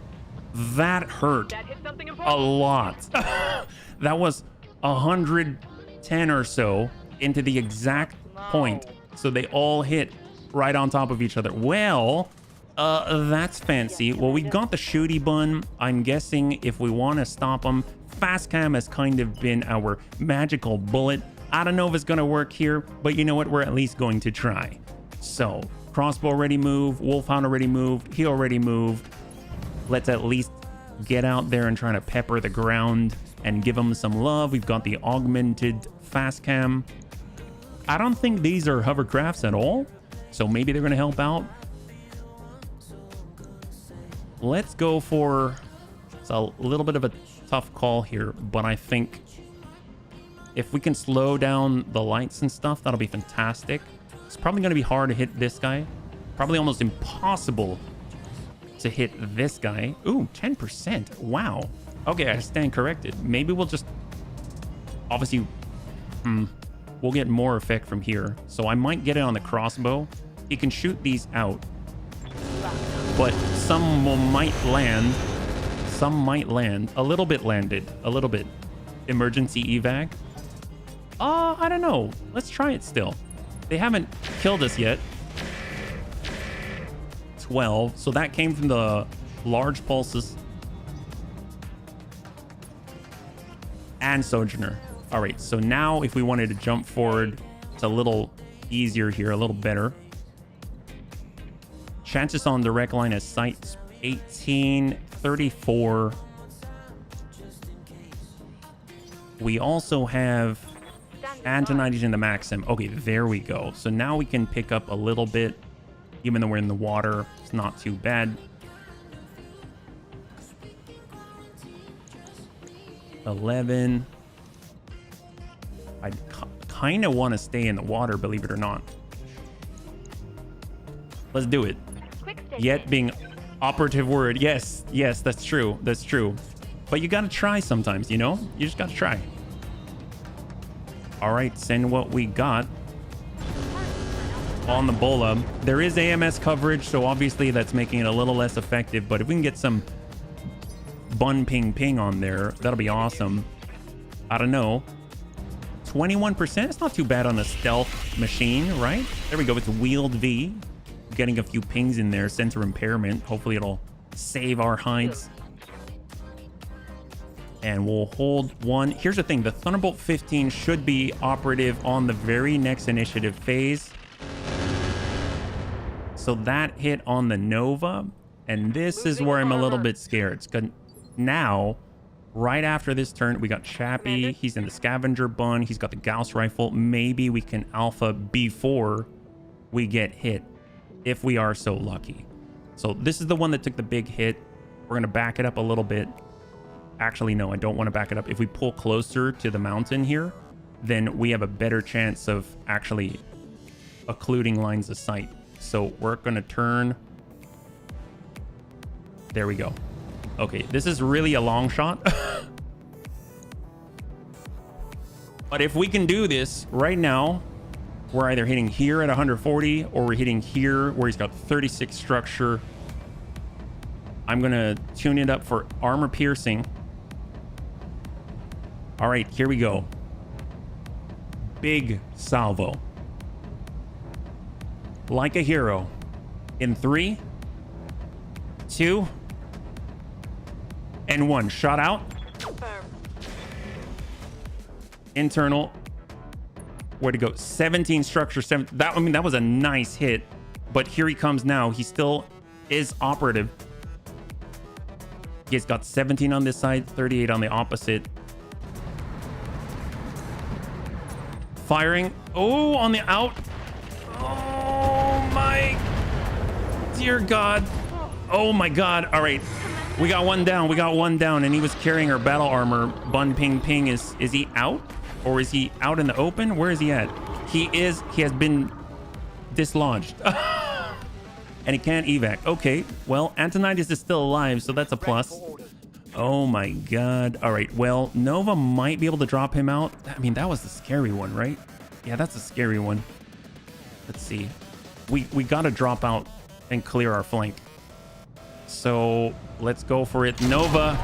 That hurt That hit something a important. lot. That was 110 or so into the exact point. So they all hit right on top of each other. Well, that's fancy. Well, we got the shooty bun. I'm guessing if we want to stop them, fast cam has kind of been our magical bullet. I don't know if it's going to work here, but you know what? We're at least going to try. So crossbow already moved. Wolfhound already moved. He already moved. Let's at least get out there and try to pepper the ground and give them some love. We've got the augmented fast cam. I don't think these are hovercrafts at all, so maybe they're going to help out. Let's go for... It's a little bit of a tough call here, but I think if we can slow down the lights and stuff, that'll be fantastic. It's probably going to be hard to hit this guy. Probably almost impossible to hit this guy. Ooh, 10%. Wow. Okay, I stand corrected. Maybe we'll just... Obviously, we'll get more effect from here. So I might get it on the crossbow. He can shoot these out. But some might land. Some might land. A little bit landed. A little bit. Emergency evac. I don't know. Let's try it still. They haven't killed us yet. 12. So that came from the large pulses. And Sojourner. All right. So now if we wanted to jump forward, it's a little easier here, a little better. Chances on direct line of sight, 18, 34. We also have Antonides in the Maxim. Okay, there we go. So now we can pick up a little bit, even though we're in the water. It's not too bad. 11. I kind of want to stay in the water, believe it or not. Let's do it. Yet being operative word. Yes, yes, that's true. That's true. But you got to try sometimes, you know? You just got to try. All right, send what we got on the Bola. There is AMS coverage, so obviously that's making it a little less effective. But if we can get some bun ping ping on there, that'll be awesome. I don't know. 21%? It's not too bad on a stealth machine, right? There we go. It's wheeled V. Getting a few pings in there, sensor impairment. Hopefully it'll save our hides. And we'll hold one. Here's the thing. The Thunderbolt 15 should be operative on the very next initiative phase. So that hit on the Nova. And this is where I'm a little bit scared. It's good. Now, right after this turn, we got Chappie. He's in the Scavenger Bun. He's got the Gauss Rifle. Maybe we can Alpha before we get hit, if we are so lucky. So this is the one that took the big hit. We're going to back it up a little bit. Actually, no, I don't want to back it up. If we pull closer to the mountain here, then we have a better chance of actually occluding lines of sight. So we're going to turn. There we go. Okay, this is really a long shot. But if we can do this right now, we're either hitting here at 140 or we're hitting here where he's got 36 structure. I'm going to tune it up for armor piercing. All right, here we go. Big salvo. Like a hero. In 3, 2, and 1. Shot out. Internal. Where'd it go? 17 structure. That, I mean, that was a nice hit. But here he comes now. He still is operative. He's got 17 on this side, 38 on the opposite. Firing. Oh, on the out. Oh my dear God. Oh my God. All right. We got one down. We got one down, and he was carrying our battle armor. Bun ping ping. Is he out? Or is he out in the open? Where is he at? He has been dislodged. And he can't evac. Okay, well, Antonidas is still alive, so that's a plus. Oh my God. All right, well, Nova might be able to drop him out. I mean, that was the scary one, right? Yeah, that's a scary one. Let's see. We got to drop out and clear our flank. So let's go for it. Nova.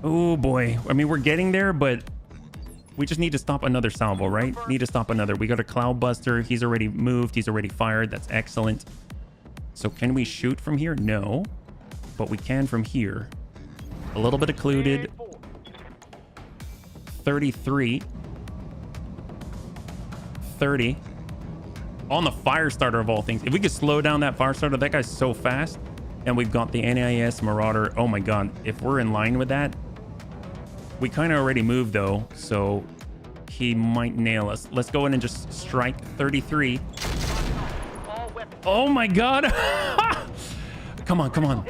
Oh boy. I mean, we're getting there, but we just need to stop another salvo, right? Need to stop another. We got a Cloudbuster. He's already moved. He's already fired. That's excellent. So can we shoot from here? No. But we can from here. A little bit occluded. 33. 30. On the fire starter of all things. If we could slow down that fire starter, that guy's so fast. And we've got the NIS Marauder. Oh my God. If we're in line with that. We kind of already moved though. So he might nail us. Let's go in and just strike 33. Oh my God. Come on, come on.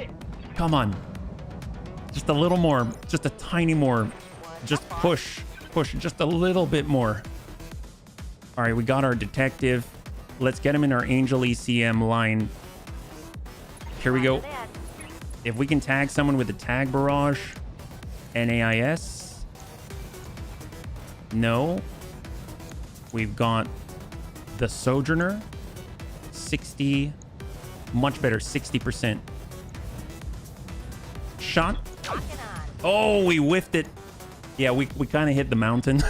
Come on. Just a little more. Just a tiny more. Just push. Push just a little bit more. All right, we got our detective. Let's get him in our Angel ECM line. Here we go. If we can tag someone with the tag barrage. NAIS. No. We've got the Sojourner. 60. Much better. 60%. Shot. Oh, we whiffed it. Yeah, we kind of hit the mountain.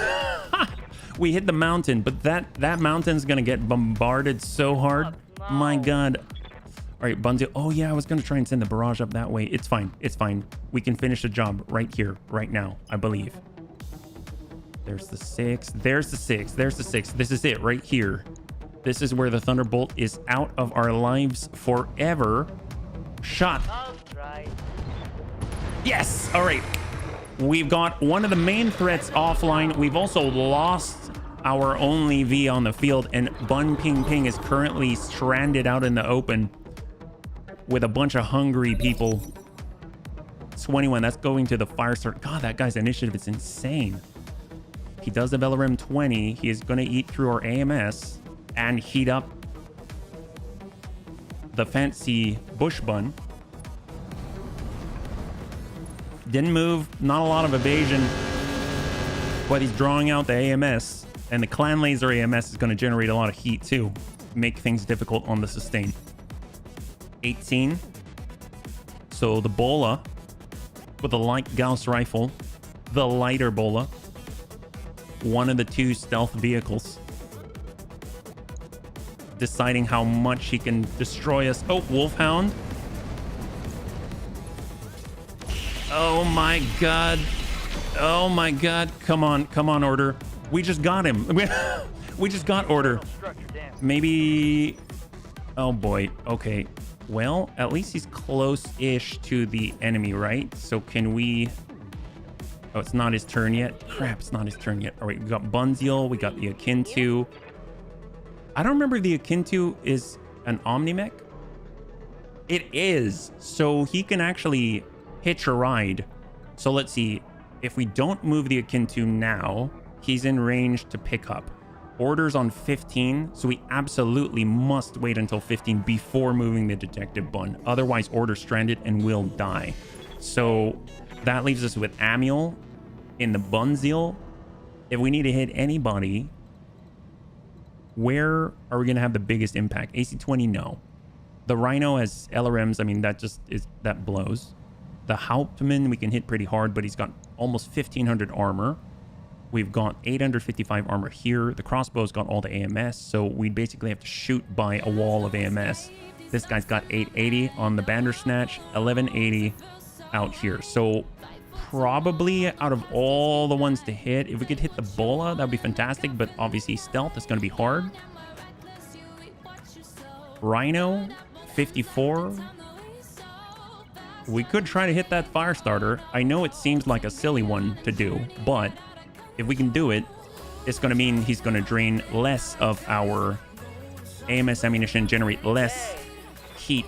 We hit the mountain, but that mountain's gonna get bombarded so hard. My God. All right, Bunzel. Oh yeah, I was gonna try and send the barrage up that way. It's fine. It's fine. We can finish the job right here, right now, I believe. There's the 6. There's the 6. There's the 6. This is it right here. This is where the Thunderbolt is out of our lives forever. Shot. Yes. All right. We've got one of the main threats offline. We've also lost our only V on the field, and Bun Ping Ping is currently stranded out in the open with a bunch of hungry people. 21. That's going to the fire start. God, that guy's initiative is insane. He does have LRM 20. He is going to eat through our AMS and heat up the fancy bush bun. Didn't move. Not a lot of evasion. But he's drawing out the AMS. And the Clan Laser AMS is going to generate a lot of heat too. Make things difficult on the sustain. 18. So the Bola with a light Gauss rifle. The lighter Bola. One of the 2 stealth vehicles. Deciding how much he can destroy us. Oh, Wolfhound. Oh my God. Oh my God. Come on. Come on, Order. We just got him. We just got Order. Maybe. Oh boy. Okay. Well, at least he's close-ish to the enemy, right? So can we... Oh, it's not his turn yet. Crap, it's not his turn yet. All right, we got Bunziel. We got the Akin 2. I don't remember if the Akin 2 is an Omnimech. It is. So he can actually hitch a ride. So let's see. If we don't move the Akintu now, he's in range to pick up. Orders on 15, so we absolutely must wait until 15 before moving the detective bun. Otherwise, order stranded and will die. So that leaves us with Amiel in the Bunzeal. If we need to hit anybody, where are we going to have the biggest impact? AC-20, no. The Rhino has LRMs. I mean, that blows. The Hauptmann we can hit pretty hard, but he's got almost 1,500 armor. We've got 855 armor here. The crossbow's got all the AMS, so we basically have to shoot by a wall of AMS. This guy's got 880 on the Bandersnatch, 1180 out here. So probably out of all the ones to hit, if we could hit the Bola, that'd be fantastic, but obviously stealth is going to be hard. Rhino, 54. We could try to hit that fire starter. I know it seems like a silly one to do, but if we can do it, it's going to mean he's going to drain less of our AMS ammunition, generate less heat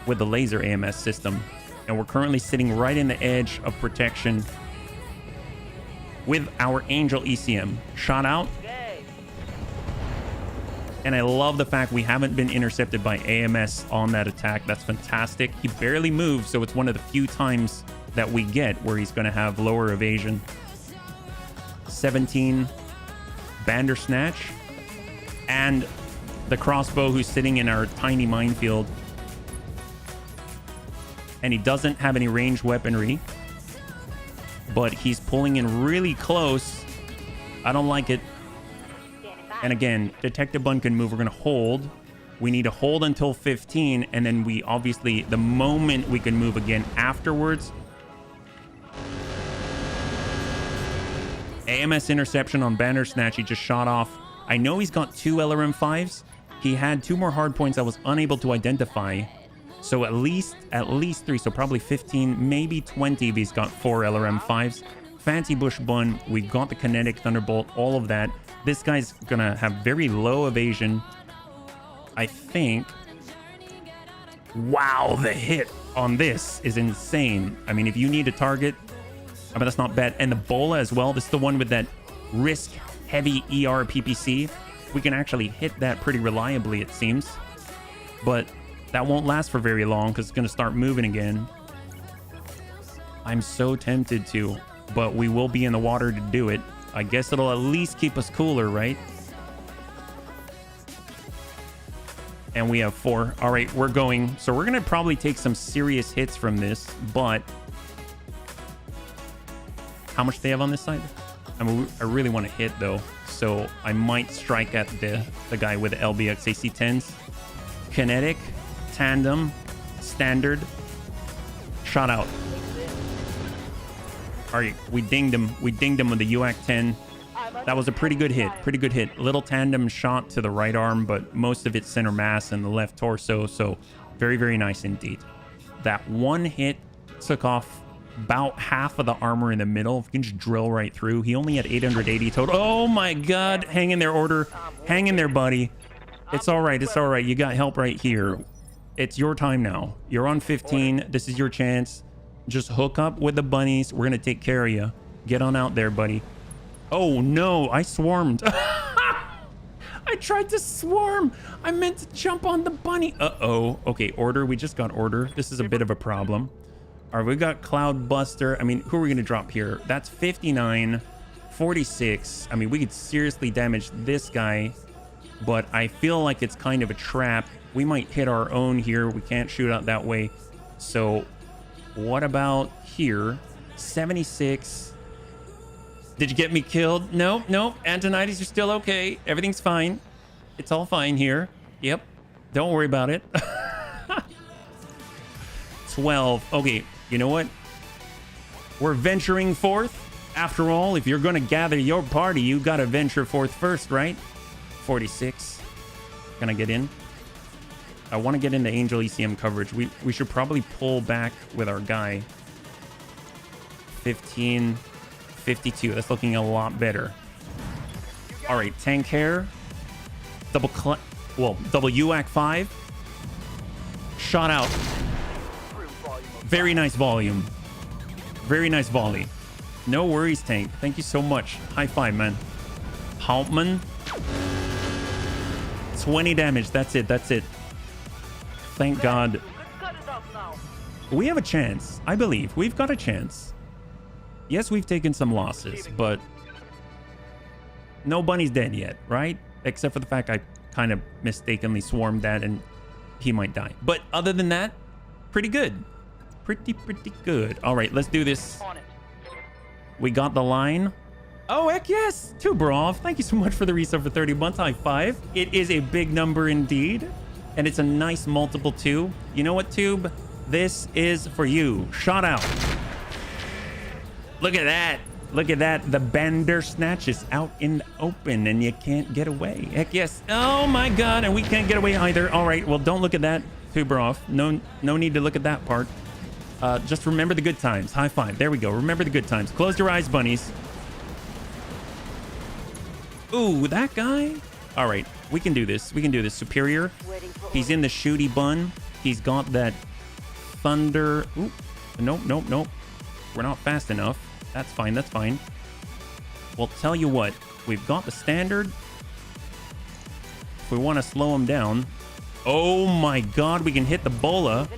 with the laser AMS system. And we're currently sitting right in the edge of protection with our Angel ECM. Shot out. And I love the fact we haven't been intercepted by AMS on that attack. That's fantastic. He barely moves, so it's one of the few times that we get where he's going to have lower evasion. 17 Bandersnatch. And the crossbow who's sitting in our tiny minefield. And he doesn't have any ranged weaponry. But he's pulling in really close. I don't like it. And again, detective bun can move. We're going to hold. We need to hold until 15. And then we obviously, the moment we can move again afterwards. AMS interception on Bandersnatch. He just shot off. I know he's got 2 LRM-5s. He had 2 more hard points I was unable to identify. So at least 3. So probably 15, maybe 20 if he's got 4 LRM-5s. Fancy Bush Bun. We got the kinetic Thunderbolt, all of that. This guy's gonna have very low evasion, I think. Wow, the hit on this is insane. I mean, if you need a target, I mean, that's not bad. And the Bola as well. This is the one with that risk heavy ER PPC. We can actually hit that pretty reliably, it seems. But that won't last for very long because it's gonna start moving again. I'm so tempted to, but we will be in the water to do it. I guess it'll at least keep us cooler, right? And we have 4. All right, we're going. So we're going to probably take some serious hits from this, but how much do they have on this side? I mean, I really want to hit, though. So I might strike at the guy with the LBX AC-10s. Kinetic, tandem, standard, shot out. All right, we dinged him. We dinged him with the UAC-10. That was a pretty good hit. Pretty good hit. Little tandem shot to the right arm, but most of it center mass and the left torso. So very, very nice indeed. That one hit took off about half of the armor in the middle. If you can just drill right through. He only had 880 total. Oh my God. Hang in there, Order. Hang in there, buddy. It's all right. It's all right. You got help right here. It's your time now. You're on 15. This is your chance. Just hook up with the bunnies. We're going to take care of you. Get on out there, buddy. Oh, no. I swarmed. I tried to swarm. I meant to jump on the bunny. Uh-oh. Okay, Order. We just got Order. This is a bit of a problem. All right, we got Cloud Buster. I mean, who are we going to drop here? That's 59, 46. I mean, we could seriously damage this guy, but I feel like it's kind of a trap. We might hit our own here. We can't shoot out that way. So what about here? 76. Did you get me killed? No, no. Antonides, you're still okay. Everything's fine. It's all fine here. Yep. Don't worry about it. 12. Okay, you know what? We're venturing forth. After all, if you're going to gather your party, you got to venture forth first, right? 46. Can I get in? I want to get into Angel ECM coverage. We should probably pull back with our guy. 15, 52. That's looking a lot better. All right, tank hair. Double UAC 5. shot out. Very nice volume. Very nice volley. No worries, tank. Thank you so much. High five, man. Hauptmann. 20 damage. That's it. That's it. Thank God. We have a chance. I believe. We've got a chance. Yes, we've taken some losses, but no bunny's dead yet, right? Except for the fact I kind of mistakenly swarmed that and he might die. But other than that, pretty good. Pretty good. All right, let's do this. We got the line. Oh, heck yes. Tubrov, thank you so much for the resub for 30 months. High five. It is a big number indeed. And it's a nice multiple too. You know what, Tube? This is for you. Shot out. Look at that. Look at that. The Bandersnatch is out in the open and you can't get away. Heck yes. Oh my God. And we can't get away either. All right. Well, don't look at that, Tubrov. No need to look at that part. Just remember the good times. High five. There we go. Remember the good times. Close your eyes, bunnies. Ooh, that guy. All right. We can do this. We can do this. Superior. He's in the shooty bun. He's got that thunder. Ooh. Nope. We're not fast enough. That's fine. That's fine. Well, tell you what. We've got the standard. If we want to slow him down. Oh my God. We can hit the bola.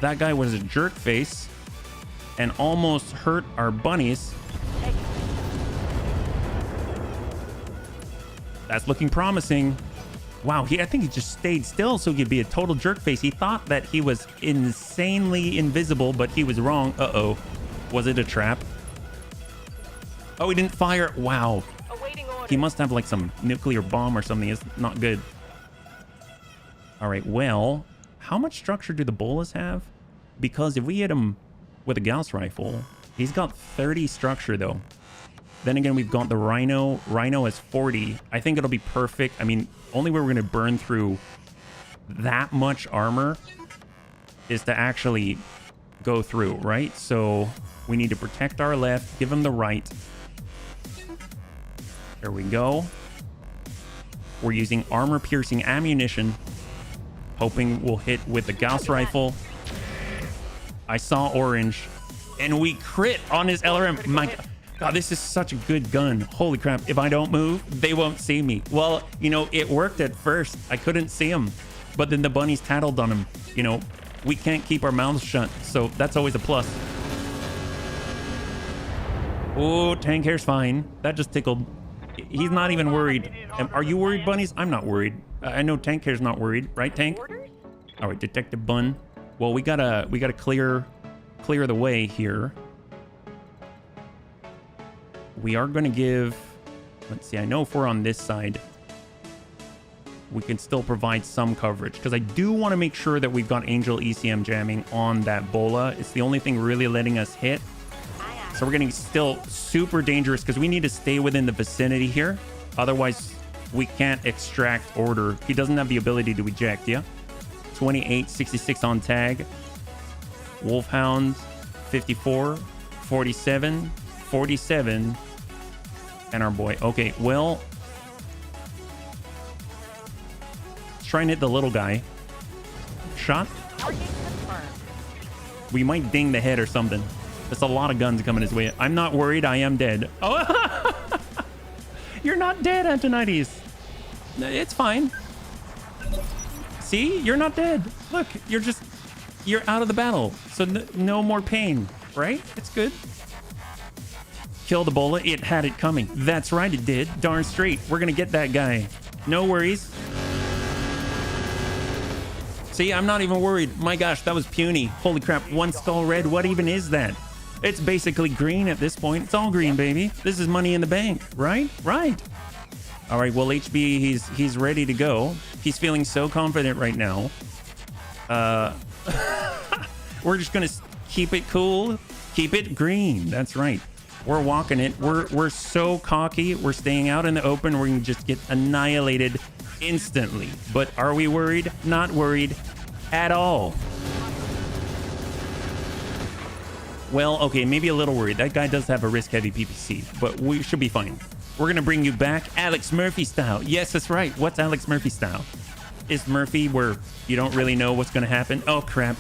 That guy was a jerk face and almost hurt our bunnies. That's looking promising. Wow, I think he just stayed still so he could be a total jerk face. He thought that he was insanely invisible, but he was wrong. Uh-oh. Was it a trap? Oh, he didn't fire. Wow. He must have like some nuclear bomb or something. It's not good. All right, well, how much structure do the bolas have? Because if we hit him with a Gauss rifle, he's got 30 structure though. Then again, we've got the Rhino. Rhino has 40. I think it'll be perfect. I mean, only way we're going to burn through that much armor is to actually go through, right? So we need to protect our left, give him the right. There we go. We're using armor-piercing ammunition, hoping we'll hit with the Gauss rifle. I saw orange, and we crit on his LRM. My God, this is such a good gun. Holy crap. If I don't move, they won't see me. Well, you know, it worked at first. I couldn't see him, but then the bunnies tattled on him. You know, we can't keep our mouths shut, so that's always a plus. Oh, tank hair's fine. That just tickled. He's not even worried. Are you worried, bunnies? I'm not worried. I know tank hair's not worried, right, tank? All right, detective bun. Well, we gotta clear the way here. We are gonna give. Let's see. I know if we're on this side, we can still provide some coverage because I do want to make sure that we've got Angel ECM jamming on that bola. It's the only thing really letting us hit. So we're getting still super dangerous because we need to stay within the vicinity here. Otherwise, we can't extract order. He doesn't have the ability to eject, yeah? 28, 66 on tag. Wolfhound, 54, 47, 47. And our boy. Okay, well, let's try and hit the little guy. Shot. We might ding the head or something. There's a lot of guns coming his way. I'm not worried. I am dead. Oh, you're not dead, Antonides. It's fine. See, you're not dead. Look, you're out of the battle. So no more pain, right? It's good. Kill the bola. It had it coming. That's right, it did. Darn straight. We're going to get that guy. No worries. See, I'm not even worried. My gosh, that was puny. Holy crap. One skull red. What even is that? It's basically green at this point. It's all green, baby. This is money in the bank, right? Right. All right, well, HB, he's ready to go. He's feeling so confident right now. We're just going to keep it cool. Keep it green. That's right. We're walking it. We're so cocky. We're staying out in the open. We're going to just get annihilated instantly. But are we worried? Not worried at all. Well, okay, maybe a little worried. That guy does have a risk-heavy PPC, but we should be fine. We're going to bring you back Alex Murphy style. Yes, that's right. What's Alex Murphy style? is Murphy where you don't really know what's going to happen? Oh, crap.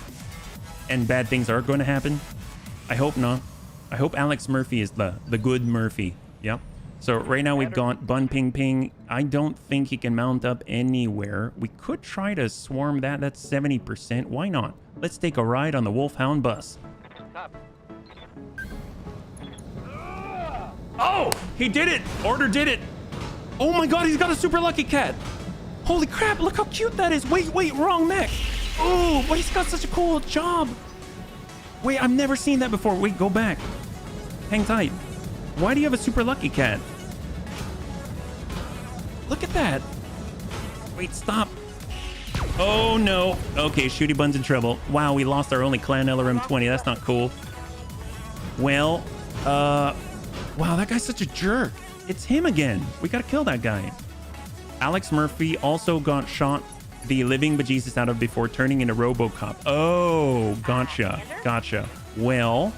And bad things are going to happen? I hope not. I hope Alex Murphy is the good Murphy. Yep. So right now we've got Bun Ping Ping. I don't think he can mount up anywhere. We could try to swarm that. That's 70%. Why not? Let's take a ride on the Wolfhound bus. Oh, he did it. Order did it. Oh my God, he's got a super lucky cat. Holy crap, look how cute that is. Wait, wrong mech. Oh, but he's got such a cool job. Wait, I've never seen that before. Wait, go back. Hang tight. Why do you have a super lucky cat? Look at that. Wait, stop. Oh no. Okay, Shooty Bun's in trouble. Wow, we lost our only clan LRM 20. That's not cool. Well, wow, that guy's such a jerk. It's him again. We gotta kill that guy. Alex Murphy also got shot the living bejesus out of before turning into RoboCop. Oh, gotcha. Well,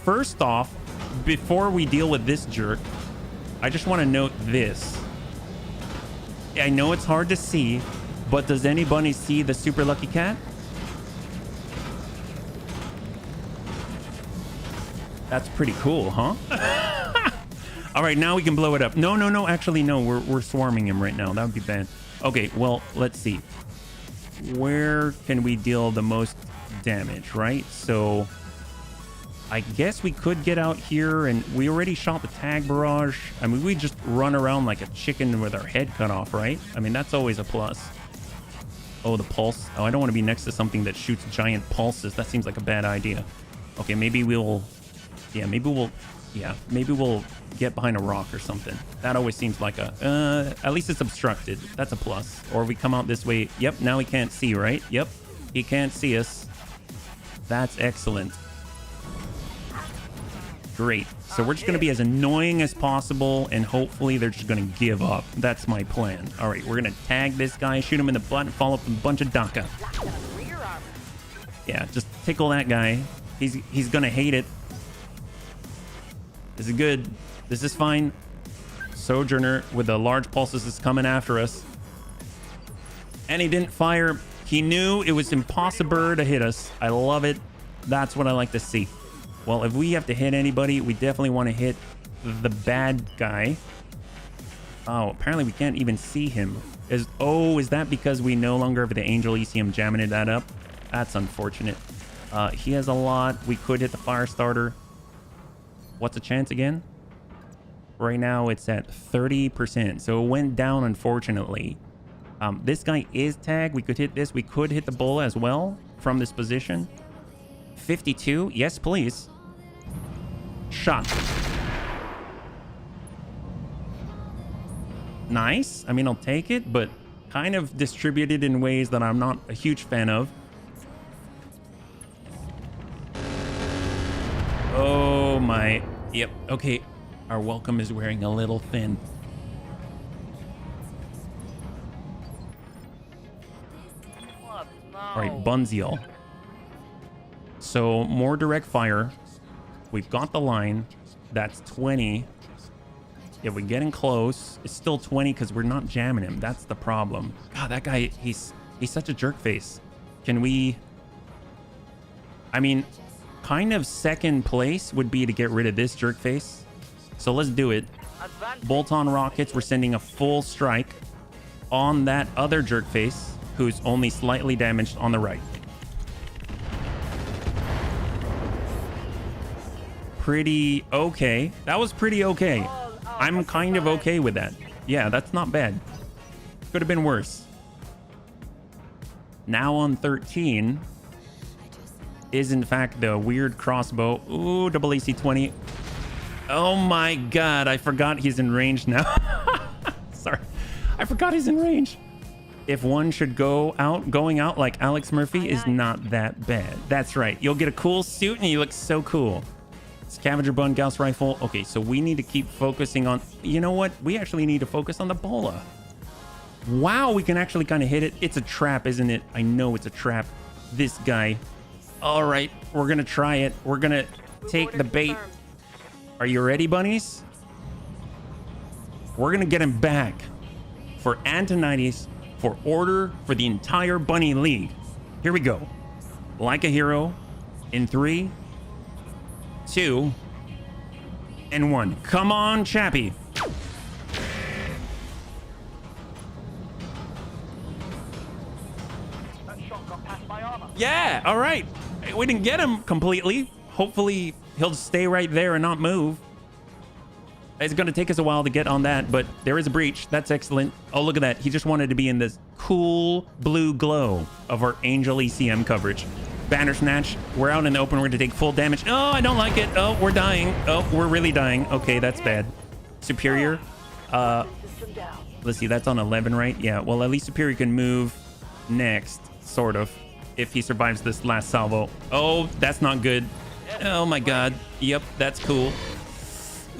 first off, before we deal with this jerk, I just want to note this. I know it's hard to see, but does anybody see the super lucky cat? That's pretty cool, huh? All right, now we can blow it up. No, actually, no, we're swarming him right now. That would be bad. Okay, well, let's see. Where can we deal the most damage, right? So I guess we could get out here, and we already shot the tag barrage. I mean, we just run around like a chicken with our head cut off, right? I mean, that's always a plus. Oh, the pulse. Oh, I don't want to be next to something that shoots giant pulses. That seems like a bad idea. Okay, maybe we'll get behind a rock or something. That always seems like a, at least it's obstructed. That's a plus. Or we come out this way. Yep, now he can't see, right? Yep, he can't see us. That's excellent. Great. So we're just going to be as annoying as possible, and hopefully they're just going to give up. That's my plan. All right, we're going to tag this guy, shoot him in the butt, and follow up with a bunch of DACA. Yeah, just tickle that guy. He's going to hate it. This is good. This is fine. Sojourner with the large pulses is coming after us. And he didn't fire. He knew it was impossible to hit us. I love it. That's what I like to see. Well, if we have to hit anybody, we definitely want to hit the bad guy. Oh, apparently we can't even see him. Is that because we no longer have the Angel ECM jamming that up? That's unfortunate. He has a lot. We could hit the fire starter. What's the chance again? Right now it's at 30%. So it went down, unfortunately. This guy is tagged. We could hit this. We could hit the bull as well from this position. 52. Yes, please. Shot. Nice. I mean, I'll take it, but kind of distributed in ways that I'm not a huge fan of. Oh my. Yep. Okay. Our welcome is wearing a little thin. All right, Bunziel. So more direct fire. We've got the line. That's 20. If we're getting close, it's still 20 because we're not jamming him. That's the problem. God, that guy, he's such a jerk face. Can we... I mean, kind of second place would be to get rid of this jerk face. So let's do it. Bolt-on rockets. We're sending a full strike on that other jerk face who's only slightly damaged on the right. Pretty okay. That was pretty okay. I'm kind of okay with that. Yeah, that's not bad. Could have been worse. Now on 13 is in fact the weird crossbow. Ooh, double AC-20. Oh my god, I forgot he's in range now. Sorry, I forgot he's in range. If one should going out like Alex Murphy is not that bad. That's right. You'll get a cool suit and you look so cool. Scavenger Bun, Gauss Rifle. Okay, so we need to keep focusing on... You know what? We actually need to focus on the bola. Wow, we can actually kind of hit it. It's a trap, isn't it? I know it's a trap. This guy. All right, we're going to try it. We're going to take the bait. Are you ready, bunnies? We're going to get him back for Antonides for order for the entire bunny league. Here we go. Like a hero in 3, 2, and 1. Come on, Chappie. That shot got past my armor. Yeah, all right. We didn't get him completely. Hopefully he'll stay right there and not move. It's going to take us a while to get on that, but there is a breach. That's excellent. Oh, look at that. He just wanted to be in this cool blue glow of our Angel ECM coverage. Bandersnatch. We're out in the open. We're going to take full damage. Oh, I don't like it. Oh, we're dying. Oh, we're really dying. Okay, that's bad. Superior. System down. Let's see. That's on 11, right? Yeah. Well, at least Superior can move next, sort of, if he survives this last salvo. Oh, that's not good. Oh, my God. Yep, that's cool.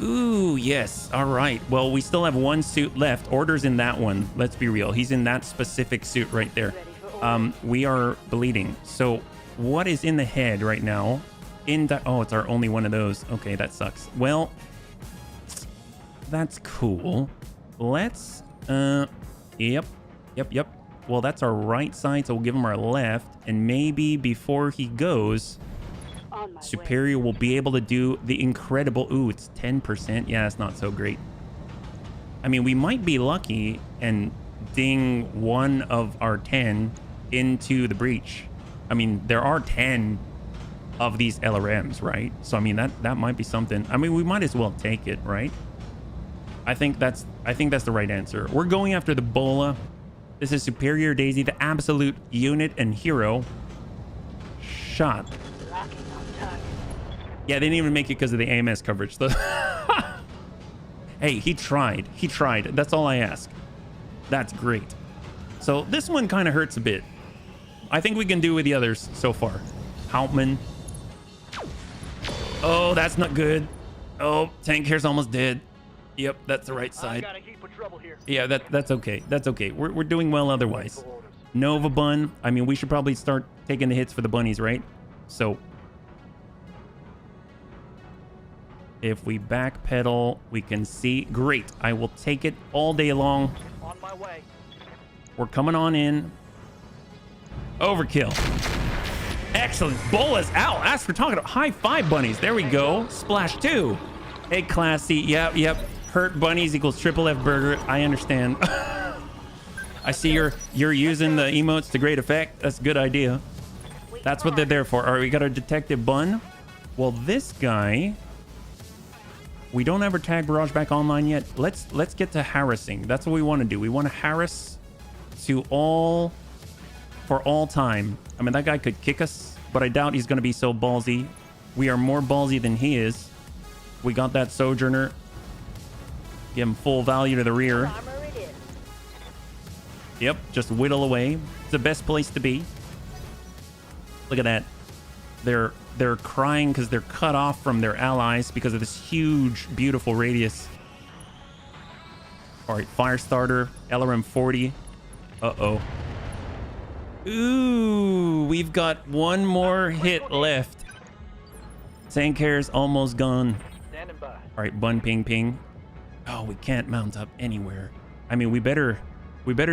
Ooh, yes. All right. Well, we still have 1 suit left. Order's in that one. Let's be real. He's in that specific suit right there. We are bleeding. So what is in the head right now? Oh, it's our only one of those. Okay, that sucks. Well, that's cool. Let's, yep. Well, that's our right side, so we'll give him our left. And maybe before he goes, Superior will be able to do the incredible. Ooh, it's 10%. Yeah, that's not so great. I mean, we might be lucky and ding 1 of our 10 into the breach. I mean, there are 10 of these LRMs, right? So I mean, that might be something. I mean, we might as well take it, right? I think that's the right answer. We're going after the Bola. This is Superior Daisy, the absolute unit and hero. Shot. Yeah, they didn't even make it because of the AMS coverage. Hey, he tried. He tried. That's all I ask. That's great. So this one kind of hurts a bit. I think we can do with the others so far. Hauptmann. Oh, that's not good. Oh, tank hair's almost dead. Yep, that's the right side. Got a heap of trouble here. Yeah, that's okay. That's okay. We're doing well otherwise. Nova Bun. I mean, we should probably start taking the hits for the bunnies, right? So if we backpedal, we can see. Great. I will take it all day long. On my way. We're coming on in. Overkill. Excellent. Bola's out. As for talking about high 5 bunnies. There we go. Splash 2. Hey, classy. Yep. Hurt bunnies equals triple F burger. I understand. I see you're using the emotes to great effect. That's a good idea. That's what they're there for. All right, we got our detective bun. Well, this guy, we don't have our tag barrage back online yet. Let's get to harassing. That's what we want to do. We want to harass for all time. I mean, that guy could kick us, but I doubt he's going to be so ballsy. We are more ballsy than he is. We got that Sojourner. Give him full value to the rear. Yep, just whittle away. It's the best place to be. Look at that. They're crying because they're cut off from their allies because of this huge, beautiful radius. All right, Firestarter, LRM 40. Uh-oh. Ooh, we've got 1 more hit left. Tank hair's almost gone. Standing by. All right, bun ping. Oh, we can't mount up anywhere. I mean, we better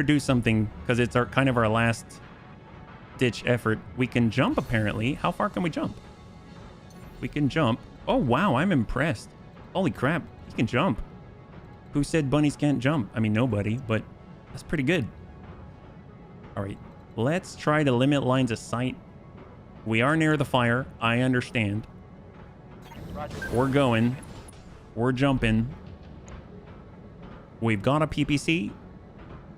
do something because it's kind of our last ditch effort. We can jump apparently. How far can we jump? We can jump. Oh wow, I'm impressed. Holy crap, he can jump. Who said bunnies can't jump? I mean, nobody, but that's pretty good. All right, let's try to limit lines of sight. We are near the fire. I understand. We're going. We're jumping. We've got a PPC.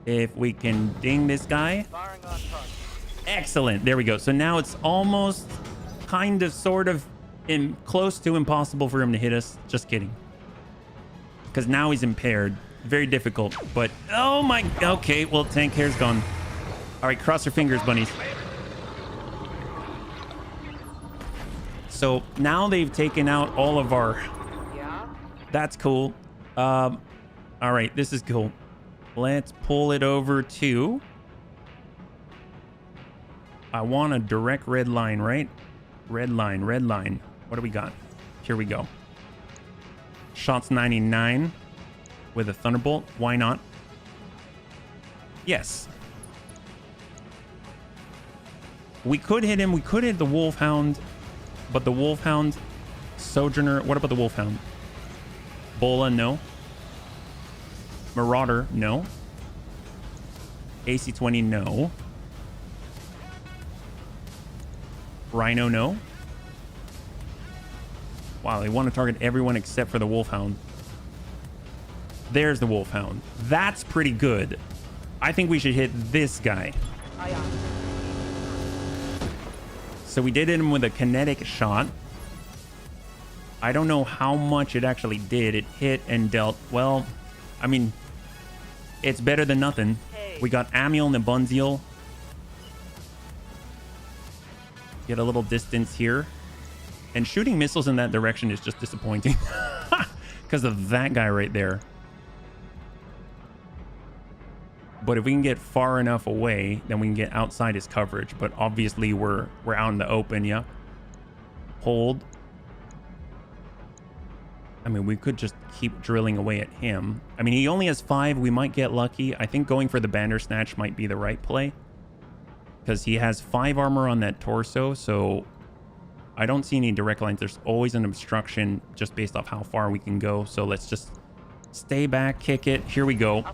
If we can ding this guy. Firing on target. Excellent. There we go. So now it's almost kind of sort of close to impossible for him to hit us. Just kidding. Because now he's impaired. Very difficult. But oh my. Okay. Well, tank hair's gone. All right. Cross your fingers, bunnies. So now they've taken out all of our. Yeah. That's cool. All right. This is cool. Let's pull it over to. I want a direct red line, right? Red line. What do we got? Here we go. Shots 99 with a Thunderbolt. Why not? Yes. We could hit him. We could hit the Wolfhound. But the Wolfhound... Sojourner... What about the Wolfhound? Bola, no. Marauder, no. AC-20, no. Rhino, no. Wow, they want to target everyone except for the Wolfhound. There's the Wolfhound. That's pretty good. I think we should hit this guy. So we did hit him with a kinetic shot. I don't know how much it actually did. It hit and dealt. Well, I mean, it's better than nothing. We got Amiel and Bunziel. Get a little distance here. And shooting missiles in that direction is just disappointing. Because of that guy right there. But if we can get far enough away, then we can get outside his coverage. But obviously we're out in the open, yeah. Hold. I mean, we could just keep drilling away at him. I mean, he only has 5. We might get lucky. I think going for the Bandersnatch might be the right play. Because he has 5 armor on that torso, so I don't see any direct lines. There's always an obstruction just based off how far we can go. So let's just stay back, kick it. Here we go.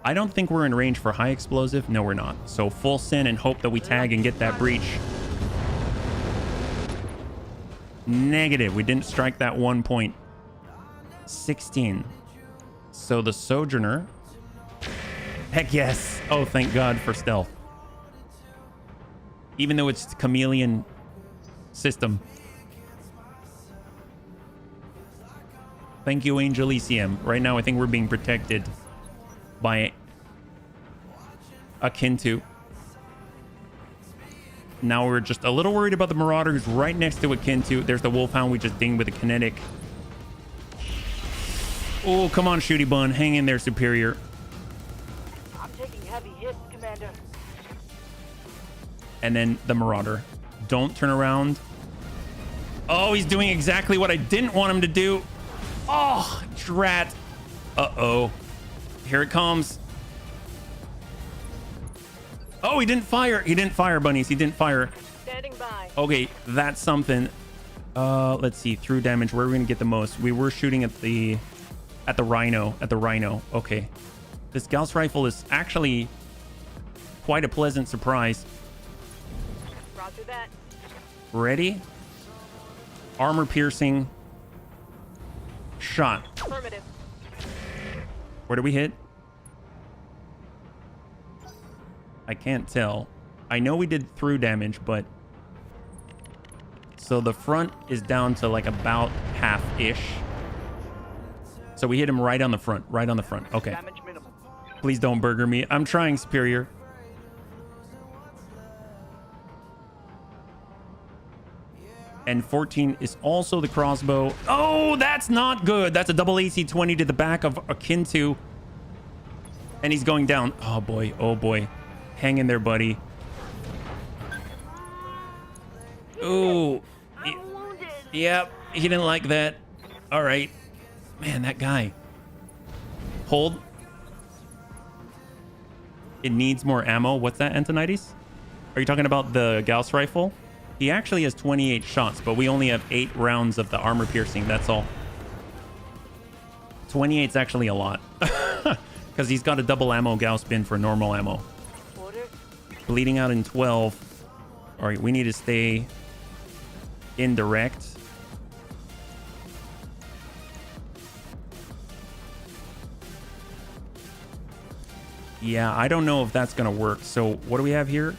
I don't think we're in range for high explosive. No, we're not. So full send and hope that we tag and get that breach. Negative. We didn't strike that 1 point. 16. So the Sojourner. Heck yes. Oh, thank God for stealth. Even though it's chameleon system. Thank you, Angel ECM. Right now, I think we're being protected by akin to. Now we're just a little worried about the Marauder who's right next to akin to. There's the Wolfhound we just dinged with a kinetic. Oh, come on, Shooty Bun. Hang in there, Superior. I'm taking heavy hits, Commander. And then the Marauder. Don't turn around. Oh, he's doing exactly what I didn't want him to do. Oh, drat. Uh-oh. Here it comes. Oh, he didn't fire. He didn't fire, bunnies. He didn't fire. Standing by. Okay, that's something. Let's see. Through damage, where are we going to get the most? We were shooting at the Rhino. At the Rhino. Okay. This Gauss rifle is actually quite a pleasant surprise. Roger that. Ready? Armor piercing. Shot. Affirmative. Where do we hit? I can't tell. I know we did through damage, but... So the front is down to like about half-ish. So we hit him right on the front. Right on the front. Okay. Damage minimal. Please don't burger me. I'm trying, Superior. And 14 is also the crossbow. Oh, that's not good. That's a double AC-20 to the back of akin to. And he's going down. Oh, boy. Oh, boy. Hang in there, buddy. Ooh. Yep. He didn't like that. All right. Man, that guy. Hold. It needs more ammo. What's that, Antonides? Are you talking about the Gauss rifle? He actually has 28 shots, but we only have 8 rounds of the armor piercing. That's all. 28 is actually a lot. Because he's got a double ammo Gauss bin for normal ammo. Bleeding out in 12. All right, we need to stay indirect. Yeah, I don't know if that's going to work. So what do we have here?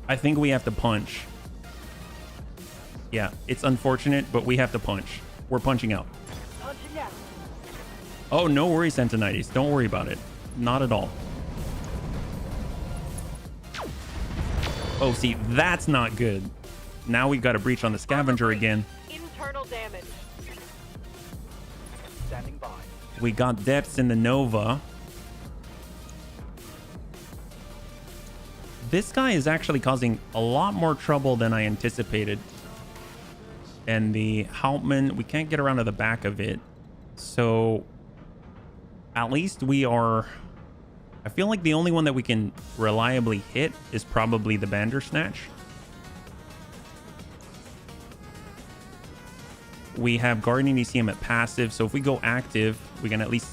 I think we have to punch. Yeah, it's unfortunate, but we have to punch. We're punching out. Oh, no worries, Antonides. Don't worry about it. Not at all. Oh, see, that's not good. Now we got a breach on the scavenger again. Internal damage. Standing by. We got depths in the Nova. This guy is actually causing a lot more trouble than I anticipated. And the Hauptmann, we can't get around to the back of it. So at least we are I feel like the only one that we can reliably hit is probably the Bandersnatch. We have Guardian ECM at passive, so if we go active, we can at least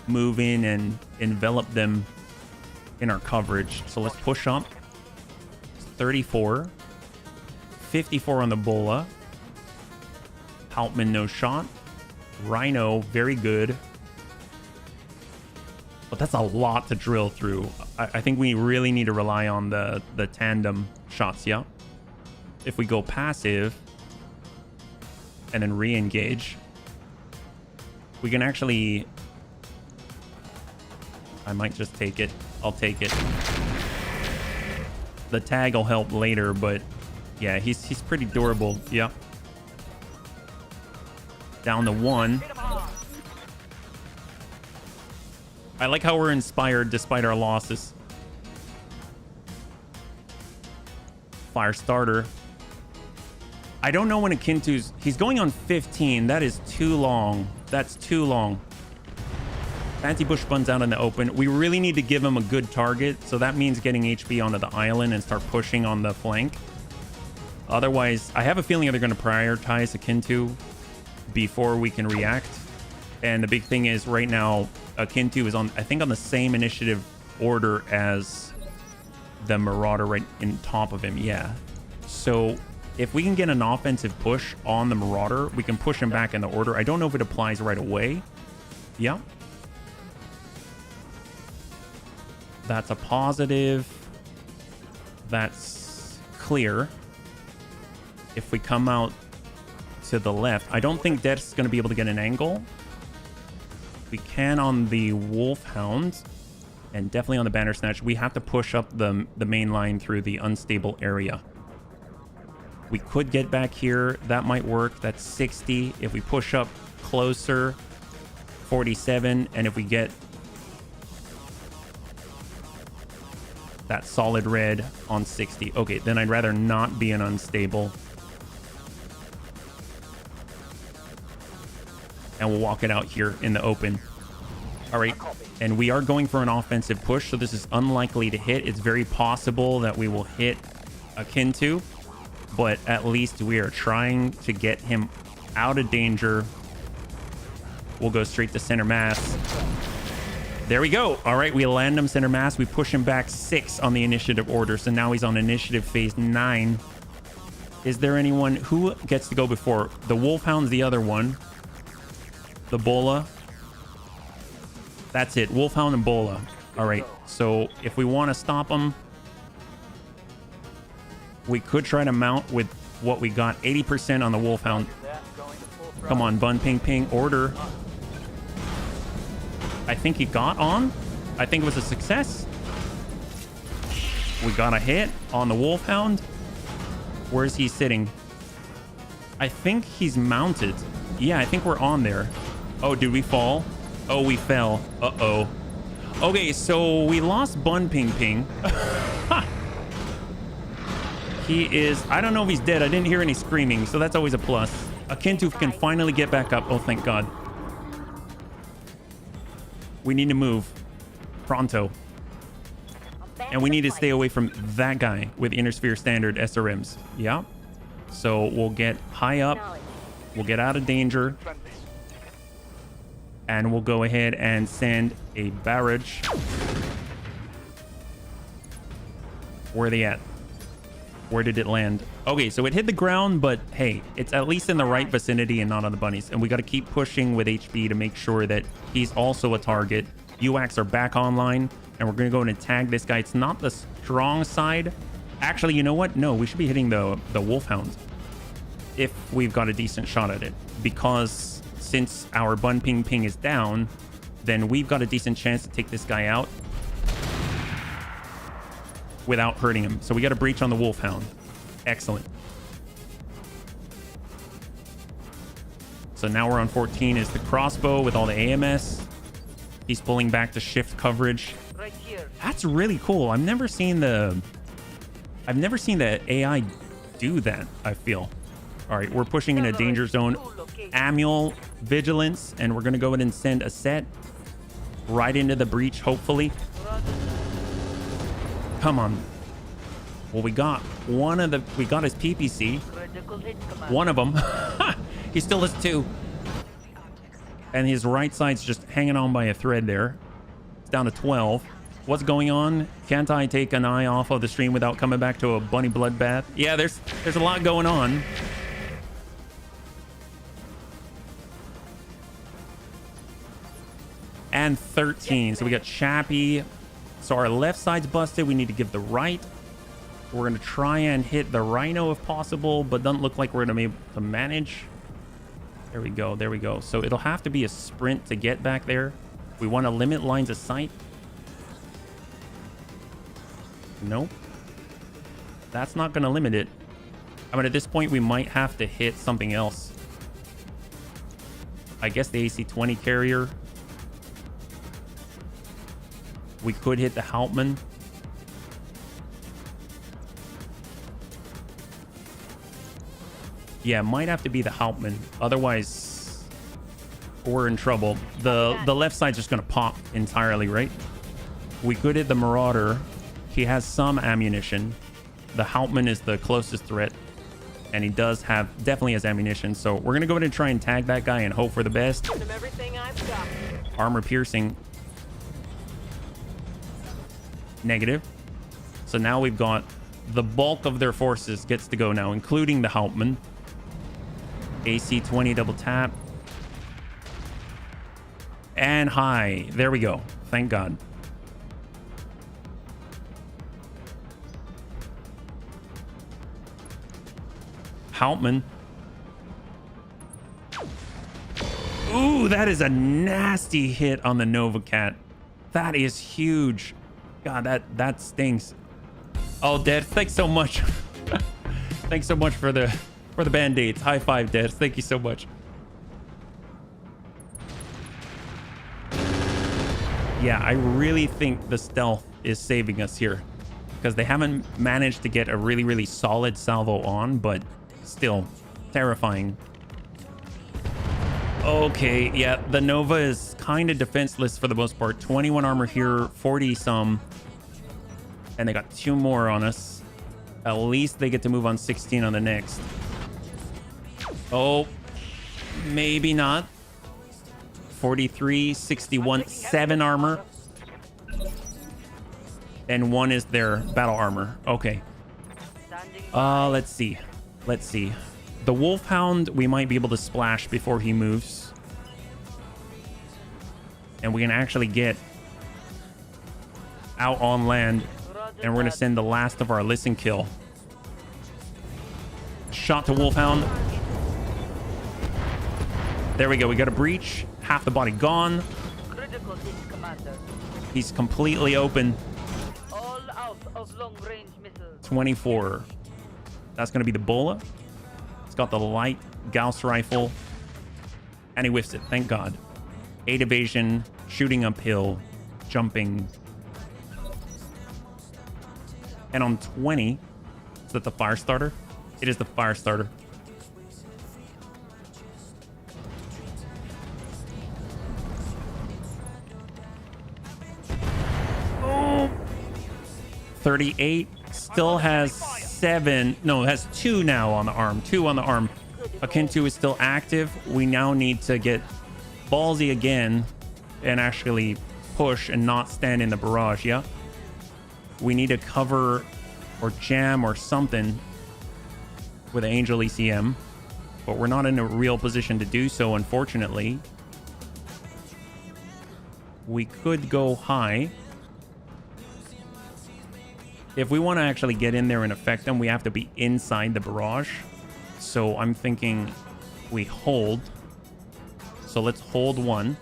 move in and envelop them in our coverage. So let's push up. 34. 54 on the Bola. Hauptmann, no shot. Rhino, very good. But that's a lot to drill through. I think we really need to rely on the tandem shots, yeah? If we go passive and then re-engage, we can actually... I might just take it. I'll take it. The tag will help later, but yeah, he's pretty durable. Yeah. Down to 1. I like how we're inspired despite our losses. Fire starter. I don't know when Akintu's... He's going on 15. That is too long. That's too long. Anti-bush buns out in the open. We really need to give him a good target. So that means getting HB onto the island and start pushing on the flank. Otherwise, I have a feeling they're going to prioritize Akintu before we can react. And the big thing is right now, Akintu is on, I think, on the same initiative order as the Marauder right in top of him. Yeah. So if we can get an offensive push on the Marauder, we can push him back in the order. I don't know if it applies right away. Yeah. That's a positive. That's clear. If we come out to the left, I don't think Death's going to be able to get an angle. We can on the Wolfhound and definitely on the Bandersnatch. We have to push up the main line through the unstable area. We could get back here. That might work. That's 60. If we push up closer, 47. And if we get that solid red on 60. Okay, then I'd rather not be an unstable. And we'll walk it out here in the open. All right, and we are going for an offensive push, so this is unlikely to hit. It's very possible that we will hit Akintu, but at least we are trying to get him out of danger. We'll go straight to center mass. There we go. All right, we land him center mass. We push him back 6 on the initiative order, so now he's on initiative phase 9. Is there anyone who gets to go before? The Wolfhound's the other one. The Bola. That's it. Wolfhound and Bola. All right. So if we want to stop them, we could try to mount with what we got. 80% on the Wolfhound. Come on, Bun Ping Ping. Order. I think he got on. I think it was a success. We got a hit on the Wolfhound. Where's he sitting? I think he's mounted. Yeah, I think we're on there. Oh, did we fall? Oh, we fell. Uh-oh. Okay, so we lost Bun Ping Ping. He is... I don't know if he's dead. I didn't hear any screaming, so that's always a plus. Akintu can finally get back up. Oh, thank God. We need to move. Pronto. And we need to stay away from that guy with Inner Sphere Standard SRMs. Yeah. So we'll get high up. We'll get out of danger. And we'll go ahead and send a barrage. Where are they at? Where did it land? Okay, so it hit the ground, but hey, it's at least in the right vicinity and not on the bunnies. And we got to keep pushing with HB to make sure that he's also a target. UACs are back online, and we're going to go in and tag this guy. It's not the strong side. Actually, you know what? No, we should be hitting the Wolfhound if we've got a decent shot at it. Because since our Bun Ping Ping is down, then we've got a decent chance to take this guy out without hurting him. So we got a breach on the Wolfhound. Excellent. So now we're on 14 is the crossbow with all the AMS. He's pulling back to shift coverage. Right here. That's really cool. I've never seen the AI do that, I feel. All right, we're pushing in a danger zone. Amul Vigilance, and we're going to go ahead and send a set. right into the breach, hopefully. Come on. Well, we got his PPC. Critical hit, Commander. One of them. He still has 2. And his right side's just hanging on by a thread there. It's down to 12. What's going on? Can't I take an eye off of the stream without coming back to a bunny bloodbath? Yeah, there's a lot going on. And 13. So we got Chappie. So our left side's busted. We need to give the right. We're going to try and hit the Rhino if possible, but doesn't look like we're going to be able to manage. There we go. There we go. So it'll have to be a sprint to get back there. We want to limit lines of sight. Nope. That's not going to limit it. I mean, at this point, we might have to hit something else. I guess the AC-20 carrier. We could hit the Hauptmann. Yeah, might have to be the Hauptmann. Otherwise, we're in trouble. The left side's just going to pop entirely, right? We could hit the Marauder. He has some ammunition. The Hauptmann is the closest threat. And he definitely has ammunition. So we're going to go ahead and try and tag that guy and hope for the best. Give him everything I've got. Armor piercing. Negative. So now we've got the bulk of their forces gets to go now, including the Hauptmann. AC-20 double tap. And high. There we go. Thank God. Hauptmann. Ooh, that is a nasty hit on the Nova Cat. That is huge. God, that stings. Oh, Dead, thanks so much. Thanks so much for the band-aids. High five, Dead. Thank you so much. Yeah, I really think the stealth is saving us here, because they haven't managed to get a really, really solid salvo on, but still terrifying. Okay, yeah, the Nova is kind of defenseless for the most part. 21 armor here, 40 some. And they got 2 more on us. At least they get to move on 16 on the next. Oh, maybe not. 43, 61, 7 armor. And 1 is their battle armor. Okay. Let's see. Let's see. The Wolfhound, we might be able to splash before he moves. And we can actually get out on land. And we're going to send the last of our listen kill. Shot to Wolfhound. There we go. We got a breach. Half the body gone. Critical hit, Commander. He's completely open. All out of long-range missiles. 24. That's going to be the Bola. It's got the light Gauss rifle. And he whiffs it. Thank God. 8 evasion. Shooting uphill. Jumping. And on 20, is that the fire starter? It is the fire starter. Oh. 38 still has 7. No, it has 2 now on the arm. 2 on the arm. Akin 2 is still active. We now need to get ballsy again and actually push and not stand in the barrage. Yeah. We need to cover or jam or something with an Angel ECM, but we're not in a real position to do so, unfortunately. We could go high. If we want to actually get in there and affect them, we have to be inside the barrage. So I'm thinking we hold. So let's hold 1.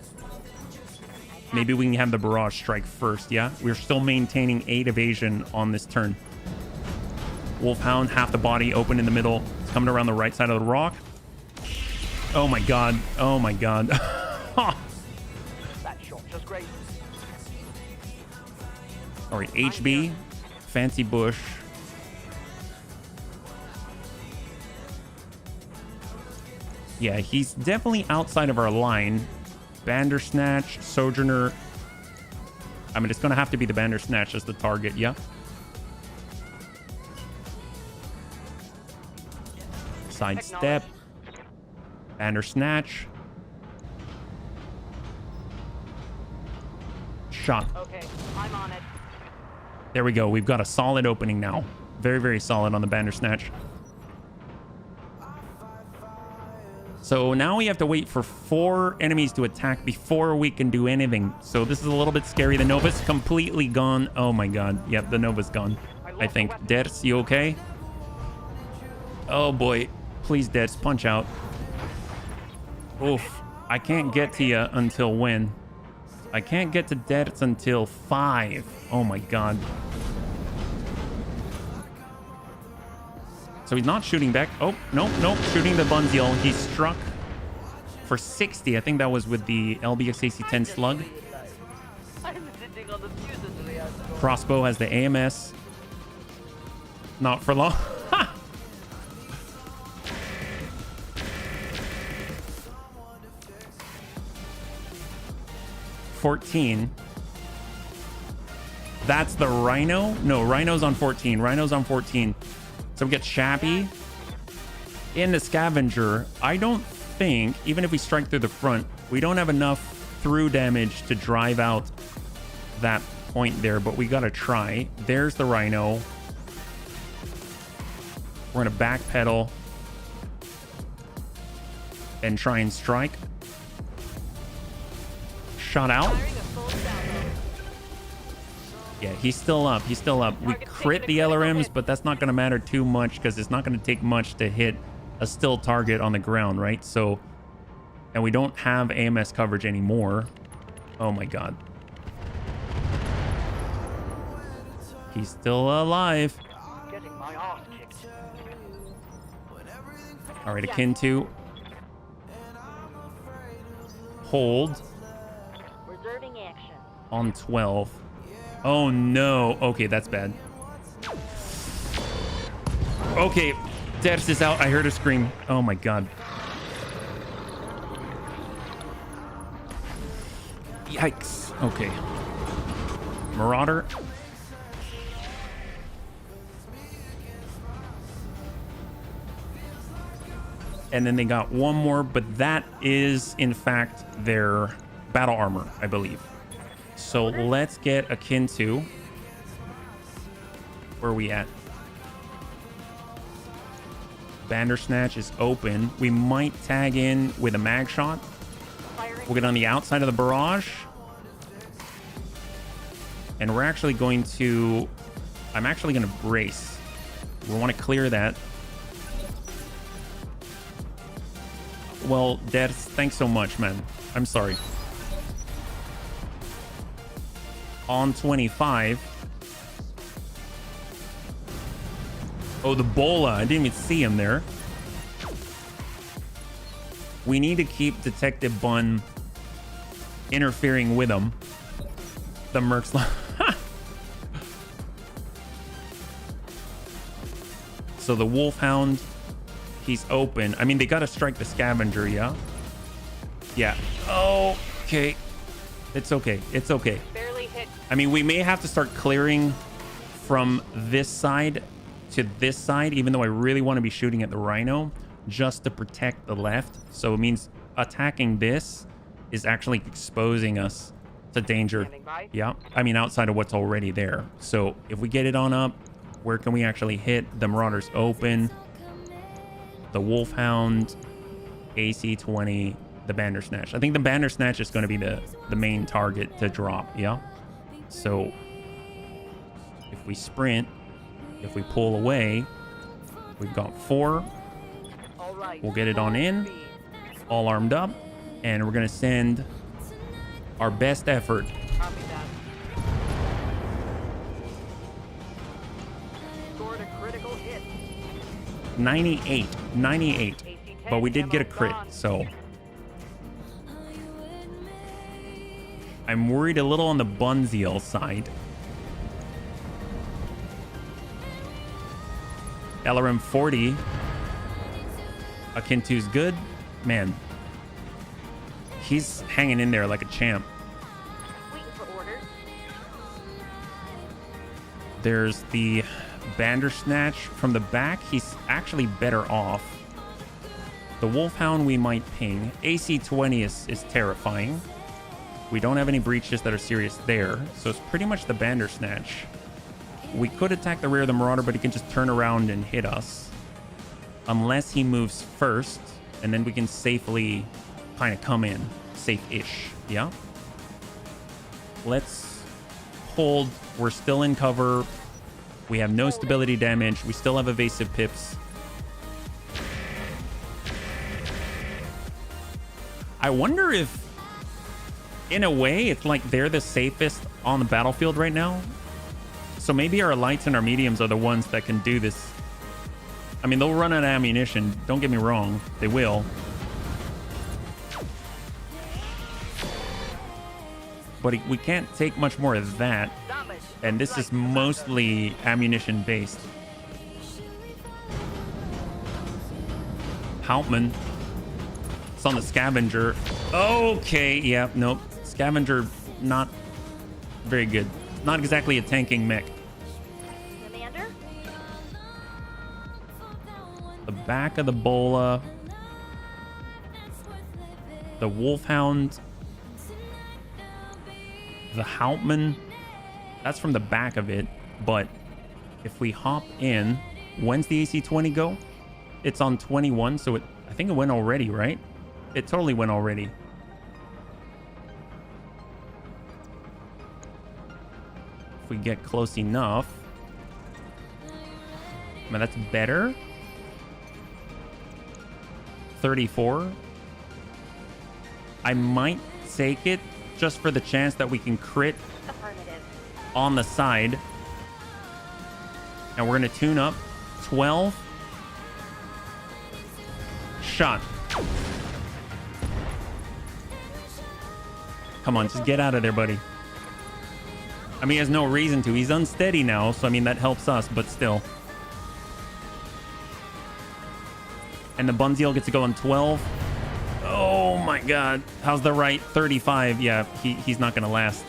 Maybe we can have the barrage strike first, yeah? We're still maintaining 8 evasion on this turn. Wolfhound, half the body, open in the middle. It's coming around the right side of the rock. Oh my God. Oh my God. That shot just great. All right, HB. Fancy Bush. Yeah, he's definitely outside of our line. Bandersnatch, Sojourner. I mean, it's going to have to be the Bandersnatch as the target, yeah? Sidestep. Bandersnatch. Shot. Okay, I'm on it. There we go. We've got a solid opening now. Very, very solid on the Bandersnatch. So now we have to wait for 4 enemies to attack before we can do anything. So this is a little bit scary. The Nova's completely gone. Oh my god. Yep, the Nova's gone. I think. Ders, you okay? Oh boy. Please, Ders, punch out. Oof. I can't get to you until when? I can't get to Ders until 5. Oh my god. So he's not shooting back. Oh, nope, nope. Shooting the Bunziel. He struck for 60. I think that was with the LBX AC-10 slug. I'm sitting on the fuselage, I suppose. Crossbow has the AMS. Not for long. 14. That's the Rhino? No, Rhino's on 14. Rhino's on 14. So we get Chappie in the Scavenger. I don't think, even if we strike through the front, we don't have enough through damage to drive out that point there, but we gotta try. There's the Rhino. We're gonna backpedal and try and strike. Shot out. Yeah, he's still up. He's still up. We crit the LRMs, but that's not going to matter too much because it's not going to take much to hit a still target on the ground, right? So, and we don't have AMS coverage anymore. Oh my god. He's still alive. Getting my ass kicked. All right, akin to. Hold. Reserving action. On 12. Oh no. Okay, that's bad. Okay, Debs is out. I heard her scream. Oh my god. Yikes. Okay. Marauder. And then they got one more, but that is in fact their battle armor, I believe. So let's get akin to. Where are we at? Bandersnatch is open. We might tag in with a mag shot. We'll get on the outside of the barrage. And we're actually going to... I'm actually going to brace. We want to clear that. Well, Debs, thanks so much, man. I'm sorry. On 25. Oh, the Bola. I didn't even see him there. We need to keep Detective Bun interfering with him. The Mercs. So the Wolfhound, he's open. I mean, they got to strike the Scavenger, yeah? Yeah. Okay. It's okay. It's okay. Barely hit. I mean, we may have to start clearing from this side to this side, even though I really want to be shooting at the Rhino just to protect the left. So it means attacking this is actually exposing us to danger. Standing by. Yeah. I mean, outside of what's already there. So if we get it on up, where can we actually hit? The Marauders open. The Wolfhound, AC-20, the Bandersnatch. I think the Bandersnatch is going to be the main target to drop, yeah? So if we sprint, if we pull away, we've got 4. All right. We'll get it on in, all armed up, and we're going to send our best effort. Copy that. Scored a critical hit. 98. But we did get a crit, so I'm worried a little on the Bunziel side. LRM 40. Akin to's good. Man, he's hanging in there like a champ. Waiting for orders. There's the Bandersnatch from the back. He's actually better off. The Wolfhound we might ping. AC-20 is terrifying. We don't have any breaches that are serious there, so it's pretty much the Bandersnatch. We could attack the rear of the Marauder, but he can just turn around and hit us. Unless he moves first, and then we can safely kind of come in. Safe-ish, yeah? Let's hold. We're still in cover. We have no stability damage. We still have evasive pips. I wonder if, in a way, it's like they're the safest on the battlefield right now. So maybe our lights and our mediums are the ones that can do this. I mean, they'll run out of ammunition. Don't get me wrong. They will. But we can't take much more of that. And this is mostly ammunition based. Hauptmann. It's on the Scavenger. Okay, yeah, nope. Scavenger, not very good. Not exactly a tanking mech. Commander? The back of the Bola. The Wolfhound. The Hauptmann. That's from the back of it. But if we hop in, when's the AC-20 go? It's on 21, so I think it went already, right? It totally went already. If we get close enough. I mean, that's better. 34. I might take it just for the chance that we can crit on the side. And we're going to tune up. 12. Shot. Come on, just get out of there, buddy. I mean, he has no reason to. He's unsteady now, so I mean, that helps us, but still. And the Bunziel gets to go on 12. Oh my god. How's the right? 35. Yeah, he's not gonna last.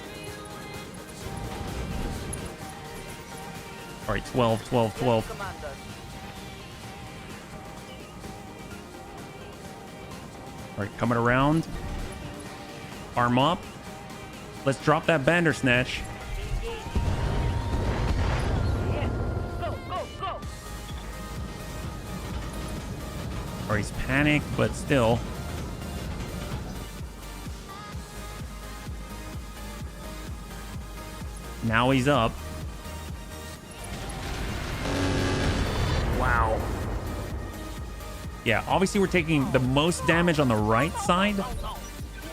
All right, 12, 12, 12. All right, coming around. Arm up. Let's drop that Bandersnatch. Or he's panicked, but still. Now he's up. Wow. Yeah, obviously we're taking the most damage on the right side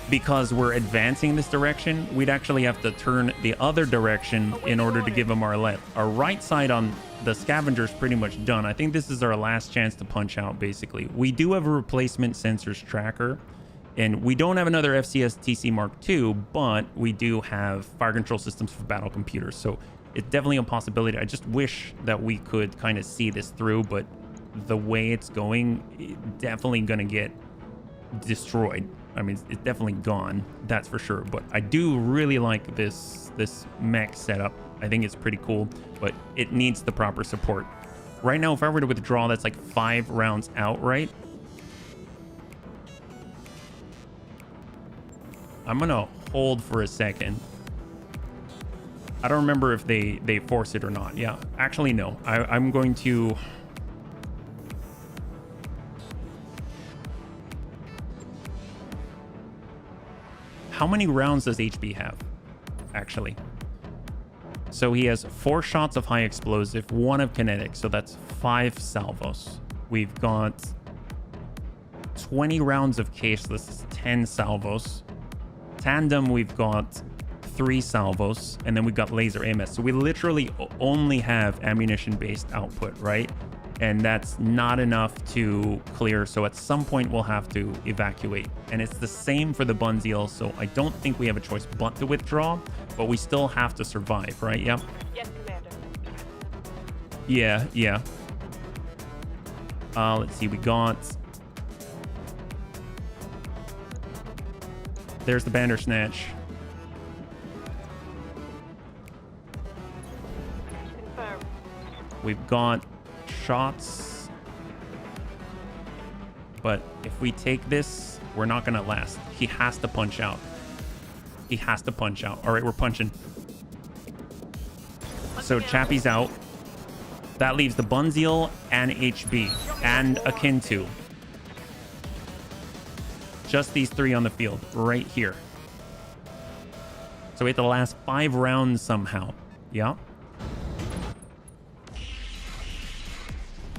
because we're advancing this direction. We'd actually have to turn the other direction in order to give him our left. Our right side on the Scavenger's pretty much done. I think this is our last chance to punch out, basically. We do have a replacement sensors tracker, and we don't have another FCS TC Mark II, but we do have fire control systems for battle computers. So it's definitely a possibility. I just wish that we could kind of see this through, but the way it's going, it's definitely going to get destroyed. I mean, it's definitely gone, that's for sure. But I do really like this mech setup. I think it's pretty cool, but it needs the proper support. Right now, if I were to withdraw, that's like 5 rounds outright. I'm gonna hold for a second. I don't remember if they force it or not. Yeah, actually, no. I'm going to... How many rounds does HB have, actually? So he has 4 shots of high explosive, 1 of kinetic, so that's 5 salvos. We've got 20 rounds of caseless, 10 salvos. Tandem, we've got 3 salvos, and then we've got laser AMS. So we literally only have ammunition-based output, right? And that's not enough to clear, so at some point we'll have to evacuate. And it's the same for the Bunziel, so I don't think we have a choice but to withdraw, but we still have to survive, right? Yep. Yes, Commander. Yeah. Let's see, we got... There's the Bandersnatch. We've got shots. But if we take this, we're not going to last. He has to punch out. He has to punch out. All right, we're punching. So Chappie's out. That leaves the Bunzeal and HB and Akin to. Just these three on the field right here. So we have to last 5 rounds somehow. Yeah.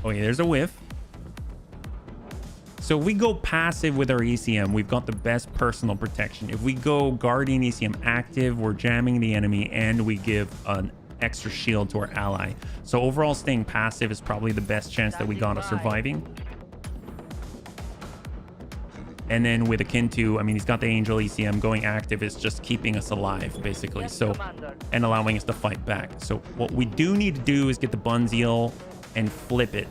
Okay, there's a whiff. So if we go passive with our ECM, we've got the best personal protection. If we go Guardian ECM active, we're jamming the enemy and we give an extra shield to our ally. So overall, staying passive is probably the best chance that we got of surviving. And then with Akin to, I mean, he's got the Angel ECM. Going active is just keeping us alive, basically. So, and allowing us to fight back. So what we do need to do is get the Bunzeal and flip it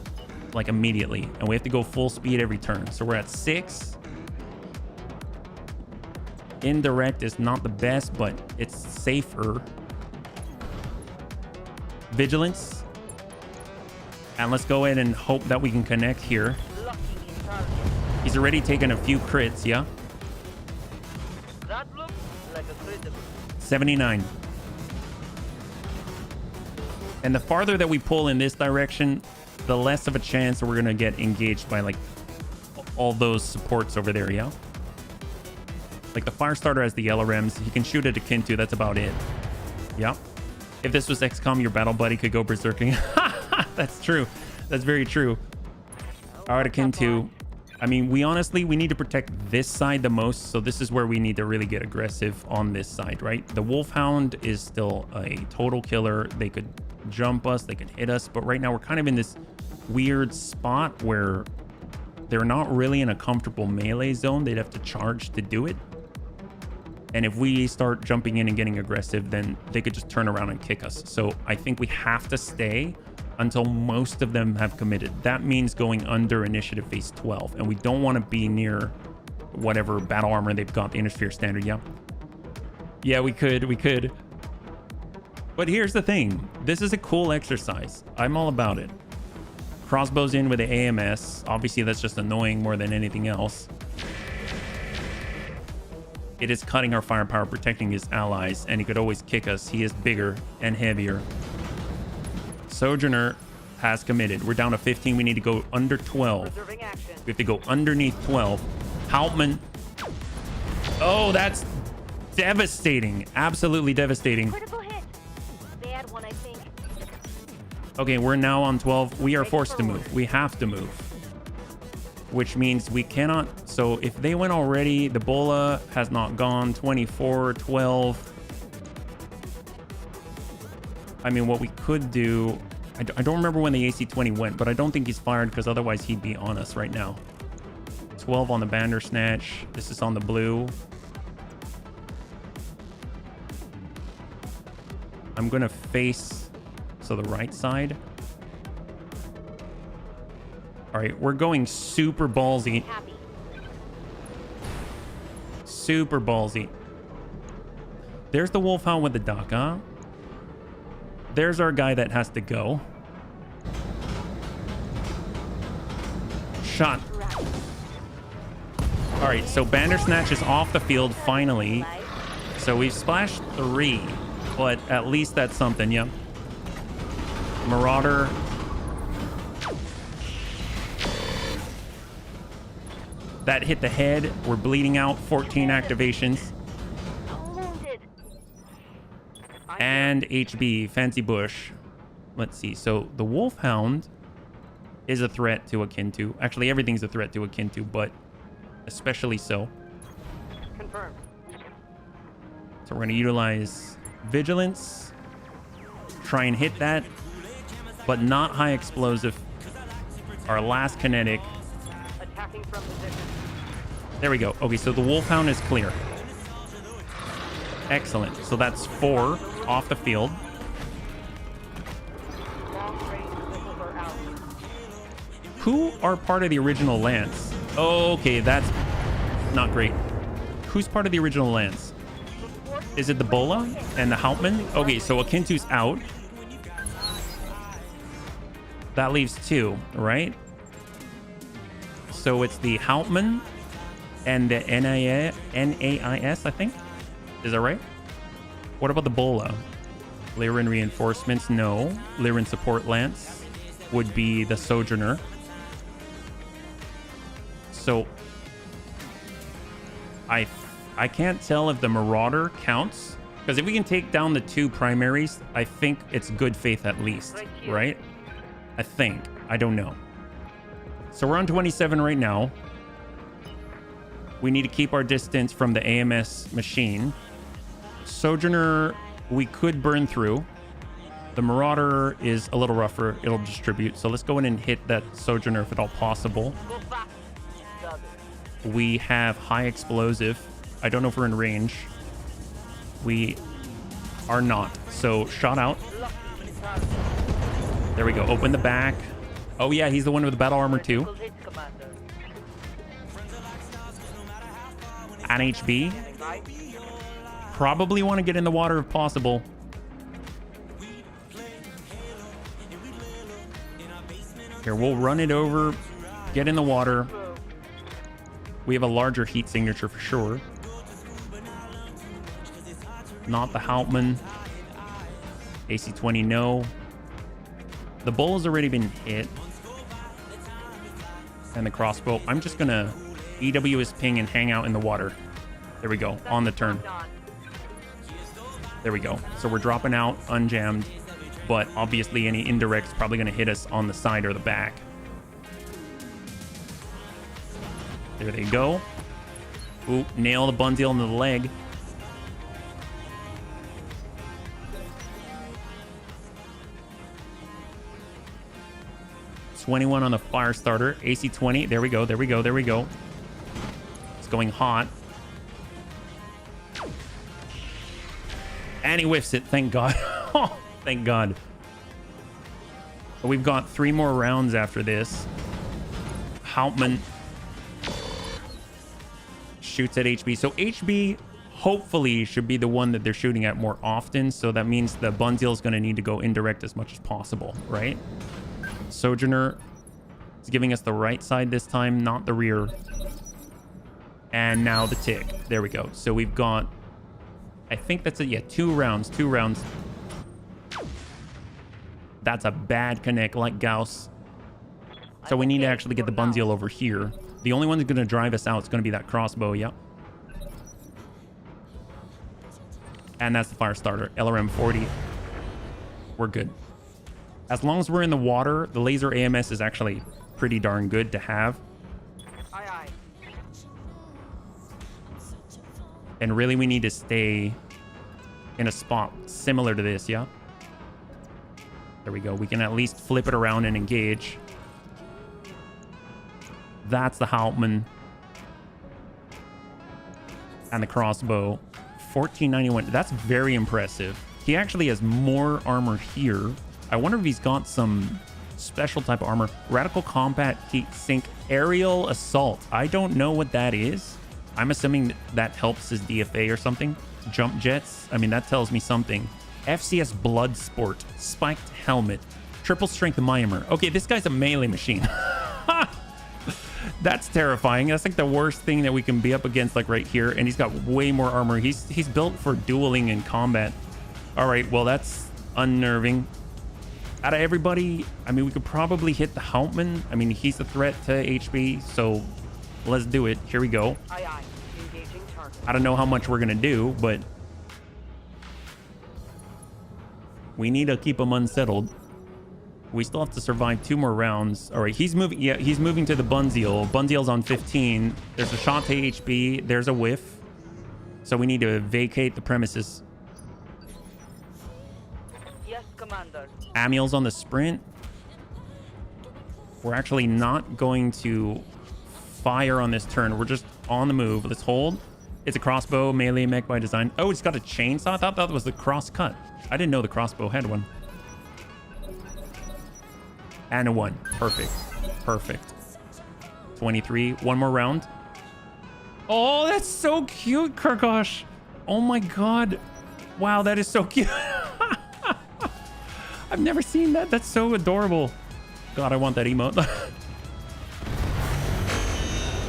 like immediately. And we have to go full speed every turn. So we're at 6. Indirect is not the best, but it's safer. Vigilance. And let's go ahead and hope that we can connect here. He's already taken a few crits, yeah? That looks like a critical. 79. And the farther that we pull in this direction, the less of a chance we're going to get engaged by, like, all those supports over there, yeah? Like, the Firestarter has the yellow rems. He can shoot at Akin to. That's about it. Yeah. If this was XCOM, your battle buddy could go berserking. That's true. That's very true. All right, Akin to. I mean, we need to protect this side the most. So this is where we need to really get aggressive on this side, right? The Wolfhound is still a total killer. They could jump us, they could hit us. But right now we're kind of in this weird spot where they're not really in a comfortable melee zone. They'd have to charge to do it. And if we start jumping in and getting aggressive, then they could just turn around and kick us. So I think we have to stay until most of them have committed. That means going under initiative phase 12. And we don't want to be near whatever battle armor they've got, the Innisphere standard, yeah? Yeah, we could. But here's the thing. This is a cool exercise. I'm all about it. Crossbows in with the AMS. Obviously, that's just annoying more than anything else. It is cutting our firepower, protecting his allies, and he could always kick us. He is bigger and heavier. Sojourner has committed. We're down to 15. We need to go under 12. We have to go underneath 12. Hauptmann. Oh, that's devastating. Absolutely devastating. Critical hit. Bad one, I think. Okay, we're now on 12. We are forced to move. We have to move. Which means we cannot. So if they went already, the Bola has not gone. 24, 12. I mean, what we could do, I don't remember when the AC-20 went, but I don't think he's fired because otherwise he'd be on us right now. 12 on the Bandersnatch. This is on the blue. I'm going to face, so the right side. All right, we're going super ballsy. Super ballsy. There's the Wolfhound with the Daka. There's our guy that has to go. Shot. All right, so Bandersnatch is off the field finally. So we've splashed 3, but at least that's something, yeah. Marauder. That hit the head. We're bleeding out. 14 activations. And HB, Fancy Bush. Let's see. So the Wolfhound is a threat to Akin to. Actually, everything's a threat to Akin to, but especially so. Confirmed. So we're going to utilize Vigilance. Try and hit that, but not high explosive. Our last kinetic. Attacking from position. There we go. Okay, so the Wolfhound is clear. Excellent. So that's 4 off the field. Long range missiles are out. Who are part of the original Lance? Okay, that's not great. Who's part of the original Lance? Is it the Bola and the Hauptmann? Okay, so Akintu's out. That leaves 2, right? So it's the Hauptmann and the NAIS, I think. Is that right? What about the Bola? Lyran reinforcements? No. Lyran support lance would be the Sojourner. So I can't tell if the Marauder counts, because if we can take down the 2 primaries, I think it's good faith at least, right? I think. I don't know. So we're on 27 right now. We need to keep our distance from the AMS machine. Sojourner, we could burn through. The Marauder is a little rougher. It'll distribute. So let's go in and hit that Sojourner if at all possible. We have high explosive. I don't know if we're in range. We are not. So shot out. There we go. Open the back. Oh yeah, he's the one with the battle armor too. An HB. Probably want to get in the water if possible. Here, we'll run it over. Get in the water. We have a larger heat signature for sure. Not the Hauptmann. AC-20, no. The bull has already been hit. And the crossbow. I'm just gonna EW his ping and hang out in the water. There we go. On the turn. There we go. So we're dropping out unjammed. But obviously any indirect's probably gonna hit us on the side or the back. There they go. Ooh, nail the Bunzeal into the leg. $21 on the fire starter. AC-20. There we go. There we go. There we go. It's going hot. And he whiffs it. Thank God. Oh, thank God. We've got 3 more rounds after this. Hauptmann shoots at HB. So HB hopefully should be the one that they're shooting at more often. So that means the Bunzeal is going to need to go indirect as much as possible, right? Sojourner is giving us the right side this time, not the rear. And now the tick. There we go. So we've got, I think that's it. Yeah, 2 rounds. 2 rounds. That's a bad connect like Gauss. So we need to actually get the Bunzeal over here. The only one that's going to drive us out is going to be that crossbow. Yep. And that's the fire starter. LRM 40. We're good. As long as we're in the water, the laser AMS is actually pretty darn good to have. Aye, aye. And really, we need to stay in a spot similar to this, yeah? There we go. We can at least flip it around and engage. That's the Hauptmann. And the crossbow. 1491. That's very impressive. He actually has more armor here. I wonder if he's got some special type of armor. Radical combat heat sink aerial assault. I don't know what that is. I'm assuming that helps his DFA or something. Jump jets. I mean, that tells me something. FCS blood sport. Spiked helmet. Triple strength mimer. Okay, this guy's a melee machine. That's terrifying. That's like the worst thing that we can be up against, like right here. And he's got way more armor. He's built for dueling and combat. All right, well, that's unnerving. Out of everybody, I mean, we could probably hit the Hauptmann. I mean, he's a threat to HB, so let's do it. Here we go. Aye, aye. Engaging target. I don't know how much we're gonna do, but we need to keep him unsettled. We still have to survive 2 more rounds. All right, he's moving. Yeah, he's moving to the Bunzeal. Bunzeal's on 15. There's a shot to HB. There's a whiff. So we need to vacate the premises. Yes, Commander. Amiel's on the sprint. We're actually not going to fire on this turn. We're just on the move. Let's hold. It's a crossbow, melee mech by design. Oh, it's got a chainsaw. I thought that was the cross cut. I didn't know the crossbow had one. And a 1. Perfect. Perfect. 23. 1 more round. Oh, that's so cute, Kurgosh. Oh my God. Wow, that is so cute. I've never seen that. That's so adorable. God, I want that emote.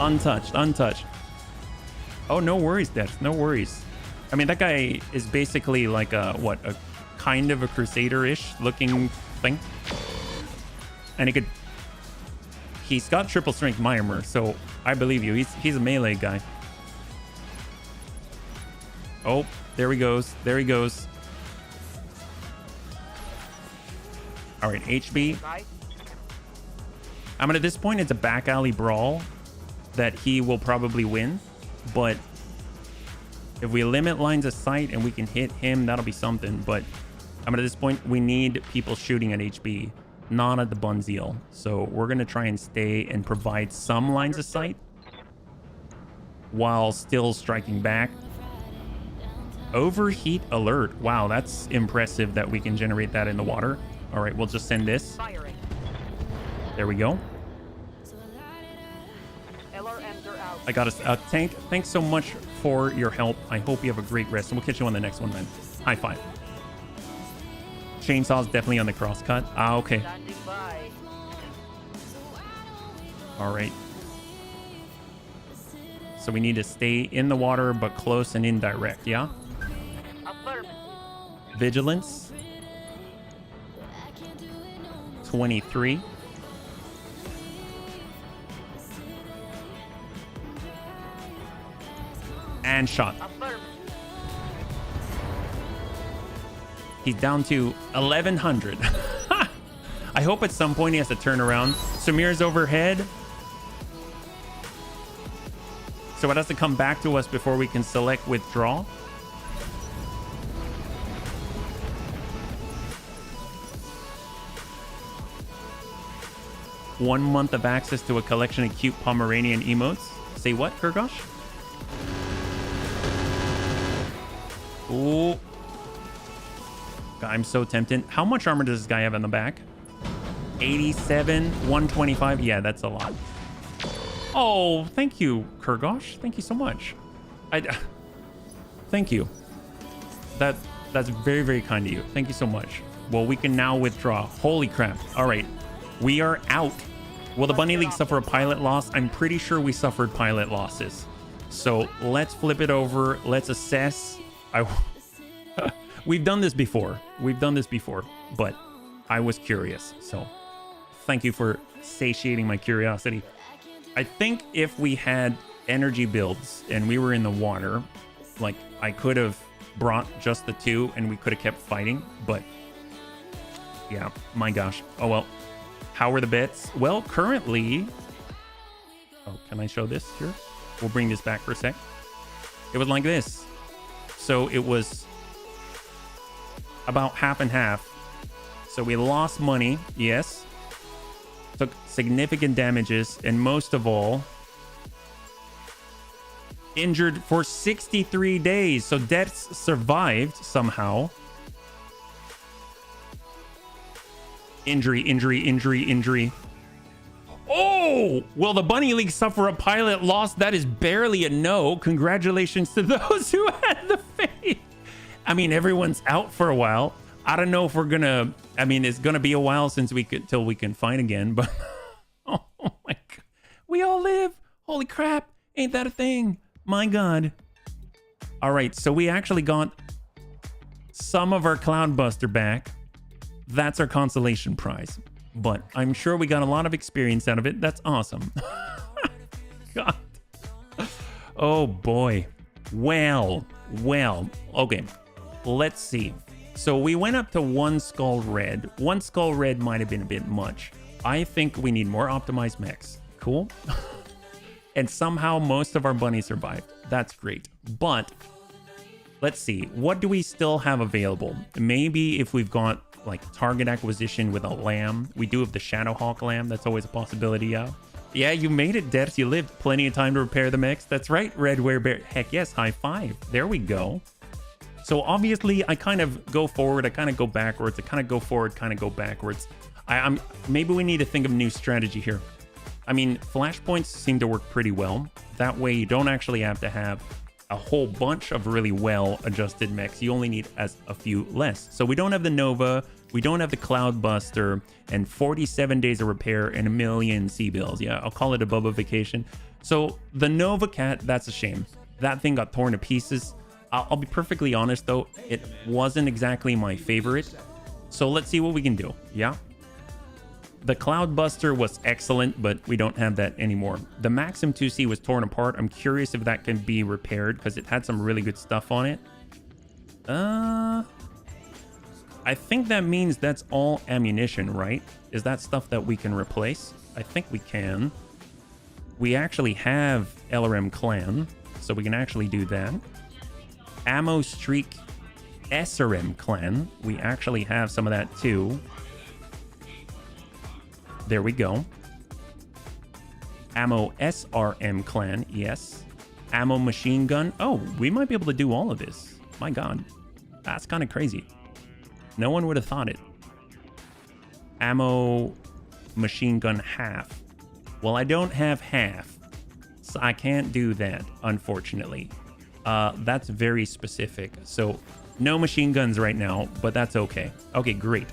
Untouched, untouched. Oh, no worries, Death. No worries. I mean, that guy is basically like a, what, a kind of a Crusader-ish looking thing. And he's got triple strength Myanmar, so I believe you. He's a melee guy. Oh, there he goes. There he goes. All right, HB. I mean, at this point, it's a back alley brawl that he will probably win. But if we limit lines of sight and we can hit him, that'll be something. But I mean, at this point, we need people shooting at HB, not at the Bunzeal. So we're going to try and stay and provide some lines of sight while still striking back. Overheat alert. Wow, that's impressive that we can generate that in the water. All right, we'll just send this. Firing. There we go. LRMs are out. I got a tank. Thanks so much for your help. I hope you have a great rest, and we'll catch you on the next one, man. High five. Chainsaw's definitely on the crosscut. Ah, okay. Standing by. All right. So we need to stay in the water, but close and indirect, yeah? Affirmative. Vigilance. 23. And shot. Affirmative. He's down to 1,100. I hope at some point he has to turn around. Samir's overhead. So it has to come back to us before we can select withdraw. One month of access to a collection of cute Pomeranian emotes. Say what, Kurgosh? Ooh. God, I'm so tempted. How much armor does this guy have on the back? 87, 125. Yeah, that's a lot. Oh, thank you, Kurgosh. Thank you so much. Thank you. That's very, very kind of you. Thank you so much. Well, we can now withdraw. Holy crap. All right. We are out. Will the Bunny League suffer a pilot loss? I'm pretty sure we suffered pilot losses. So let's flip it over. Let's assess. We've done this before. We've done this before, but I was curious. So thank you for satiating my curiosity. I think if we had energy builds and we were in the water, like I could have brought just the two and we could have kept fighting, but yeah, my gosh. Oh, well. How are the bets? Well, currently... Oh, can I show this here? We'll bring this back for a sec. It was like this. So it was about half and half. So we lost money, yes. Took significant damages, and most of all, injured for 63 days. So deaths survived somehow. Injury, injury, injury, injury. Oh! Will the Bunny League suffer a pilot loss? That is barely a no. Congratulations to those who had the faith. I mean, everyone's out for a while. I don't know if we're gonna... I mean, it's gonna be a while since till we can fight again, but... Oh my God. We all live. Holy crap. Ain't that a thing? My God. All right, so we actually got some of our Cloudbuster back. That's our consolation prize, but I'm sure we got a lot of experience out of it. That's awesome. God. Oh boy. Well, okay, let's see. So we went up to one skull red. One skull red might have been a bit much. I think we need more optimized mechs. Cool. And somehow most of our bunnies survived. That's great. But let's see, what do we still have available? Maybe if we've got like target acquisition with a lamb. We do have the Shadowhawk lamb. That's always a possibility, yeah. Yeah, you made it, Debs. You lived. Plenty of time to repair the mix. That's right, Red Bear. Heck yes, high five. There we go. So obviously, I kind of go forward. I kind of go backwards. I kind of go forward, kind of go backwards. I'm maybe we need to think of a new strategy here. I mean, flashpoints seem to work pretty well. That way, you don't actually have to have a whole bunch of really well-adjusted mechs. You only need a few less. So we don't have the Nova. We don't have the Cloudbuster and 47 days of repair and 1 million C-bills. Yeah, I'll call it a Bubba vacation. So the Nova Cat, that's a shame. That thing got torn to pieces. I'll be perfectly honest though, it wasn't exactly my favorite. So let's see what we can do. Yeah. The Cloudbuster was excellent, but we don't have that anymore. The Maxim 2C was torn apart. I'm curious if that can be repaired because it had some really good stuff on it. I think that means that's all ammunition, right? Is that stuff that we can replace? I think we can. We actually have LRM Clan, so we can actually do that. Ammo Streak SRM Clan. We actually have some of that too. There we go. Ammo SRM Clan, yes. Ammo Machine Gun. Oh, we might be able to do all of this. My God, that's kind of crazy. No one would have thought it. Ammo Machine Gun half. Well, I don't have half, so I can't do that, unfortunately. That's very specific. So no machine guns right now, but that's okay. Okay, great.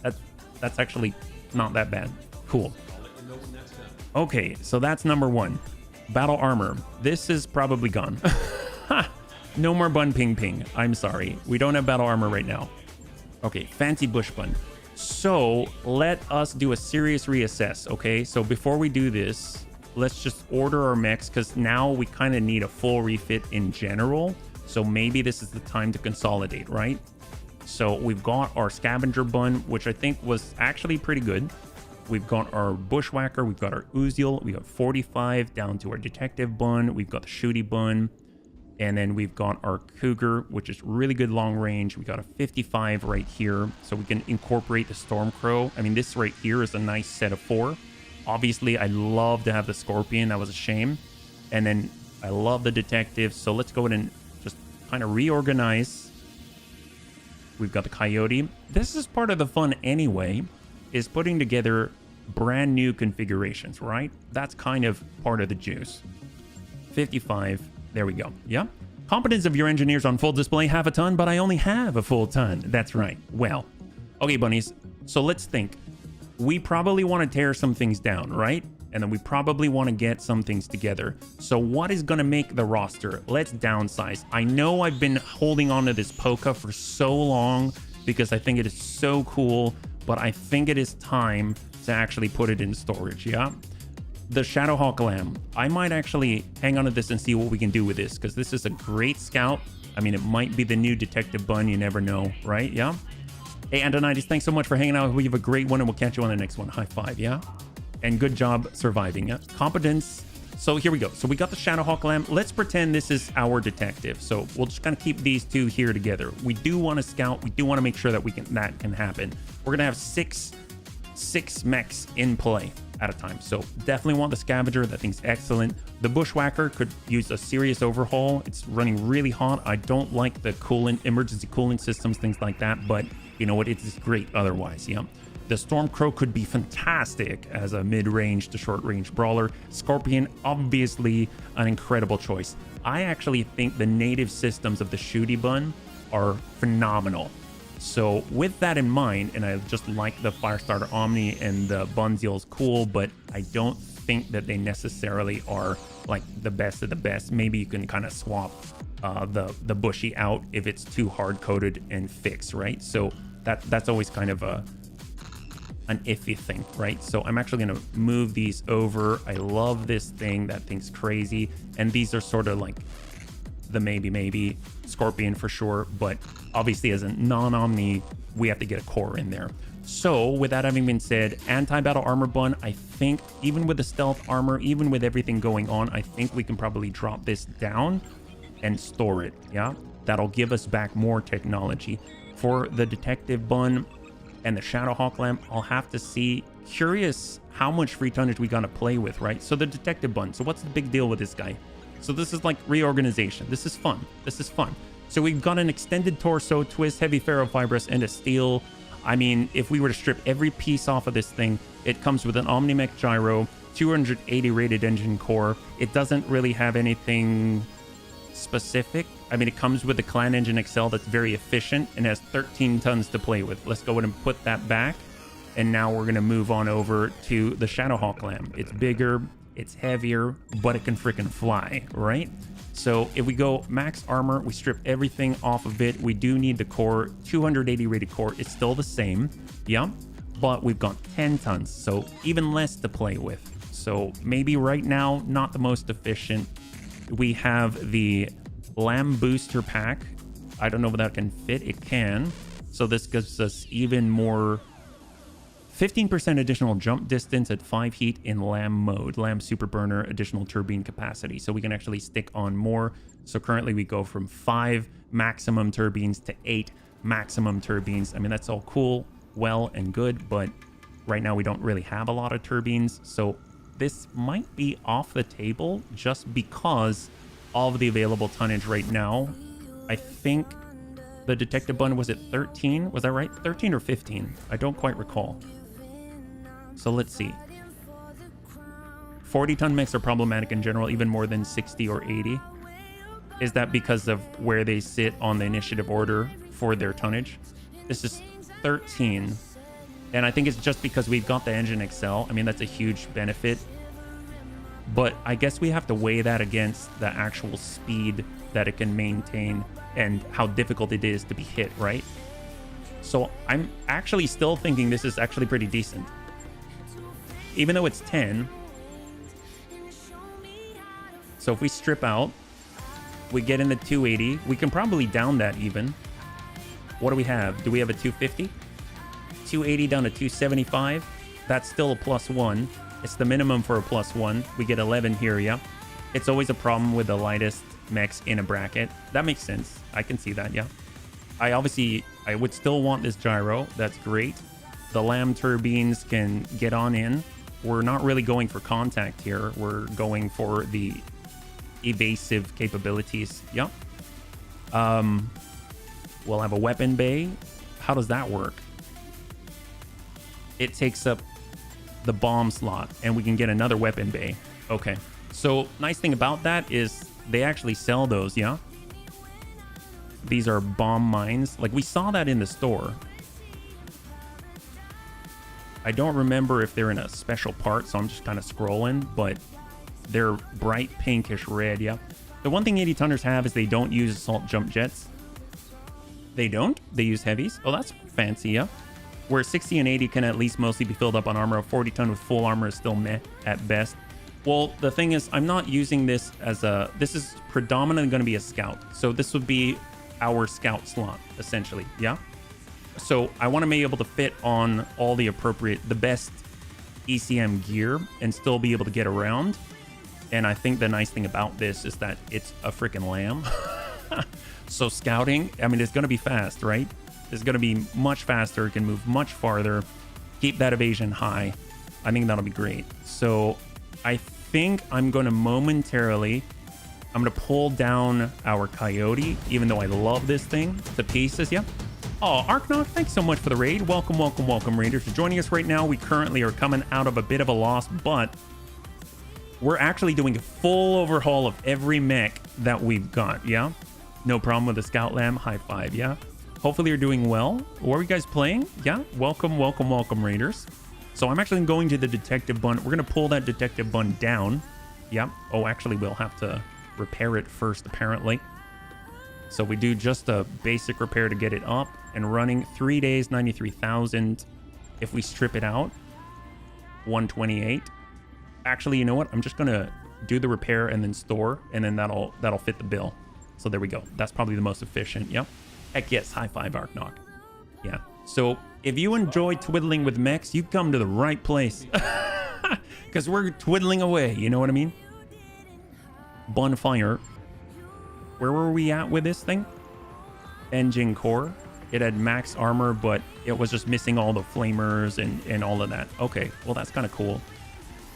That's actually not that bad. Cool. Okay, so that's number 1. Battle armor. This is probably gone. No more bun ping ping. I'm sorry. We don't have battle armor right now. Okay, fancy bush bun. So let us do a serious reassess, okay? So before we do this, let's just order our mechs because now we kind of need a full refit in general. So maybe this is the time to consolidate, right? So we've got our scavenger bun, which I think was actually pretty good. We've got our bushwhacker, we've got our Uziel, we got 45 down to our detective bun, we've got the shooty bun, and then we've got our cougar, which is really good long range. We got a 55 right here, so we can incorporate the Stormcrow. I mean, this right here is a nice set of 4. Obviously, I'd love to have the Scorpion. That was a shame. And then I love the detective, so let's go ahead and just kind of reorganize. We've got the Coyote. This is part of the fun anyway, is putting together brand new configurations, right? That's kind of part of the juice. 55. There we go. Yeah. Competence of your engineers on full display, half a ton, but I only have a full ton. That's right. Well, okay, bunnies. So let's think. We probably want to tear some things down, right? And then we probably want to get some things together. So what is going to make the roster? Let's downsize. I know I've been holding on to this Polka for so long because I think it is so cool, but I think it is time to actually put it in storage. Yeah. The Shadowhawk Lamb. I might actually hang on to this and see what we can do with this because this is a great scout. I mean, it might be the new detective bun. You never know, right? Yeah. Hey, Antonides, thanks so much for hanging out. We have a great one and we'll catch you on the next one. High five. Yeah. And good job surviving. Yeah. Competence. So here we go. So we got the Shadowhawk Lamb. Let's pretend this is our detective. So we'll just kind of keep these two here together. We do want to scout. We do want to make sure that that can happen. We're going to have six mechs in play at a time. So definitely want the scavenger. That thing's excellent. The bushwhacker could use a serious overhaul. It's running really hot. I don't like the coolant, emergency cooling systems, things like that, but you know what? It's great otherwise. Yeah. The Stormcrow could be fantastic as a mid-range to short-range brawler. Scorpion, obviously an incredible choice. I actually think the native systems of the shooty bun are phenomenal. So with that in mind, and I just like the Firestarter Omni and the Bunziel's cool, but I don't think that they necessarily are like the best of the best. Maybe you can kind of swap the bushy out if it's too hard-coded and fixed, right? So that's always kind of an iffy thing, right? So I'm actually going to move these over. I love this thing. That thing's crazy. And these are sort of like the maybe Scorpion for sure, but obviously as a non-omni, we have to get a core in there. So with that having been said, anti-battle armor bun, I think even with the stealth armor, even with everything going on, I think we can probably drop this down and store it. Yeah, that'll give us back more technology. For the detective bun and the Shadowhawk Lamp, I'll have to see. Curious how much free tonnage we gotta play with, right? So the detective bun, so what's the big deal with this guy? So this is like reorganization. This is fun. This is fun. So we've got an extended torso, twist, heavy ferrofibrous, and a steel. I mean, if we were to strip every piece off of this thing, it comes with an Omnimech gyro, 280 rated engine core. It doesn't really have anything specific. I mean, it comes with the Clan Engine XL that's very efficient and has 13 tons to play with. Let's go ahead and put that back. And now we're going to move on over to the Shadowhawk Lamb. It's bigger, it's heavier, but it can freaking fly, right? So if we go max armor, we strip everything off of it. We do need the core, 280 rated core. It's still the same, yeah, but we've got 10 tons, so even less to play with. So maybe right now, not the most efficient. We have the Lamb Booster Pack. I don't know if that can fit. It can. So this gives us even more 15% additional jump distance at 5 heat in Lamb mode. Lamb Super Burner, additional turbine capacity. So we can actually stick on more. So currently we go from 5 maximum turbines to 8 maximum turbines. I mean, that's all cool, well and good, but right now we don't really have a lot of turbines. So this might be off the table just because of the available tonnage right now. I think the Detective Bun was at 13. Was that right? 13 or 15? I don't quite recall. So let's see. 40-ton mechs are problematic in general, even more than 60 or 80. Is that because of where they sit on the initiative order for their tonnage? This is 13. And I think it's just because we've got the Engine XL. I mean, that's a huge benefit. But I guess we have to weigh that against the actual speed that it can maintain and how difficult it is to be hit, right? So I'm actually still thinking this is actually pretty decent. Even though it's 10. So if we strip out, we get in the 280. We can probably down that even. What do we have? Do we have a 250? 280 down to 275. That's still a +1. It's the minimum for a +1. We get 11 here, yeah. It's always a problem with the lightest mechs in a bracket. That makes sense. I can see that, yeah. I would still want this gyro. That's great. The Lamb turbines can get on in. We're not really going for contact here. We're going for the evasive capabilities. Yep. We'll have a weapon bay. How does that work? It takes up the bomb slot and we can get another weapon bay. Okay. So nice thing about that is they actually sell those, yeah? These are bomb mines. Like we saw that in the store. I don't remember if they're in a special part, so I'm just kind of scrolling, but they're bright pinkish red, yeah. The one thing 80 tonners have is they don't use assault jump jets. They don't? They use heavies? Oh, that's fancy, yeah. Where 60 and 80 can at least mostly be filled up on armor. A 40 ton with full armor is still meh at best. Well, the thing is, I'm not using this as a... This is predominantly going to be a scout. So this would be our scout slot, essentially, yeah? So I want to be able to fit on all the best ECM gear and still be able to get around. And I think the nice thing about this is that it's a freaking lamb. So scouting, I mean, it's going to be fast, right? It's going to be much faster. It can move much farther. Keep that evasion high. I think that'll be great. So I think I'm going to momentarily... I'm going to pull down our Coyote, even though I love this thing to pieces. Yeah. Oh, Arknock, thanks so much for the raid. Welcome, welcome, welcome, Raiders. For joining us right now, we currently are coming out of a bit of a loss, but we're actually doing a full overhaul of every mech that we've got, yeah? No problem with the Scout Lamb. High five, yeah? Hopefully you're doing well. What are you guys playing? Yeah? Welcome, welcome, welcome, Raiders. So I'm actually going to the Detective Bun. We're going to pull that Detective Bun down. Yeah. Oh, actually, we'll have to repair it first, apparently. So we do just a basic repair to get it up and running. 3 days, 93,000. If we strip it out, 128. Actually, you know what? I'm just gonna do the repair and then store, and then that'll fit the bill. So there we go. That's probably the most efficient. Yep. Heck yes. High five, Arknock. Yeah. So if you enjoy twiddling with mechs, you come to the right place. Because we're twiddling away. You know what I mean? Bonfire. Where were we at with this thing? Engine core. It had max armor, but it was just missing all the flamers and all of that. Okay, well, that's kind of cool.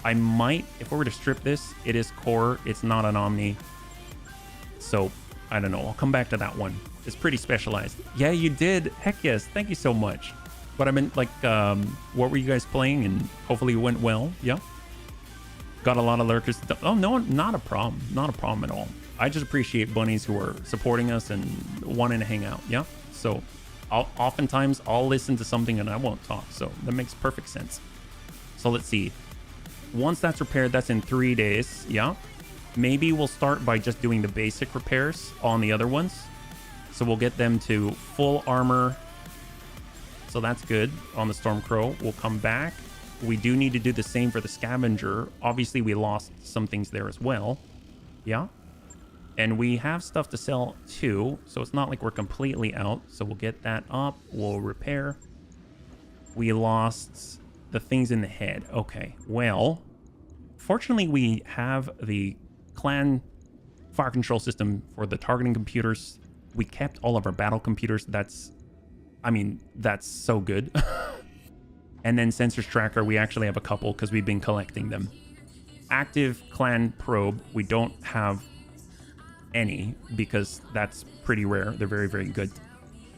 I might, if we were to strip this, it is core. It's not an Omni. So, I don't know. I'll come back to that one. It's pretty specialized. Yeah, you did. Heck yes. Thank you so much. But I meant, like, what were you guys playing? And hopefully it went well. Yeah. Got a lot of lurkers. Oh, no, not a problem. Not a problem at all. I just appreciate bunnies who are supporting us and wanting to hang out. Yeah. So oftentimes I'll listen to something and I won't talk. So that makes perfect sense. So let's see. Once that's repaired, that's in 3 days. Yeah. Maybe we'll start by just doing the basic repairs on the other ones. So we'll get them to full armor. So that's good on the Stormcrow. We'll come back. We do need to do the same for the Scavenger. Obviously, we lost some things there as well. Yeah. And we have stuff to sell too. So it's not like we're completely out. So we'll get that up. We'll repair. We lost the things in the head. Okay. Well, fortunately, we have the clan fire control system for the targeting computers. We kept all of our battle computers. That's so good. And then sensors tracker, we actually have a couple because we've been collecting them. Active clan probe, we don't have any because that's pretty rare. They're very, very good.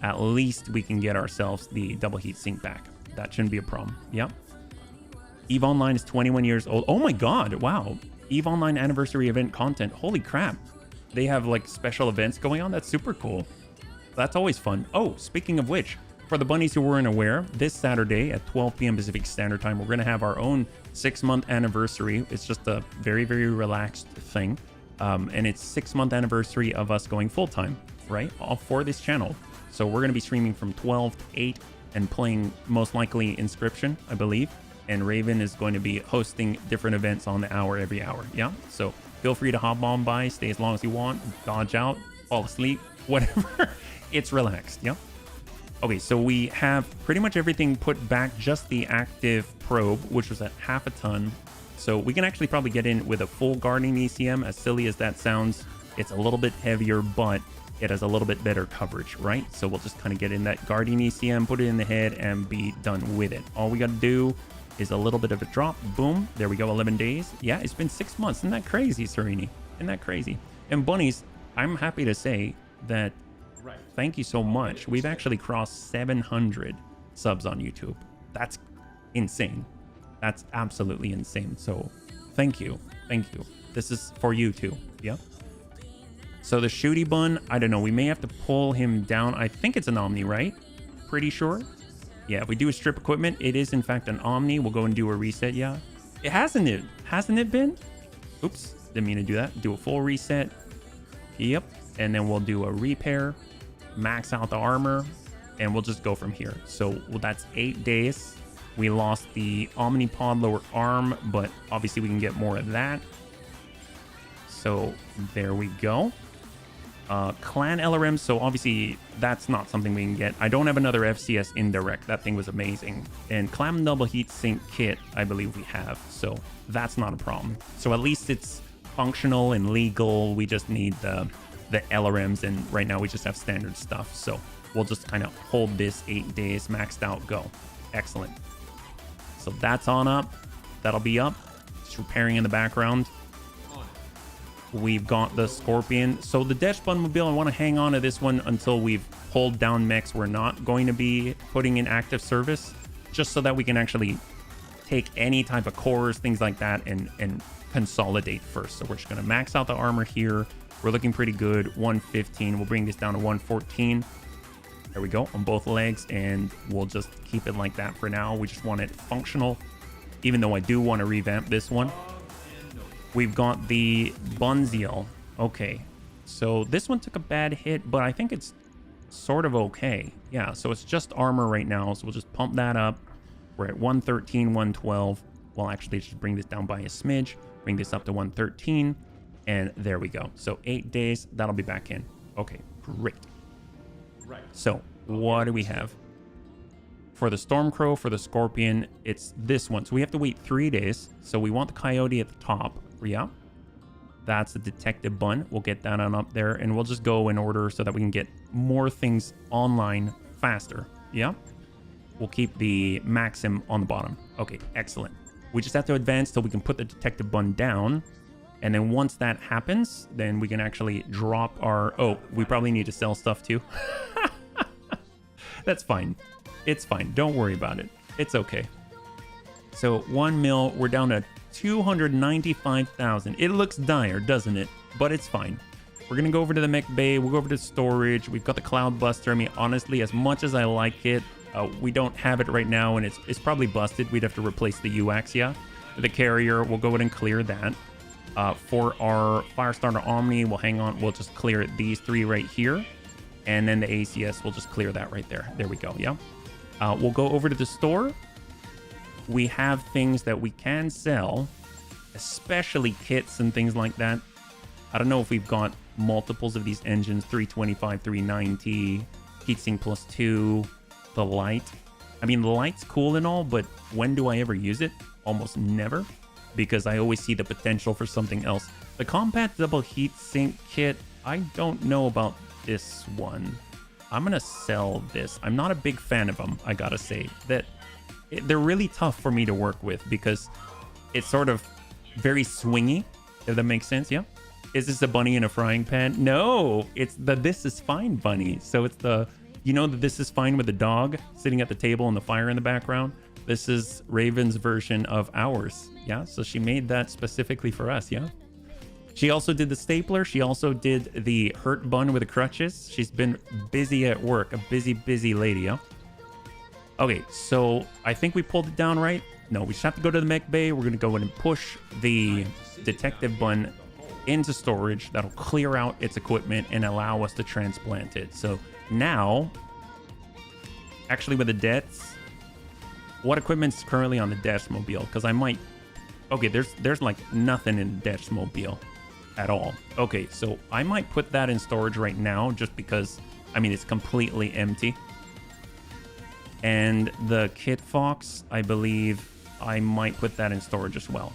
At least we can get ourselves the double heat sink back. That shouldn't be a problem. Yep. EVE Online is 21 years old. Oh my god, wow. EVE Online anniversary event content. Holy crap. They have like special events going on. That's super cool. That's always fun. Oh, speaking of which, for the bunnies who weren't aware, this Saturday at 12 p.m. Pacific Standard Time, we're going to have our own 6-month anniversary. It's just a very, very relaxed thing. And it's 6-month anniversary of us going full-time, right? All for this channel. So we're going to be streaming from 12 to 8 and playing most likely Inscription, I believe. And Raven is going to be hosting different events on the hour every hour. Yeah. So feel free to hop on by, stay as long as you want, dodge out, fall asleep, whatever. It's relaxed. Yeah. Okay, so we have pretty much everything put back, just the active probe, which was at 1/2 a ton. So we can actually probably get in with a full guarding ECM. As silly as that sounds, it's a little bit heavier, but it has a little bit better coverage, right? So we'll just kind of get in that guarding ECM, put it in the head, and be done with it. All we got to do is a little bit of a drop. Boom. There we go. 11 days. Yeah, it's been 6 months. Isn't that crazy, Serini? Isn't that crazy? And bunnies, I'm happy to say that thank you so much. We've actually crossed 700 subs on YouTube. That's insane. That's absolutely insane. So thank you. Thank you. This is for you too. Yep. So the shooty bun, I don't know. We may have to pull him down. I think it's an Omni, right? Pretty sure. Yeah, if we do a strip equipment, it is in fact an Omni. We'll go and do a reset. Yeah. Hasn't it been? Oops. Didn't mean to do that. Do a full reset. Yep. And then we'll do a repair. Max out the armor, and we'll just go from here. So that's 8 days. We lost the Omnipod lower arm, but obviously we can get more of that. So there we go. Clan LRM, so obviously that's not something we can get. I don't have another FCS indirect. That thing was amazing. And Clan double heat sink kit, I believe we have. So that's not a problem. So at least it's functional and legal. We just need the LRMs, and right now we just have standard stuff. So we'll just kind of hold this 8 days maxed out. Go. Excellent. So that's on up. That'll be up. Just repairing in the background. We've got the Scorpion. So the Death Bunmobile, I want to hang on to this one until we've pulled down mechs we're not going to be putting in active service, just so that we can actually take any type of cores, things like that, and consolidate first. So we're just going to max out the armor here. We're looking pretty good. 115. We'll bring this down to 114. There we go on both legs, and we'll just keep it like that for now. We just want it functional, even though I do want to revamp this one. We've got the Bunziel. Okay, so this one took a bad hit, but I think it's sort of okay. Yeah, so it's just armor right now, so we'll just pump that up. We're at 113, 112. We'll actually just bring this down by a smidge, bring this up to 113. And there we go. So 8 days, that'll be back in. Okay, great. Right. So what do we have? For the Stormcrow, for the Scorpion, it's this one. So we have to wait 3 days. So we want the Coyote at the top. Yeah. That's the Detective Bun. We'll get that on up there, and we'll just go in order so that we can get more things online faster. Yeah. We'll keep the Maxim on the bottom. Okay, excellent. We just have to advance till we can put the Detective Bun down. And then once that happens, then we can actually drop our... Oh, we probably need to sell stuff too. That's fine. It's fine. Don't worry about it. It's okay. So 1 mil, we're down to 295,000. It looks dire, doesn't it? But it's fine. We're going to go over to the mech bay. We'll go over to storage. We've got the Cloud Buster. I mean, honestly, as much as I like it, we don't have it right now, and it's probably busted. We'd have to replace the UX, yeah. The carrier, we'll go ahead and clear that. For our Firestarter Omni, we'll hang on. We'll just clear these 3 right here. And then the ACS, we'll just clear that right there. There we go, yeah. We'll go over to the store. We have things that we can sell, especially kits and things like that. I don't know if we've got multiples of these engines, 325, 390, heatsink plus 2, the light. I mean, the light's cool and all, but when do I ever use it? Almost never, because I always see the potential for something else. The compact double heatsink kit, I don't know about this one. I'm gonna sell this. I'm not a big fan of them, I gotta say. They're really tough for me to work with because it's sort of very swingy, if that makes sense, yeah? Is this a bunny in a frying pan? No, it's the This Is Fine bunny. So it's the, you know, the This Is Fine with the dog sitting at the table and the fire in the background. This is Raven's version of ours, yeah? So she made that specifically for us, yeah? She also did the stapler. She also did the hurt bun with the crutches. She's been busy at work, a busy lady, yeah? Okay, so I think we pulled it down right. No, we just have to go to the mech bay. We're going to go in and push the detective bun into storage. That'll clear out its equipment and allow us to transplant it. So now, actually with the deaths, what equipment's currently on the Dashmobile? Because I might... Okay, there's like nothing in the Dashmobile at all. Okay, so I might put that in storage right now just because, I mean, it's completely empty. And the Kit Fox, I believe I might put that in storage as well.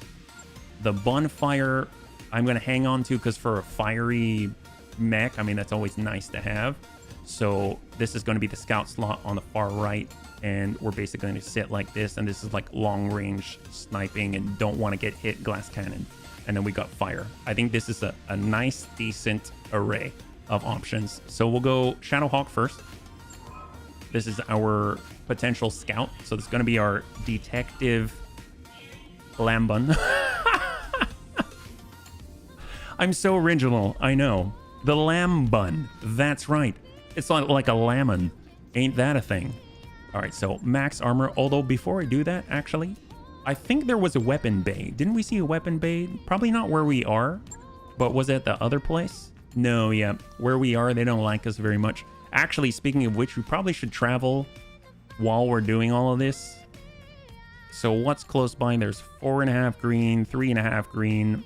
The Bonfire, I'm going to hang on to because for a fiery mech, I mean, that's always nice to have. So this is going to be the scout slot on the far right. And we're basically going to sit like this. And this is like long range sniping and don't want to get hit glass cannon. And then we got fire. I think this is a nice, decent array of options. So we'll go Shadowhawk first. This is our potential scout. So this is going to be our detective Lambun. I'm so original. I know. The Lambun. That's right. It's like a lemon. Ain't that a thing? All right, so max armor. Although before I do that, actually, I think there was a weapon bay. Didn't we see a weapon bay? Probably not where we are, but was it the other place? No, yeah. Where we are, they don't like us very much. Actually, speaking of which, we probably should travel while we're doing all of this. So what's close by? There's 4.5 green, 3.5 green.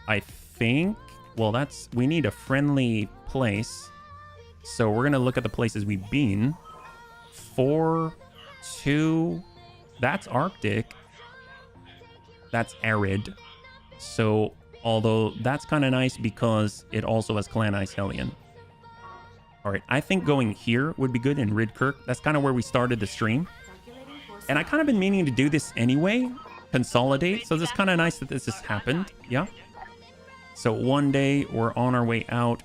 I think, well, we need a friendly place. So we're going to look at the places we've been. 4, 2, that's Arctic. That's arid. So, although that's kind of nice because it also has Clan Ice Hellion. All right, I think going here would be good in Ridkirk. That's kind of where we started the stream. And I kind of been meaning to do this anyway, consolidate. So it's kind of nice that this has happened, yeah? So one day we're on our way out.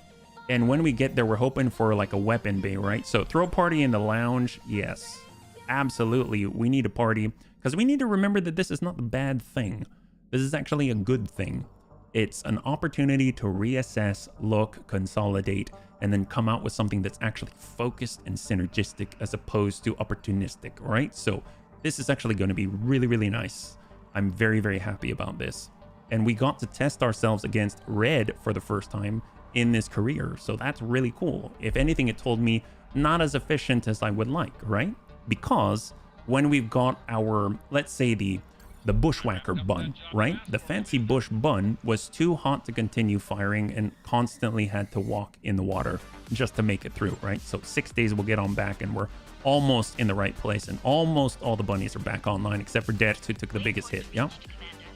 And when we get there, we're hoping for like a weapon bay, right? So throw a party in the lounge. Yes, absolutely. We need a party because we need to remember that this is not the bad thing. This is actually a good thing. It's an opportunity to reassess, look, consolidate, and then come out with something that's actually focused and synergistic as opposed to opportunistic, right? So this is actually going to be really, really nice. I'm very, very happy about this. And we got to test ourselves against Red for the first time in this career. So that's really cool. If anything, it told me not as efficient as I would like, right? Because when we've got our, let's say the bushwhacker bun, right? The fancy bush bun was too hot to continue firing and constantly had to walk in the water just to make it through, right? So 6 days we'll get on back and we're almost in the right place and almost all the bunnies are back online except for Death, who took the biggest hit, yeah?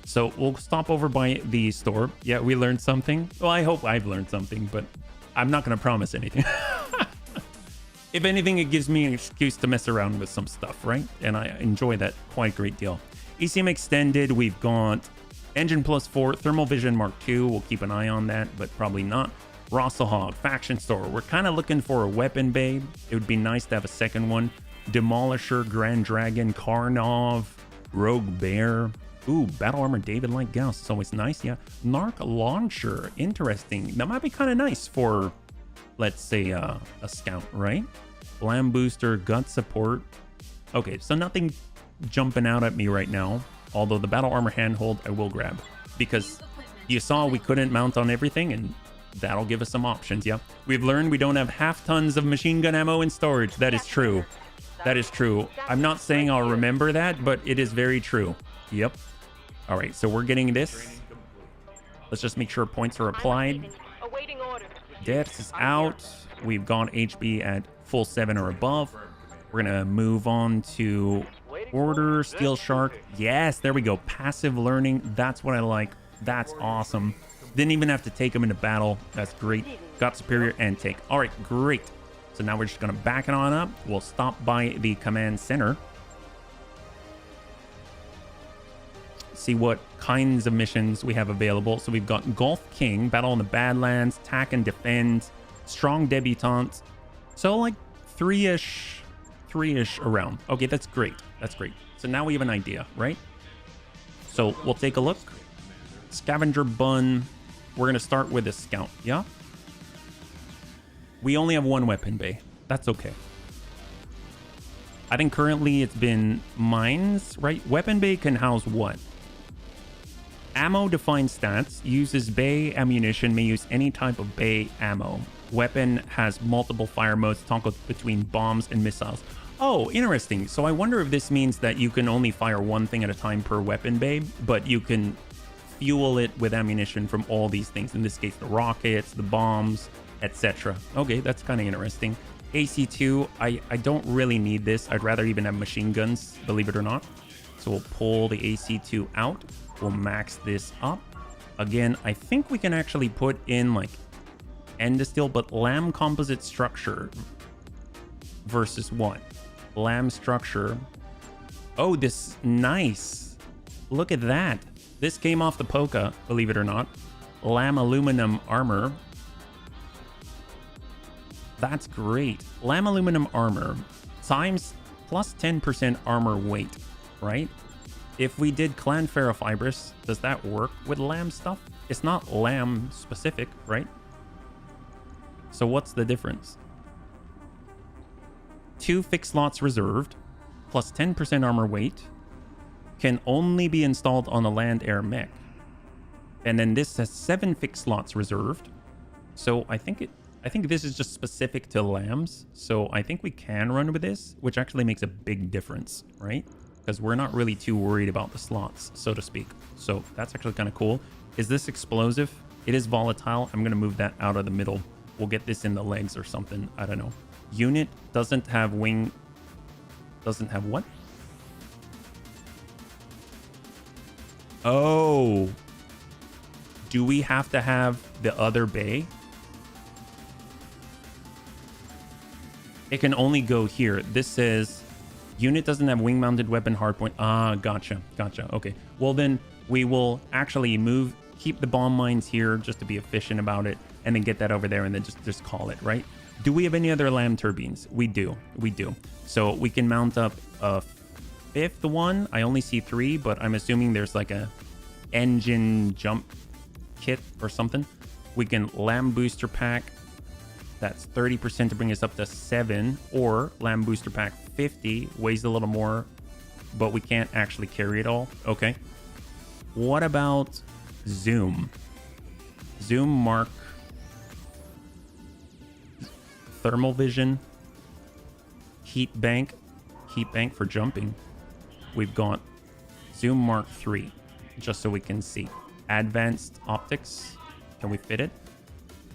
So we'll stop over by the store. Yeah, we learned something. Well, I hope I've learned something, but I'm not going to promise anything. If anything, it gives me an excuse to mess around with some stuff, right? And I enjoy that quite a great deal. ECM Extended, we've got Engine Plus 4, Thermal Vision Mark II. We'll keep an eye on that, but probably not. Rasalhague, Faction Store. We're kind of looking for a weapon bay. It would be nice to have a second one. Demolisher, Grand Dragon, Karnov, Rogue Bear. Ooh, battle armor David Light Gauss. It's always nice. Yeah. Narc launcher. Interesting. That might be kind of nice for, let's say, a scout, right? Lamb booster, gut support. Okay, so nothing jumping out at me right now. Although the battle armor handhold I will grab. Because you saw we couldn't mount on everything, and that'll give us some options, yeah. We've learned we don't have half tons of machine gun ammo in storage. That is true. That is true. I'm not saying I'll remember that, but it is very true. Yep. All right, so we're getting this. Let's just make sure points are applied. Awaiting order. Deaths is out. We've gone HB at full 7 or above. We're gonna move on to order, Steel Shark. Yes, there we go. Passive learning. That's what I like. That's awesome. Didn't even have to take him into battle. That's great. Got superior and take. All right, great. So now we're just gonna back it on up. We'll stop by the command center. See what kinds of missions we have available. So we've got Gulf King, Battle in the Badlands, Attack and Defend, Strong Debutante. So like three-ish around. Okay, that's great. That's great. So now we have an idea, right? So we'll take a look. Scavenger Bun. We're going to start with a scout, yeah? We only have one weapon bay. That's okay. I think currently it's been mines, right? Weapon bay can house what? Ammo defined stats. Uses bay ammunition. May use any type of bay ammo. Weapon has multiple fire modes. Toggle between bombs and missiles. Oh, interesting. So I wonder if this means that you can only fire one thing at a time per weapon bay, but you can fuel it with ammunition from all these things. In this case, the rockets, the bombs, etc. Okay, that's kind of interesting. AC2, I don't really need this. I'd rather even have machine guns, believe it or not. So we'll pull the AC2 out. We'll max this up. Again, I think we can actually put in like end steel, but lamb composite structure versus what? Lamb structure. Oh, this nice. Look at that. This came off the Polka, believe it or not. Lamb aluminum armor. That's great. Lamb aluminum armor times plus 10% armor weight, right? If we did clan ferrofibrous, does that work with lamb stuff? It's not lamb specific, right? So what's the difference? 2 fixed slots reserved, plus 10% armor weight, can only be installed on a land air mech. And then this has 7 fixed slots reserved. So I think this is just specific to lambs. So I think we can run with this, which actually makes a big difference, right? Because we're not really too worried about the slots, so to speak. So that's actually kind of cool. Is this explosive? It is volatile. I'm going to move that out of the middle. We'll get this in the legs or something. I don't know. Unit doesn't have wing. Doesn't have what? Oh. Do we have to have the other bay? It can only go here. This says unit doesn't have wing mounted weapon hardpoint. Ah, gotcha. Okay. Well, then we will actually keep the bomb mines here just to be efficient about it, and then get that over there and then just call it, right? Do we have any other lamb turbines? We do. So we can mount up a 5th one. I only see 3, but I'm assuming there's like a engine jump kit or something. We can lamb booster pack. That's 30% to bring us up to 7, or lamb booster pack 50, weighs a little more, but we can't actually carry it all. Okay. What about zoom? Zoom mark, thermal vision, heat bank for jumping. We've got zoom mark 3, just so we can see. Advanced optics, can we fit it?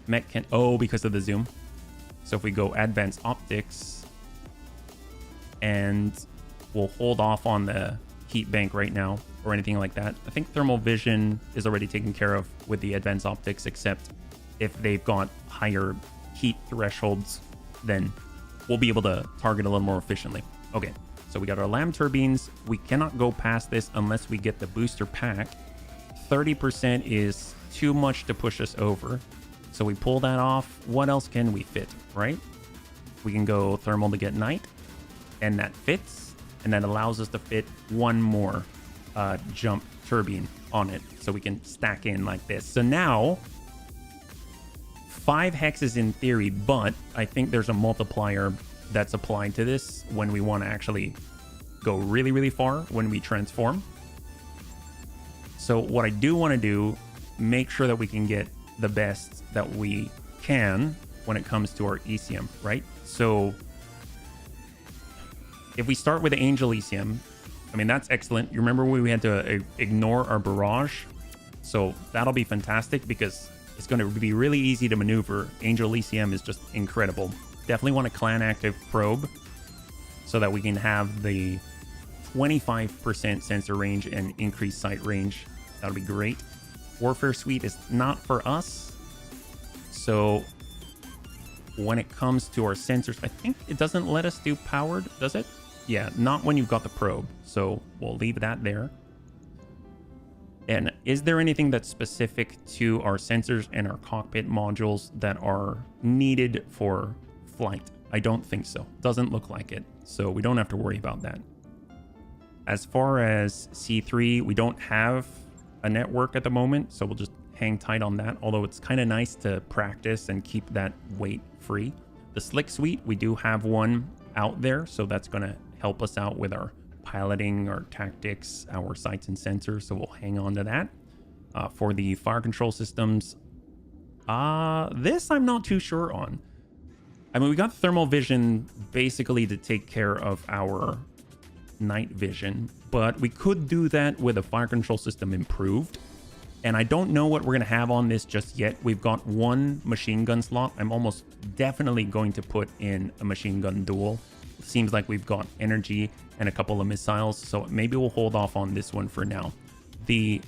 Mech can, oh, because of the zoom. So if we go advanced optics, and we'll hold off on the heat bank right now or anything like that. I think thermal vision is already taken care of with the advanced optics, except if they've got higher heat thresholds, then we'll be able to target a little more efficiently. Okay, so we got our lamb turbines. We cannot go past this unless we get the booster pack. 30% is too much to push us over. So we pull that off. What else can we fit, right? We can go thermal to get night, and that fits, and that allows us to fit one more jump turbine on it, so we can stack in like this. So now 5 hexes in theory, but I think there's a multiplier that's applied to this when we want to actually go really, really far when we transform. So what I do want to do, make sure that we can get the best that we can when it comes to our ECM, right? So if we start with the Angel ECM, I mean, that's excellent. You remember when we had to ignore our barrage? So that'll be fantastic because it's going to be really easy to maneuver. Angel ECM is just incredible. Definitely want a clan active probe so that we can have the 25% sensor range and increased sight range. That'll be great. Warfare Suite is not for us. So when it comes to our sensors, I think it doesn't let us do powered, does it? Yeah, not when you've got the probe. So we'll leave that there. And is there anything that's specific to our sensors and our cockpit modules that are needed for flight? I don't think so. Doesn't look like it. So we don't have to worry about that. As far as C3, we don't have a network at the moment, so we'll just hang tight on that. Although it's kind of nice to practice and keep that weight free. The Slick Suite, we do have one out there, so that's going to help us out with our piloting, our tactics, our sights and sensors, so we'll hang on to that. For the fire control systems, this I'm not too sure on. I mean, we got thermal vision basically to take care of our night vision, but we could do that with a fire control system improved. And I don't know what we're going to have on this just yet. We've got one machine gun slot. I'm almost definitely going to put in a machine gun duel. It seems like we've got energy and a couple of missiles, so maybe we'll hold off on this one for now. The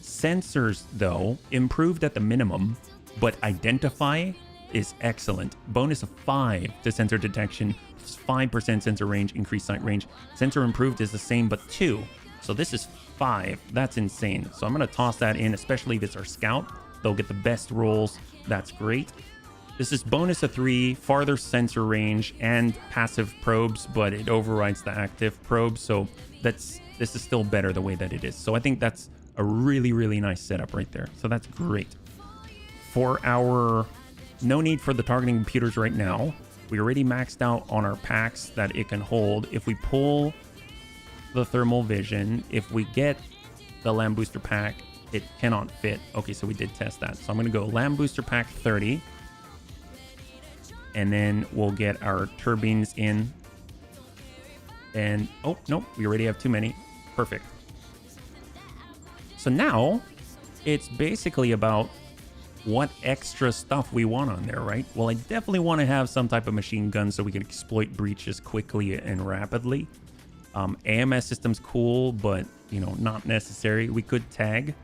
sensors, though, improved at the minimum, but identify is excellent. Bonus of 5 to sensor detection, 5% sensor range, increased sight range. Sensor improved is the same, but 2. So this is 5. That's insane. So I'm going to toss that in, especially if it's our scout. They'll get the best rolls. That's great. This is bonus of 3, farther sensor range, and passive probes, but it overrides the active probe. So this is still better the way that it is. So I think that's a really, really nice setup right there. So that's great. For our no need for the targeting computers right now. We already maxed out on our packs that it can hold. If we pull the thermal vision, if we get the Lamb Booster Pack, it cannot fit. Okay, so we did test that. So I'm going to go Lamb Booster Pack 30. And then we'll get our turbines in. And, oh, nope, we already have too many. Perfect. So now it's basically about what extra stuff we want on there, right? Well, I definitely want to have some type of machine gun so we can exploit breaches quickly and rapidly. AMS system's cool, but, you know, not necessary. We could tag.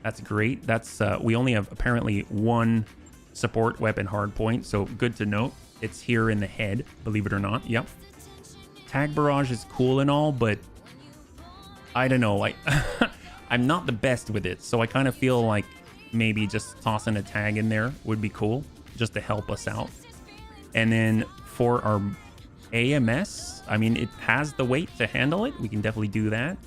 That's great. That's we only have apparently one support weapon hardpoint, so good to note. It's here in the head, believe it or not. Yep. Tag barrage is cool and all, but I don't know. Like, I'm not the best with it, so I kind of feel like maybe just tossing a tag in there would be cool, just to help us out. And then for our AMS, I mean, it has the weight to handle it. We can definitely do that.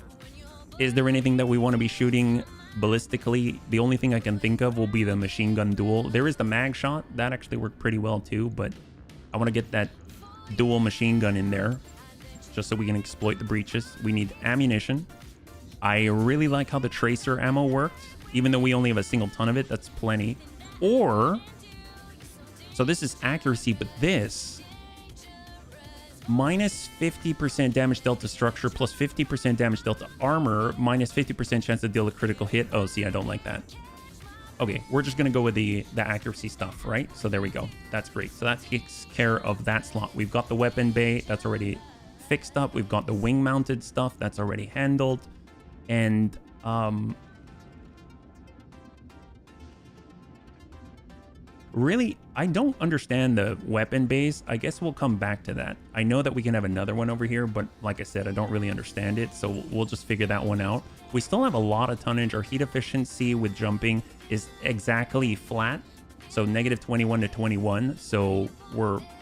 Is there anything that we want to be shooting ballistically? The only thing I can think of will be the machine gun duel. There is the mag shot. That actually worked pretty well too, but I want to get that dual machine gun in there just so we can exploit the breaches. We need ammunition. I really like how the tracer ammo worked. Even though we only have a single ton of it, that's plenty. Or, so this is accuracy, but this, minus 50% damage dealt to structure, plus 50% damage dealt to armor, minus 50% chance to deal a critical hit. Oh, see, I don't like that. Okay, we're just going to go with the accuracy stuff, right? So there we go. That's great. So that takes care of that slot. We've got the weapon bay. That's already fixed up. We've got the wing-mounted stuff. That's already handled. And, really, I don't understand the weapon base. I guess we'll come back to that. I know that we can have another one over here, but like I said, I don't really understand it, so we'll just figure that one out. We still have a lot of tonnage. Our heat efficiency with jumping is exactly flat, so negative 21 to 21. So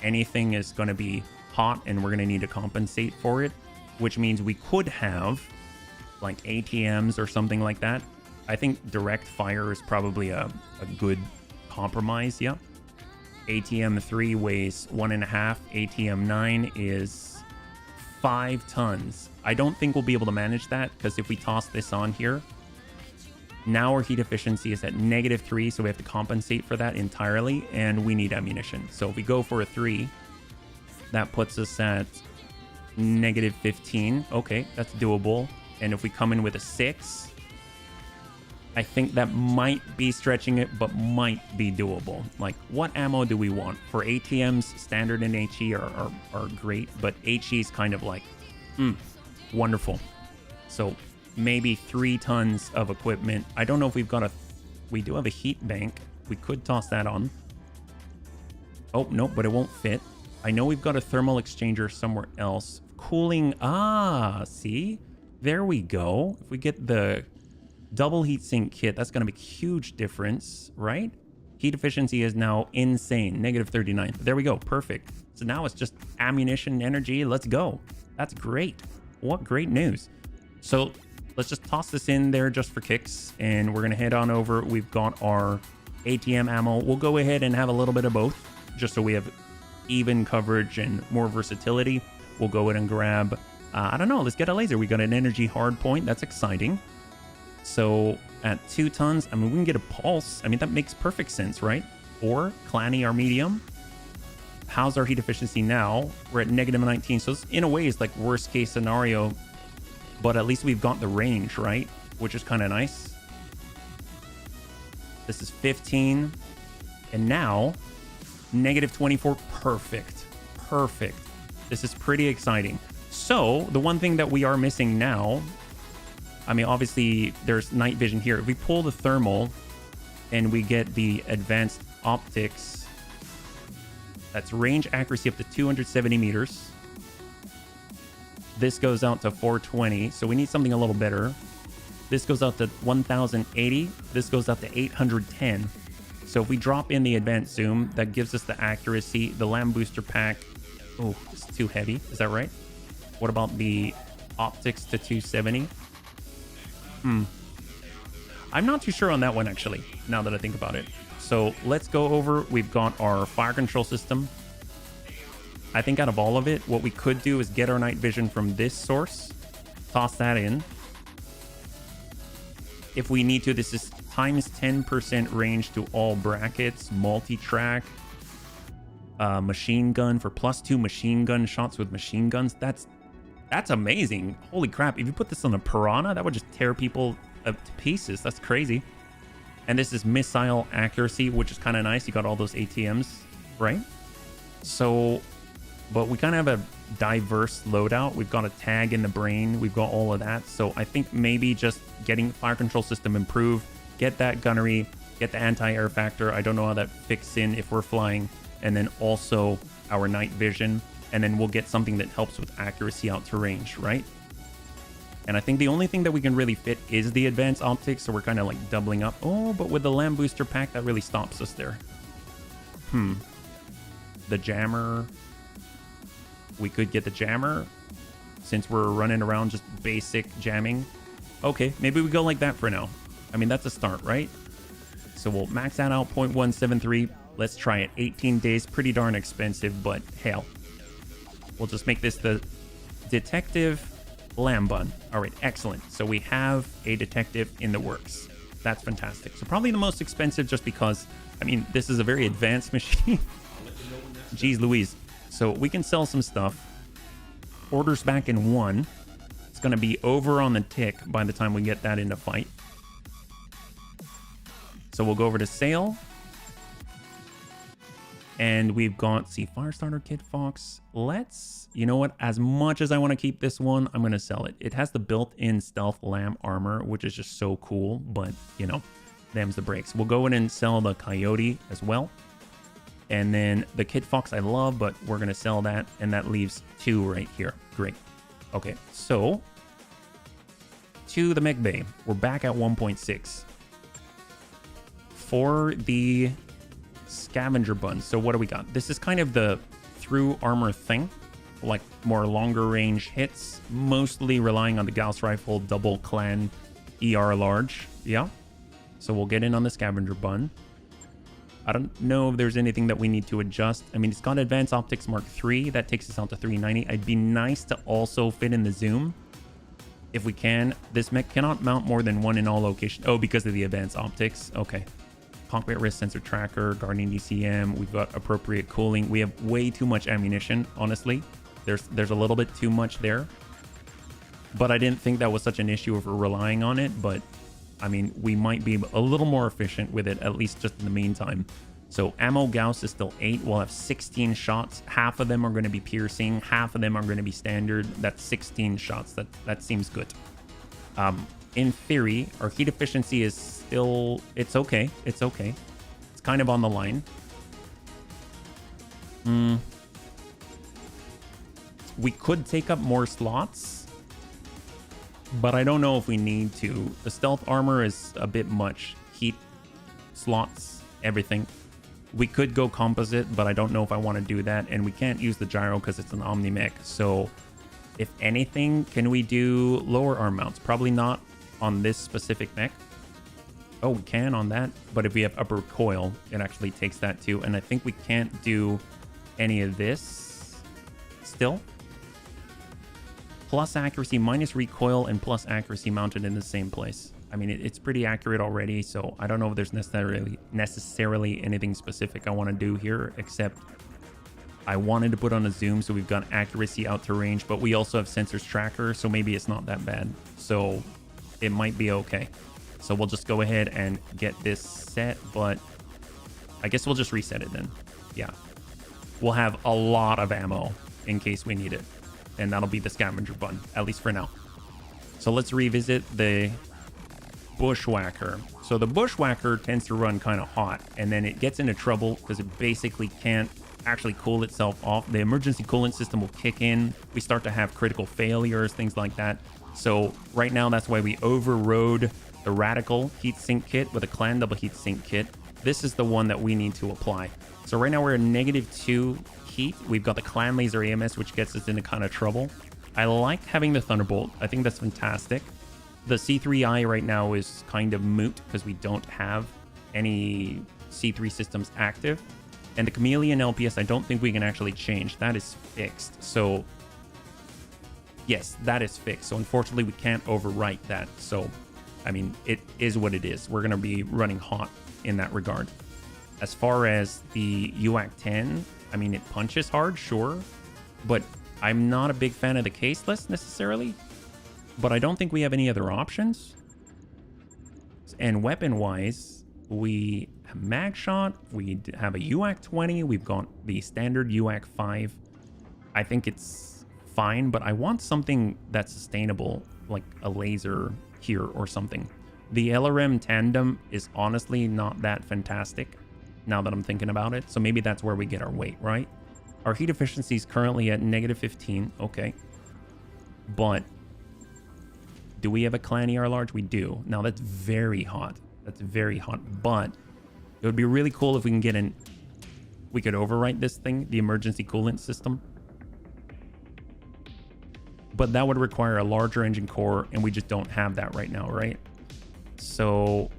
anything is going to be hot, and we're going to need to compensate for it, which means we could have like ATMs or something like that. I think direct fire is probably a good compromise. Yeah. ATM 3 weighs 1.5. ATM 9 is 5 tons. I don't think we'll be able to manage that because if we toss this on here, now our heat efficiency is at -3, so we have to compensate for that entirely, and we need ammunition. So if we go for a 3, that puts us at -15. Okay, that's doable. And if we come in with a 6, I think that might be stretching it, but might be doable. Like, what ammo do we want? For ATMs, standard and HE are great, but HE is kind of like, wonderful. So maybe 3 tons of equipment. I don't know if we've got we do have a heat bank. We could toss that on. Oh, no, but it won't fit. I know we've got a thermal exchanger somewhere else. Cooling, see? There we go. If we get the double heatsink kit, that's going to make a huge difference, right? Heat efficiency is now insane, -39. There we go, perfect. So now it's just ammunition energy. Let's go. That's great. What great news. So let's just toss this in there just for kicks, and we're going to head on over. We've got our ATM ammo. We'll go ahead and have a little bit of both, just so we have even coverage and more versatility. We'll go ahead and grab, I don't know, let's get a laser. We got an energy hard point. That's exciting. So at 2 tons, I mean, we can get a pulse. I mean, that makes perfect sense, right? Or Clanny, our medium. How's our heat efficiency now? We're at -19. So it's, in a way, it's like worst case scenario, but at least we've got the range, right? Which is kind of nice. This is 15. And now, -24. Perfect. Perfect. This is pretty exciting. So the one thing that we are missing now, I mean, obviously there's night vision here. If we pull the thermal and we get the advanced optics, that's range accuracy up to 270 meters. This goes out to 420. So we need something a little better. This goes out to 1080. This goes out to 810. So if we drop in the advanced zoom, that gives us the accuracy. The lamp booster pack, oh, it's too heavy. Is that right? What about the optics to 270? I'm not too sure on that one, actually, now that I think about it. So let's go over. We've got our fire control system. I think out of all of it, what we could do is get our night vision from this source, toss that in. If we need to, this is times 10% range to all brackets, multi-track, machine gun for +2 machine gun shots with machine guns. That's amazing. Holy crap. If you put this on a Piranha, that would just tear people to pieces. That's crazy. And this is missile accuracy, which is kind of nice. You got all those ATMs, right? So, but we kind of have a diverse loadout. We've got a tag in the brain. We've got all of that. So I think maybe just getting fire control system improved, get that gunnery, get the anti-air factor. I don't know how that fits in if we're flying. And then also our night vision. And then we'll get something that helps with accuracy out to range, right? And I think the only thing that we can really fit is the advanced optics, so we're kind of like doubling up. Oh, but with the lamp booster pack, that really stops us there. The jammer. We could get the jammer, since we're running around just basic jamming. Okay, maybe we go like that for now. I mean, that's a start, right? So we'll max that out, 0.173. Let's try it. 18 days, pretty darn expensive, but hell. We'll just make this the detective Lambun. All right, excellent. So we have a detective in the works. That's fantastic. So probably the most expensive just because, I mean, this is a very advanced machine. Jeez Louise. So we can sell some stuff. Orders back in 1. It's going to be over on the tick by the time we get that into fight. So we'll go over to sale. And we've got, see, Firestarter Kit Fox. Let's, you know what? As much as I want to keep this one, I'm going to sell it. It has the built-in stealth lamp armor, which is just so cool. But, you know, them's the breaks. We'll go in and sell the Coyote as well. And then the Kit Fox I love, but we're going to sell that. And that leaves 2 right here. Great. Okay, so to the mech bay. We're back at 1.6. For the scavenger buns. So what do we got? This is kind of the through armor thing. like more longer range hits, mostly relying on the Gauss rifle double clan ER large. Yeah. So we'll get in on the scavenger bun. I don't know if there's anything that we need to adjust. I mean, it's got advanced optics Mark III. That takes us out to 390. It'd be nice to also fit in the zoom if we can. This mech cannot mount more than one in all locations. Oh, because of the advanced optics. Okay. Cockpit wrist sensor tracker, guardian DCM. We've got appropriate cooling. We have way too much ammunition, honestly. There's a little bit too much there. But I didn't think that was such an issue if we're relying on it. But I mean, we might be a little more efficient with it, at least just in the meantime. So ammo Gauss is still 8. We'll have 16 shots. Half of them are going to be piercing. Half of them are going to be standard. That's 16 shots. That seems good. In theory, our heat efficiency is still... It's okay. It's okay. It's kind of on the line. We could take up more slots, but I don't know if we need to. The stealth armor is a bit much. Heat, slots, everything. We could go composite, but I don't know if I want to do that. And we can't use the gyro because it's an Omni mech. So if anything, can we do lower arm mounts? Probably not on this specific mech. Oh, we can on that. But if we have upper coil, it actually takes that too. And I think we can't do any of this still. Plus accuracy, minus recoil, and plus accuracy mounted in the same place. I mean, it's pretty accurate already, so I don't know if there's necessarily anything specific I want to do here, except I wanted to put on a zoom, so we've got accuracy out to range, but we also have sensors tracker, so maybe it's not that bad. So it might be okay. So we'll just go ahead and get this set, but I guess we'll just reset it then. Yeah. We'll have a lot of ammo in case we need it. And that'll be the scavenger bun, at least for now. So let's revisit the Bushwhacker. So the Bushwhacker tends to run kind of hot, and then it gets into trouble because it basically can't actually cool itself off. The emergency coolant system will kick in. We start to have critical failures, things like that. So right now, that's why we overrode the Radical heatsink kit with a clan double heatsink kit. This is the one that we need to apply. So right now we're at -2 heat. We've got the clan laser AMS, which gets us into kind of trouble. I like having the Thunderbolt. I think that's fantastic. The C3I right now is kind of moot because we don't have any C3 systems active. And the Chameleon LPS, I don't think we can actually change. That is fixed. So yes, that is fixed. So unfortunately, we can't overwrite that. So, I mean, it is what it is. We're going to be running hot in that regard. As far as the UAC 10, I mean, it punches hard, sure, but I'm not a big fan of the caseless necessarily, but I don't think we have any other options. And weapon-wise, we have mag shot, we have a UAC 20, we've got the standard UAC 5. I think it's fine, but I want something that's sustainable, like a laser here or something. The LRM tandem is honestly not that fantastic now that I'm thinking about it. So maybe that's where we get our weight, right? Our heat efficiency is currently at -15. Okay. But do we have a clan ER large? We do. Now that's very hot. That's very hot. But it would be really cool if we can get in. We could overwrite this thing, the emergency coolant system. But that would require a larger engine core, and we just don't have that right now, right? So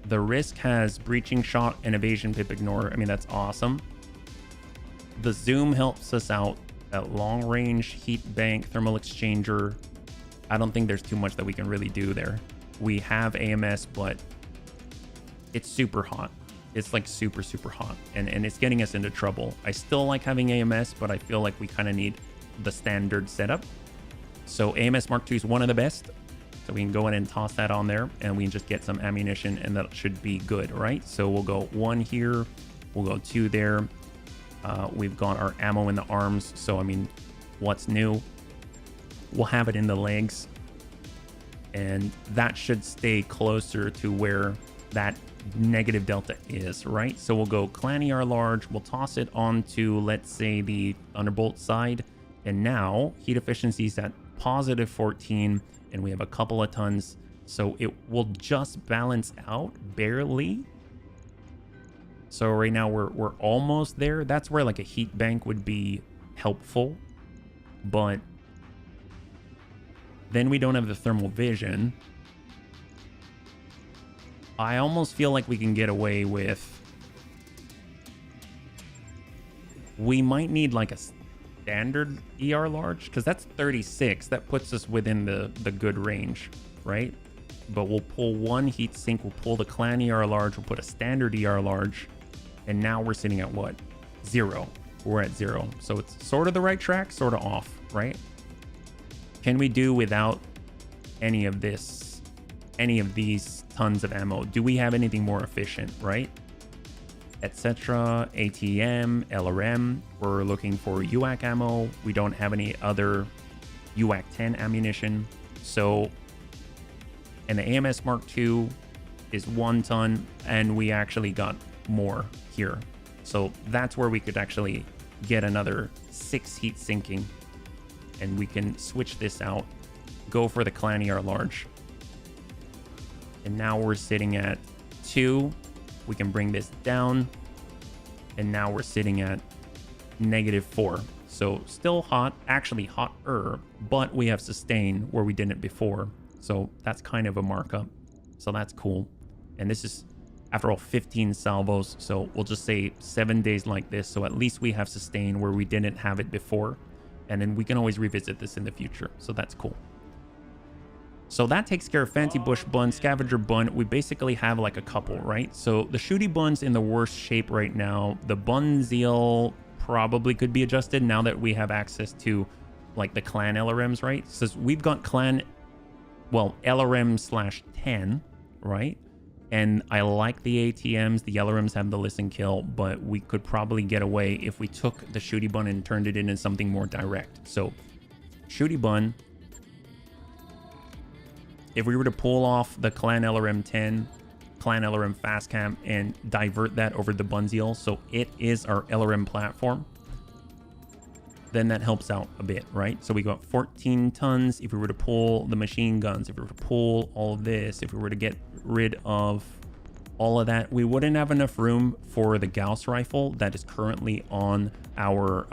the Risk has breaching shot and evasion pip ignore. I mean, that's awesome. The zoom helps us out at long range, heat bank, thermal exchanger. I don't think there's too much that we can really do there. We have AMS, but it's super hot. It's like super, super hot, and it's getting us into trouble. I still like having AMS, but I feel like we kind of need the standard setup. So AMS Mark II is one of the best. So we can go in and toss that on there, and we can just get some ammunition, and that should be good, right? So we'll go 1 here, we'll go 2 there. We've got our ammo in the arms, so I mean, what's new? We'll have it in the legs, and that should stay closer to where that negative delta is, right? So we'll go clan ER large, we'll toss it onto, let's say, the Thunderbolt side, and now heat efficiency is at +14, and we have a couple of tons, so it will just balance out barely. So right now we're almost there. That's where like a heat bank would be helpful, but then we don't have the thermal vision. I almost feel like we can get away with... We might need like a standard ER large, because that's 36. That puts us within the good range, right? But we'll pull one heat sink, we'll pull the clan ER large, we'll put a standard ER large, and now we're sitting at what? 0. We're at 0. So it's sort of the right track, sort of off, right? Can we do without any of this, any of these tons of ammo? Do we have anything more efficient, right? Etc. ATM, LRM. We're looking for UAC ammo. We don't have any other UAC 10 ammunition. So, and the AMS Mark II is 1 ton, and we actually got more here. So that's where we could actually get another 6 heat sinking, and we can switch this out, go for the clan ER large. And now we're sitting at 2. We can bring this down, and now we're sitting at -4. So still hot, actually hotter, but we have sustain where we didn't before. So that's kind of a markup. So that's cool. And this is, after all, 15 salvos. So we'll just say 7 days like this. So at least we have sustain where we didn't have it before. And then we can always revisit this in the future. So that's cool. So that takes care of Fancy Bush Bun, Scavenger Bun. We basically have like a couple, right? So the Shooty Bun's in the worst shape right now. The Bun Zeal probably could be adjusted now that we have access to like the clan LRMs, right? So we've got clan, well, LRM/10, right? And I like the ATMs. The LRMs have the listen kill, but we could probably get away if we took the Shooty Bun and turned it into something more direct. So Shooty Bun, if we were to pull off the clan LRM 10, clan LRM fast cam, and divert that over the Bunzeal, so it is our LRM platform, then that helps out a bit, right? So we got 14 tons. If we were to pull the machine guns, if we were to pull all of this, if we were to get rid of all of that, we wouldn't have enough room for the Gauss rifle that is currently on our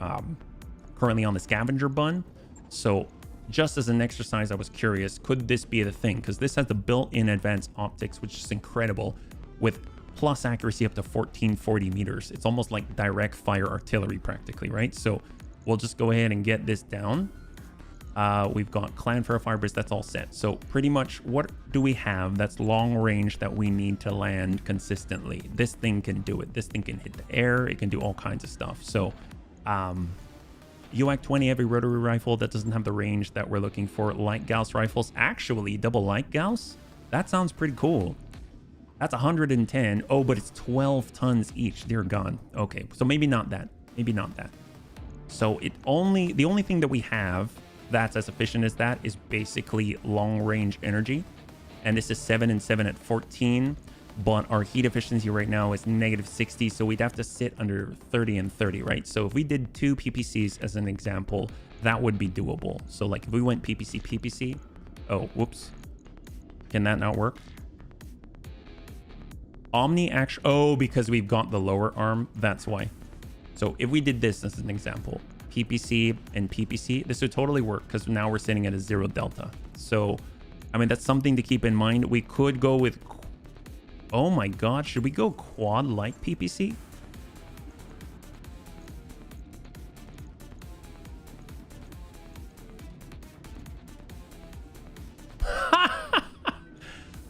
the Scavenger Bun. So just as an exercise, I was curious, could this be the thing? Because this has the built-in advanced optics, which is incredible, with plus accuracy up to 1440 meters. It's almost like direct fire artillery practically, right? So we'll just go ahead and get this down. We've got clan ferrofibers, that's all set. So pretty much what do we have that's long range that we need to land consistently? This thing can do it. This thing can hit the air. It can do all kinds of stuff. So UAC 20 heavy rotary rifle that doesn't have the range that we're looking for. Light Gauss rifles, actually double light Gauss, that sounds pretty cool. That's 110. Oh, but it's 12 tons each. Dear God. Okay, so maybe not that. Maybe not that. So the only thing that we have that's as efficient as that is basically long range energy, and this is 7 and 7 at 14. But our heat efficiency right now is -60, so we'd have to sit under 30 and 30, right? So if we did 2 PPCs as an example, that would be doable. So like if we went PPC, oh, whoops. Can that not work? Omni action, oh, because we've got the lower arm, that's why. So if we did this as an example, PPC and PPC, this would totally work because now we're sitting at a 0 delta. So, I mean, that's something to keep in mind. We could go with, oh my God, should we go quad like PPC?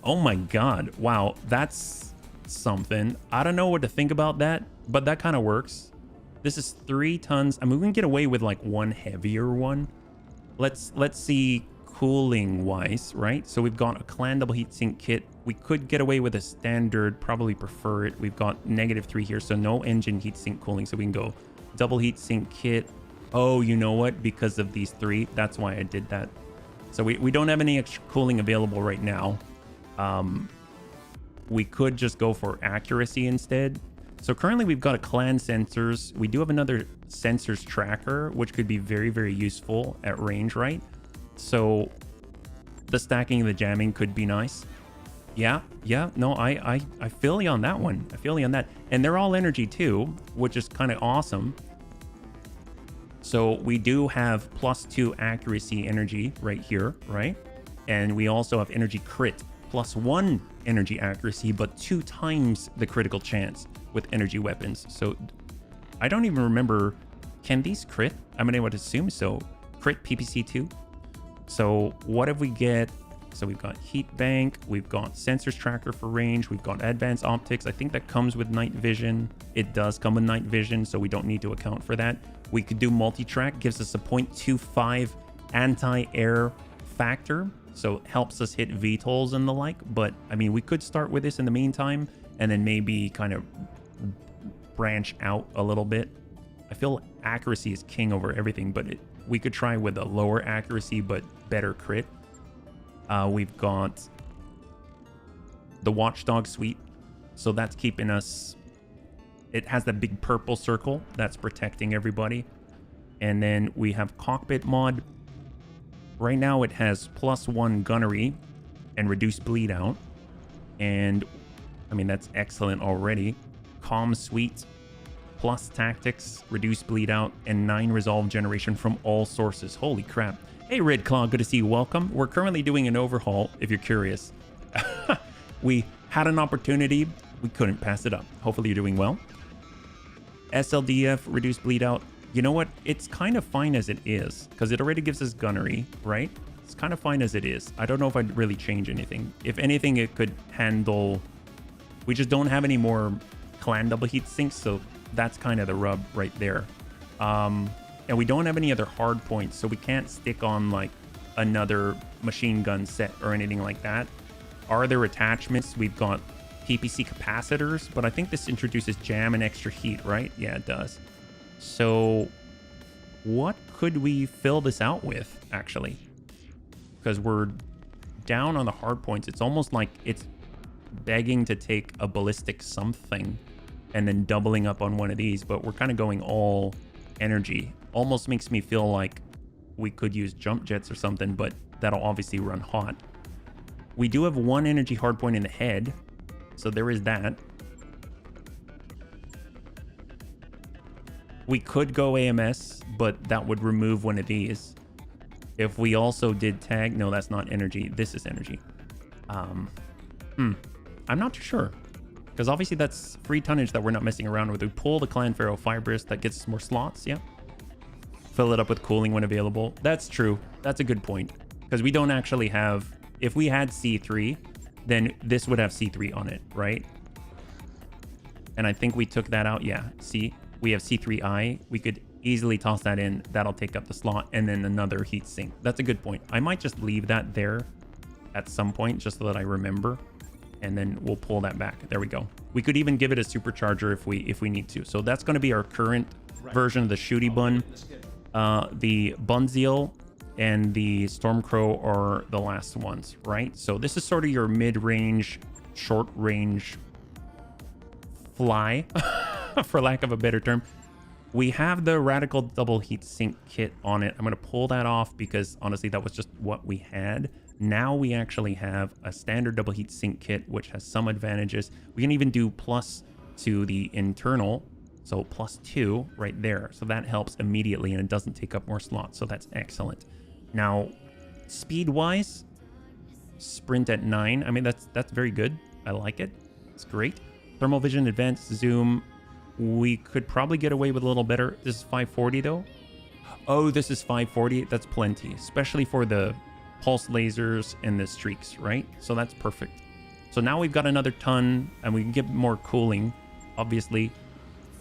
Oh my God, wow, that's something. I don't know what to think about that, but that kind of works. This is 3 tons. I mean, we can get away with like 1 heavier one. Let's see cooling wise, right? So we've got a clan double heatsink kit. We could get away with a standard, probably prefer it. We've got -3 here, so no engine heatsink cooling. So we can go double heatsink kit. Oh, you know what? Because of these 3, that's why I did that. So we don't have any extra cooling available right now. We could just go for accuracy instead. So currently we've got a clan sensors. We do have another sensors tracker, which could be very, very useful at range, right? So the stacking and the jamming could be nice. Yeah, no, I feel you on that one. I feel you on that. And they're all energy too, which is kind of awesome. So we do have +2 accuracy energy right here, right? And we also have energy crit, +1 energy accuracy, but 2 times the critical chance with energy weapons. So I don't even remember, can these crit? I mean, I would assume so. Crit PPC 2. So what if we get, so we've got heat bank, we've got sensors tracker for range, we've got advanced optics. I think that comes with night vision. It does come with night vision, so we don't need to account for that. We could do multi-track, gives us a 0.25 anti-air factor, so helps us hit VTOLs and the like. But I mean, we could start with this in the meantime and then maybe kind of branch out a little bit. I feel accuracy is king over everything, but we could try with a lower accuracy but better crit. We've got the Watchdog suite, so that's keeping us, it has that big purple circle that's protecting everybody. And then we have cockpit mod. Right now it has +1 gunnery and reduced bleed out, and I mean that's excellent already. Comm suite plus tactics, reduced bleed out, and 9 resolve generation from all sources. Holy crap. Hey Red Claw, good to see you. Welcome. We're currently doing an overhaul, if you're curious. We had an opportunity, we couldn't pass it up. Hopefully you're doing well. SLDF, reduced bleed out. You know what? It's kind of fine as it is, because it already gives us gunnery, right? It's kind of fine as it is. I don't know if I'd really change anything. If anything, it could handle... We just don't have any more clan double heat sinks, so that's kind of the rub right there. And we don't have any other hard points, so we can't stick on like another machine gun set or anything like that. Are there attachments? We've got PPC capacitors, but I think this introduces jam and extra heat, right? Yeah, it does. So what could we fill this out with, actually? Because we're down on the hard points. It's almost like it's begging to take a ballistic something and then doubling up on one of these, but we're kind of going all energy. Almost makes me feel like we could use jump jets or something, but that'll obviously run hot. We do have 1 energy hardpoint in the head, so there is that. We could go AMS, but that would remove one of these. If we also did tag, no, that's not energy. This is energy. I'm not too sure, because obviously that's free tonnage that we're not messing around with. We pull the Clan Pharaoh Fibrous, that gets us more slots. Yeah. Fill it up with cooling when available. That's true. That's a good point, because we don't actually have, if we had C3, then this would have C3 on it, right? And I think we took that out. Yeah, see, we have C3I. We could easily toss that in. That'll take up the slot, and then another heat sink. That's a good point. I might just leave that there at some point just so that I remember, and then we'll pull that back. There we go. We could even give it a supercharger if we need to. So that's going to be our current version of the Shooty Bun. The Bunzeal and the Stormcrow are the last ones, right? So this is sort of your mid-range, short-range fly, for lack of a better term. We have the Radical Double Heat Sink kit on it. I'm going to pull that off because honestly, that was just what we had. Now we actually have a standard double heat sink kit, which has some advantages. We can even do plus to the internal, so +2 right there. So that helps immediately, and it doesn't take up more slots. So that's excellent. Now, speed-wise, sprint at 9. I mean, that's very good. I like it. It's great. Thermal vision, advanced zoom. We could probably get away with a little better. This is 540 though. Oh, this is 540. That's plenty, especially for the pulse lasers and the streaks, right? So that's perfect. So now we've got another ton, and we can get more cooling. Obviously,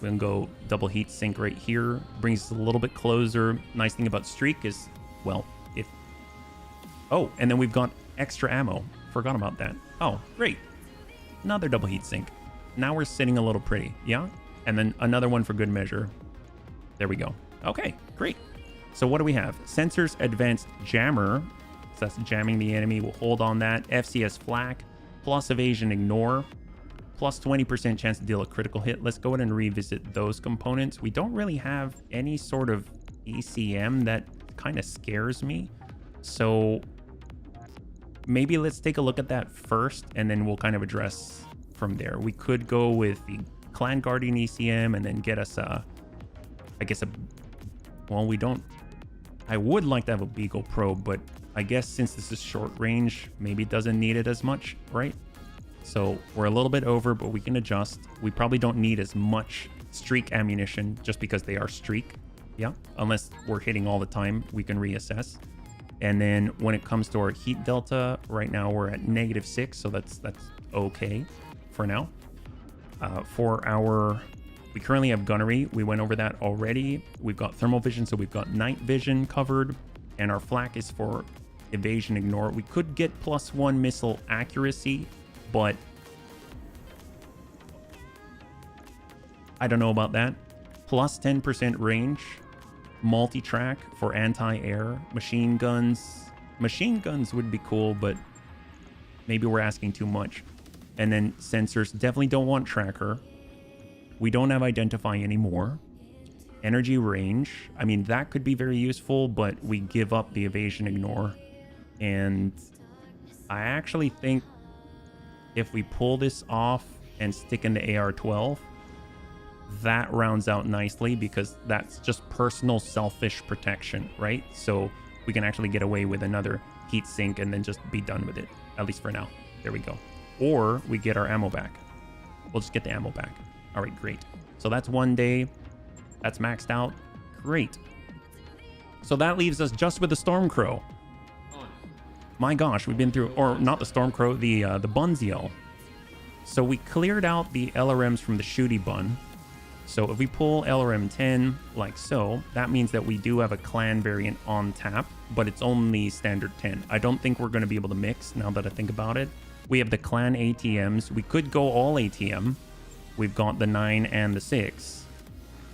we can go double heat sink right here. Brings us a little bit closer. Nice thing about streak is, well, if... Oh, and then we've got extra ammo. Forgot about that. Oh, great. Another double heat sink. Now we're sitting a little pretty, yeah? And then another one for good measure. There we go. Okay, great. So what do we have? Sensors Advanced Jammer. So that's jamming the enemy. We'll hold on that. FCS Flak. Plus Evasion Ignore. Plus 20% chance to deal a critical hit. Let's go ahead and revisit those components. We don't really have any sort of ECM that kind of scares me. So maybe let's take a look at that first, and then we'll kind of address from there. We could go with the Clan Guardian ECM and then get us a, I guess well, we don't, I would like to have a Beagle Pro, but I guess since this is short range, maybe it doesn't need it as much, right? So we're a little bit over, but we can adjust. We probably don't need as much streak ammunition just because they are streak. Yeah, unless we're hitting all the time, we can reassess. And then when it comes to our heat delta, right now we're at -6, so that's okay for now. For our, we currently have gunnery. We went over that already. We've got thermal vision, so we've got night vision covered, and our flak is for evasion ignore. We could get +1 missile accuracy, but I don't know about that. Plus 10% range, multi-track for anti-air, machine guns. Machine guns would be cool, but maybe we're asking too much. And then sensors, definitely don't want tracker. We don't have identify anymore. Energy range, I mean, that could be very useful, but we give up the evasion ignore. And I actually think if we pull this off and stick in the AR-12, that rounds out nicely because that's just personal selfish protection, right? So we can actually get away with another heat sink and then just be done with it, at least for now. There we go. Or we get our ammo back. We'll just get the ammo back. All right, great. So that's 1 day. That's maxed out. Great. So that leaves us just with the Stormcrow. My gosh, we've been through, or not the Stormcrow, the Bunziel. So we cleared out the LRMs from the Shooty Bun. So if we pull LRM 10 like so, that means that we do have a clan variant on tap, but it's only standard 10. I don't think we're going to be able to mix now that I think about it. We have the clan ATMs. We could go all ATM. We've got the 9 and the 6,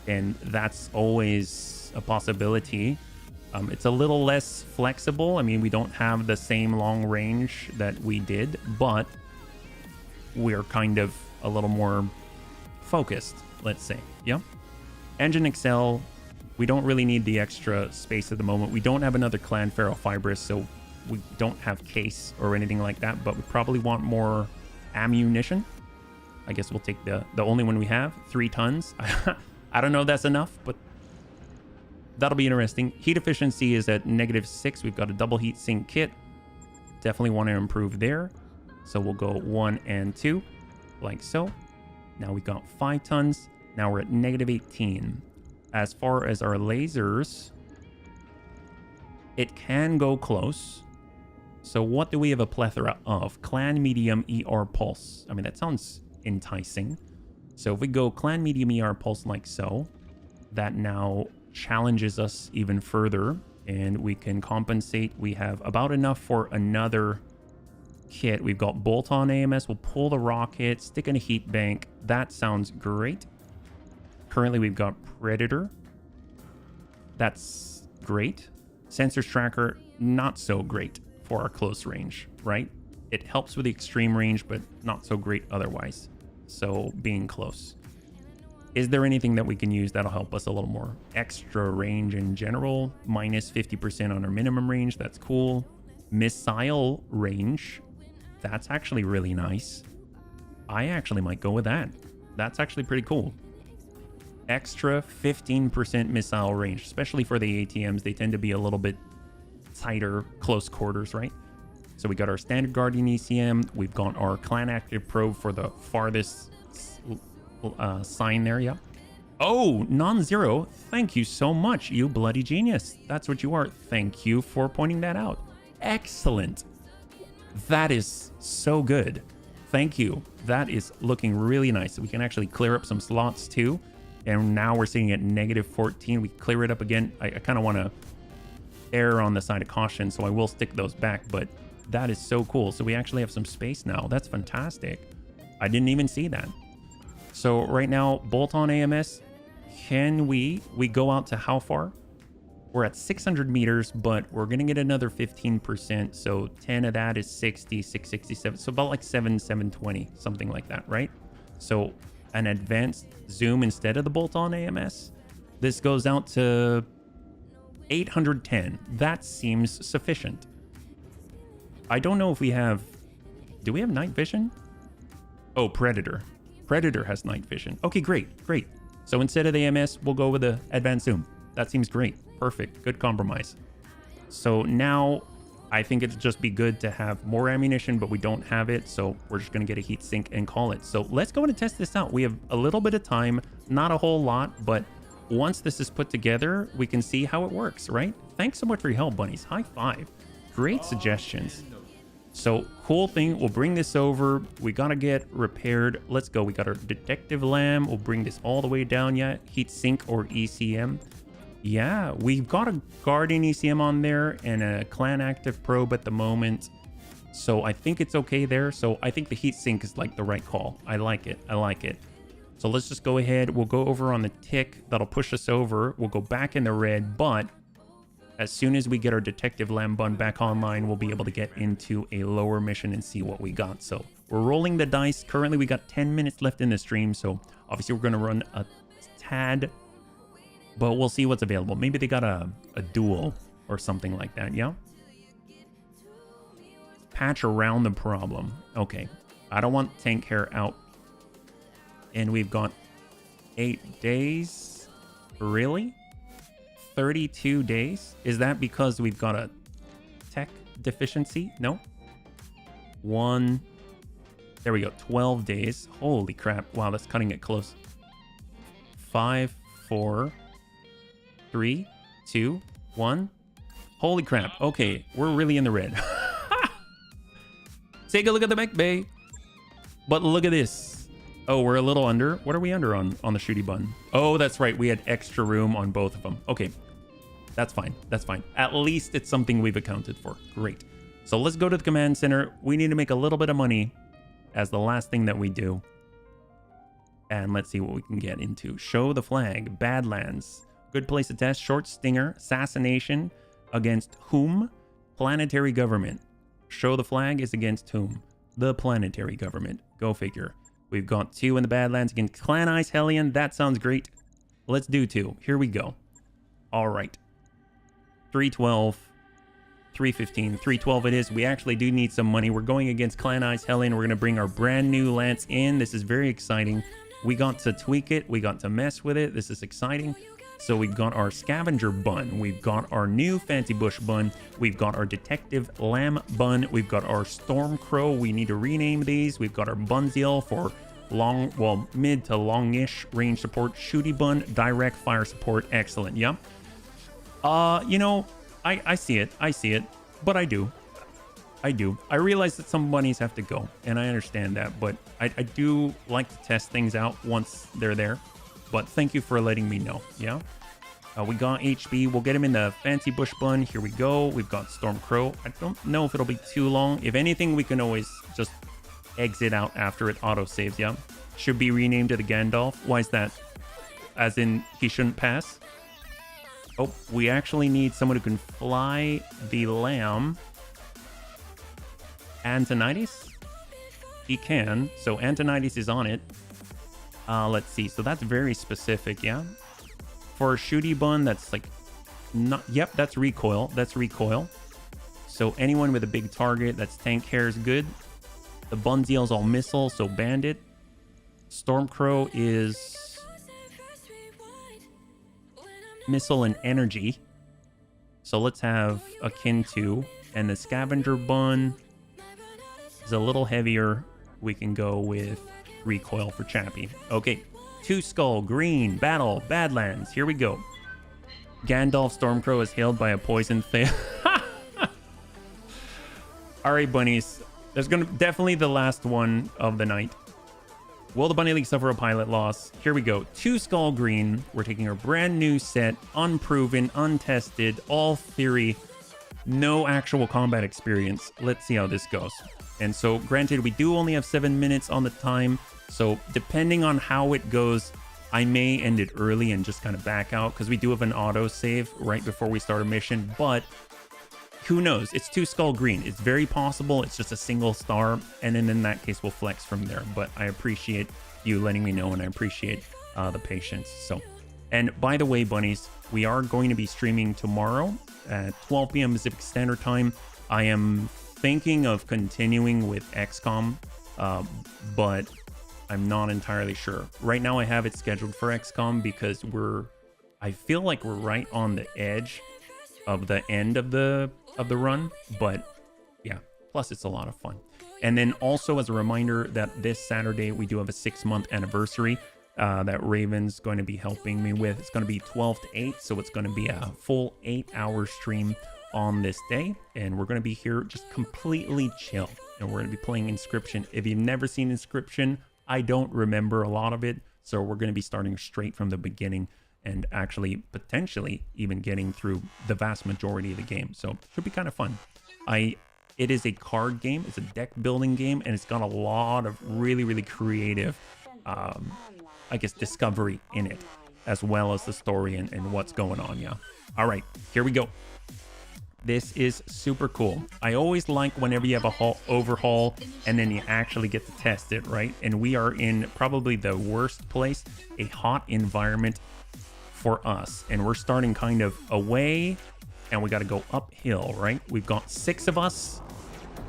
and that's always a possibility. It's a little less flexible. I mean, we don't have the same long range that we did, but we're kind of a little more focused, let's say. Yeah. Engine Excel, we don't really need the extra space at the moment. We don't have another clan ferrofibrous, so we don't have case or anything like that, but we probably want more ammunition. I guess we'll take the only one we have, 3 tons. I don't know if that's enough, but that'll be interesting. Heat efficiency is at -6. We've got a double heat sink kit. Definitely want to improve there. So we'll go 1 and 2, like so. Now we got 5 tons. Now we're at -18. As far as our lasers, it can go close. So what do we have a plethora of? Clan Medium ER Pulse. I mean, that sounds enticing. So if we go Clan Medium ER Pulse like so, that now challenges us even further, and we can compensate. We have about enough for another kit. We've got bolt-on AMS. We'll pull the rocket, stick in a heat bank. That sounds great. Currently, we've got Predator. That's great. Sensors tracker, not so great for our close range, right? It helps with the extreme range, but not so great otherwise. So being close. Is there anything that we can use that'll help us a little more? Extra range in general, -50% on our minimum range. That's cool. Missile range. That's actually really nice. I actually might go with that. That's actually pretty cool. Extra 15% missile range, especially for the ATMs. They tend to be a little bit tighter, close quarters, right? So we got our standard Guardian ECM. We've got our clan active probe for the farthest sign there, yeah. Oh, non-zero. Thank you so much, you bloody genius. That's what you are. Thank you for pointing that out. Excellent. That is so good. Thank you. That is looking really nice. We can actually clear up some slots too. And now we're sitting at -14. We clear it up again. I kind of want to err on the side of caution, so I will stick those back, but that is so cool. So we actually have some space now. That's fantastic. I didn't even see that. So right now, bolt-on AMS, can we go out to how far? We're at 600 meters, but we're going to get another 15%. So 10 of that is 60, 667. So about like 720, something like that, right? So an advanced zoom instead of the bolt-on AMS. This goes out to 810. That seems sufficient. I don't know if we have... Do we have night vision? Oh, Predator. Predator has night vision. Okay, great, great. So instead of the AMS, we'll go with the advanced zoom. That seems great. Perfect. Good compromise. So now I think it'd just be good to have more ammunition, but we don't have it. So we're just going to get a heat sink and call it. So let's go in and test this out. We have a little bit of time, not a whole lot, but once this is put together, we can see how it works, right? Thanks so much for your help, bunnies. High five. Great suggestions. So cool thing, we'll bring this over. We got to get repaired. Let's go. We got our detective lamb. We'll bring this all the way down. Yeah, heat sink or ECM. Yeah, we've got a guardian ECM on there and a clan active probe at the moment. So I think it's okay there. So I think the heat sink is like the right call. I like it. I like it. So let's just go ahead. We'll go over on the tick. That'll push us over. We'll go back in the red, but as soon as we get our detective lamb bun back online, we'll be able to get into a lower mission and see what we got. So we're rolling the dice. Currently, we got 10 minutes left in the stream. So obviously we're going to run a tad, but we'll see what's available. Maybe they got a duel or something like that. Yeah. Patch around the problem. Okay. I don't want tank hair out. And we've got 8 days. Really? 32 days? Is that because we've got a tech deficiency? No. There we go. 12 days. Holy crap. Wow, that's cutting it close. 5, 4, 3, 2, 1. Holy crap. Okay, we're really in the red. Take a look at the mech bay. But look at this. Oh, we're a little under. What are we under on the shooty bun? Oh, that's right. We had extra room on both of them. Okay. That's fine. That's fine. At least it's something we've accounted for. Great. So let's go to the command center. We need to make a little bit of money as the last thing that we do. And let's see what we can get into. Show the flag. Badlands. Good place to test. Short stinger. Assassination. Against whom? Planetary government. Show the flag is against whom? The planetary government. Go figure. We've got 2 in the Badlands against Clan Ice Hellion. That sounds great. Let's do 2. Here we go. All right. 312. 315. 312 it is. We actually do need some money. We're going against Clan Ice Hellion. We're going to bring our brand new lance in. This is very exciting. We got to tweak it. We got to mess with it. This is exciting. So we've got our scavenger bun. We've got our new fancy bush bun. We've got our detective lamb bun. We've got our storm crow. We need to rename these. We've got our bunziel for long, well, mid to longish range support. Shooty bun, direct fire support. Excellent. Yeah. You know, I see it. I see it. But I do. I realize that some bunnies have to go, and I understand that, but I do like to test things out once they're there. But thank you for letting me know. Yeah. We got HB. We'll get him in the fancy bush bun. Here we go. We've got Storm Crow. I don't know if it'll be too long. If anything, we can always just exit out after it auto saves. Yeah. Should be renamed to the Gandalf. Why is that? As in he shouldn't pass? Oh, we actually need someone who can fly the lamb. Antonides? He can. So Antonides is on it. Let's see. So that's very specific, yeah? For a shooty bun, that's like... not. Yep, that's recoil. That's recoil. So anyone with a big target, that's tank hair is good. The bunziel's all missile, so bandit. Stormcrow is... missile and energy. So let's have akin to. And the scavenger bun is a little heavier. We can go with... recoil for Chappie. Okay. 2 skull, green, battle, Badlands. Here we go. Gandalf Stormcrow is hailed by a poison thing. Alright, bunnies. There's gonna definitely the last one of the night. Will the Bunny League suffer a pilot loss? Here we go. 2 skull green. We're taking our brand new set, unproven, untested, all theory, no actual combat experience. Let's see how this goes. And so, granted, we do only have 7 minutes on the time. So, depending on how it goes, I may end it early and just kind of back out. Because we do have an auto save right before we start a mission. But, who knows? It's 2 skull green. It's very possible it's just a single star. And then in that case, we'll flex from there. But I appreciate you letting me know. And I appreciate the patience. So, and by the way, bunnies, we are going to be streaming tomorrow at 12 p.m. Pacific Standard Time. I am thinking of continuing with XCOM, but I'm not entirely sure. Right now I have it scheduled for XCOM because I feel like we're right on the edge of the end of the run, but yeah, plus it's a lot of fun. And then also as a reminder that this Saturday we do have a 6-month anniversary that Raven's going to be helping me with. It's going to be 12 to 8, so it's going to be a full 8-hour stream on this day, and we're going to be here just completely chill, and we're going to be playing Inscription. If you've never seen Inscription, I don't remember a lot of it, so we're going to be starting straight from the beginning and actually potentially even getting through the vast majority of the game, so it should be kind of fun. It is a card game, it's a deck building game, and it's got a lot of really creative I guess discovery in it, as well as the story and what's going on. Yeah, all right, here we go. This is super cool. I always like whenever you have a overhaul and then you actually get to test it, right? And we are in probably the worst place, a hot environment for us. And we're starting kind of away and we got to go uphill, right? We've got 6 of us.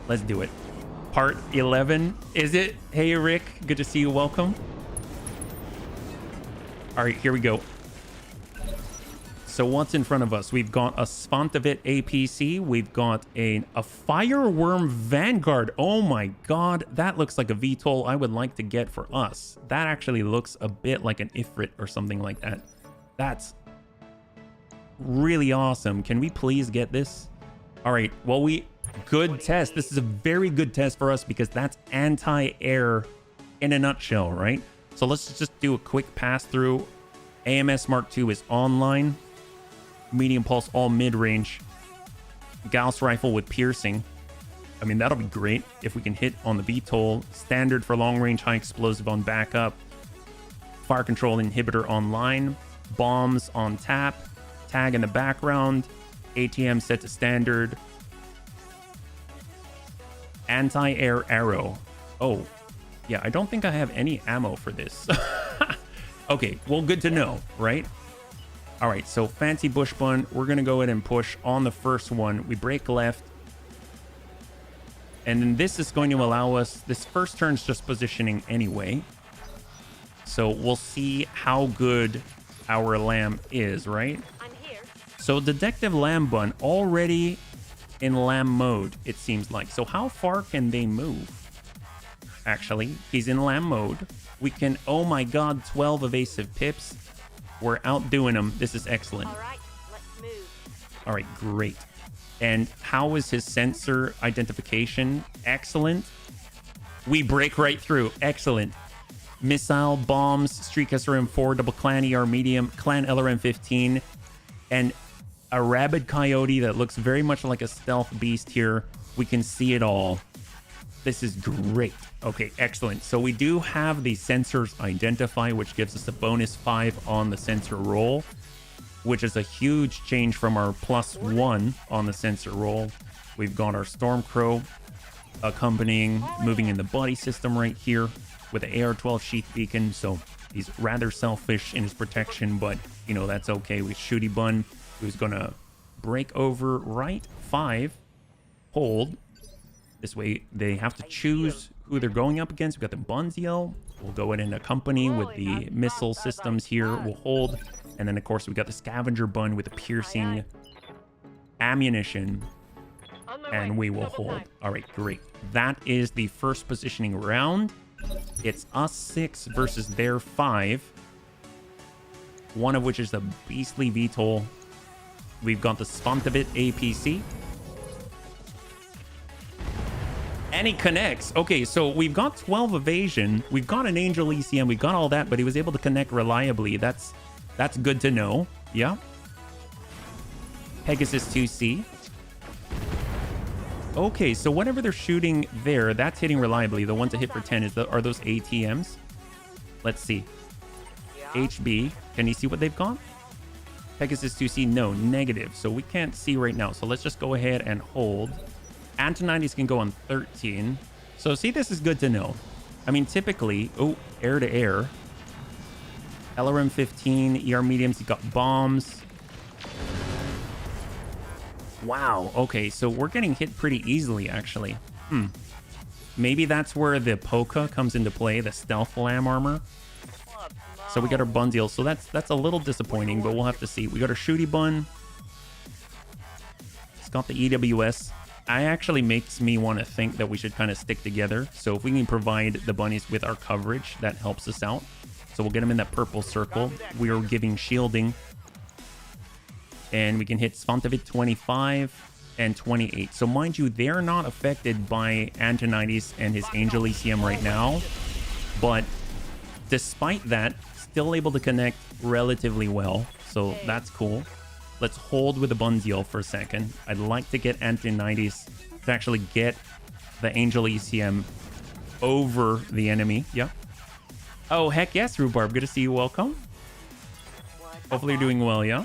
Let's do it. Part 11, is it? Hey, Rick, good to see you. Welcome. All right, here we go. So what's in front of us? We've got a Svantavit APC. We've got a Fireworm Vanguard. Oh my god, that looks like a VTOL I would like to get for us. That actually looks a bit like an Ifrit or something like that. That's really awesome. Can we please get this? All right, well, good test. This is a very good test for us because that's anti-air in a nutshell, right? So let's just do a quick pass through. AMS Mark II is online. Medium pulse, all mid-range. Gauss rifle with piercing. I mean, that'll be great if we can hit on the VTOL. Standard for long range, high explosive on backup. Fire control inhibitor online. Bombs on tap. Tag in the background. ATM set to standard. Anti-air arrow. Oh, yeah, I don't think I have any ammo for this. Okay, well, good to know, right? All right, so fancy bush bun. We're going to go ahead and push on the first one. We break left. And then this is going to allow us... This first turn's just positioning anyway. So we'll see how good our lamb is, right? I'm here. So Detective Lamb Bun already in lamb mode, it seems like. So how far can they move? Actually, he's in lamb mode. We can... Oh my god, 12 evasive pips. We're outdoing him. This is excellent. All right, let's move. All right, great. And how is his sensor identification? Excellent. We break right through. Excellent. Missile, bombs, Streak SRM-4, double clan ER medium, clan LRM-15, and a rabid coyote that looks very much like a stealth beast here. We can see it all. This is great. Okay, excellent. So we do have the sensors identify, which gives us a bonus 5 on the sensor roll, which is a huge change from our +1 on the sensor roll. We've got our Stormcrow accompanying, moving in the body system right here with the AR-12 sheath beacon. So he's rather selfish in his protection, but you know, that's okay. With Shooty Bun, who's gonna break over right 5, hold. This way they have to choose who they're going up against. We've got the Bunziel. We'll go in and accompany with the missile systems here. We'll hold. And then, of course, we've got the Scavenger Bun with the piercing ammunition. And we will hold. All right, great. That is the first positioning round. It's us 6 versus their 5. One of which is the beastly VTOL. We've got the Svantavit APC. And he connects. Okay, so we've got 12 evasion. We've got an Angel ECM. We've got all that, but he was able to connect reliably. That's good to know. Yeah. Pegasus 2C. Okay, so whatever they're shooting there, that's hitting reliably. The ones that hit for 10 are those ATMs. Let's see. HB. Can you see what they've got? Pegasus 2C, no, negative. So we can't see right now. So let's just go ahead and hold. Antonines can go on 13. So see, this is good to know. I mean, typically, oh, air to air. LRM 15, ER mediums, you got bombs. Wow. Okay, so we're getting hit pretty easily, actually. Maybe that's where the Polka comes into play, the stealth lamb armor. So we got our Bunzeal. So that's a little disappointing, but we'll have to see. We got our Shooty Bun. It's got the EWS. I actually makes me want to think that we should kind of stick together. So if we can provide the bunnies with our coverage, that helps us out. So we'll get them in that purple circle. We are giving shielding. And we can hit Svantavit 25 and 28. So mind you, they're not affected by Antonides and his Angel ECM right now. But despite that, still able to connect relatively well. So that's cool. Let's hold with the Bunzeal for a second. I'd like to get Antonides to actually get the Angel ECM over the enemy. Yep. Oh, heck yes, Rhubarb. Good to see you. Welcome. Hopefully you're doing well, yeah?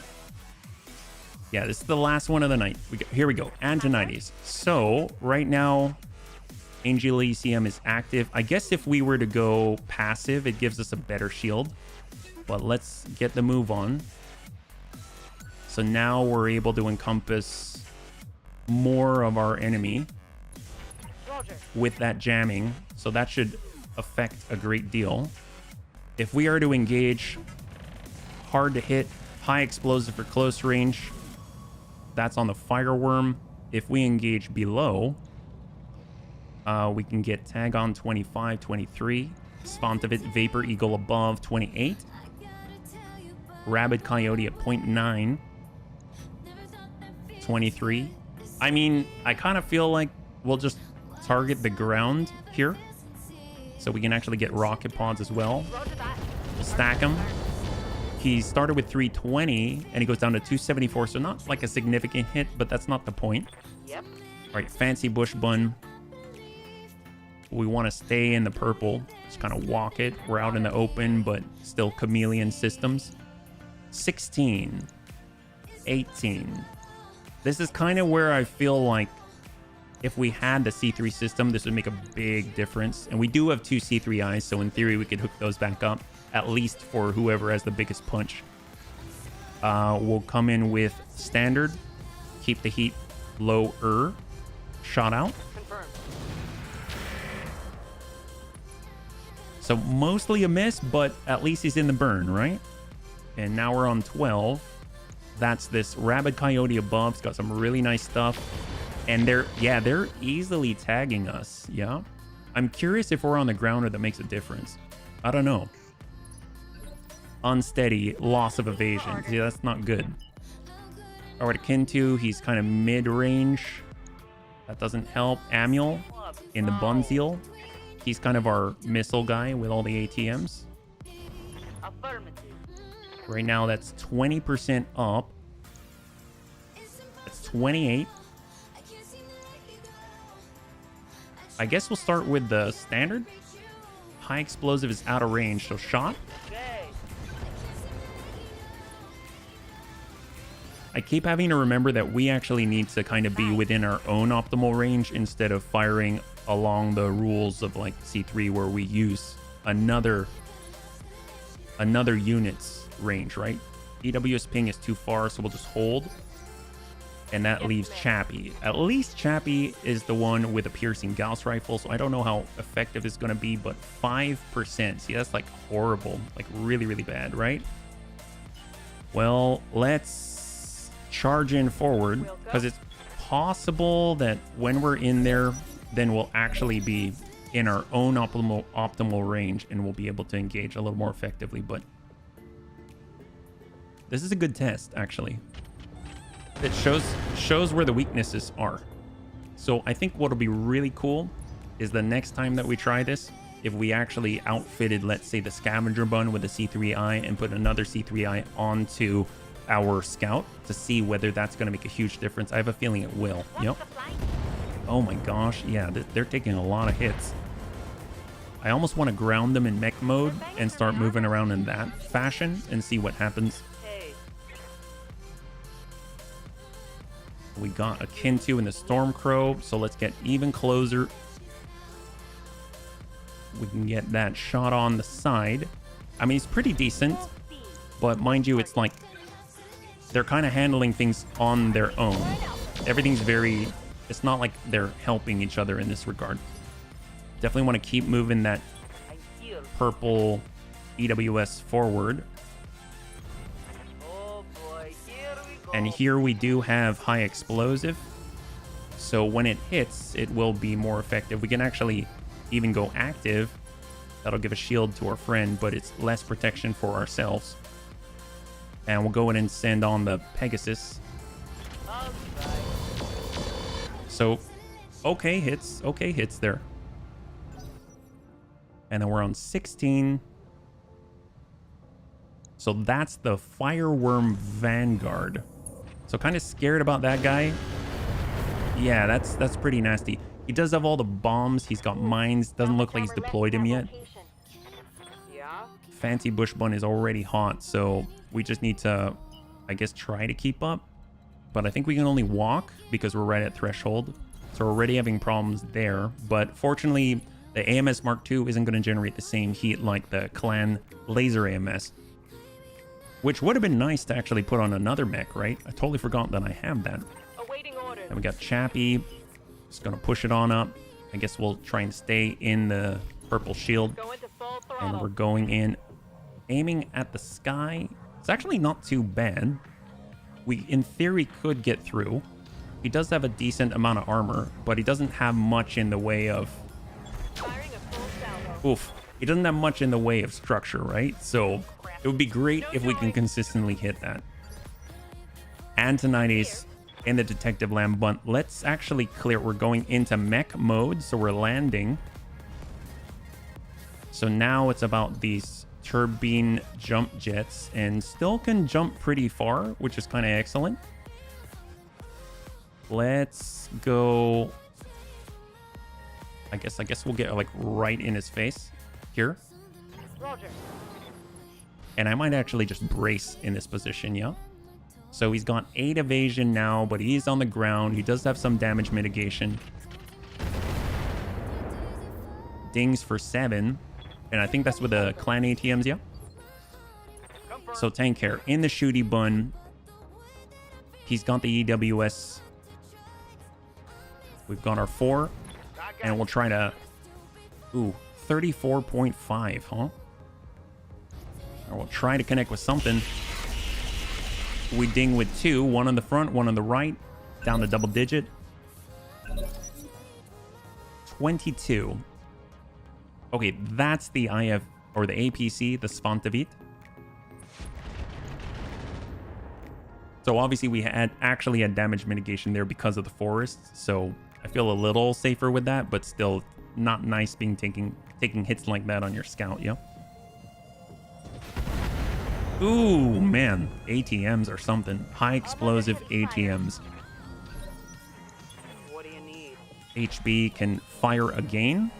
Yeah, this is the last one of the night. Here we go. Antonides. So, right now, Angel ECM is active. I guess if we were to go passive, it gives us a better shield. But let's get the move on. So now we're able to encompass more of our enemy with that jamming. So that should affect a great deal. If we are to engage, hard to hit, high explosive for close range, that's on the Fireworm. If we engage below, we can get Tag on 25, 23. Svantavit Vapor Eagle above 28. Rabid Coyote at 0.9. 23. I mean, I kind of feel like we'll just target the ground here. So we can actually get rocket pods as well. We'll stack them. He started with 320 and he goes down to 274. So not like a significant hit, but that's not the point. Yep. All right, Fancy Bush Bun. We want to stay in the purple. Just kind of walk it. We're out in the open, but still chameleon systems. 16. 18. This is kind of where I feel like if we had the C3 system, this would make a big difference. And we do have 2 C3Is, so in theory, we could hook those back up, at least for whoever has the biggest punch. We'll come in with standard, keep the heat lower, shot out. Confirmed. So mostly a miss, but at least he's in the burn, right? And now we're on 12. That's this Rabid Coyote above. It's got some really nice stuff. And they're easily tagging us. Yeah. I'm curious if we're on the ground or that makes a difference. I don't know. Unsteady, loss of evasion. See, that's not good. All right, Kintu, he's kind of mid-range. That doesn't help. Amiel in the Bunzeal. He's kind of our missile guy with all the ATMs. Affirmative. Right now, that's 20% up. That's 28. I guess we'll start with the standard. High explosive is out of range, so shot. Okay. I keep having to remember that we actually need to kind of be within our own optimal range instead of firing along the rules of like C3 where we use another unit's range, right? EWS ping is too far, so we'll just hold. And that leaves Chappie. At least Chappie is the one with a piercing Gauss rifle, so I don't know how effective it's going to be, but 5%. See, that's like horrible. Like really, really bad, right? Well, let's charge in forward, because it's possible that when we're in there, then we'll actually be in our own optimal range, and we'll be able to engage a little more effectively. But this is a good test, actually. It shows where the weaknesses are. So I think what'll be really cool is the next time that we try this, if we actually outfitted, let's say, the scavenger bun with a C3I and put another C3I onto our scout to see whether that's going to make a huge difference. I have a feeling it will. Yep. Oh my gosh. Yeah, they're taking a lot of hits. I almost want to ground them in mech mode and start moving around in that fashion and see what happens. We got a Kintu in the Stormcrow, so let's get even closer. We can get that shot on the side. I mean, it's pretty decent, but mind you, it's like they're kind of handling things on their own. everything's very... It's not like they're helping each other in this regard. Definitely want to keep moving that I heal. purple EWS forward. Oh boy, here we go. And here we do have high explosive. So when it hits, it will be more effective. We can actually even go active. That'll give a shield to our friend, but it's less protection for ourselves. And we'll go in and send on the Pegasus. Alright. So, okay hits there. And then we're on 16. So that's the Fireworm Vanguard. So kind of scared about that guy. Yeah, that's pretty nasty. He does have all the bombs. He's got mines. Doesn't look like he's deployed him yet. Yeah. Fancy Bush Bun is already hot, so we just need to, I guess, try to keep up. But I think we can only walk because we're right at threshold. So we're already having problems there. But fortunately, the AMS Mark II isn't going to generate the same heat like the Clan Laser AMS. Which would have been nice to actually put on another mech, right? I totally forgot that I have that. Awaiting orders. Then we got Chappie. Just going to push it on up. I guess we'll try and stay in the purple shield. Go into full And we're throttle. going in, aiming at the sky. It's actually not too bad. We, in theory, could get through. He does have a decent amount of armor, but he doesn't have much in the way of... Firing a full salvo. Oof. He doesn't have much in the way of structure, right? So it would be great if we can consistently hit that. Antonides in the detective land, but let's actually clear. We're going into mech mode, so we're landing. So now it's about these turbine jump jets, and still can jump pretty far, which is kind of excellent. Let's go. I guess we'll get like right in his face here. Roger. And I might actually just brace in this position, yeah? So he's got 8 evasion now, but he's on the ground. He does have some damage mitigation. Dings for 7. And I think that's with the clan ATMs, yeah? So tank care. In the shooty bun, he's got the EWS. We've got our 4. And we'll try to... Ooh, 34.5, huh? Or we'll try to connect with something. We ding with 2. 1 on the front, 1 on the right. Down to double digit. 22. Okay, that's the IF, or the APC, the Svantavit. So obviously we actually had damage mitigation there because of the forest. So I feel a little safer with that, but still not nice being taking hits like that on your scout, yeah? Ooh, man. ATMs or something. High explosive ATMs. What do you need? HB can fire again.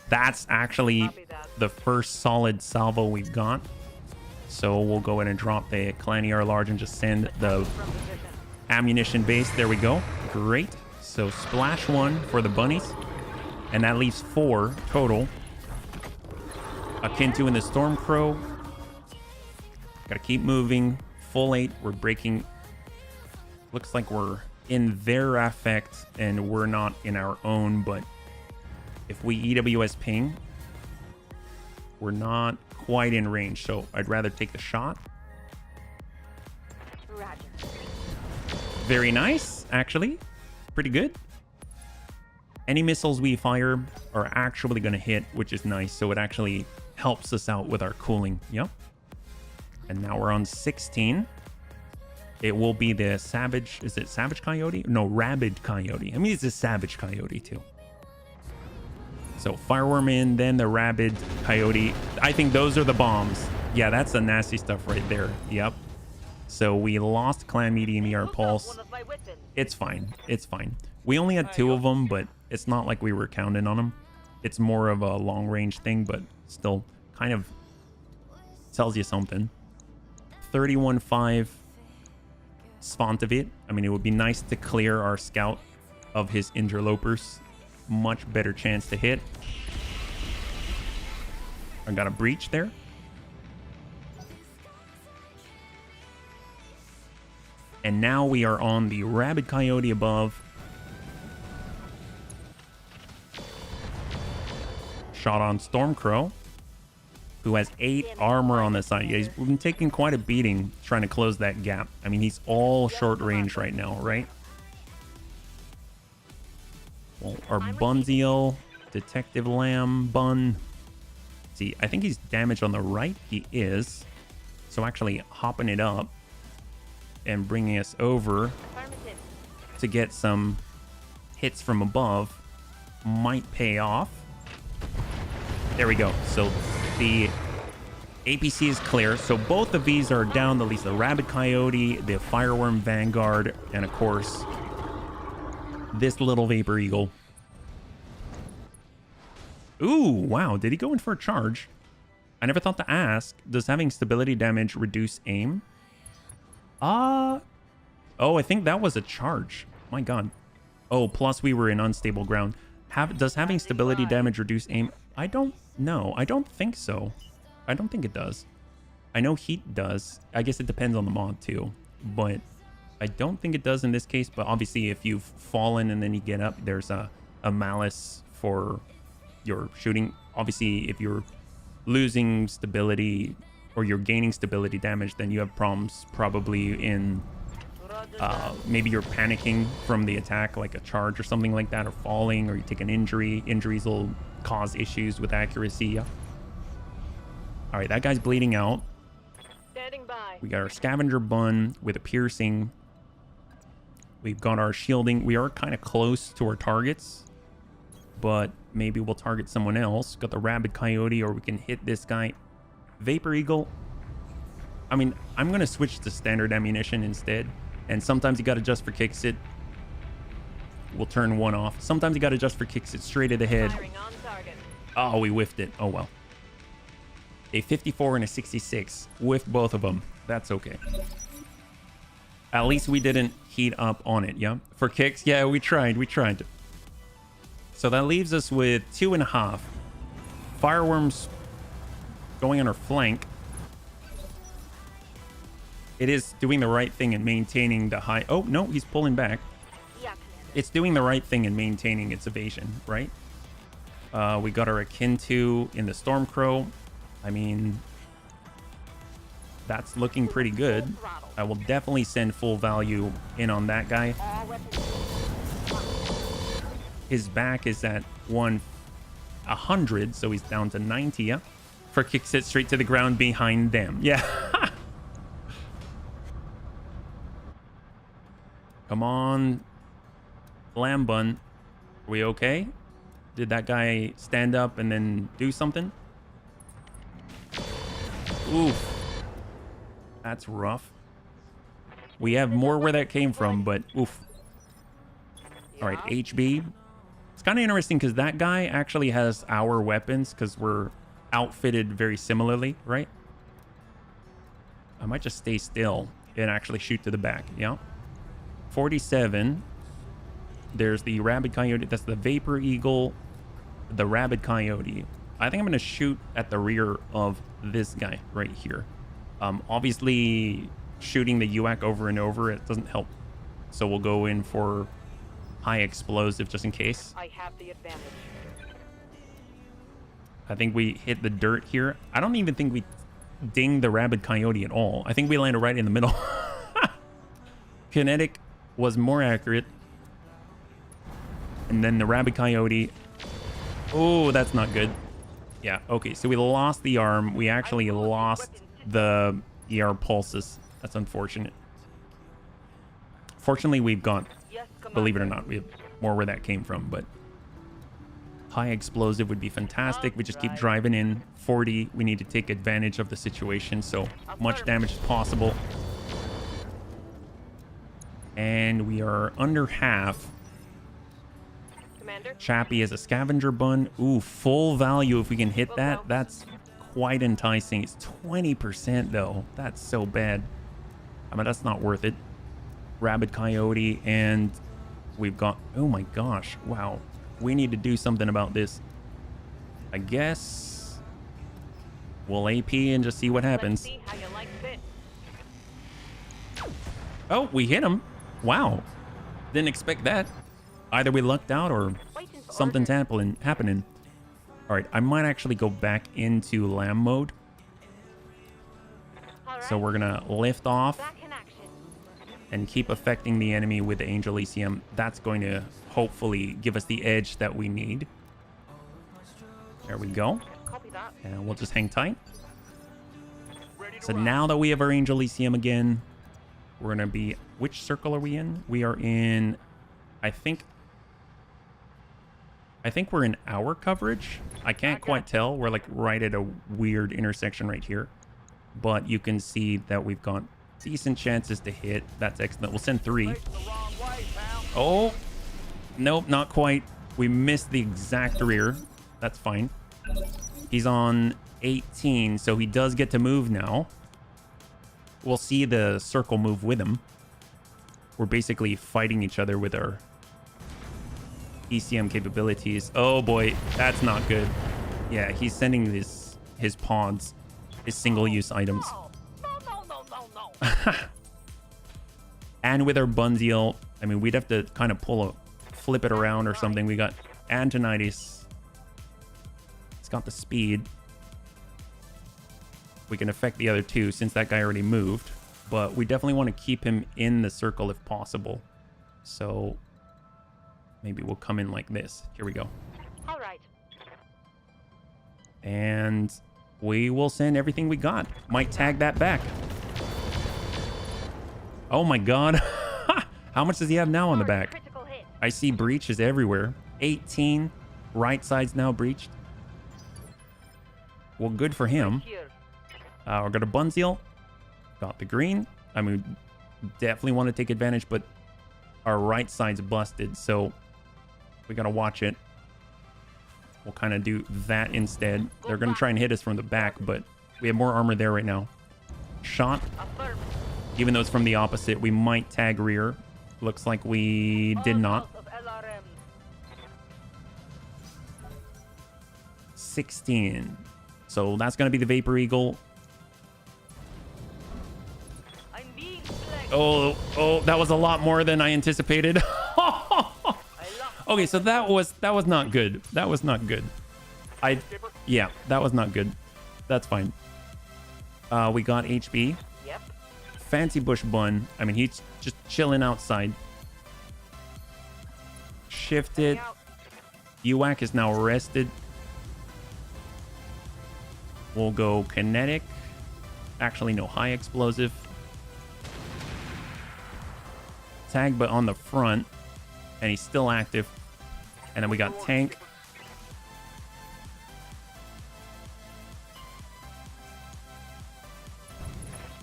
That's actually Copy that. the first solid salvo we've got. So we'll go ahead and drop the Clan ER large and just send the From position. ammunition base. There we go. Great. So splash 1 for the bunnies. And that leaves 4 total. Akin to in the Storm Crow. Gotta keep moving. Full 8. We're breaking. Looks like we're in their affect and we're not in our own, but if we EWS ping, we're not quite in range, so I'd rather take the shot. Roger. Very nice, actually. Pretty good. Any missiles we fire are actually going to hit, which is nice, so it actually helps us out with our cooling. Yep. And now we're on 16. It will be the Savage... Is it Savage Coyote? No, Rabid Coyote. I mean, it's a Savage Coyote, too. So Fireworm in, then the Rabid Coyote. I think those are the bombs. Yeah, that's the nasty stuff right there. Yep. So we lost Clan Medium ER Pulse. One of my weapons. It's fine. It's fine. We only had 2 of them, but it's not like we were counting on them. It's more of a long range thing, but still kind of tells you something. 31.5 Svantavit. I mean, it would be nice to clear our scout of his interlopers. Much better chance to hit. I got a breach there. And now we are on the Rabid Coyote above. Shot on Stormcrow, who has 8 armor on the side. Yeah, he's been taking quite a beating trying to close that gap. I mean, he's all short range right now, right? Well, our Bunziel, Detective Lamb, Bun. See, I think he's damaged on the right. He is. So actually hopping it up and bringing us over to get some hits from above might pay off. There we go. So the APC is clear. So both of these are down, at least the Rabid Coyote, the Fireworm Vanguard, and of course, this little Vapor Eagle. Ooh, wow. Did he go in for a charge? I never thought to ask. Does having stability damage reduce aim? Oh, I think that was a charge. My God. Oh, plus we were in unstable ground. Does having stability damage reduce aim? I don't know. I don't think so. I don't think it does. I know heat does. I guess it depends on the mod too. But I don't think it does in this case. But obviously if you've fallen and then you get up, there's a malice for your shooting. Obviously if you're losing stability or you're gaining stability damage, then you have problems probably in maybe you're panicking from the attack, like a charge or something like that, or falling, or you take an injury. Injuries will cause issues with accuracy. All right, that guy's bleeding out. Standing by. We got our scavenger bun with a piercing. We've got our shielding. We are kind of close to our targets, but maybe we'll target someone else. Got the Rabid Coyote, or we can hit this guy. Vapor Eagle. I mean, I'm going to switch to standard ammunition instead. And sometimes you got to adjust for kicks it. We'll turn one off. Sometimes you got to adjust for kicks it straight at the head. Firing on target. Oh, we whiffed it. Oh, well. A 54 and a 66. Whiffed both of them. That's okay. At least we didn't heat up on it, yeah? For kicks, yeah, we tried. So that leaves us with 2.5. Fireworms going on our flank. It is doing the right thing in maintaining the high... Oh, no, he's pulling back. Yeah, It's doing the right thing in maintaining its evasion, right? We got our akin to in the Stormcrow. I mean, that's looking pretty good. I will definitely send full value in on that guy. His back is at 100, so he's down to 90. Yeah. For kicks it straight to the ground behind them. Yeah. Come on, Lamb Bun. Are we okay? Did that guy stand up and then do something? Oof. That's rough. We have more where that came from, but oof. All right, HB. It's kind of interesting because that guy actually has our weapons because we're outfitted very similarly, right? I might just stay still and actually shoot to the back. Yeah. 47. There's the Rabid Coyote. That's the Vapor Eagle. The Rabid Coyote. I think I'm going to shoot at the rear of this guy right here. Obviously, shooting the UAC over and over, it doesn't help. So we'll go in for high explosive just in case. I have the advantage. I think we hit the dirt here. I don't even think we dinged the Rabid Coyote at all. I think we landed right in the middle. Kinetic was more accurate. And then the Rabid Coyote. Oh, that's not good. Yeah, okay, so we lost the arm. We actually lost the ER pulses. That's unfortunate. Fortunately, we've got, believe it or not, we have more where that came from, but high explosive would be fantastic. We just keep driving in. 40, we need to take advantage of the situation, so much damage as possible. And we are under half. Commander. Chappie is a scavenger bun. Ooh, full value if we can hit that. That's quite enticing. It's 20% though. That's so bad. I mean, that's not worth it. Rabid Coyote, and we've got... Oh my gosh. Wow. We need to do something about this. I guess we'll AP and just see what happens. Let's see how you like this. Oh, we hit him. Wow. Didn't expect that. Either we lucked out or Waiting for something's orders. happening. All right, I might actually go back into lamb mode. All right. So we're gonna lift off Back in action. and keep affecting the enemy with the Angel ECM. That's going to hopefully give us the edge that we need. There we go. Copy that. And we'll just hang tight. So now that we have our Angel ECM again, we're gonna be, which circle are we in? We are in, I think we're in our coverage. I can't quite tell. We're like right at a weird intersection right here. But you can see that we've got decent chances to hit. That's excellent. We'll send 3. Oh, nope, not quite. We missed the exact rear. That's fine. He's on 18, so he does get to move now. We'll see the circle move with him. We're basically fighting each other with our ECM capabilities. Oh boy, that's not good. Yeah, he's sending his pods, his single-use items. No. And with our Bunzeal, I mean, we'd have to kind of flip it around or something. We got Antonitis. It's got the speed. We can affect the other two since that guy already moved. But we definitely want to keep him in the circle if possible. So maybe we'll come in like this. Here we go. All right. And we will send everything we got. Might tag that back. Oh my god. How much does he have now on the back? Critical hit. I see breaches everywhere. 18. Right side's now breached. Well, good for him. Here. We're going to Bunzeal. Got the green. I mean, definitely want to take advantage, but our right side's busted, so we got to watch it. We'll kind of do that instead. They're going to try and hit us from the back, but we have more armor there right now. Shot. Affirm. Even though it's from the opposite, we might tag rear. Looks like we did not. All south of LRM. 16. So that's going to be the Vapor Eagle. I'm being flanked. Oh, that was a lot more than I anticipated. Okay, so that was not good. That was not good. Yeah, that was not good. That's fine. We got HB. Yep. Fancy Bush Bun. I mean, he's just chilling outside. Shifted. Out. UAC is now arrested. We'll go kinetic. Actually, no, high explosive. Tag, but on the front. And he's still active. And then we got tank.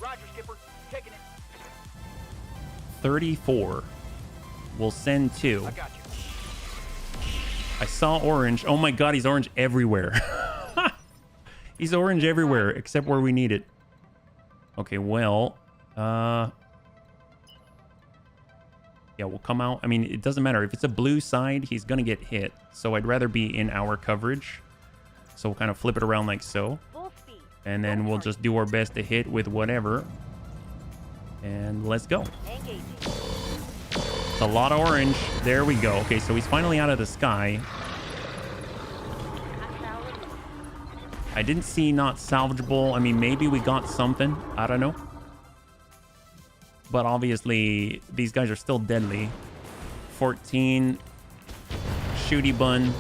Roger, Skipper. Taking it. 34. We'll send 2. I got you. I saw orange. Oh my god, he's orange everywhere. He's orange everywhere except where we need it. Okay, well, yeah, we'll come out. I mean, it doesn't matter. If it's a blue side, he's going to get hit. So I'd rather be in our coverage. So we'll kind of flip it around like so. Full speed. And then we'll just do our best to hit with whatever. And let's go. Engaging. It's a lot of orange. There we go. Okay, so he's finally out of the sky. I didn't see not salvageable. I mean, maybe we got something. I don't know. But obviously, these guys are still deadly. 14. Shooty Bun.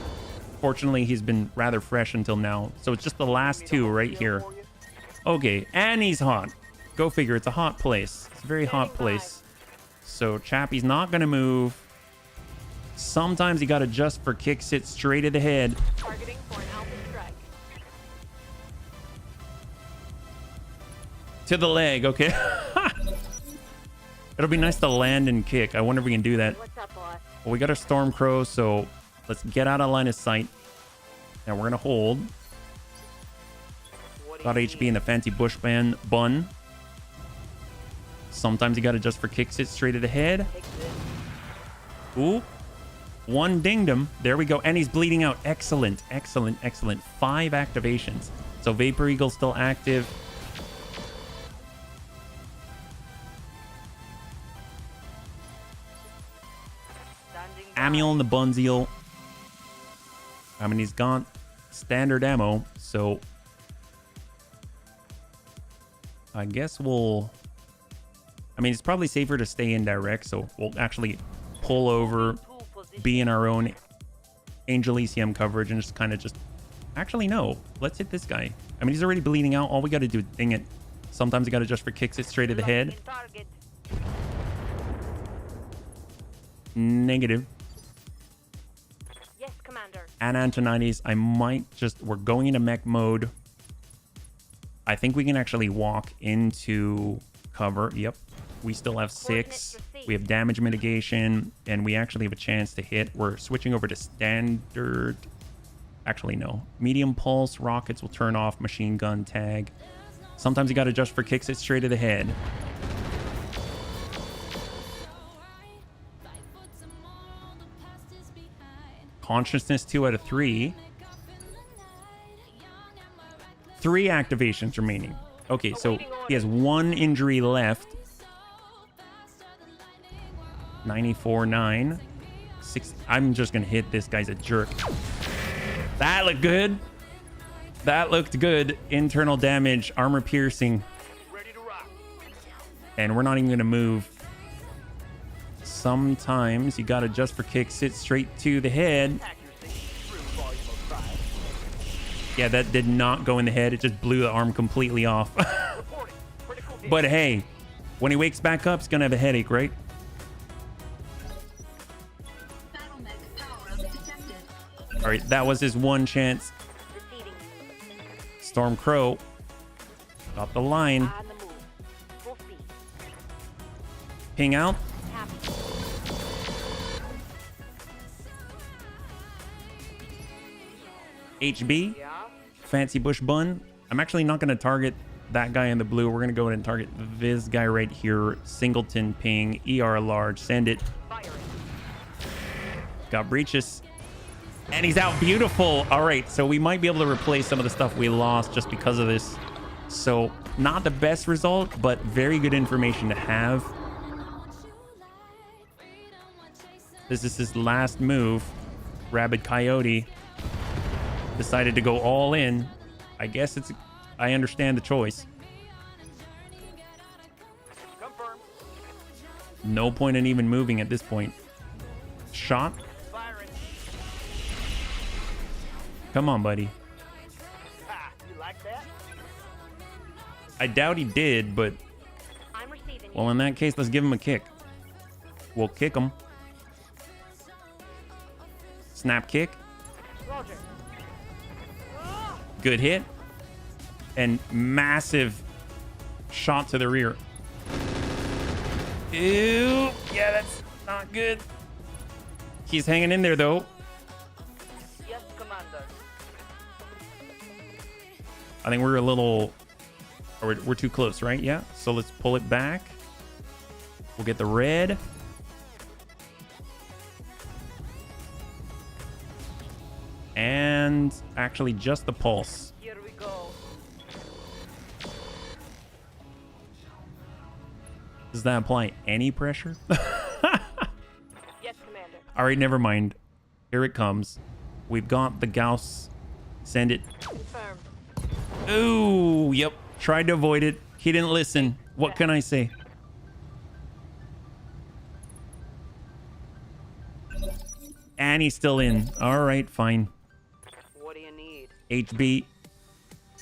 Fortunately, he's been rather fresh until now. So it's just the last 2 right here. Okay, and he's hot. Go figure. It's a hot place. It's a very hot place. So Chappie's not going to move. Sometimes you got to adjust for kicks it straight at the head. Targeting for an alpha strike. To the leg, okay. It'll be nice to land and kick. I wonder if we can do that. What's up, boss? Well, we got our Storm Crow, so let's get out of line of sight. Now we're going to hold. Got HB in the Fancy Bush Bun. Sometimes you got to adjust for kicks it straight at the head. Ooh. 1 dinged him. There we go. And he's bleeding out. Excellent, excellent, excellent. 5 activations. So Vapor Eagle's still active. Samuel and the Bunzeal. I mean, he's got standard ammo, so I guess we'll... I mean, it's probably safer to stay indirect, so we'll actually pull over, be in our own Angel ECM coverage, and just kind of just... Actually, no. Let's hit this guy. I mean, he's already bleeding out. All we got to do is ding it. Sometimes you got to just for kicks it straight to the head. Negative. Yes, Commander. And Antonides, I might just... We're going into mech mode. I think we can actually walk into cover. Yep. We still have 6. We have damage mitigation, and we actually have a chance to hit. We're switching over to standard. Actually, no. Medium pulse. Rockets will turn off. Machine gun tag. Sometimes you got to just for kicks it straight to the head. Consciousness 2 out of 3. 3 activations remaining. Okay, so he has 1 injury left. 94.9. 6. I'm just gonna hit this guy's a jerk. That looked good. That looked good. Internal damage, armor piercing. And we're not even gonna move. Sometimes you gotta just for kick sit straight to the head. Yeah, that did not go in the head. It just blew the arm completely off. But hey, when he wakes back up, he's gonna have a headache, right? All right, that was his one chance. Storm Crow got the line. Ping out. HB. Fancy Bush Bun. I'm actually not going to target that guy in the blue. We're going to go ahead and target this guy right here. Singleton ping. ER large. Send it. Got breaches. And he's out. Beautiful. All right. So we might be able to replace some of the stuff we lost just because of this. So not the best result, but very good information to have. This is his last move. Rabid Coyote decided to go all in. I guess it's... I understand the choice. Confirmed. No point in even moving at this point. Shot. Firing. Come on, buddy. Ha, you like that? I doubt he did, but... I'm receiving. Well, in that case, let's give him a kick. We'll kick him. Snap kick. Roger. Good hit. And massive shot to the rear. Ew. Yeah, that's not good. He's hanging in there, though. Yes, Commander. I think we're a little... Or we're too close, right? Yeah. So let's pull it back. We'll get the red. And actually just the pulse. Here we go. Does that apply any pressure? Yes, Commander. All right, never mind. Here it comes. We've got the Gauss. Send it. Confirmed. Ooh, yep. Tried to avoid it. He didn't listen. What can I say? And he's still in. All right, fine. What do you need? HB.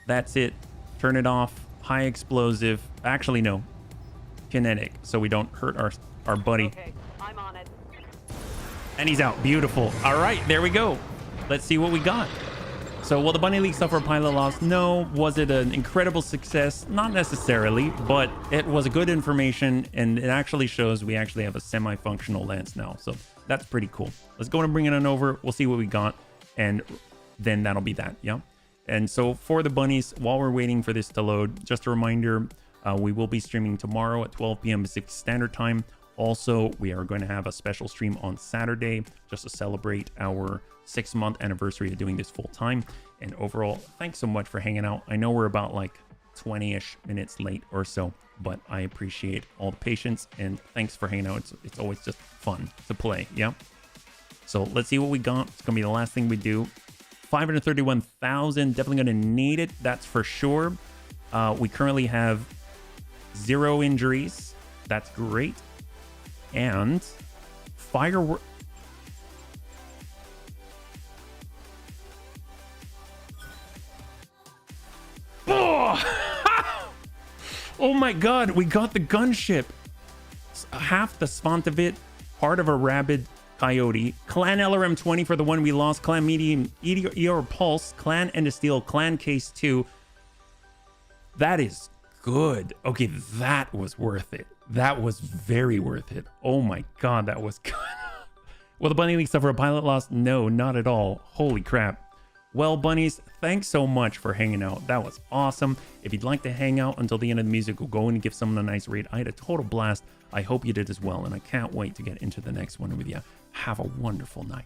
That's it. Turn it off. High explosive. Actually, no. Kinetic, so we don't hurt our buddy. Okay, I'm on it. And he's out. Beautiful. All right, there we go. Let's see what we got. So, will the Bunny League suffer a pilot loss? No. Was it an incredible success? Not necessarily, but it was a good information, and it actually shows we actually have a semi-functional lance now. So, that's pretty cool. Let's go and bring it on over. We'll see what we got, and then that'll be that, yeah? And so, for the bunnies, while we're waiting for this to load, just a reminder, we will be streaming tomorrow at 12 p.m. Pacific Standard Time. Also, we are going to have a special stream on Saturday just to celebrate our 6-month anniversary of doing this full time. And overall, thanks so much for hanging out. I know we're about like 20-ish minutes late or so, but I appreciate all the patience and thanks for hanging out. It's always just fun to play. Yeah. So let's see what we got. It's going to be the last thing we do. 531,000. Definitely going to need it. That's for sure. We currently have 0 injuries. That's great. And firework. Oh! Oh my god, we got the gunship. Half the Svantavit, part of a rabid coyote. Clan LRM-20 for the one we lost. Clan Medium Eor Pulse. Clan Endosteel. Clan Case 2. That is good. Okay, that was worth it. That was very worth it. Oh my god, that was good. Will the Bunny League suffer a pilot loss? No, not at all. Holy crap. Well, bunnies, thanks so much for hanging out. That was awesome. If you'd like to hang out until the end of the music, we'll go in and give someone a nice raid. I had a total blast. I hope you did as well, and I can't wait to get into the next one with you. Have a wonderful night.